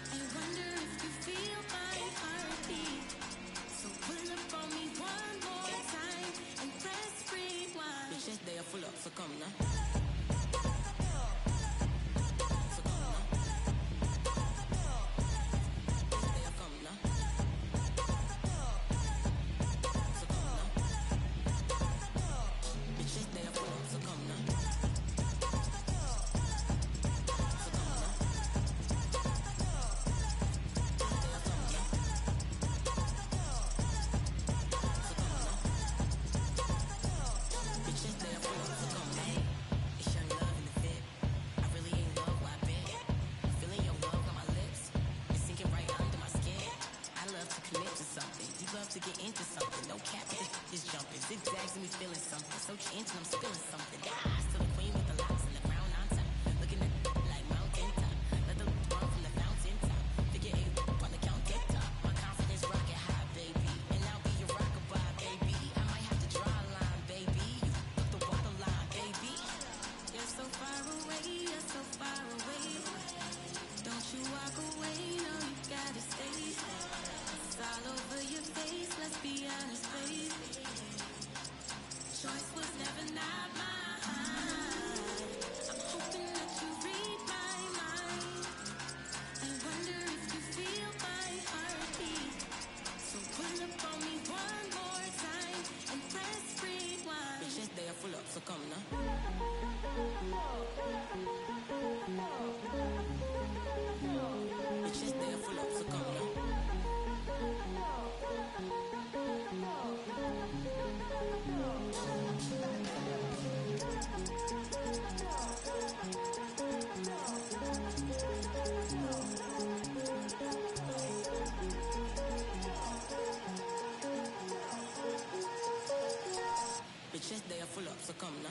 I wonder if you feel my heartbeat. So pull up on me one more time and press rewind. Bitch, this day I full up, so come now. To get into something, no cap, is jumping. Zigzags and me feeling something. So into I'm spilling something. Yes, to the queen with the locks and the crown on top. Looking at like mountain top. Let the run from the fountain top. Figure 8 on the count tick tock. My confidence rocket high, baby. And I'll be your rockabye, baby. I might have to draw a line, baby. You put the water line, baby. You're so far away, you're so far away. Don't you walk away, no, you gotta stay. It's all over your face, let's be honest, babe. Choice was never not mine. I'm hoping that you read my mind. I wonder if you feel my heartbeat. So pull up on me one more time and press rewind. Bitch, this day I full up, so come now. Bitch, this day I full up, so come now. Bitch, this day I full up, so come now.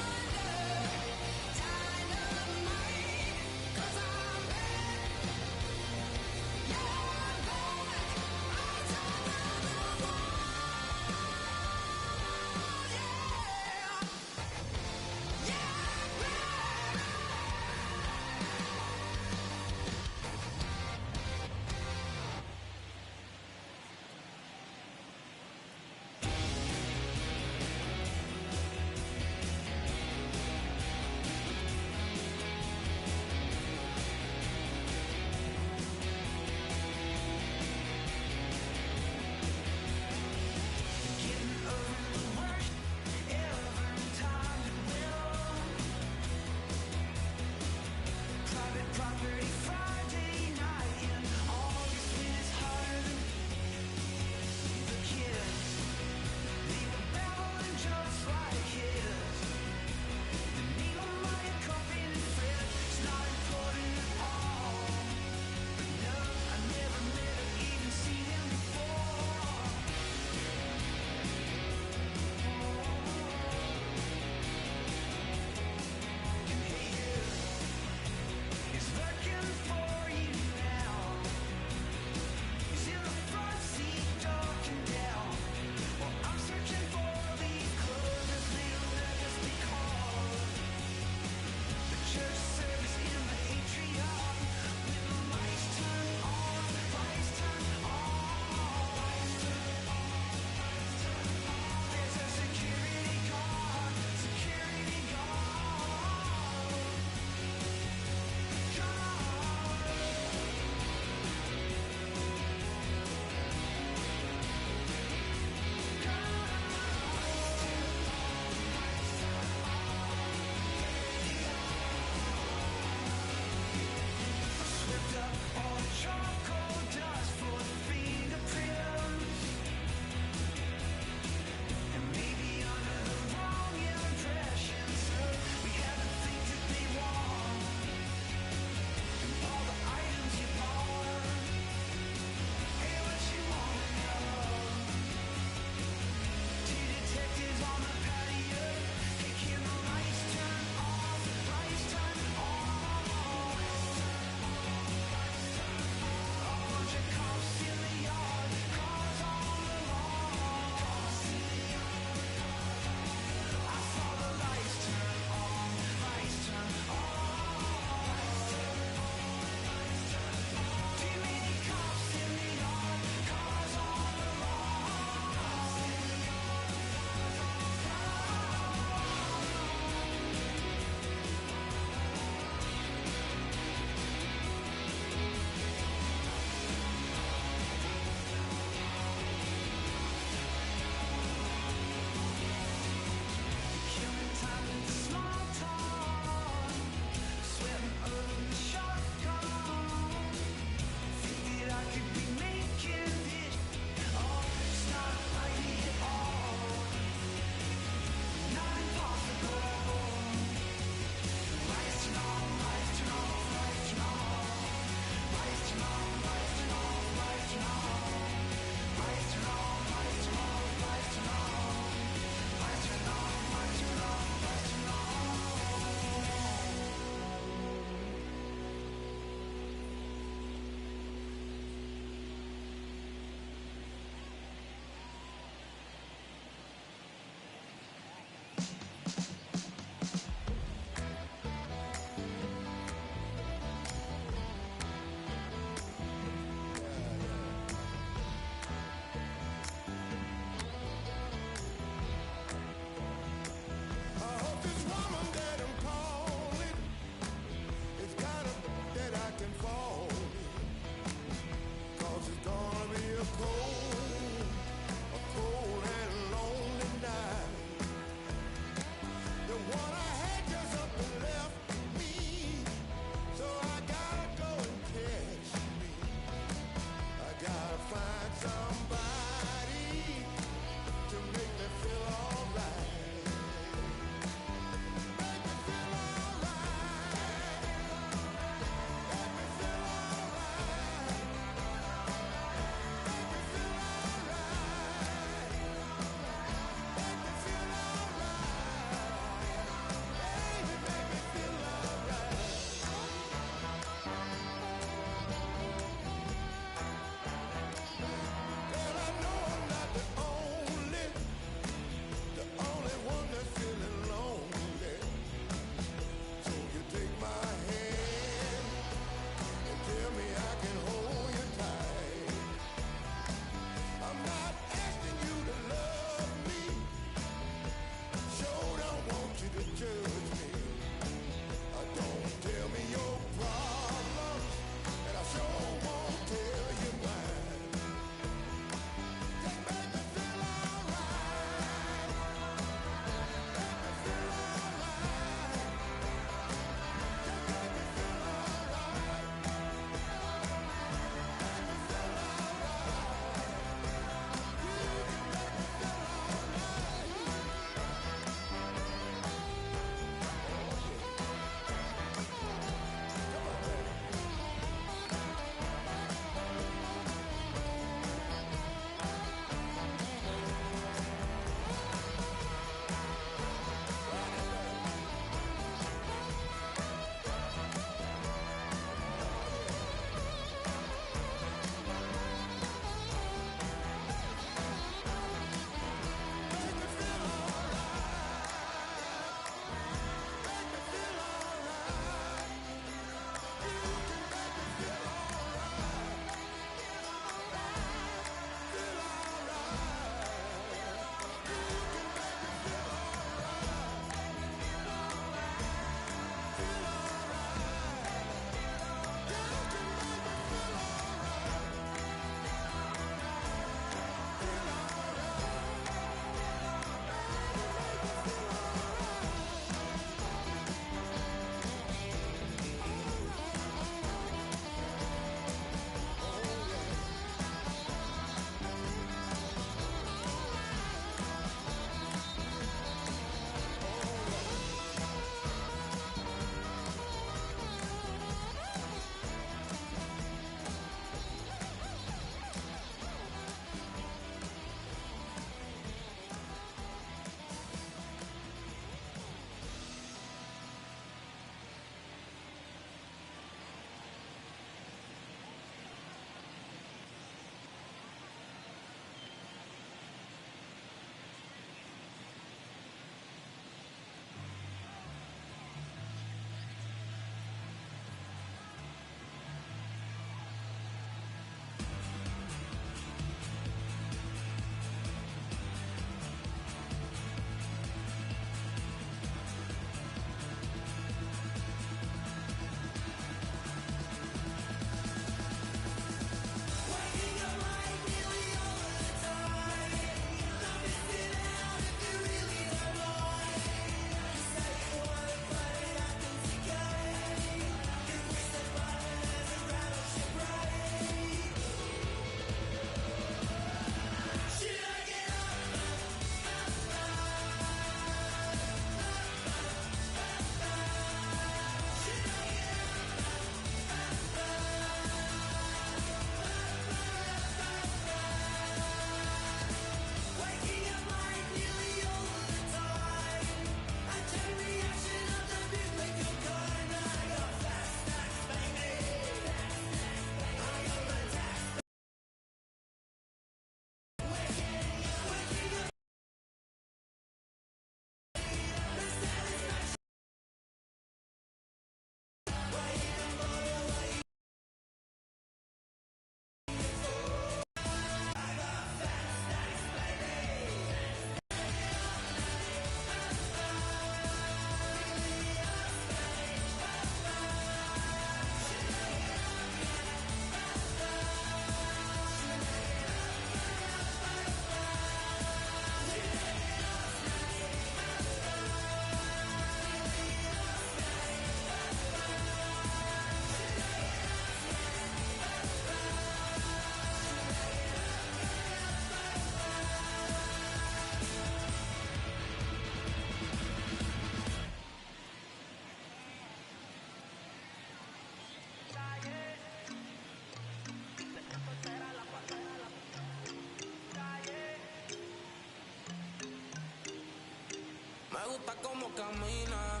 gusta cómo camina,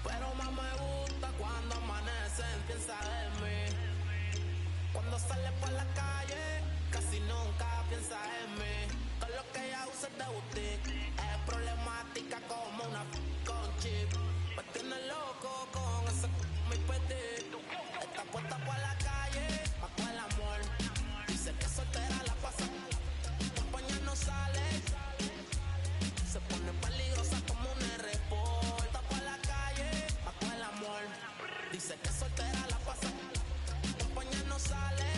pero más me gusta cuando amanece, piensa en mí. Cuando sale por la calle, casi nunca piensa en mí. Todo lo que ella usa es de boutique, es problemática como una con chip. Me tiene loco con ese mi petit. Está puesta por la calle, pa' con el amor. Dice que soltera la pasa, compañía no sale. Se pone peligrosa como un R-Port. Está por la calle, pa' con el amor. Dice que soltera la pasa, compañía no sale.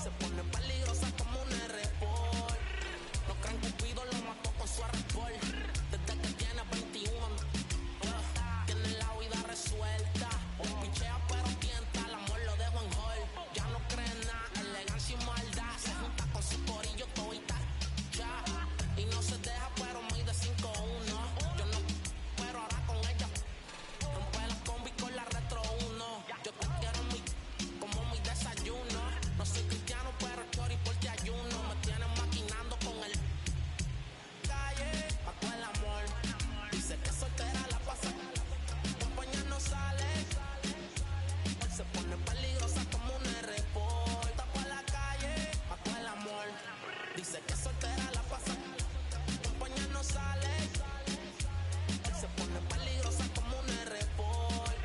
Se pone peligrosa como un R-Port. No creen que Cupido lo mató con su R-Port. Desde que tiene 21 tiene la vida resuelta. Pichea pero tienta, el amor lo dejo en hold. Ya no cree en nada, elegancia y maldad. Se junta con su corillo todita ya. Y no se deja pero mide 5'1". Yo no, pero ahora con ella rompe la combi con la retro 1. Yo te quiero como mi desayuno. No soy cristiano pero chori por ti ayuno. Me tienen maquinando con el calle, pa' con el amor. Dice que soltera la pasa, compañía no sale. Se pone peligrosa como un R-Port. Está por la calle, pa' con el amor. Dice que soltera la pasa, compañía no sale. Se pone peligrosa como un R-Port.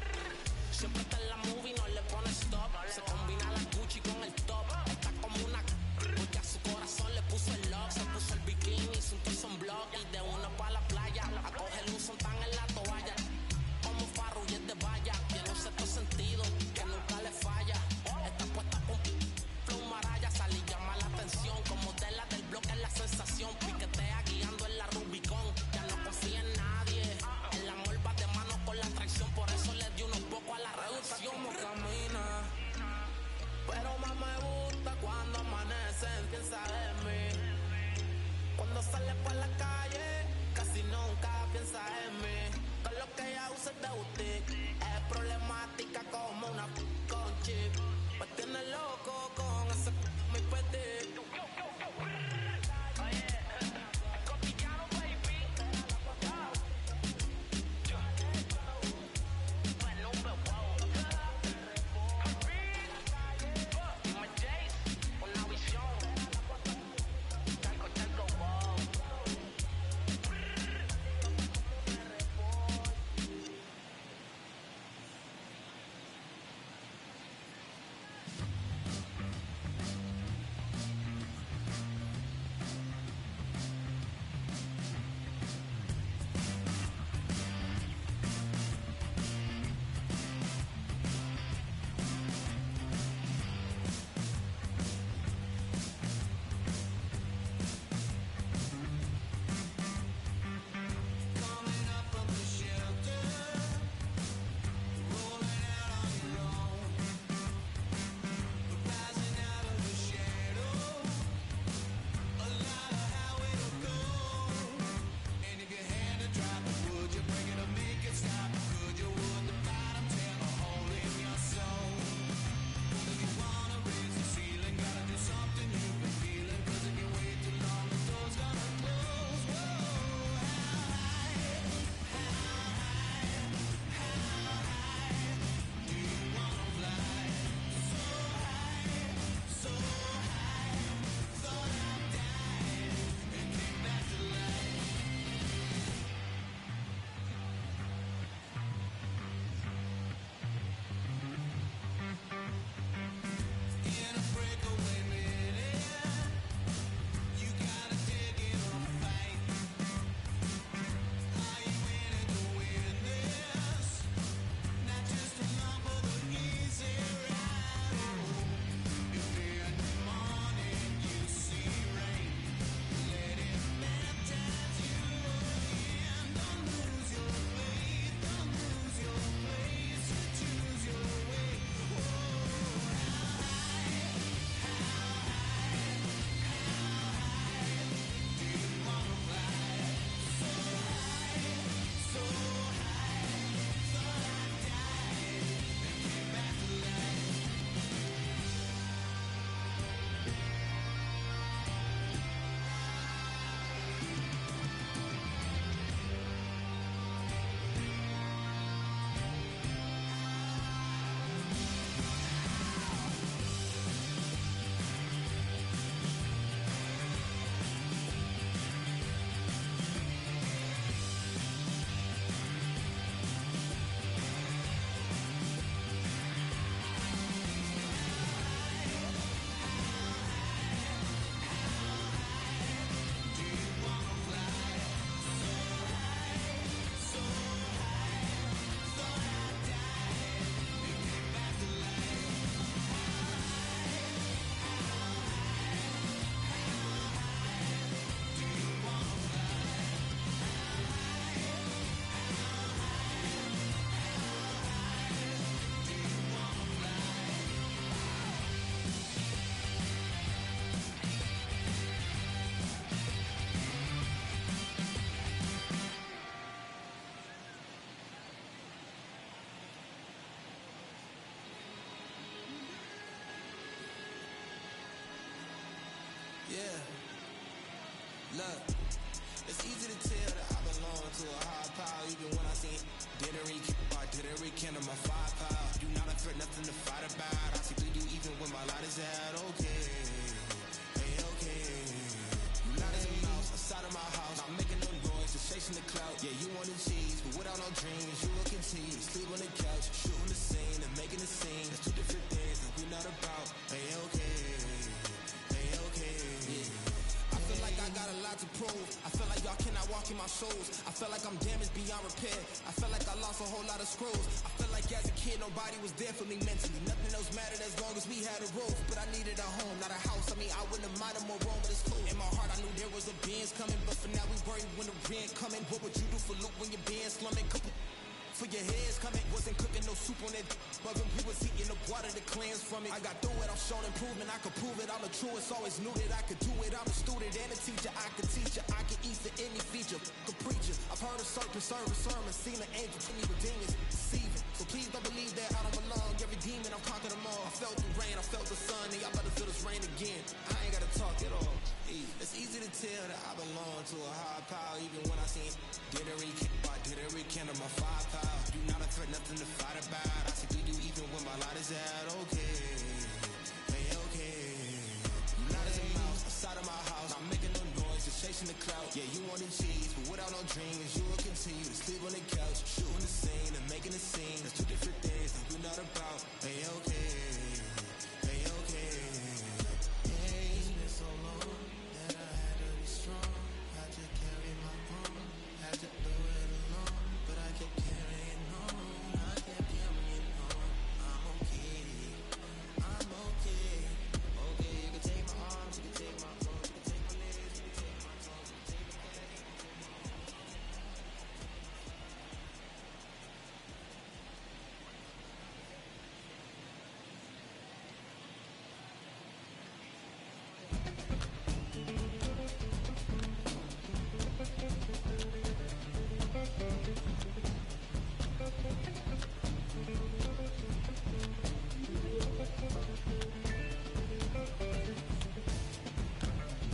Siempre está en la movie, no le pone stop. Se combina la Gucci con el top. Está como una porque a su corazón le puso el lock. Se puso el bikini, su un blog. Y de una pa' la playa, a coger luz son tan en la toalla. Como Farru y es de valla. Tiene un sexto sentido que nunca le falla. Está puesta con flow maraya. Sale y llama la atención. Como de la del bloque es la sensación. Piquetea guiando en la Rubicon. Ya no confía en nadie. El amor va de mano con la traición. Por eso le di unos pocos a la reducción. Como camina, pero más me gusta cuando amanece, piensa en mí. Cuando sale por la calle, casi nunca piensa en mí. Todo lo que ella usa es de boutique, es problemática como una con chip. Me tiene loco con ese mi petit. Look, it's easy to tell that I belong to a high power, even when I see it. Didn't rekindle my firepower. Do not affect nothing to fight about. I see through you even when my light is out. Okay, hey, okay. You not as a mouse outside of my house. Not making no noise, just chasing the clout. Yeah, you wanted cheese, but without no dreams, you will continue to sleep on the couch, shooting the scene and making the scene. That's two different things that we not about. Hey, okay, hey, okay. Yeah. I feel like I got a lot to prove. I feel like y'all cannot walk in my shoes. I feel like I'm damaged beyond repair. I feel like I lost a whole lot of screws. I feel like as a kid nobody was there for me mentally. Nothing else mattered as long as we had a roof. But I needed a home, not a house. I mean, I wouldn't have minded more room, but it's cool. In my heart I knew there was a Benz coming, but for now we worried when the rent coming. What would you do for Luke when your Benz slumming? Couple for your heads coming. Wasn't cooking no soup on that but when we was eating the water to cleanse from it. I got through it, I'm showing improvement, I could prove it. I'm a truest, always knew that I could do it. I'm a student and a teacher, I could teach you. I could eat for any feature, a preacher. I've heard a serpent serve a sermon, seen an angel to me with demons deceiving. So please don't believe that I don't belong. Every demon, I've conquered them all. I felt the rain, I felt the sun, and y'all about to feel this rain again. I ain't gotta talk at all. It's easy to tell that I belong to a high power, even when I see it. Didn't rekindle my firepower. Do not affect nothing to fight about. I see through you even when my light is out. Okay, hey, okay. You not as a mouse outside of my house. Not making no noise, just chasing the clout. Yeah, you wanted cheese, but without no dreams, you will continue to sleep on the couch, shooting the scene and making the scene. That's two different things that we're not about. Hey, okay, hey, okay. Hey, it's been so long that I had to be strong. Had to carry my own, had to do it alone, but I kept carrying on. I kept carrying on. I'm okay. I'm okay. Okay, you can take my arms, you can take my phone, you can take my legs, you can take my toes, you can take my head, you can take my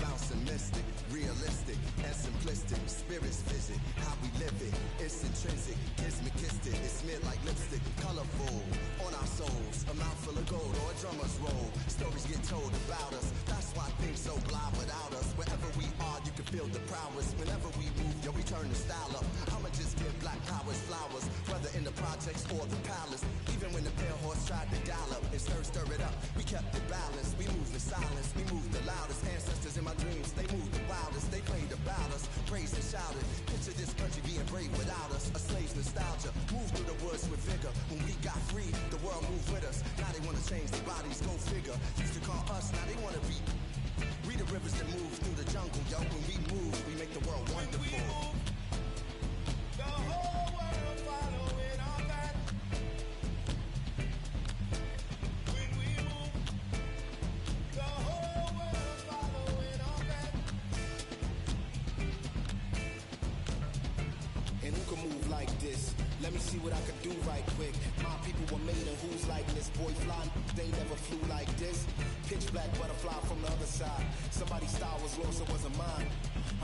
Bouncing mystic, realistic, and simplistic. Spirits visit, how we live it. It's intrinsic, kiss me, kissed it. It's smeared like lipstick, colorful on our souls. A mouthful of gold or a drummer's roll. Stories get told about us. That's why things so blah without us. Wherever we are, you can feel the prowess. Whenever we move, yo, we turn the style up. I'ma just give black powers flowers, whether in the projects or the palace. Even when the pale horse tried to gallop and stir it up, we kept it balanced. We moved in silence, we moved the loudest. Ancestors in my dreams, they moved the wildest. They played about us, praised and shouted. Picture this country being brave without us. A slave's nostalgia, moved through the woods with vigor. When we got free, the world moved with us. Now they wanna change their bodies, go figure. Used to call us, now they wanna be. We the rivers that move through the jungle, yo. When we move, we make the world wonderful. the whole world following our path. When we move, the whole world following our path. And who can move like this? Let me see what I could do right quick. My people were made in who's like this. Boy fly, they never flew like this. Pitch black butterfly from the other side. Somebody's style was lost, it wasn't mine.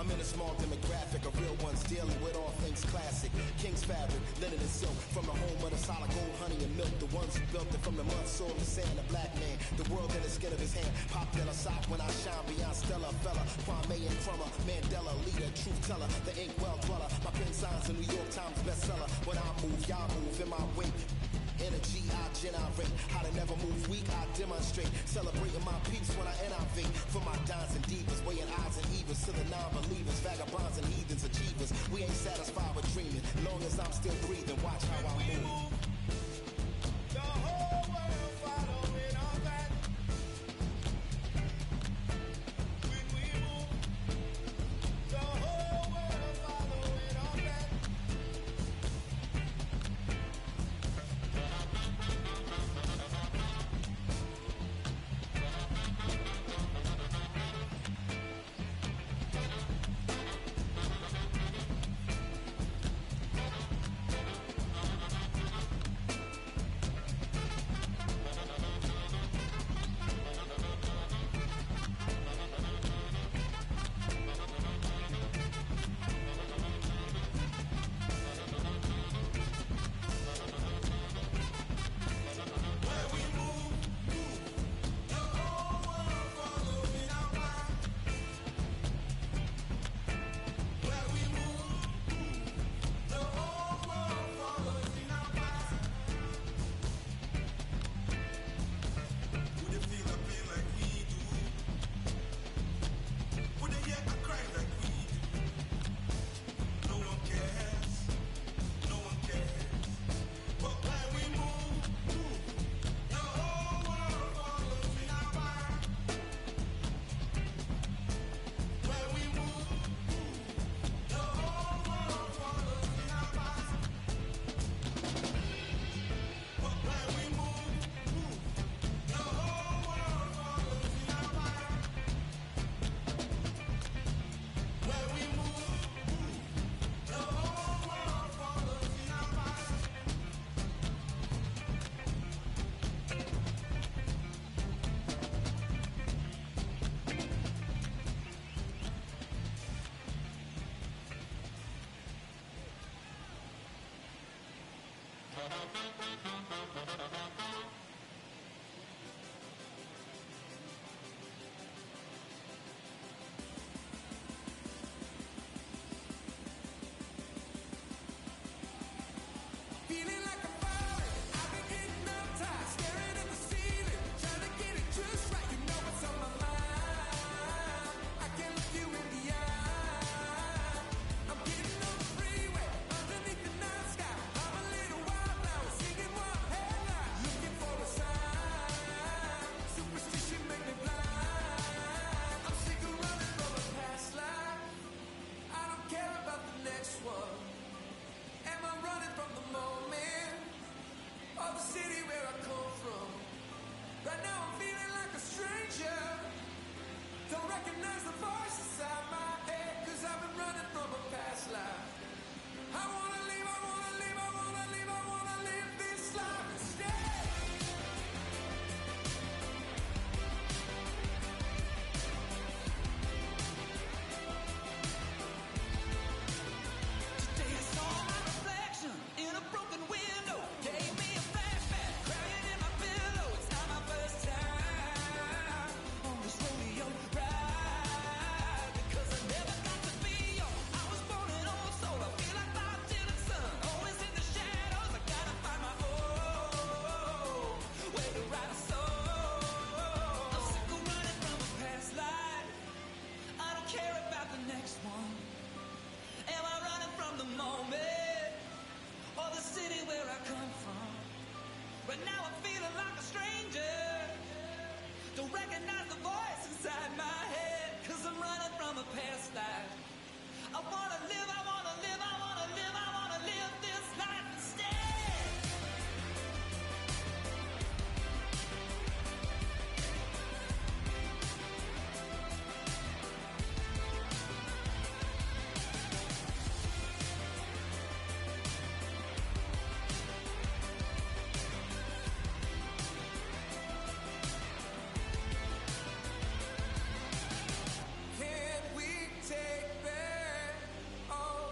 I'm in a small demographic, a real one's dealing with all things classic. King's fabric, linen and silk, from the home of the solid gold, honey and milk. The ones who built it from the mud, soil, and sand. A black man, the world in the skin of his hand. Pop Della sock when I shine beyond Stella. Fella, Kwame and Crummer, Mandela, leader, truth teller, the ink well dweller. My pen signs a New York Times bestseller. When I move, y'all move in my wake. Energy, I generate. How to never move weak, I demonstrate. Celebrating my peace when I innovate. For my dons and divas, weighing odds and evens to the non-believers, vagabonds and heathens, achievers. We ain't satisfied with dreaming. Long as I'm still breathing, watch how I move. The whole world following our path. When we move, the whole world following our path. Feeling like I'm falling, I've been getting uptight, staring at the ceiling, trying to get it just right. You know what's on my mind. I can't look you in the eye. I'm getting on the freeway, underneath the night sky. I'm a little wild now, singing one headline, looking for a sign. Superstition make me blind. I'm sick of running from a past life. I don't care about the next one. Am I running from the moment or the city where I come from? Right now I'm feeling like a stranger. Don't recognize the voice inside my head, 'cause I've been running from a past life. I wanna leave, I wanna leave, I wanna leave, I wanna live this life instead. Today I saw my reflection in a broken window. Gave me a flashback, crying in my pillow. It's not my first time on this rodeo ride, because I never got to be young. I was born an old soul. I feel like my distant son, always in the shadows. I gotta find my own way to write a song. I'm sick of running from a past life. I don't care about the next one. Am I running from the moment or the city where I come from? Right now I'm feeling like a stranger. Don't recognize the voice inside my head, 'cause I'm running from a past life. I wanna live, I wanna live, I wanna live, I wanna live this life instead. Can we take back all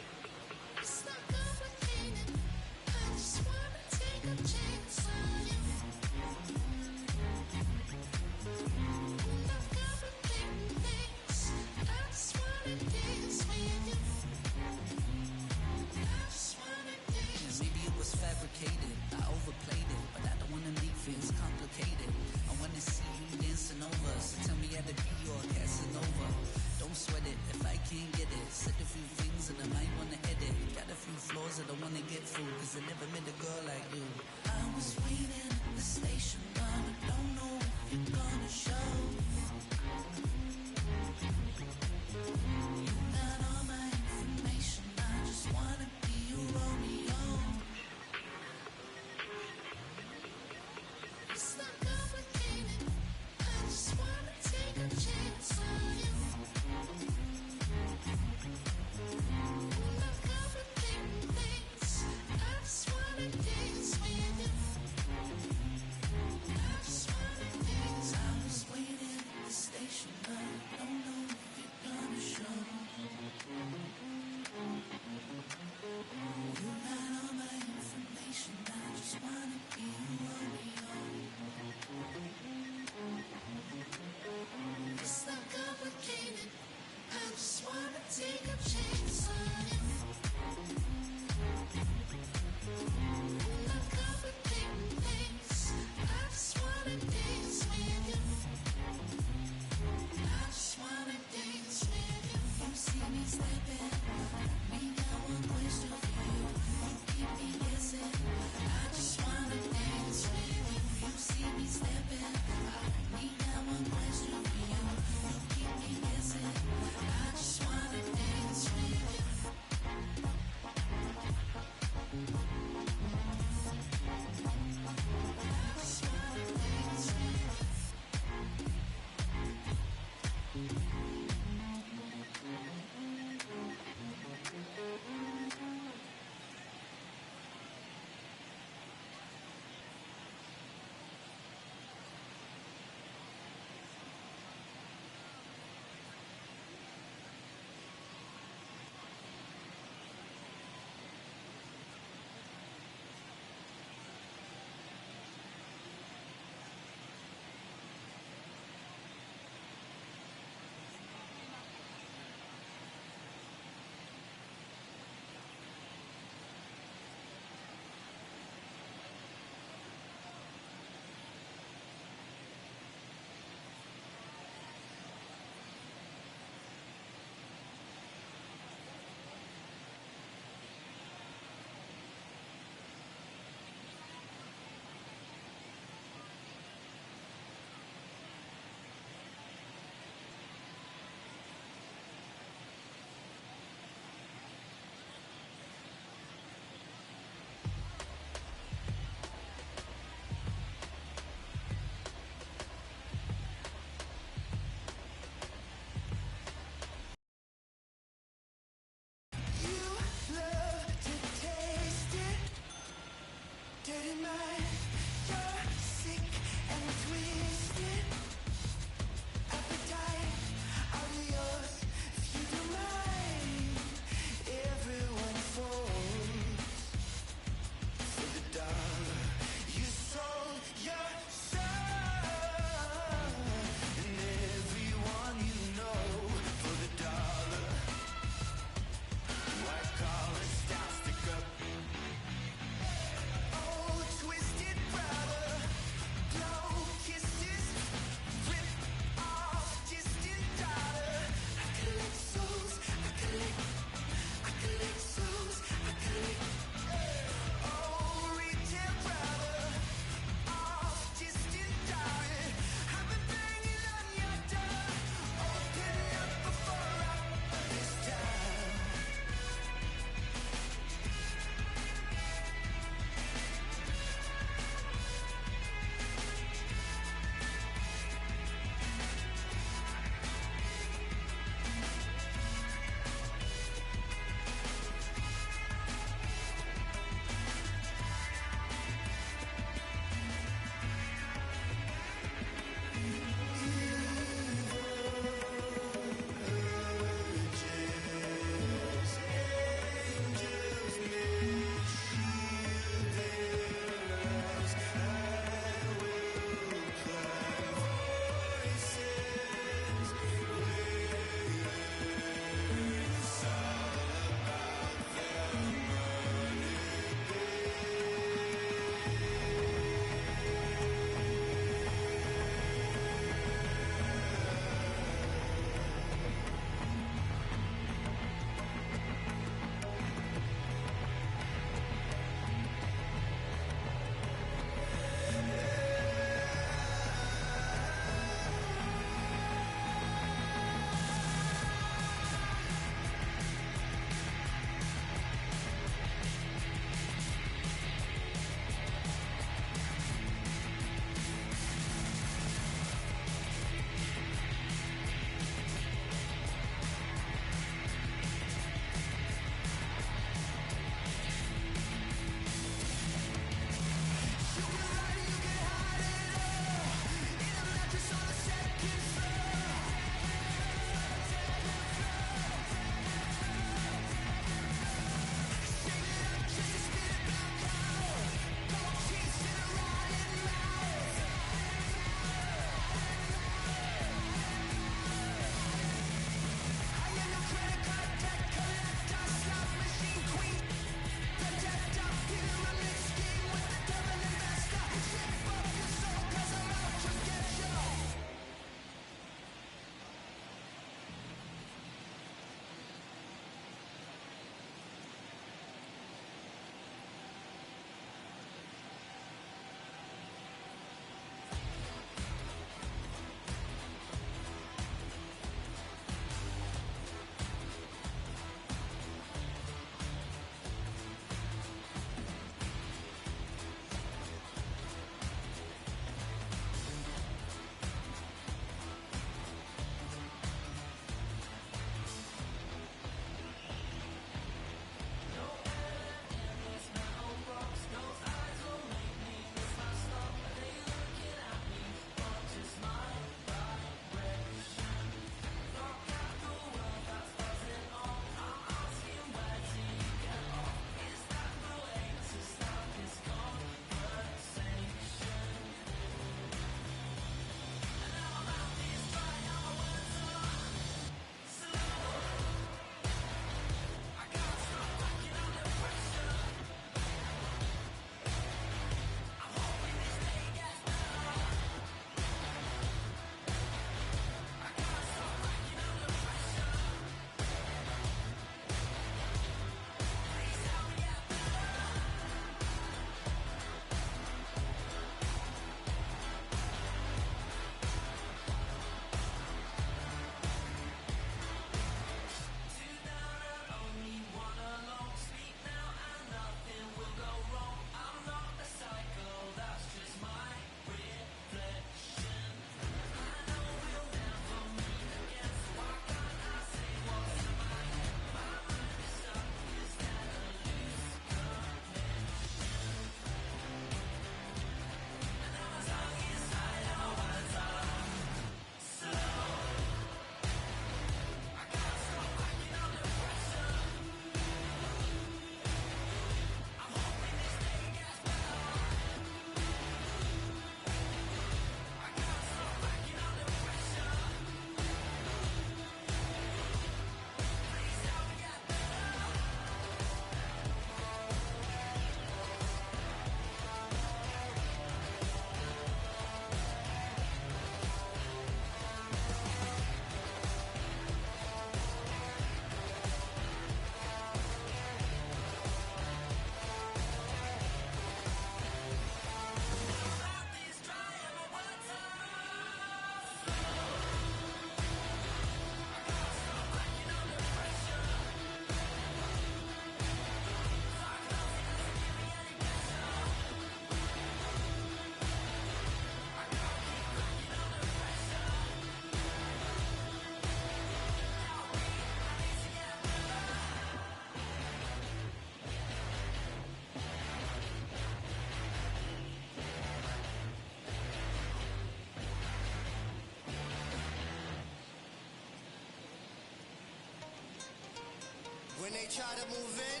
When they try to move in,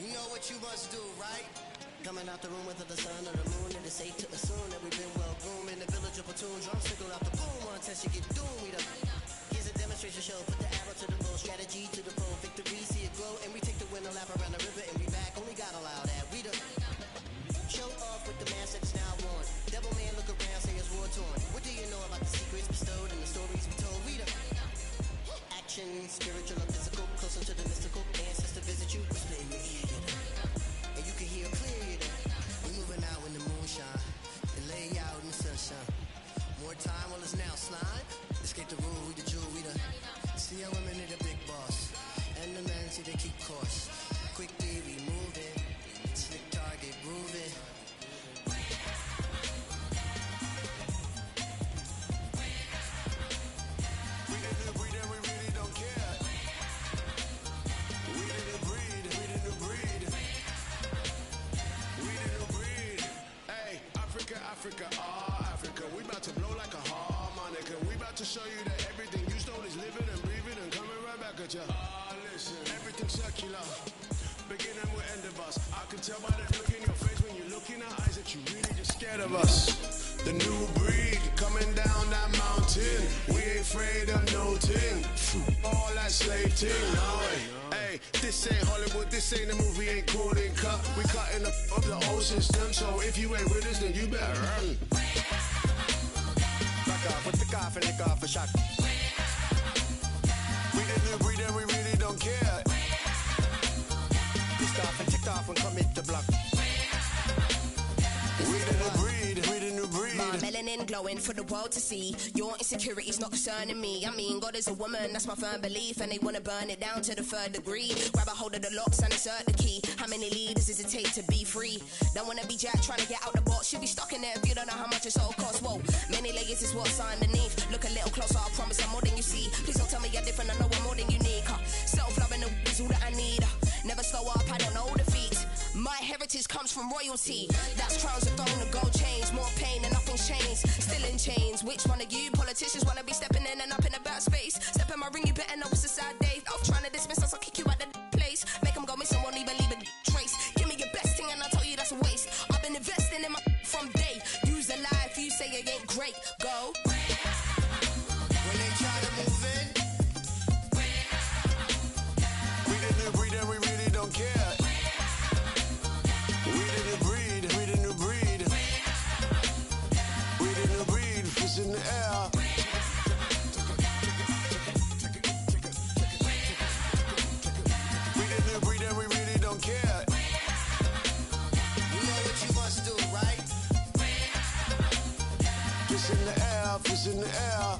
you know what you must do, right? Coming out the room whether the sun or the moon, it is safe to assume that we've been well groomed in the village of platoon. Drums tickle out the boom, one test you get doomed. We done. Here's a demonstration show, put the arrow to the bow, strategy to the foe, victory, see it glow, and we take the winner lap around the river and we back. Only God allow that. We done. Show off with the mask that's now worn. Devil man look around, say it's war torn. What do you know about the secrets bestowed and the stories we told? We done. Action, spiritual or physical, closer to the mystical. Ancestor visit you, whisper in your ear, you know. And you can hear clear, you know. We moving out in the moonshine and lay out in the sunshine. More time, well it's now slime. Escape the rule, we the jewel, we done. See how women need a big boss, and the men see they keep course. Quick D, we move it. Slick target, groove it. We didn't breed and we really don't care. We didn't breed, we didn't breed. We didn't breed. Hey, Africa, Africa, Africa. We about to blow like a harmonica. We about to show you that everything you stole is living and breathing and coming right back at you. Listen, everything's circular. Beginning will end of us. I can tell by the look in your face when you look in our eyes that you really just scared of us. The new breed coming down that mountain. We ain't afraid of no thing. All that slave thing, no way. Hey, this ain't Hollywood, this ain't a movie, ain't called in cut. We cutting up the whole system, so if you ain't with us, then you better run. Back off with the cough and lick off a shot. We didn't breed and we really don't care. Pissed off and ticked off and commit the block. We didn't breed, we didn't breed. My melanin glowing for the world to see. Your insecurities not concerning me. I mean, God is a woman, that's my firm belief. And they wanna burn it down to the third degree. Grab a hold of the locks and insert the key. How many leaders does it take to be free? Don't wanna be Jack trying to get out the box. You'll be stuck in there if you don't know how much it's all cost. Whoa, many layers is what's underneath. Look a little closer, I promise I'm more than you see. Please don't tell me you're different, I know I'm more than unique. Self-loving is all that I need. Never slow up, I don't know defeat. My heritage comes from royalty. That's crowns, a throne, a gold chains. More pain and nothing's changed. Still in chains. Which one of you politicians wanna be stepping in and up in a bad space? Step in my ring, you better know it's a sad day. Off trying to dismiss us, I'll kick you out the place. Make them go missing, won't even leave a trace. Give me your best thing and I'll tell you that's a waste. I've been investing in my from day. Use the life, you say it ain't great. Go. When they try to move in, we didn't breed and we really don't care. We didn't breed, we didn't breed. We didn't breed, it's in the air. We didn't breed and we really don't care. you know what you must do, right? It's in the air, it's in the air.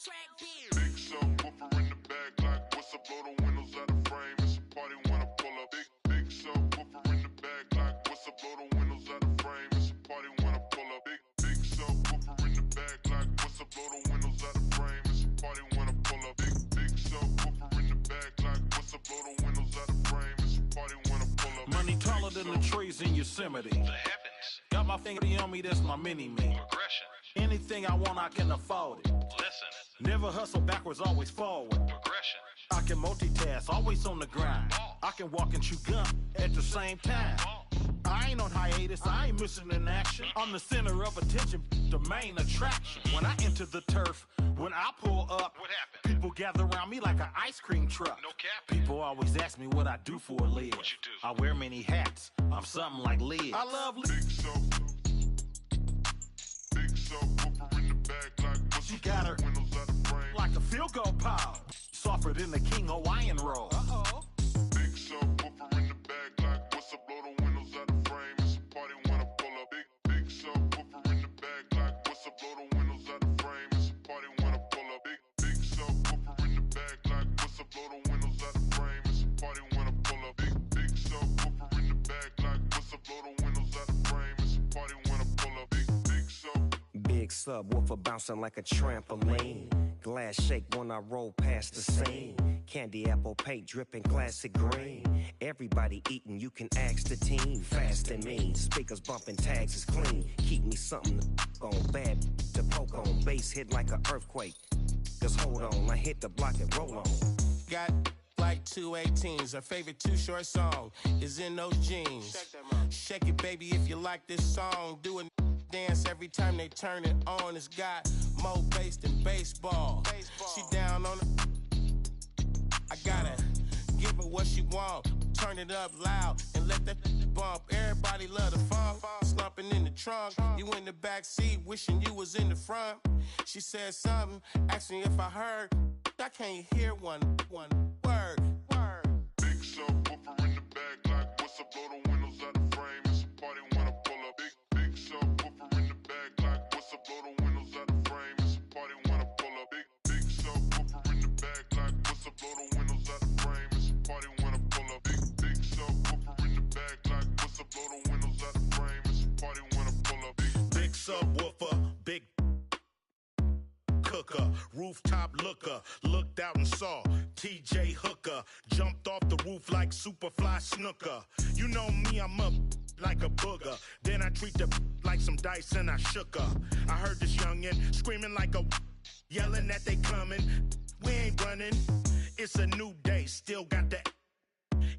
Big subwoofer in the back, like what's up, blow the windows out the frame. It's a party when I pull up. Big subwoofer in the back, like what's up, blow the windows out the frame. It's a party when I pull up. Big subwoofer in the back, like what's up, blow the windows out the frame. It's a party when I pull up. Big subwoofer in the back, like what's up, blow the windows out the frame. It's a party when I pull up. Money taller than the trees in Yosemite. The heavens. Got my finger on me, that's my mini-me. Progression. Anything I want, I can afford it. Listen. Never hustle backwards, always forward. Progression. I can multitask, always on the grind. I can walk and chew gum at the same time. I ain't on hiatus, I ain't missing an action. I'm the center of attention, the main attraction. When I enter the turf, when I pull up, what happened? People gather around me like an ice cream truck. No cap. People always ask me what I do for a live. What you do? I wear many hats, I'm something like Liz. I love Liz. Big subwoofer in the back, like what's She got her windows out the frame. like a field goal pile. Softer than the King Hawaiian roll. Big subwoofer in the back, like what's up, blow the windows out the frame. It's a party when I pull up. Big subwoofer in the back, like what's up, blow the windows out the frame. It's a party when I pull up. Big subwoofer in the back, like what's up, blow the windows out the frame. It's a party when I pull up. Big subwoofer in the back, like what's up, blow the windows out the frame. It's a party when I pull up. Big subwoofer bouncing like a trampoline. Glass shake when I roll past the scene. Candy apple paint dripping classic green. Everybody eating, you can ask the team. Fast and mean, speakers bumping, tags is clean. Keep me something to on, bad to poke on. Bass hit like an earthquake. Cause hold on, I hit the block and roll on. Got like 218s. Her favorite Too Short song is In Those Jeans. Shake it, baby, if you like this song. Do it. Dance every time they turn it on. It's got more bass than baseball. She down on it. I gotta give her what she want. Turn it up loud and let that bump. Everybody love the funk. Slumping in the trunk. You in the back seat, wishing you was in the front. She said something, asked me if I heard. I can't hear one word. Big subwoofer in the back, like what's up, blow the windows out the frame. It's a party when I pull up. Big subwoofer in the back, like what's up, blow the windows out the frame. It's a party when I pull up. Big subwoofer in the back, like what's up, blow the windows out the frame. It's a party when I pull up. Big subwoofer in the back, like what's up, blow the windows out the frame. It's a party when I pull up. Big subwoofer, big cooker, rooftop looker, looked out and saw TJ Hooker, jumped off the roof like Superfly Snooker. You know me, I'm up like a booger. Then I treat the like some dice and I shook her. I heard this youngin' screaming like a yelling that they coming. We ain't running. It's a new day, still got the.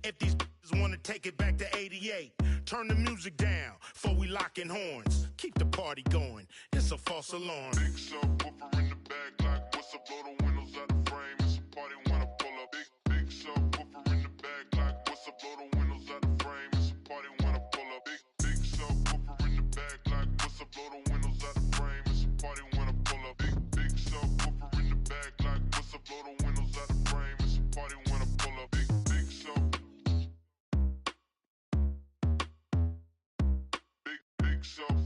If these wanna take it back to 88, turn the music down before we locking horns. Keep the party going. It's a false alarm. Big subwoofer in the back, like what's up, blow the windows out the frame. It's a party when I pull up. Big subwoofer in the back, like what's up, blow the windows out the frame. It's a party when I pull up. Big subwoofer in the back, like what's up, blow the windows out the frame. It's a party when I pull up. Big subwoofer in the back, like what's up, blow the windows out the frame. It's a party when I pull up. Big sub. Big sub.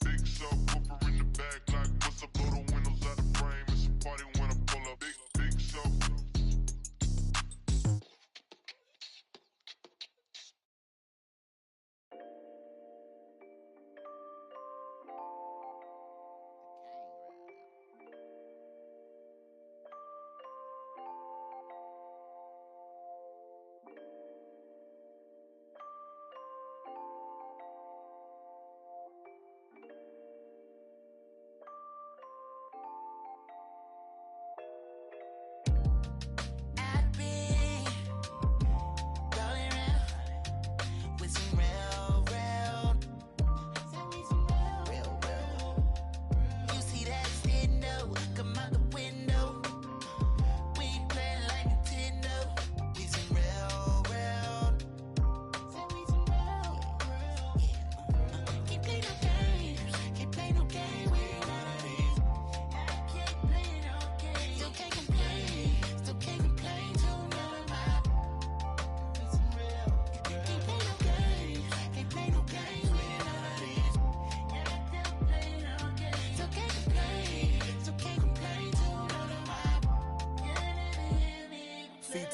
Big subwoofer in the back, like what's up, blow the windows out the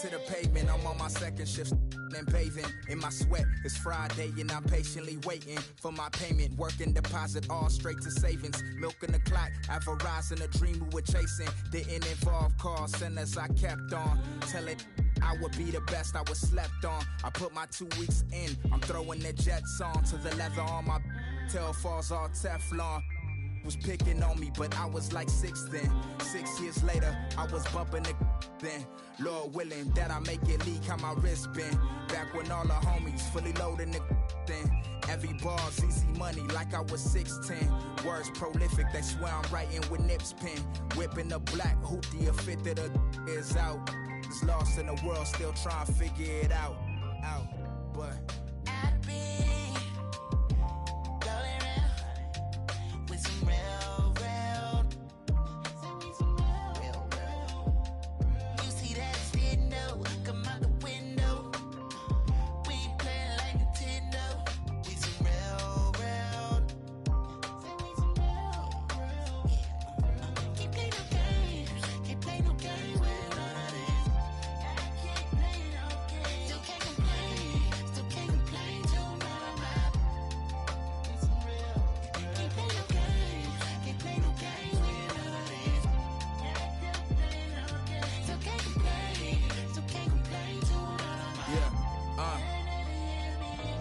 to the pavement. I'm on my second shift and bathing in my sweat. It's Friday and I'm patiently waiting for my payment. Working deposit all straight to savings. Milking the clock, advertising a dream we were chasing. Didn't involve call centers, I kept on telling I would be the best I was slept on. I put my 2 weeks in, I'm throwing the jets on to the leather on my tail falls all Teflon. Was picking on me, but I was like 6 then. 6 years later, I was bumping the then. Lord willing that I make it leak how my wrist been. Back when all the homies fully loading the then. Every bar's easy money like I was 6'10". Words prolific, they swear I'm writing with Nip's pen. Whipping the black hoopty, a fifth of the is out. It's lost in the world, still trying to figure it out. But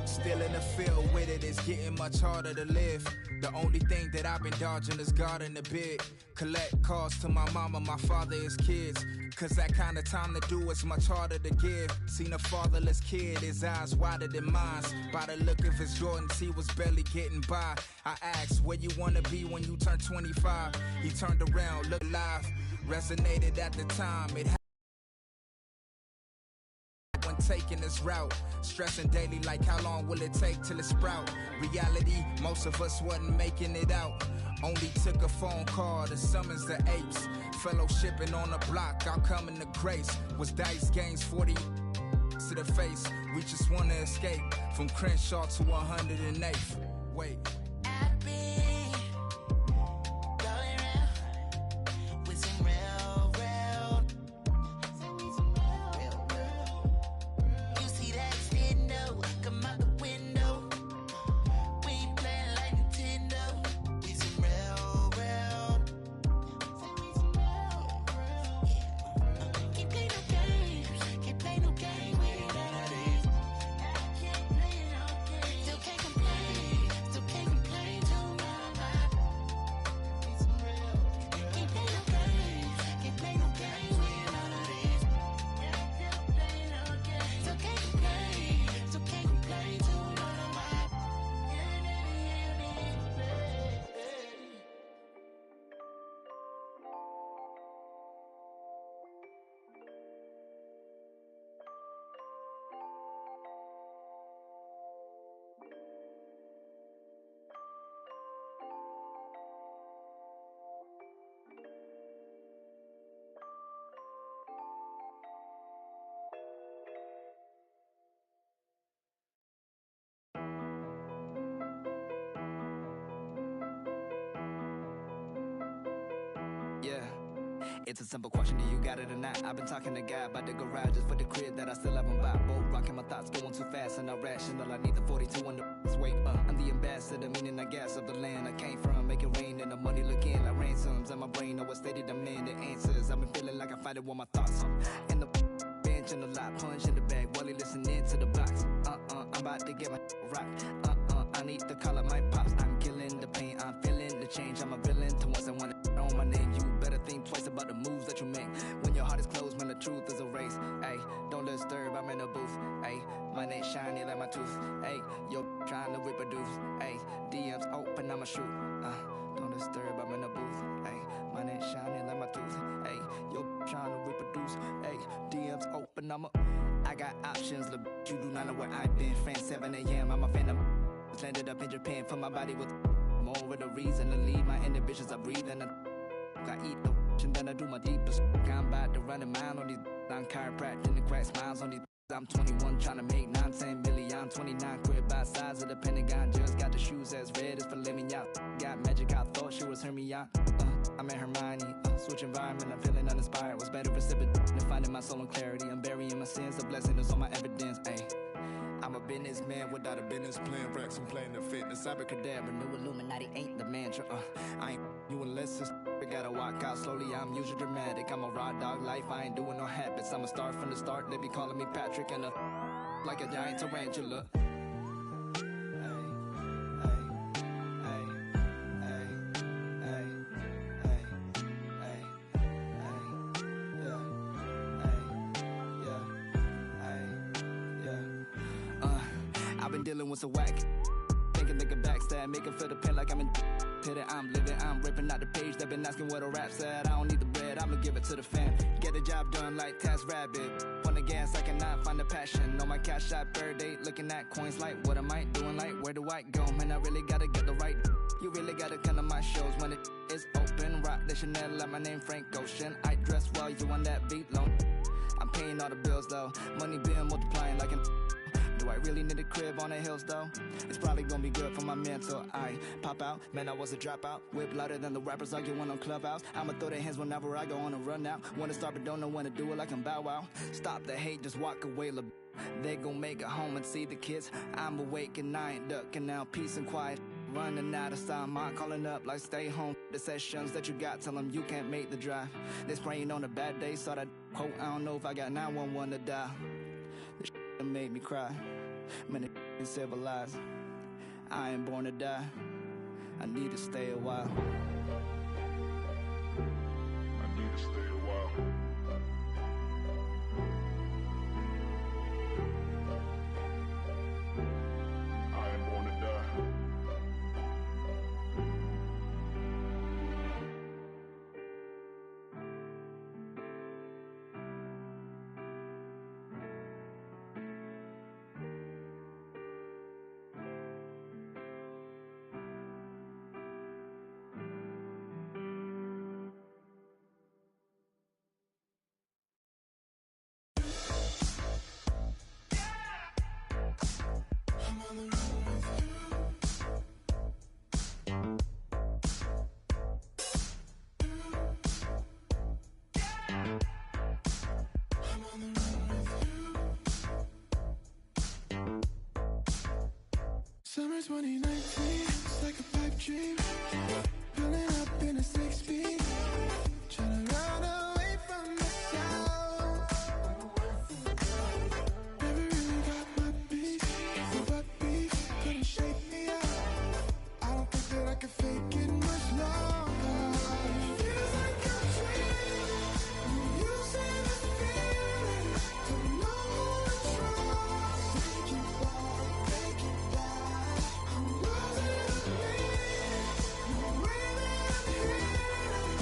still in the field with it, it's getting much harder to live. The only thing that I've been dodging is guarding the bid. Collect calls to my mama, my father, his kids. Cause that kind of time to do is much harder to give. Seen a fatherless kid, his eyes wider than mine. By the look of his Jordans, he was barely getting by. I asked, where you wanna be when you turn 25? He turned around, looked live, resonated at the time. It when taking this route, stressing daily like how long will it take till it sprout. Reality, most of us wasn't making it out. Only took a phone call to summons the apes. Fellowshipping on the block, outcoming the grace. Was dice games 40 to the face. We just wanna escape from Crenshaw to 108th. Wait. Yeah, it's a simple question, do you got it or not? I've been talking to God about the garages for the crib that I still haven't bought. Both rocking my thoughts, going too fast and not rational. I need the 42 on the wake up. I'm the ambassador, meaning I gas of the land I came from. Make it rain and the money looking like ransoms. And my brain always steady demanding answers. I've been feeling like I fight it with my thoughts. In the bench in the lot, punch in the bag while he listening to the box. I'm about to get my rock. I need to call up my pops. I'm killing the pain, I'm feeling the change. I'm a villain to once I want to on my name. You better think twice about the moves that you make. When your heart is closed, man, the truth is a race. Ayy, don't disturb, I'm in the booth. Ayy, my neck shiny like my tooth. Ayy, yo trying to reproduce. Ayy, DMs open, I'ma shoot. Don't disturb, I'm in the booth. Ayy, my neck shiny like my tooth. Ayy, yo trying to reproduce. Ayy, DMs open, I got options, look, you do not know where I've been. France 7 a.m., I'm a phantom. Landed up in Japan for my body with more of a reason to leave. My inhibitions I breathe and I eat the and then I do my deepest. I'm about to run a mile on these. I'm chiropractic, the crack smiles on these. I'm 21 trying to make 9-10 million. I'm 29 quit by size of the Pentagon. Just got the shoes as red as filet mignon. Got magic, I thought she was Hermione. I'm in Hermione. Switch environment, I'm feeling uninspired. Was better recipient than finding my soul and clarity. I'm burying my sins, the blessing is on my evidence. Ayy. I'm a businessman without a business plan. Racks and playing the fitness. Abracadabra, new Illuminati ain't the mantra. I ain't you unless it's I gotta walk out slowly. I'm usually dramatic. I'm a raw dog life. I ain't doing no habits. I'm a star from the start. They be calling me Patrick and like a giant tarantula. I've been dealing with some whack. Thinking they can backstab, make it feel the pain like I'm in pit it. I'm living, I'm ripping out the page. They've been asking what a rap said. I don't need the bread, I'ma give it to the fam. Get the job done like Task Rabbit. On the gas, I cannot find the passion. On my cash shop, bird date, looking at coins like what am I doing? Like where do I go? Man, I really gotta get the right. You really gotta come to my shows when it is open. Rock the Chanel, like my name Frank Ocean. I dress well, you on that beat low. I'm paying all the bills though. Money being multiplying like an. Do I really need a crib on the hills though? It's probably gonna be good for my mental. I pop out, man, I was a dropout. Whip louder than the rappers arguing on Clubhouse. I'ma throw their hands whenever I go on a run out. Wanna start but don't know when to do it like I'm Bow Wow. Stop the hate, just walk away, they gon' make it home and see the kids. I'm awake and I ain't ducking now. Peace and quiet, running out of time. I'm calling up like stay home. The sessions that you got, tell them you can't make the drive. They spraying on a bad day, saw that quote. I don't know if I got 911 to dial. This shit made me cry. Man, it's civilized. I ain't born to die. I need to stay a while. I need to stay a while. I ain't born to die. Summer 2019, it's like a pipe dream. Pulling up in a 6-speed, trying to run away from the sound. Never really got my beat, but beef couldn't shake me out. I don't think that I can fake it much longer. Feels like a dream. You say the feeling, don't know what's wrong. Take it back, take it back. I'm losing the beat. The way that I'm here.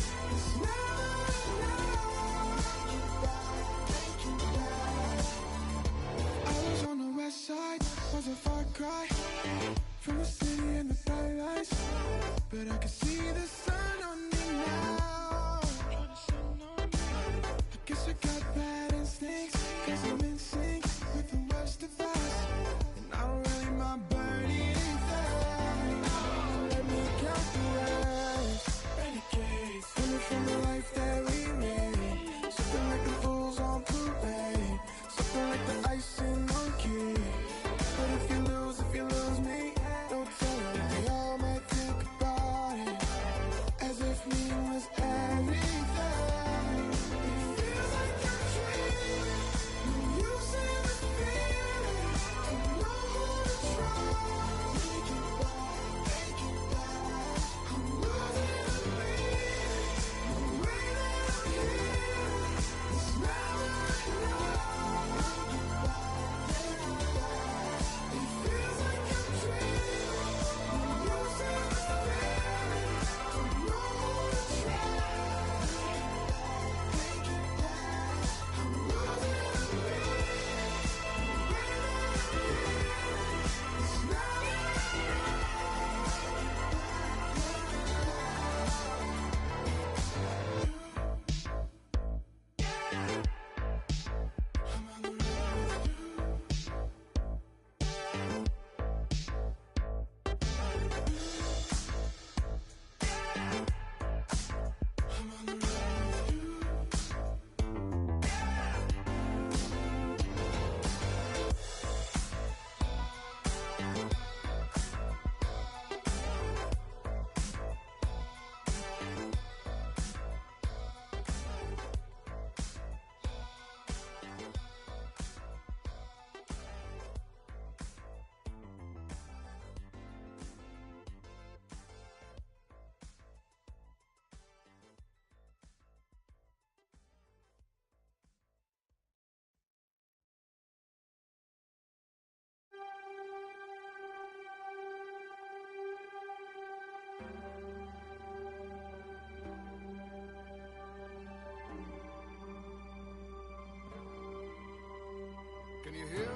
you hear?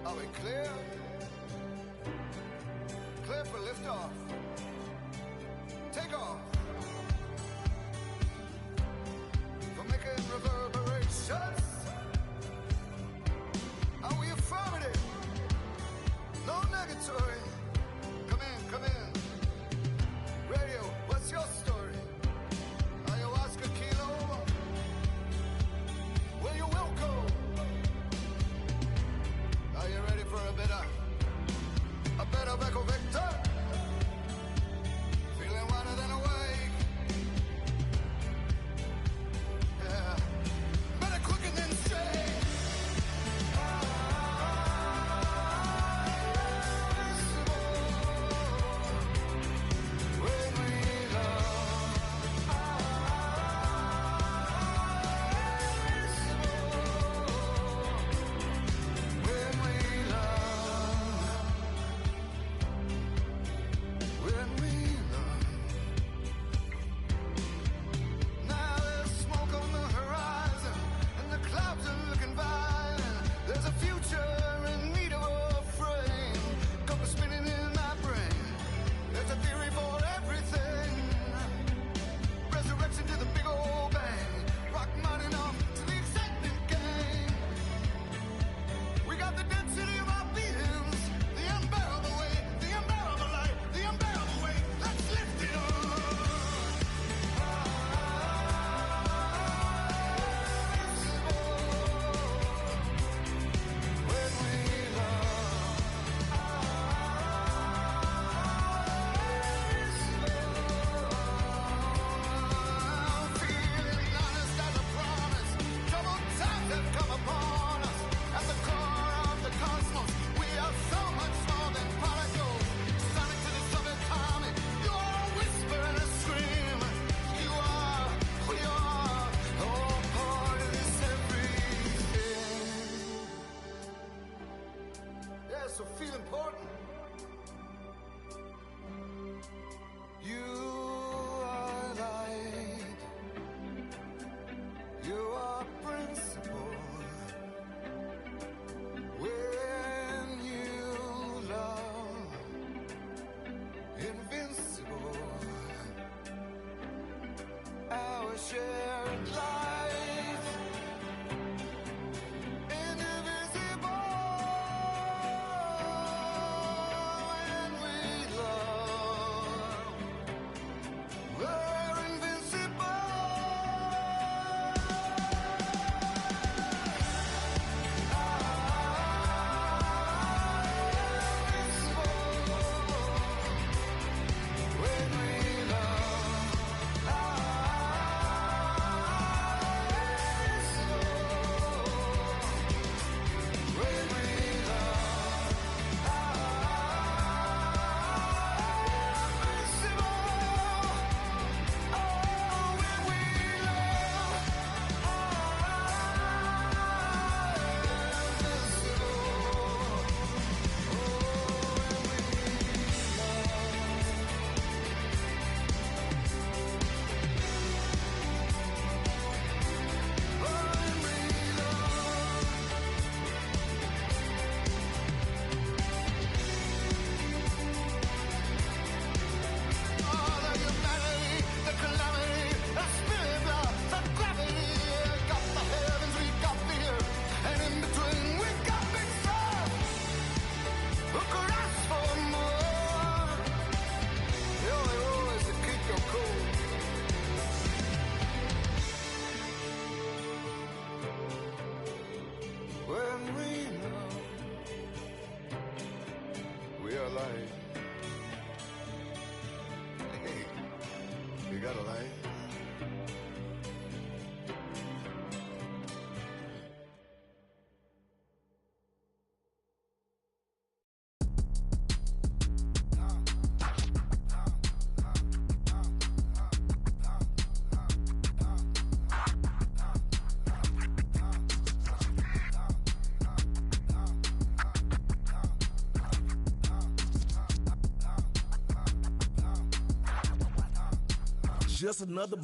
Are we clear? Clear for liftoff. Take off. For making reverberations. Are we affirmative? No negatory. Come in. Radio, what's your story? Ayahuasca kilo? Well, you're welcome. Are you ready for a bit of Echo Victor? Feeling wider than awake. Yeah. Better quicker than straight. So feel important. You are light. You are principle. When you love, invincible. Our shared life. Indivisible. Just another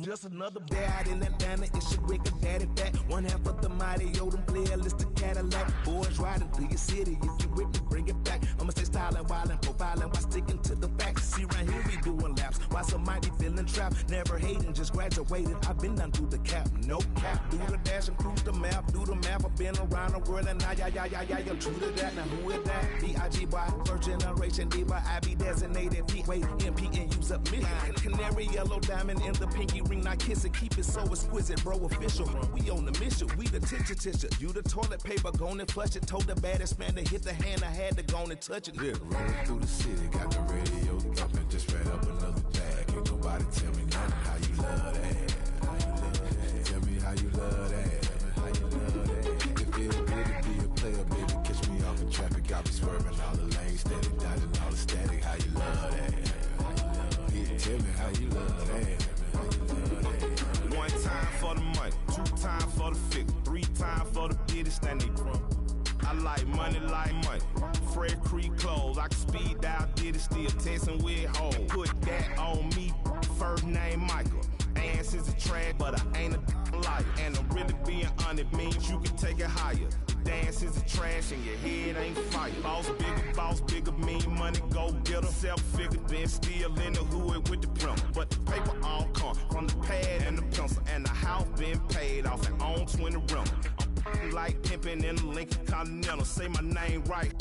dad in Atlanta. It's your wicked daddy back. One half of the mighty Odom playlist, the Cadillac. Boys riding through your city. If you with me, bring it back. I'ma stay styling, wildin', profiling while sticking to the facts. See, right here we doing laps. Why some might be feeling trapped. Never hating, just graduated. I've been down through the cap. No cap. Do the dash and cruise the map. Do the map. I've been around the world and yeah, true to that. Now who is that? B.I.G.Y. First generation diva. I be designated P-Wade, MP, and use up mission. Canary yellow diamond in the pinky ring. Not kiss it. Keep it so exquisite, bro. Official. We on the mission. We the tissue. You the toilet paper. Gone and flush it. Told the baddest man to hit the hand. I had to go and touch it. Yeah, rolling through the city. Got the radio thumping. Just read up another bag. Ain't nobody tell me nothing. How you love that? How you love that? Tell me how you love that. How you love that? It feel good to be a player, baby. Catch me off in traffic. Got me swerving all the lanes. Steady dodging all the static. How you love that? How you love that? Tell me how you love that. How you love that? One time for the money, 2 times for the figure, 3 times for the business that they from. I like money like money. Fred Creek clothes, I can speed dial, did it still testing with hoes. Put that on me, first name Michael. Ass is a trash, but I ain't a liar. And I'm really being honest, means you can take it higher. Dance is a trash and your head ain't fire. Boss bigger, mean money, go get her. Self-figure, then still in the hood with the printer. But the paper all come from the pad and the pencil. And the house been paid off and on 20 rental. I'm like pimping in the Lincoln Continental. Say my name right,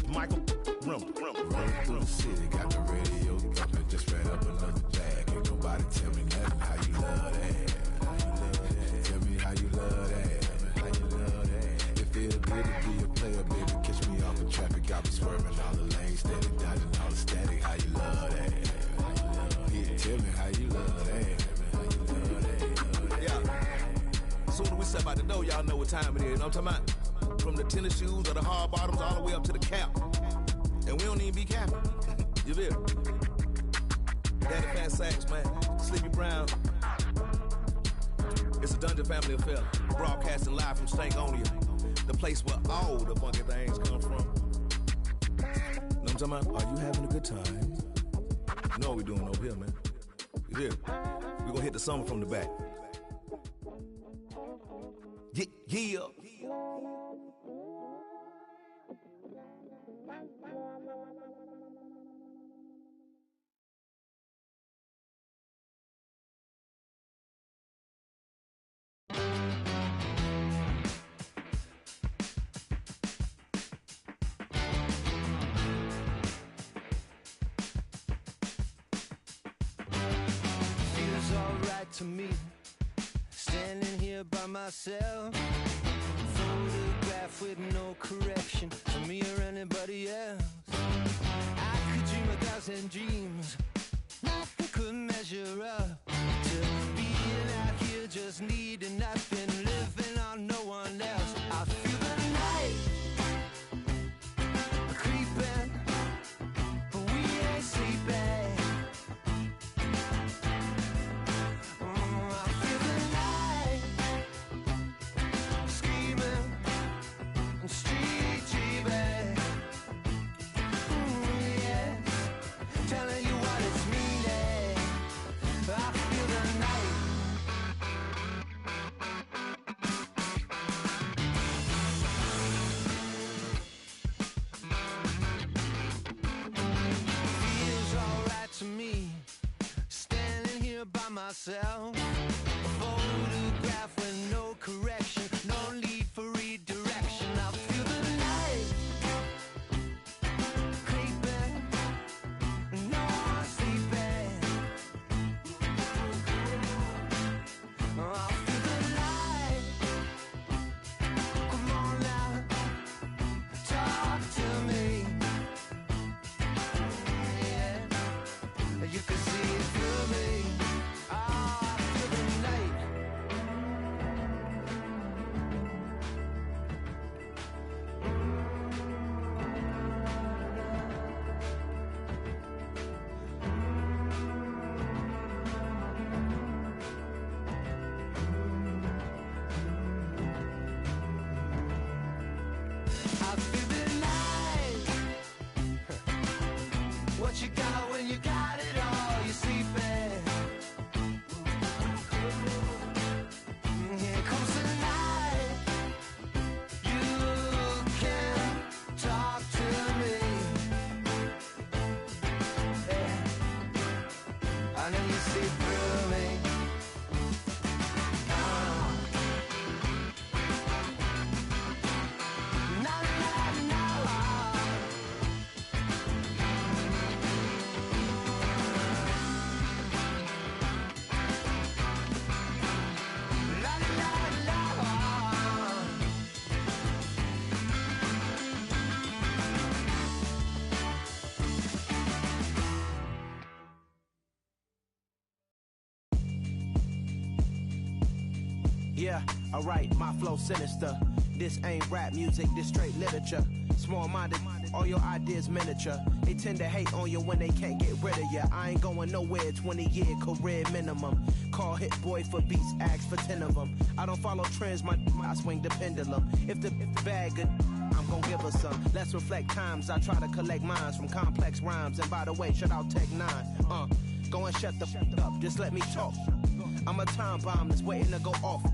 Michael Rimmer. Running through the city, got the radio thumping. Just read up another bag. Ain't nobody tell me nothing. How you love that? How you love that? Tell me how you love that. How you love that? It feel good to be a player, baby. Catch me off in traffic. Got me swerving all the lanes. Steady dodging all the static. How you love that? How you love that? Tell me how you love that. How you love that? Yeah. Soon as we step out the door, y'all know what time it is. You know what I'm talking about? From the tennis shoes or the hard bottoms all the way up to the cap. And we don't even be capping. You feel? Daddy Fat Sacks, man. Sleepy Brown. It's a Dungeon Family affair. Broadcasting live from Stankonia, the place where all the funky things come from. You know what I'm talking about? Are you having a good time? You know what we're doing over here, man. You feel? We're gonna hit the summer from the back. Yeah. Feels alright to me, standing here by myself. Photograph with no correction for me or anybody else. I could dream 1,000 dreams, nothing could measure up to being out here just needing nothing, living on no one else. I feel the night creeping, but we ain't sleeping. I feel the night screaming and street dreaming. Yeah, telling you what it's meaning. I feel the night. Feels alright to me, standing here by myself. A photograph with no correction, no need for redirection. I feel the night creeping, no one sleeping. I feel the light. Come on now, talk to me. Yeah, you can see it through me. I Yeah, alright, my flow sinister. This ain't rap music, this straight literature. Small-minded, all your ideas miniature. They tend to hate on you when they can't get rid of you. I ain't going nowhere, 20-year career minimum. Call Hit Boy for beats, ask for 10 of them. I don't follow trends, I swing the pendulum. If the bag good, I'm gon' give her some. Let's reflect times, I try to collect minds from complex rhymes. And by the way, shout out Tech 9. Go and shut the up, just let me talk. I'm a time bomb that's waiting to go off.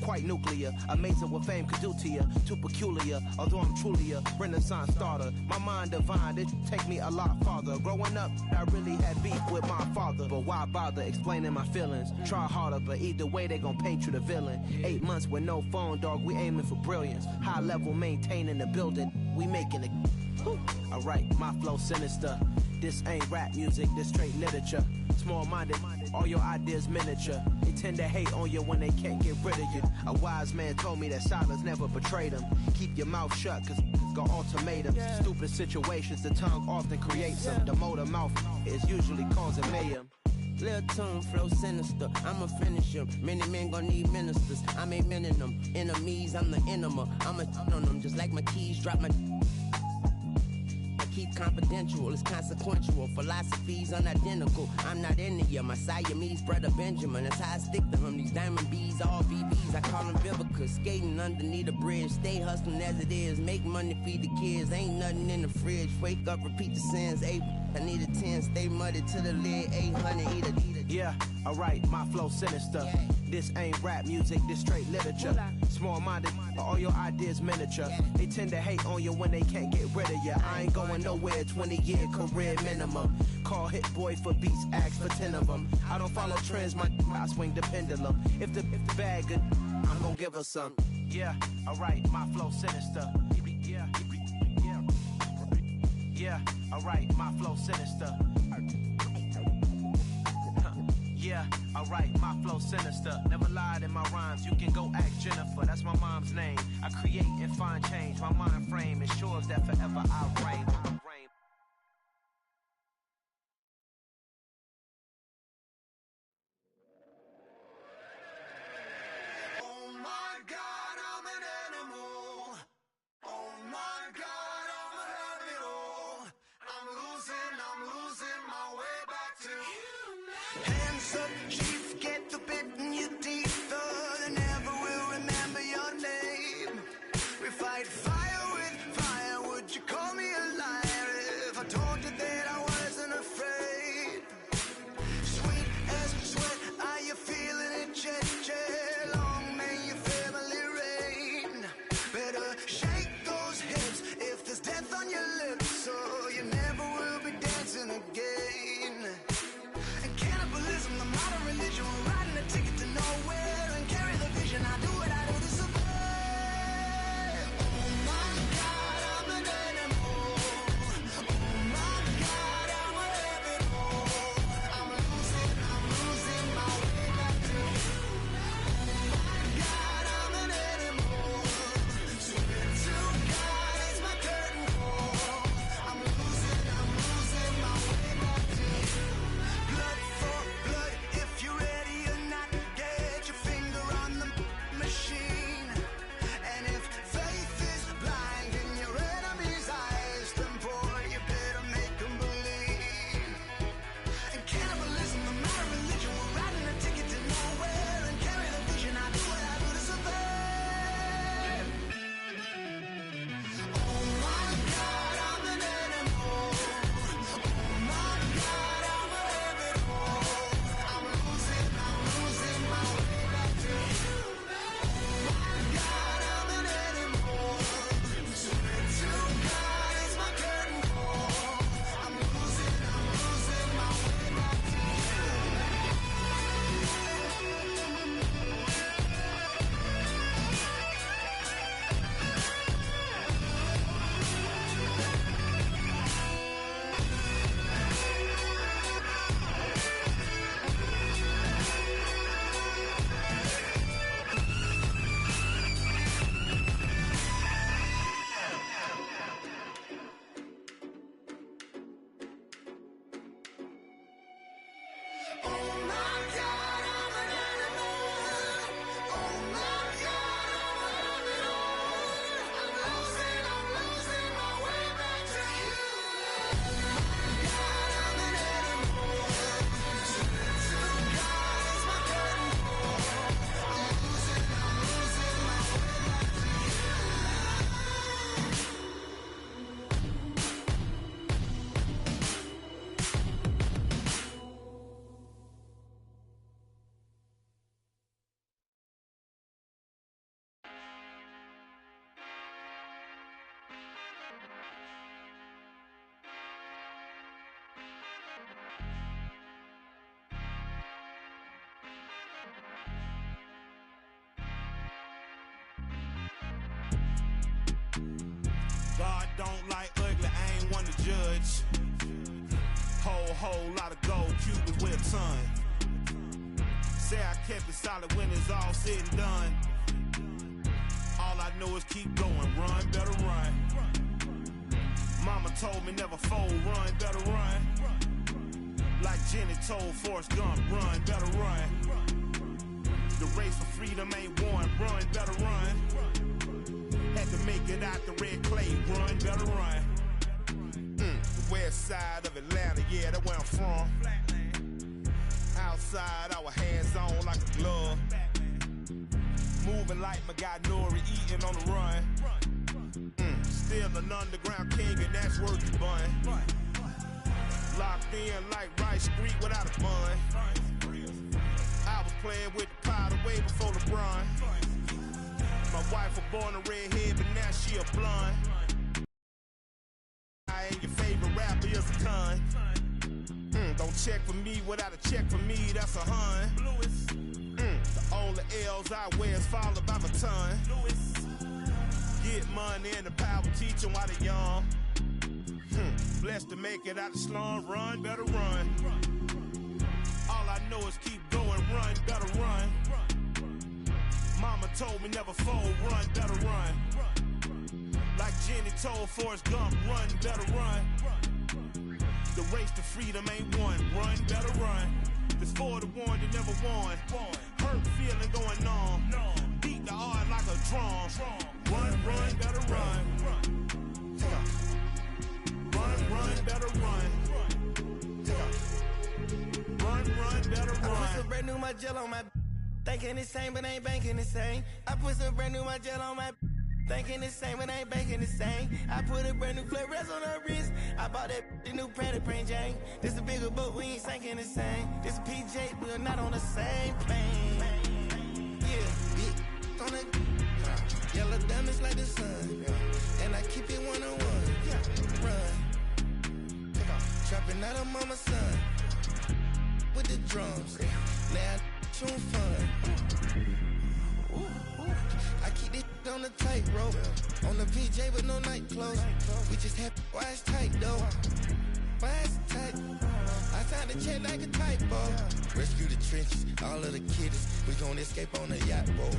Quite nuclear, amazing what fame could do to you. Too peculiar, although I'm truly a renaissance starter. My mind divine, it take me a lot farther. Growing up, I really had beef with my father. But why bother explaining my feelings? Try harder, but either way they gon' paint you the villain. 8 months with no phone, dog, we aiming for brilliance. High level maintaining the building, we making it. Alright, my flow sinister. This ain't rap music, this straight literature. Small-minded, all your ideas miniature. They tend to hate on you when they can't get rid of you. A wise man told me that silence never betrayed him. Keep your mouth shut, cause got ultimatums. Stupid situations, the tongue often creates them. The motor mouth is usually causing mayhem. Lil' tune, flow sinister, I'm a finisher. Many men gon' need ministers, I'm a men in them. Enemies, I'm the enema. I'm a on them, just like my keys, drop my... Keep confidential, it's consequential. Philosophies unidentical. I'm not into you. My Siamese brother Benjamin. That's how I stick to him. These diamond bees, all BBs. I call them Vivica. Skating underneath a bridge. Stay hustling as it is. Make money, feed the kids. Ain't nothing in the fridge. Wake up, repeat the sins. I need a 10. Stay muddy to the lid. 800, eat a. Yeah, alright, my flow sinister. This ain't rap music, this straight literature. Small-minded, all your ideas miniature. They tend to hate on you when they can't get rid of you. I ain't going nowhere, 20-year career minimum. Call Hit Boy for beats, ask for 10 of them. I don't follow trends, I swing the pendulum. If the bag good, I'm gon' give her some. Yeah, alright, my flow sinister. Yeah, alright, my flow sinister. Yeah, alright, my flow sinister. Never lied in my rhymes, you can go ask Jennifer. That's my mom's name. I create and find change. My mind frame ensures that forever I reign. Oh my God, I'm an animal. Oh my God, I'ma have it all. I'm losing my way back to you. Hands up, chief, get the bit in your teeth. They never will remember your name. We fight fire with fire. Would you call me a liar if I told you that I wasn't afraid? Sweet as sweat, are you feeling it, Chet? Long may your family reign. Better shake those hips if there's death on your lips, so you never will be dancing again. And cannibalism, the modern religion, we're riding a ticket to nowhere and carry the vision. I do what I do to survive. Oh my God, I'm an animal. Oh my God, I'ma have it all. I'm losing my way back to you. Oh my God, I'm an animal. Swimming to God is my curtain call. I'm losing my way back to you. Blood for blood, if you're ready, God don't like ugly, I ain't one to judge. Whole lot of gold, Cubans with a ton. Say I kept it solid when it's all said and done. All I know is keep going, run, better run. Mama told me never fold, run, better run. Like Jenny told Forrest Gump, run, better run. The race for freedom ain't won, run, better run. Had to make it out the red clay, run, better run. The west side of Atlanta, yeah, that's where I'm from. Outside, our hands on like a glove. Moving like my guy Nori, eating on the run. Still an underground king, and that's worth the bun. Locked in like Rice Street without a bun. I was playing with the powder way before LeBron. My wife was born a redhead, but now she a blonde. I ain't your favorite rapper, is a ton. Don't check for me without a check for me, that's a hun. The only L's I wear is followed by my ton. Get money and the power teach them while they young. Blessed to make it out the slum, run, better run. All I know is keep going, run, better run. Mama told me never fold, run, better run. Like Jenny told Forrest Gump, run, better run. The race to freedom ain't won, run, better run. This for the one that never won. Hurt feeling going on. Beat the heart like a drum. Run, better run. Run, better run. Run, better run. I put some brand new my gel on my thinking the same, but ain't banking the same. I put some brand new my gel on my thinking the same, but ain't banking the same. I put a brand new Flores on her wrist. I bought that the new Pratt Print Jane. This a bigger boat, we ain't sinking the same. This a PJ, we're not on the same plane. Yeah, big on the yellow diamonds like the sun. And I keep it one-on-one. Run. Trapping out of mama's son. With the drums. Now tune fun. I keep this on the tightrope. On the PJ with no night clothes. We just have wise tight though. Wise tight. I signed the check like a typo. Rescue the trenches, all of the kiddies. We gon' escape on a yacht boat.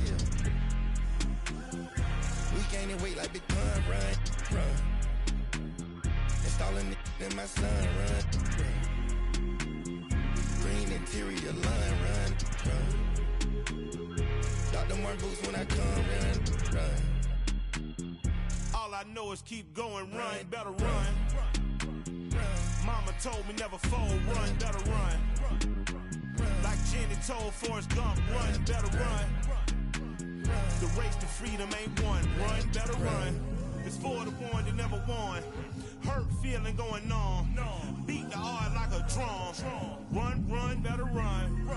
We gaining weight like Big Pun, run. Installing it in my son, run. Green interior line, run. Dr. Martin boots when I come, run. All I know is keep going, run, better run. Mama told me never fold, run, better run. Like Jenny told Forrest Gump, run, better run. The race to freedom ain't won, run, better run. It's for the one that never won. Hurt feeling going on. Beat the heart like a drum. Run, better run.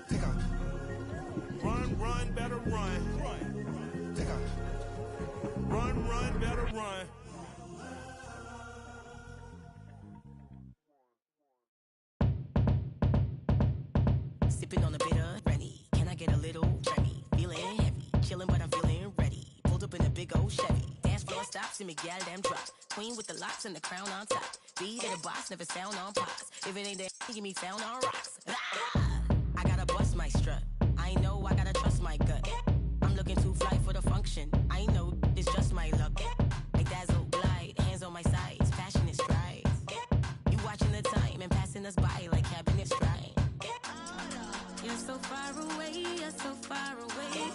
Take off. Run, better run. Take off. Run, better run. Sipping on a bit of Rennie. Can I get a little Remy? Feeling heavy. Chilling, but I'm feeling ready. Pulled up in a big old Chevy. Dance floor stops and Miguel damn drop. Queen with the locks and the crown on top. Beat at the boss, never sound on pops. If it ain't that, give me found on rocks. I gotta bust my strut. I know I gotta trust my gut. I'm looking too fly for the function. I know it's just my luck. I dazzle, glide, hands on my sides, passionate strides. You watching the time and passing us by like cabinet stride. You're so far away, you're so far away.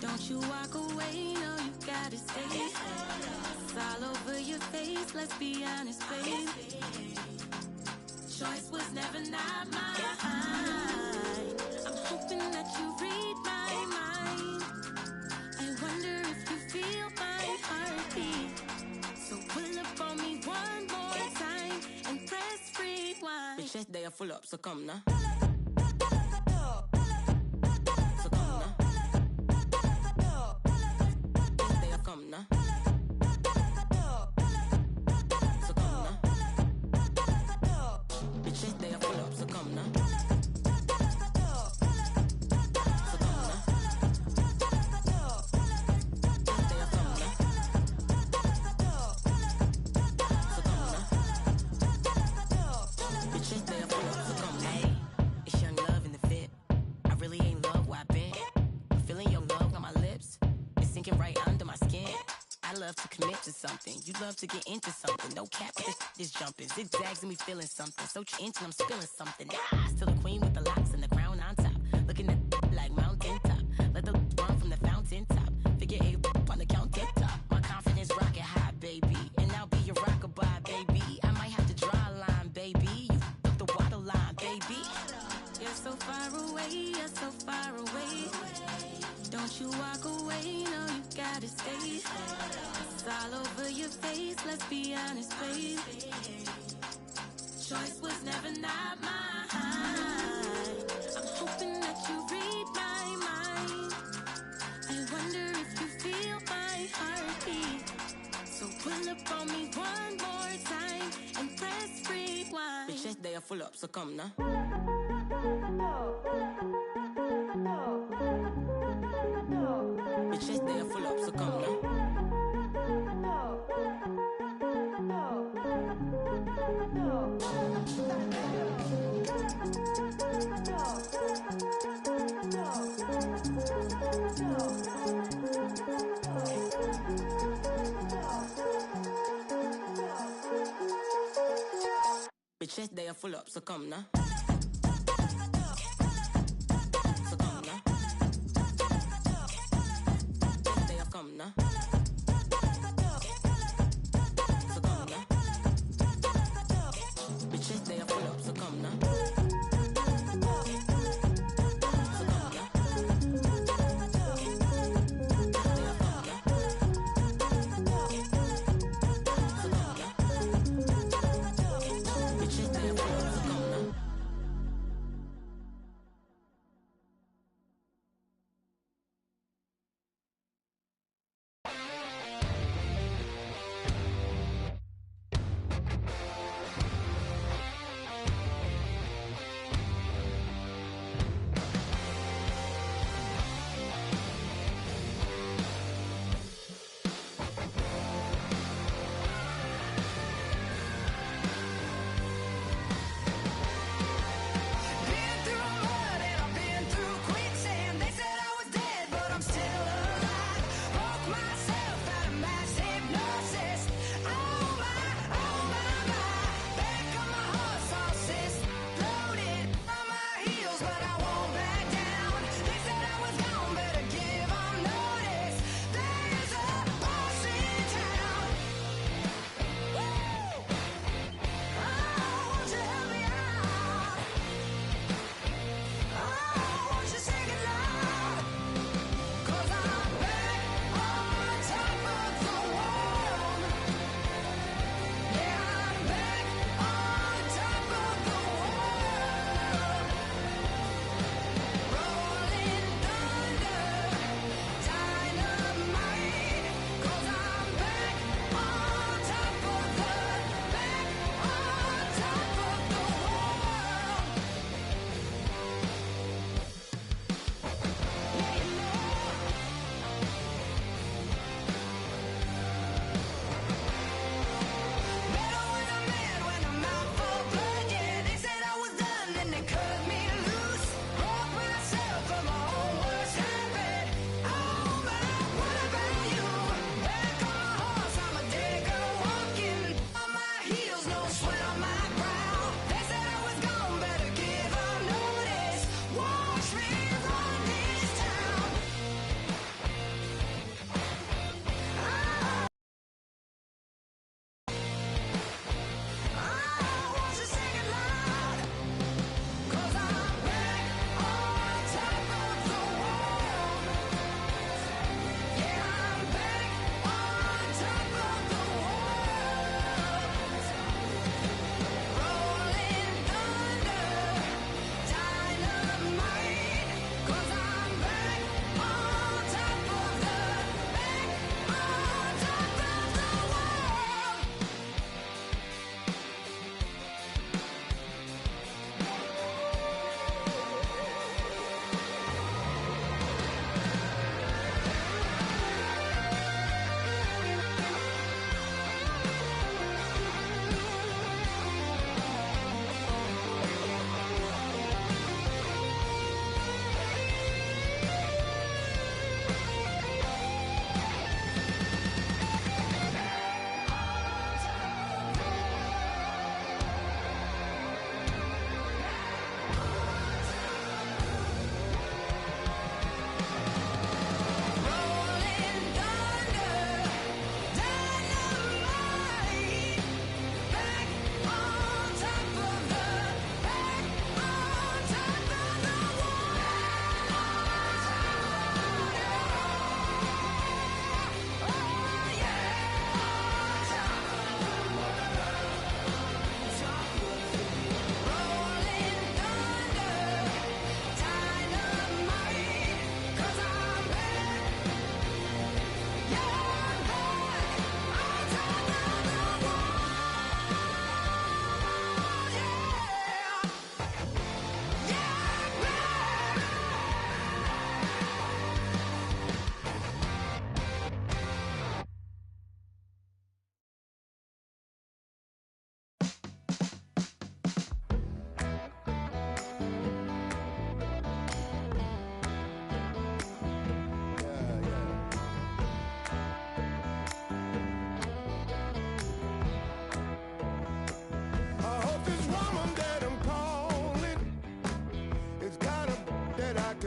Don't you walk away, no, you gotta stay. It's all over your face, let's be honest, babe. Choice was never not mine. I'm hoping that you read my mind. I wonder if you feel my heartbeat. So pull up on me one more time and press rewind. Bitch, that day I full up, so come now. So come now. This day I come now. So come now. Bitch, this day I full up, so come now. So come now. This day I come now. commit to something. You love to get into something. No cap, this is jumping. Zigzags and me feeling something. So you into, I'm spilling something. Still the queen with the locks and the crown on top. Looking at like mountain top. Let the run from the fountain top. Figure eight on the counter top. My confidence rocket high, baby. And I'll be your rockabye, baby. I might have to draw a line, baby. You took the water line, baby. You're so far away, you're so far away. Don't you walk away, no, you gotta stay. It's all over your face, let's be honest, babe. Choice was never not mine. I'm hoping that you read my mind. I wonder if you feel my heartbeat. So pull up on me one more time and press rewind. Bitch, yes, they are full up, so come now. Bitch, yes, they are full up, so come now. Bitch, yes, they are full up, so come now. So come now. Yes, they have come now. So come now. Bitch, yes, they are full up, so come now. So come now. They have come now. So come now. Bitch, yes, they are full up, so come now.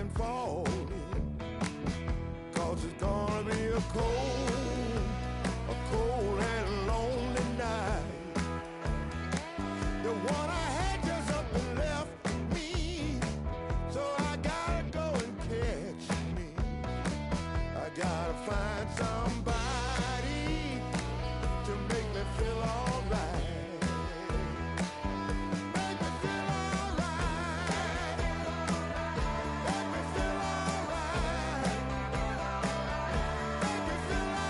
and falling. 'Cause it's gonna be a cold and lonely night. The one I had just up and left me, so I gotta go and catch me. I gotta find somebody to make me feel alright. Make me feel alright. Make me feel alright. Make me feel alright.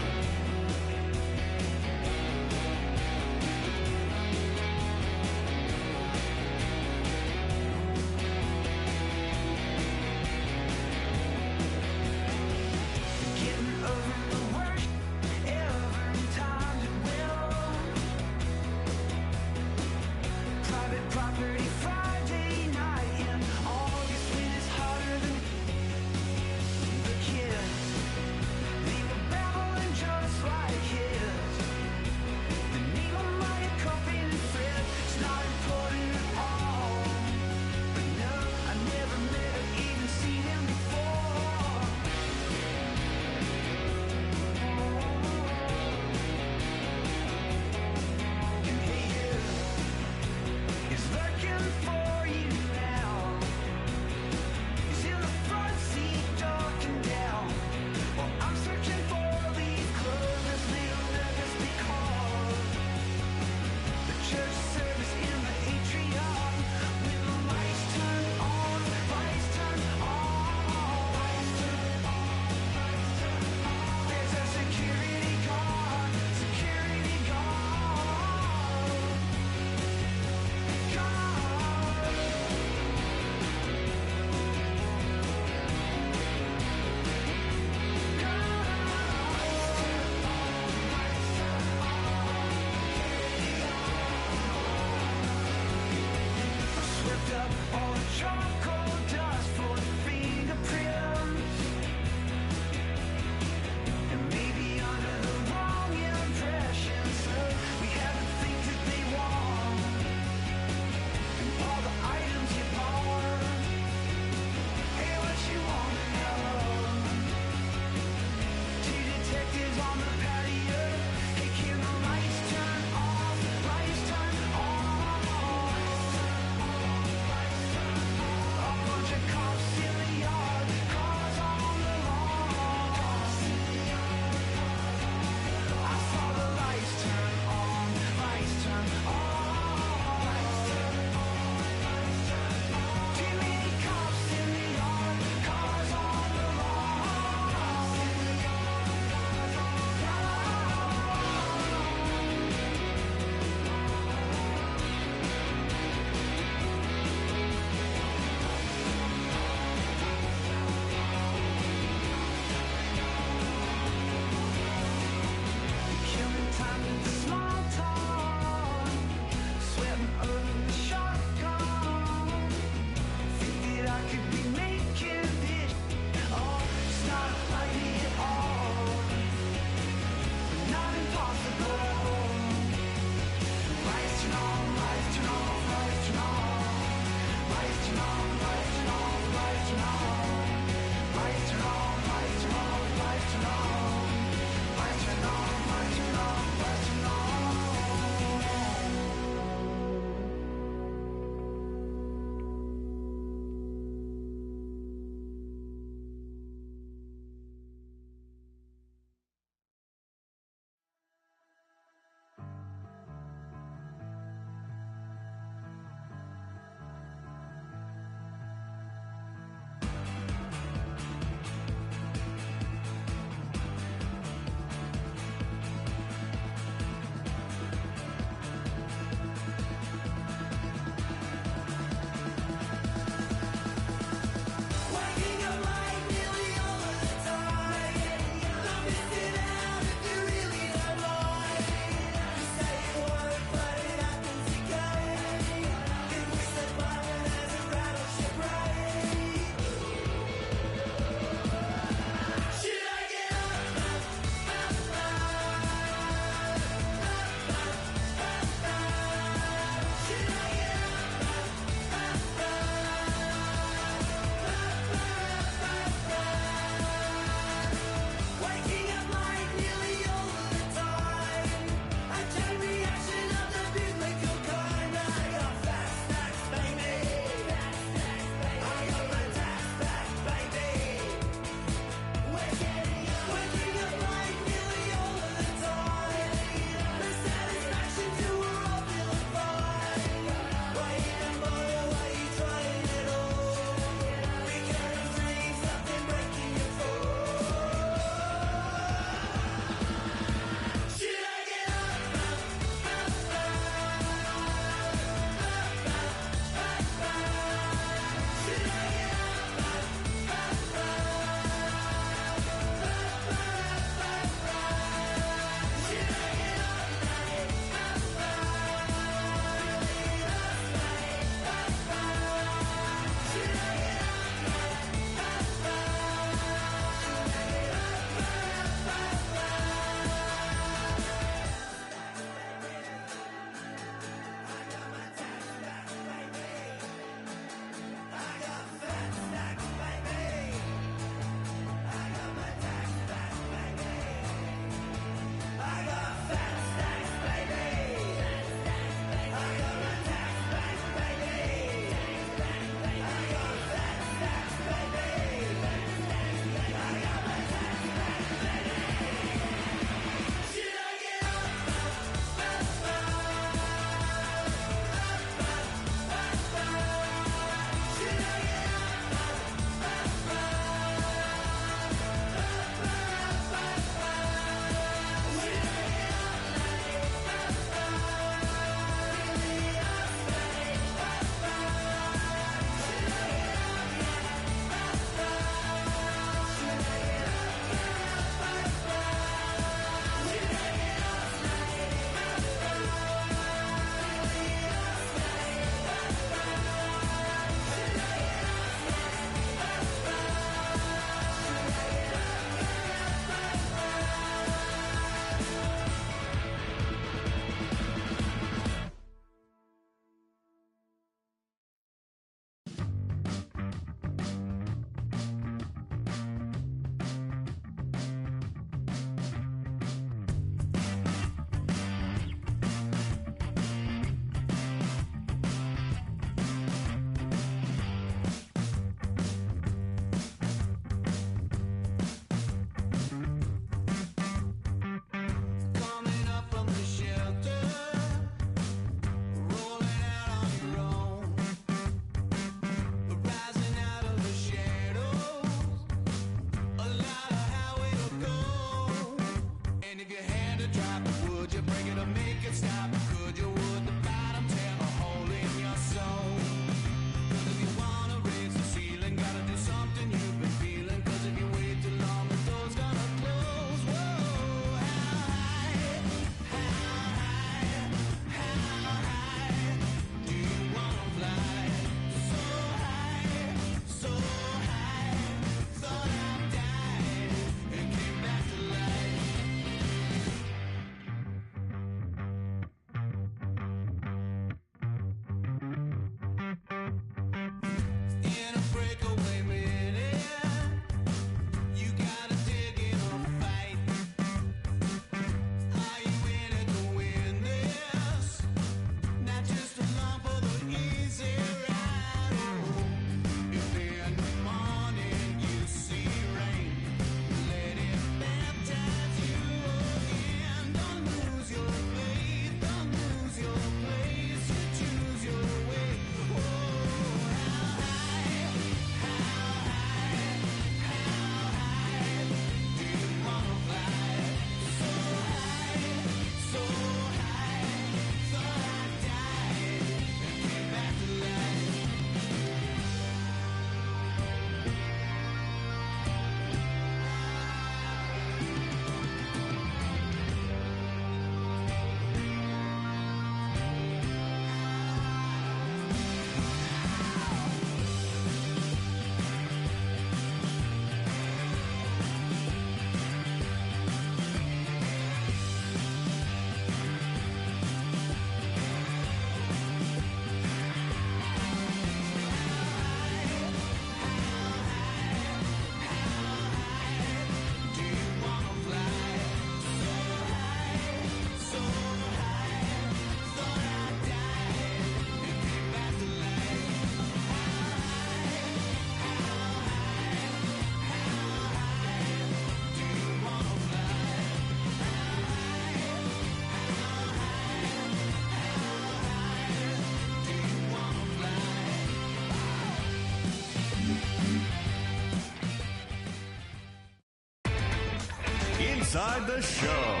Inside the Show.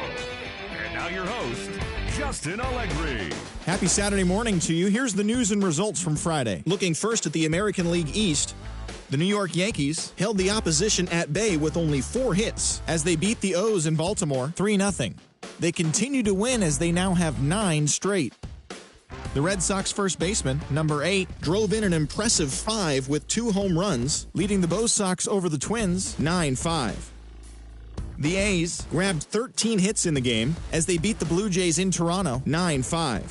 And now your host, Justin Allegri. Happy Saturday morning to you. Here's the news and results from Friday. Looking first at the American League East, the New York Yankees held the opposition at bay with only 4 hits as they beat the O's in Baltimore 3-0. They continue to win as they now have 9 straight. The Red Sox first baseman, number 8, drove in an impressive 5 with 2 home runs, leading the Bo Sox over the Twins 9-5. The A's grabbed 13 hits in the game as they beat the Blue Jays in Toronto 9-5.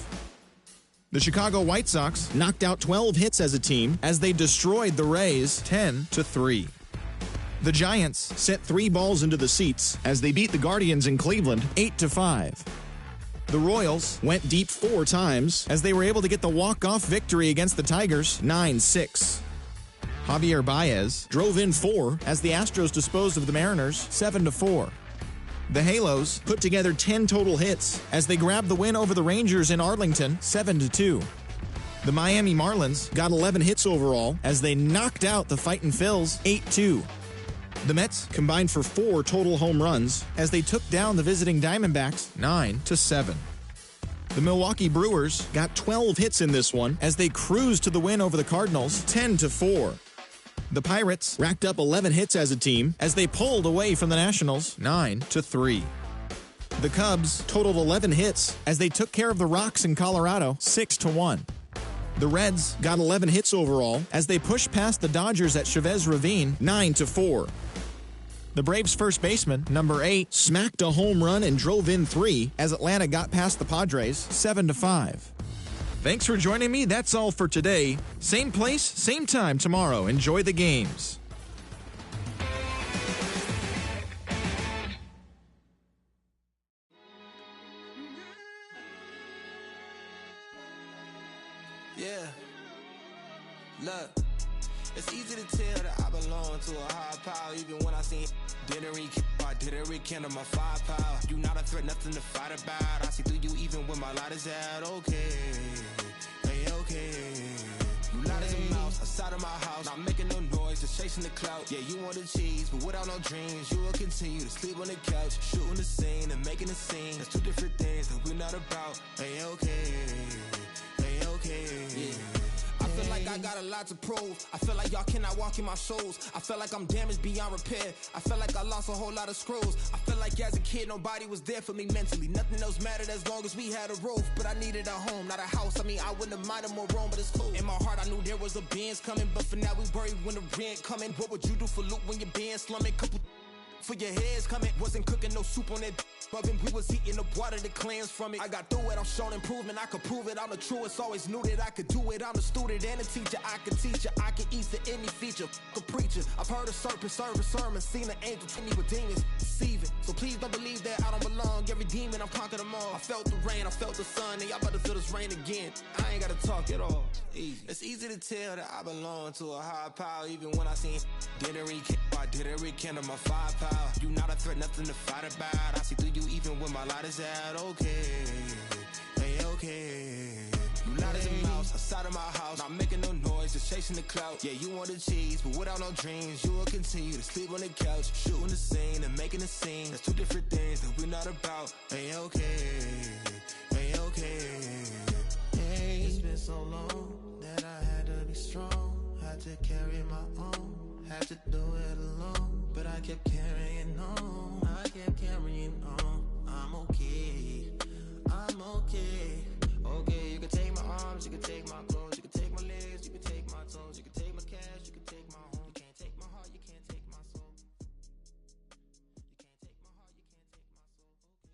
The Chicago White Sox knocked out 12 hits as a team as they destroyed the Rays 10-3. The Giants sent 3 balls into the seats as they beat the Guardians in Cleveland 8-5. The Royals went deep 4 times as they were able to get the walk-off victory against the Tigers 9-6. Javier Baez drove in 4 as the Astros disposed of the Mariners 7-4. The Halos put together 10 total hits as they grabbed the win over the Rangers in Arlington 7-2. The Miami Marlins got 11 hits overall as they knocked out the Fightin' Phils 8-2. The Mets combined for 4 total home runs as they took down the visiting Diamondbacks 9-7. The Milwaukee Brewers got 12 hits in this one as they cruised to the win over the Cardinals 10-4. The Pirates racked up 11 hits as a team as they pulled away from the Nationals 9-3. The Cubs totaled 11 hits as they took care of the Rocks in Colorado 6-1. The Reds got 11 hits overall as they pushed past the Dodgers at Chavez Ravine 9-4. The Braves first baseman, number 8, smacked a home run and drove in 3 as Atlanta got past the Padres 7-5. Thanks for joining me. That's all for today. Same place, same time tomorrow. Enjoy the games. Yeah. Look, it's easy to tell that I belong to a higher power. Even when I seen didn't rekindle my firepower. You not a threat, nothing to fight about. I see through you even when my light is out. Okay, hey, okay. You light as a mouse outside of my house, not making no noise, just chasing the clout. Yeah, you want the cheese, but without no dreams, you will continue to sleep on the couch, shooting the scene and making a scene. That's 2 different things that we're not about. Hey, okay, hey, okay. Yeah. I feel like I got a lot to prove. I feel like y'all cannot walk in my shoes. I feel like I'm damaged beyond repair. I feel like I lost a whole lot of screws. I feel like as a kid nobody was there for me mentally. Nothing else mattered as long as we had a roof. But I needed a home, not a house. I mean, I wouldn't have minded more room, but it's cool. In my heart I knew there was a Benz coming, but for now we worry when the rent coming. What would you do for loot when your band slumming? Couple for your heads coming. Wasn't cooking no soup on that bugging. We was eating the water that cleansed from it. I got through it, I'm showing improvement. I could prove it, I'm the truest. Always knew that I could do it. I'm the student and the teacher. I could teach you, I could ease to any feature. A preacher, I've heard a serpent serve a sermon. Seen an angel treat me with demons, deceiving. So please don't believe that I don't belong. Every demon, I've conquered them all. I felt the rain, I felt the sun, and y'all about to feel this rain again. I ain't gotta talk at all. Easy. It's easy to tell that I belong to a higher power. Even when I seen didn't rekindle my firepower. You not a threat, nothing to fight about. I see through you even when my light is out. Okay, hey, okay. You light as a mouse outside of my house, not making no noise, just chasing the clout. Yeah, you want the cheese, but without no dreams, you will continue to sleep on the couch, shooting the scene and making a scene. That's 2 different things that we're not about. Hey, okay, hey, okay. Hey, it's been so long that I had to be strong, had to carry my own. Had to do it alone, but I kept carrying on. I kept carrying on. I'm okay. I'm okay. Okay, you can take my arms, you can take my clothes, you can take my legs, you can take my toes, you can take my cash, you can take my home. You can't take my heart, you can't take my soul. You can't take my heart, you can't take my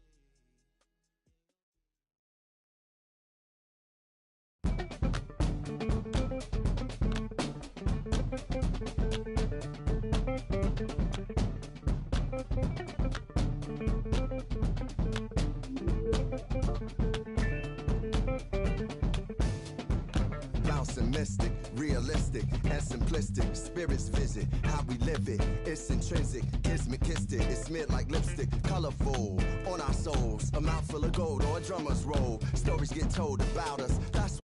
Bouncing mystic, realistic, and simplistic. Spirits visit how we live it. It's intrinsic, kiss me, kissed it. It's smeared like lipstick, colorful on our souls. A mouthful of gold or a drummer's roll. Stories get told about us. That's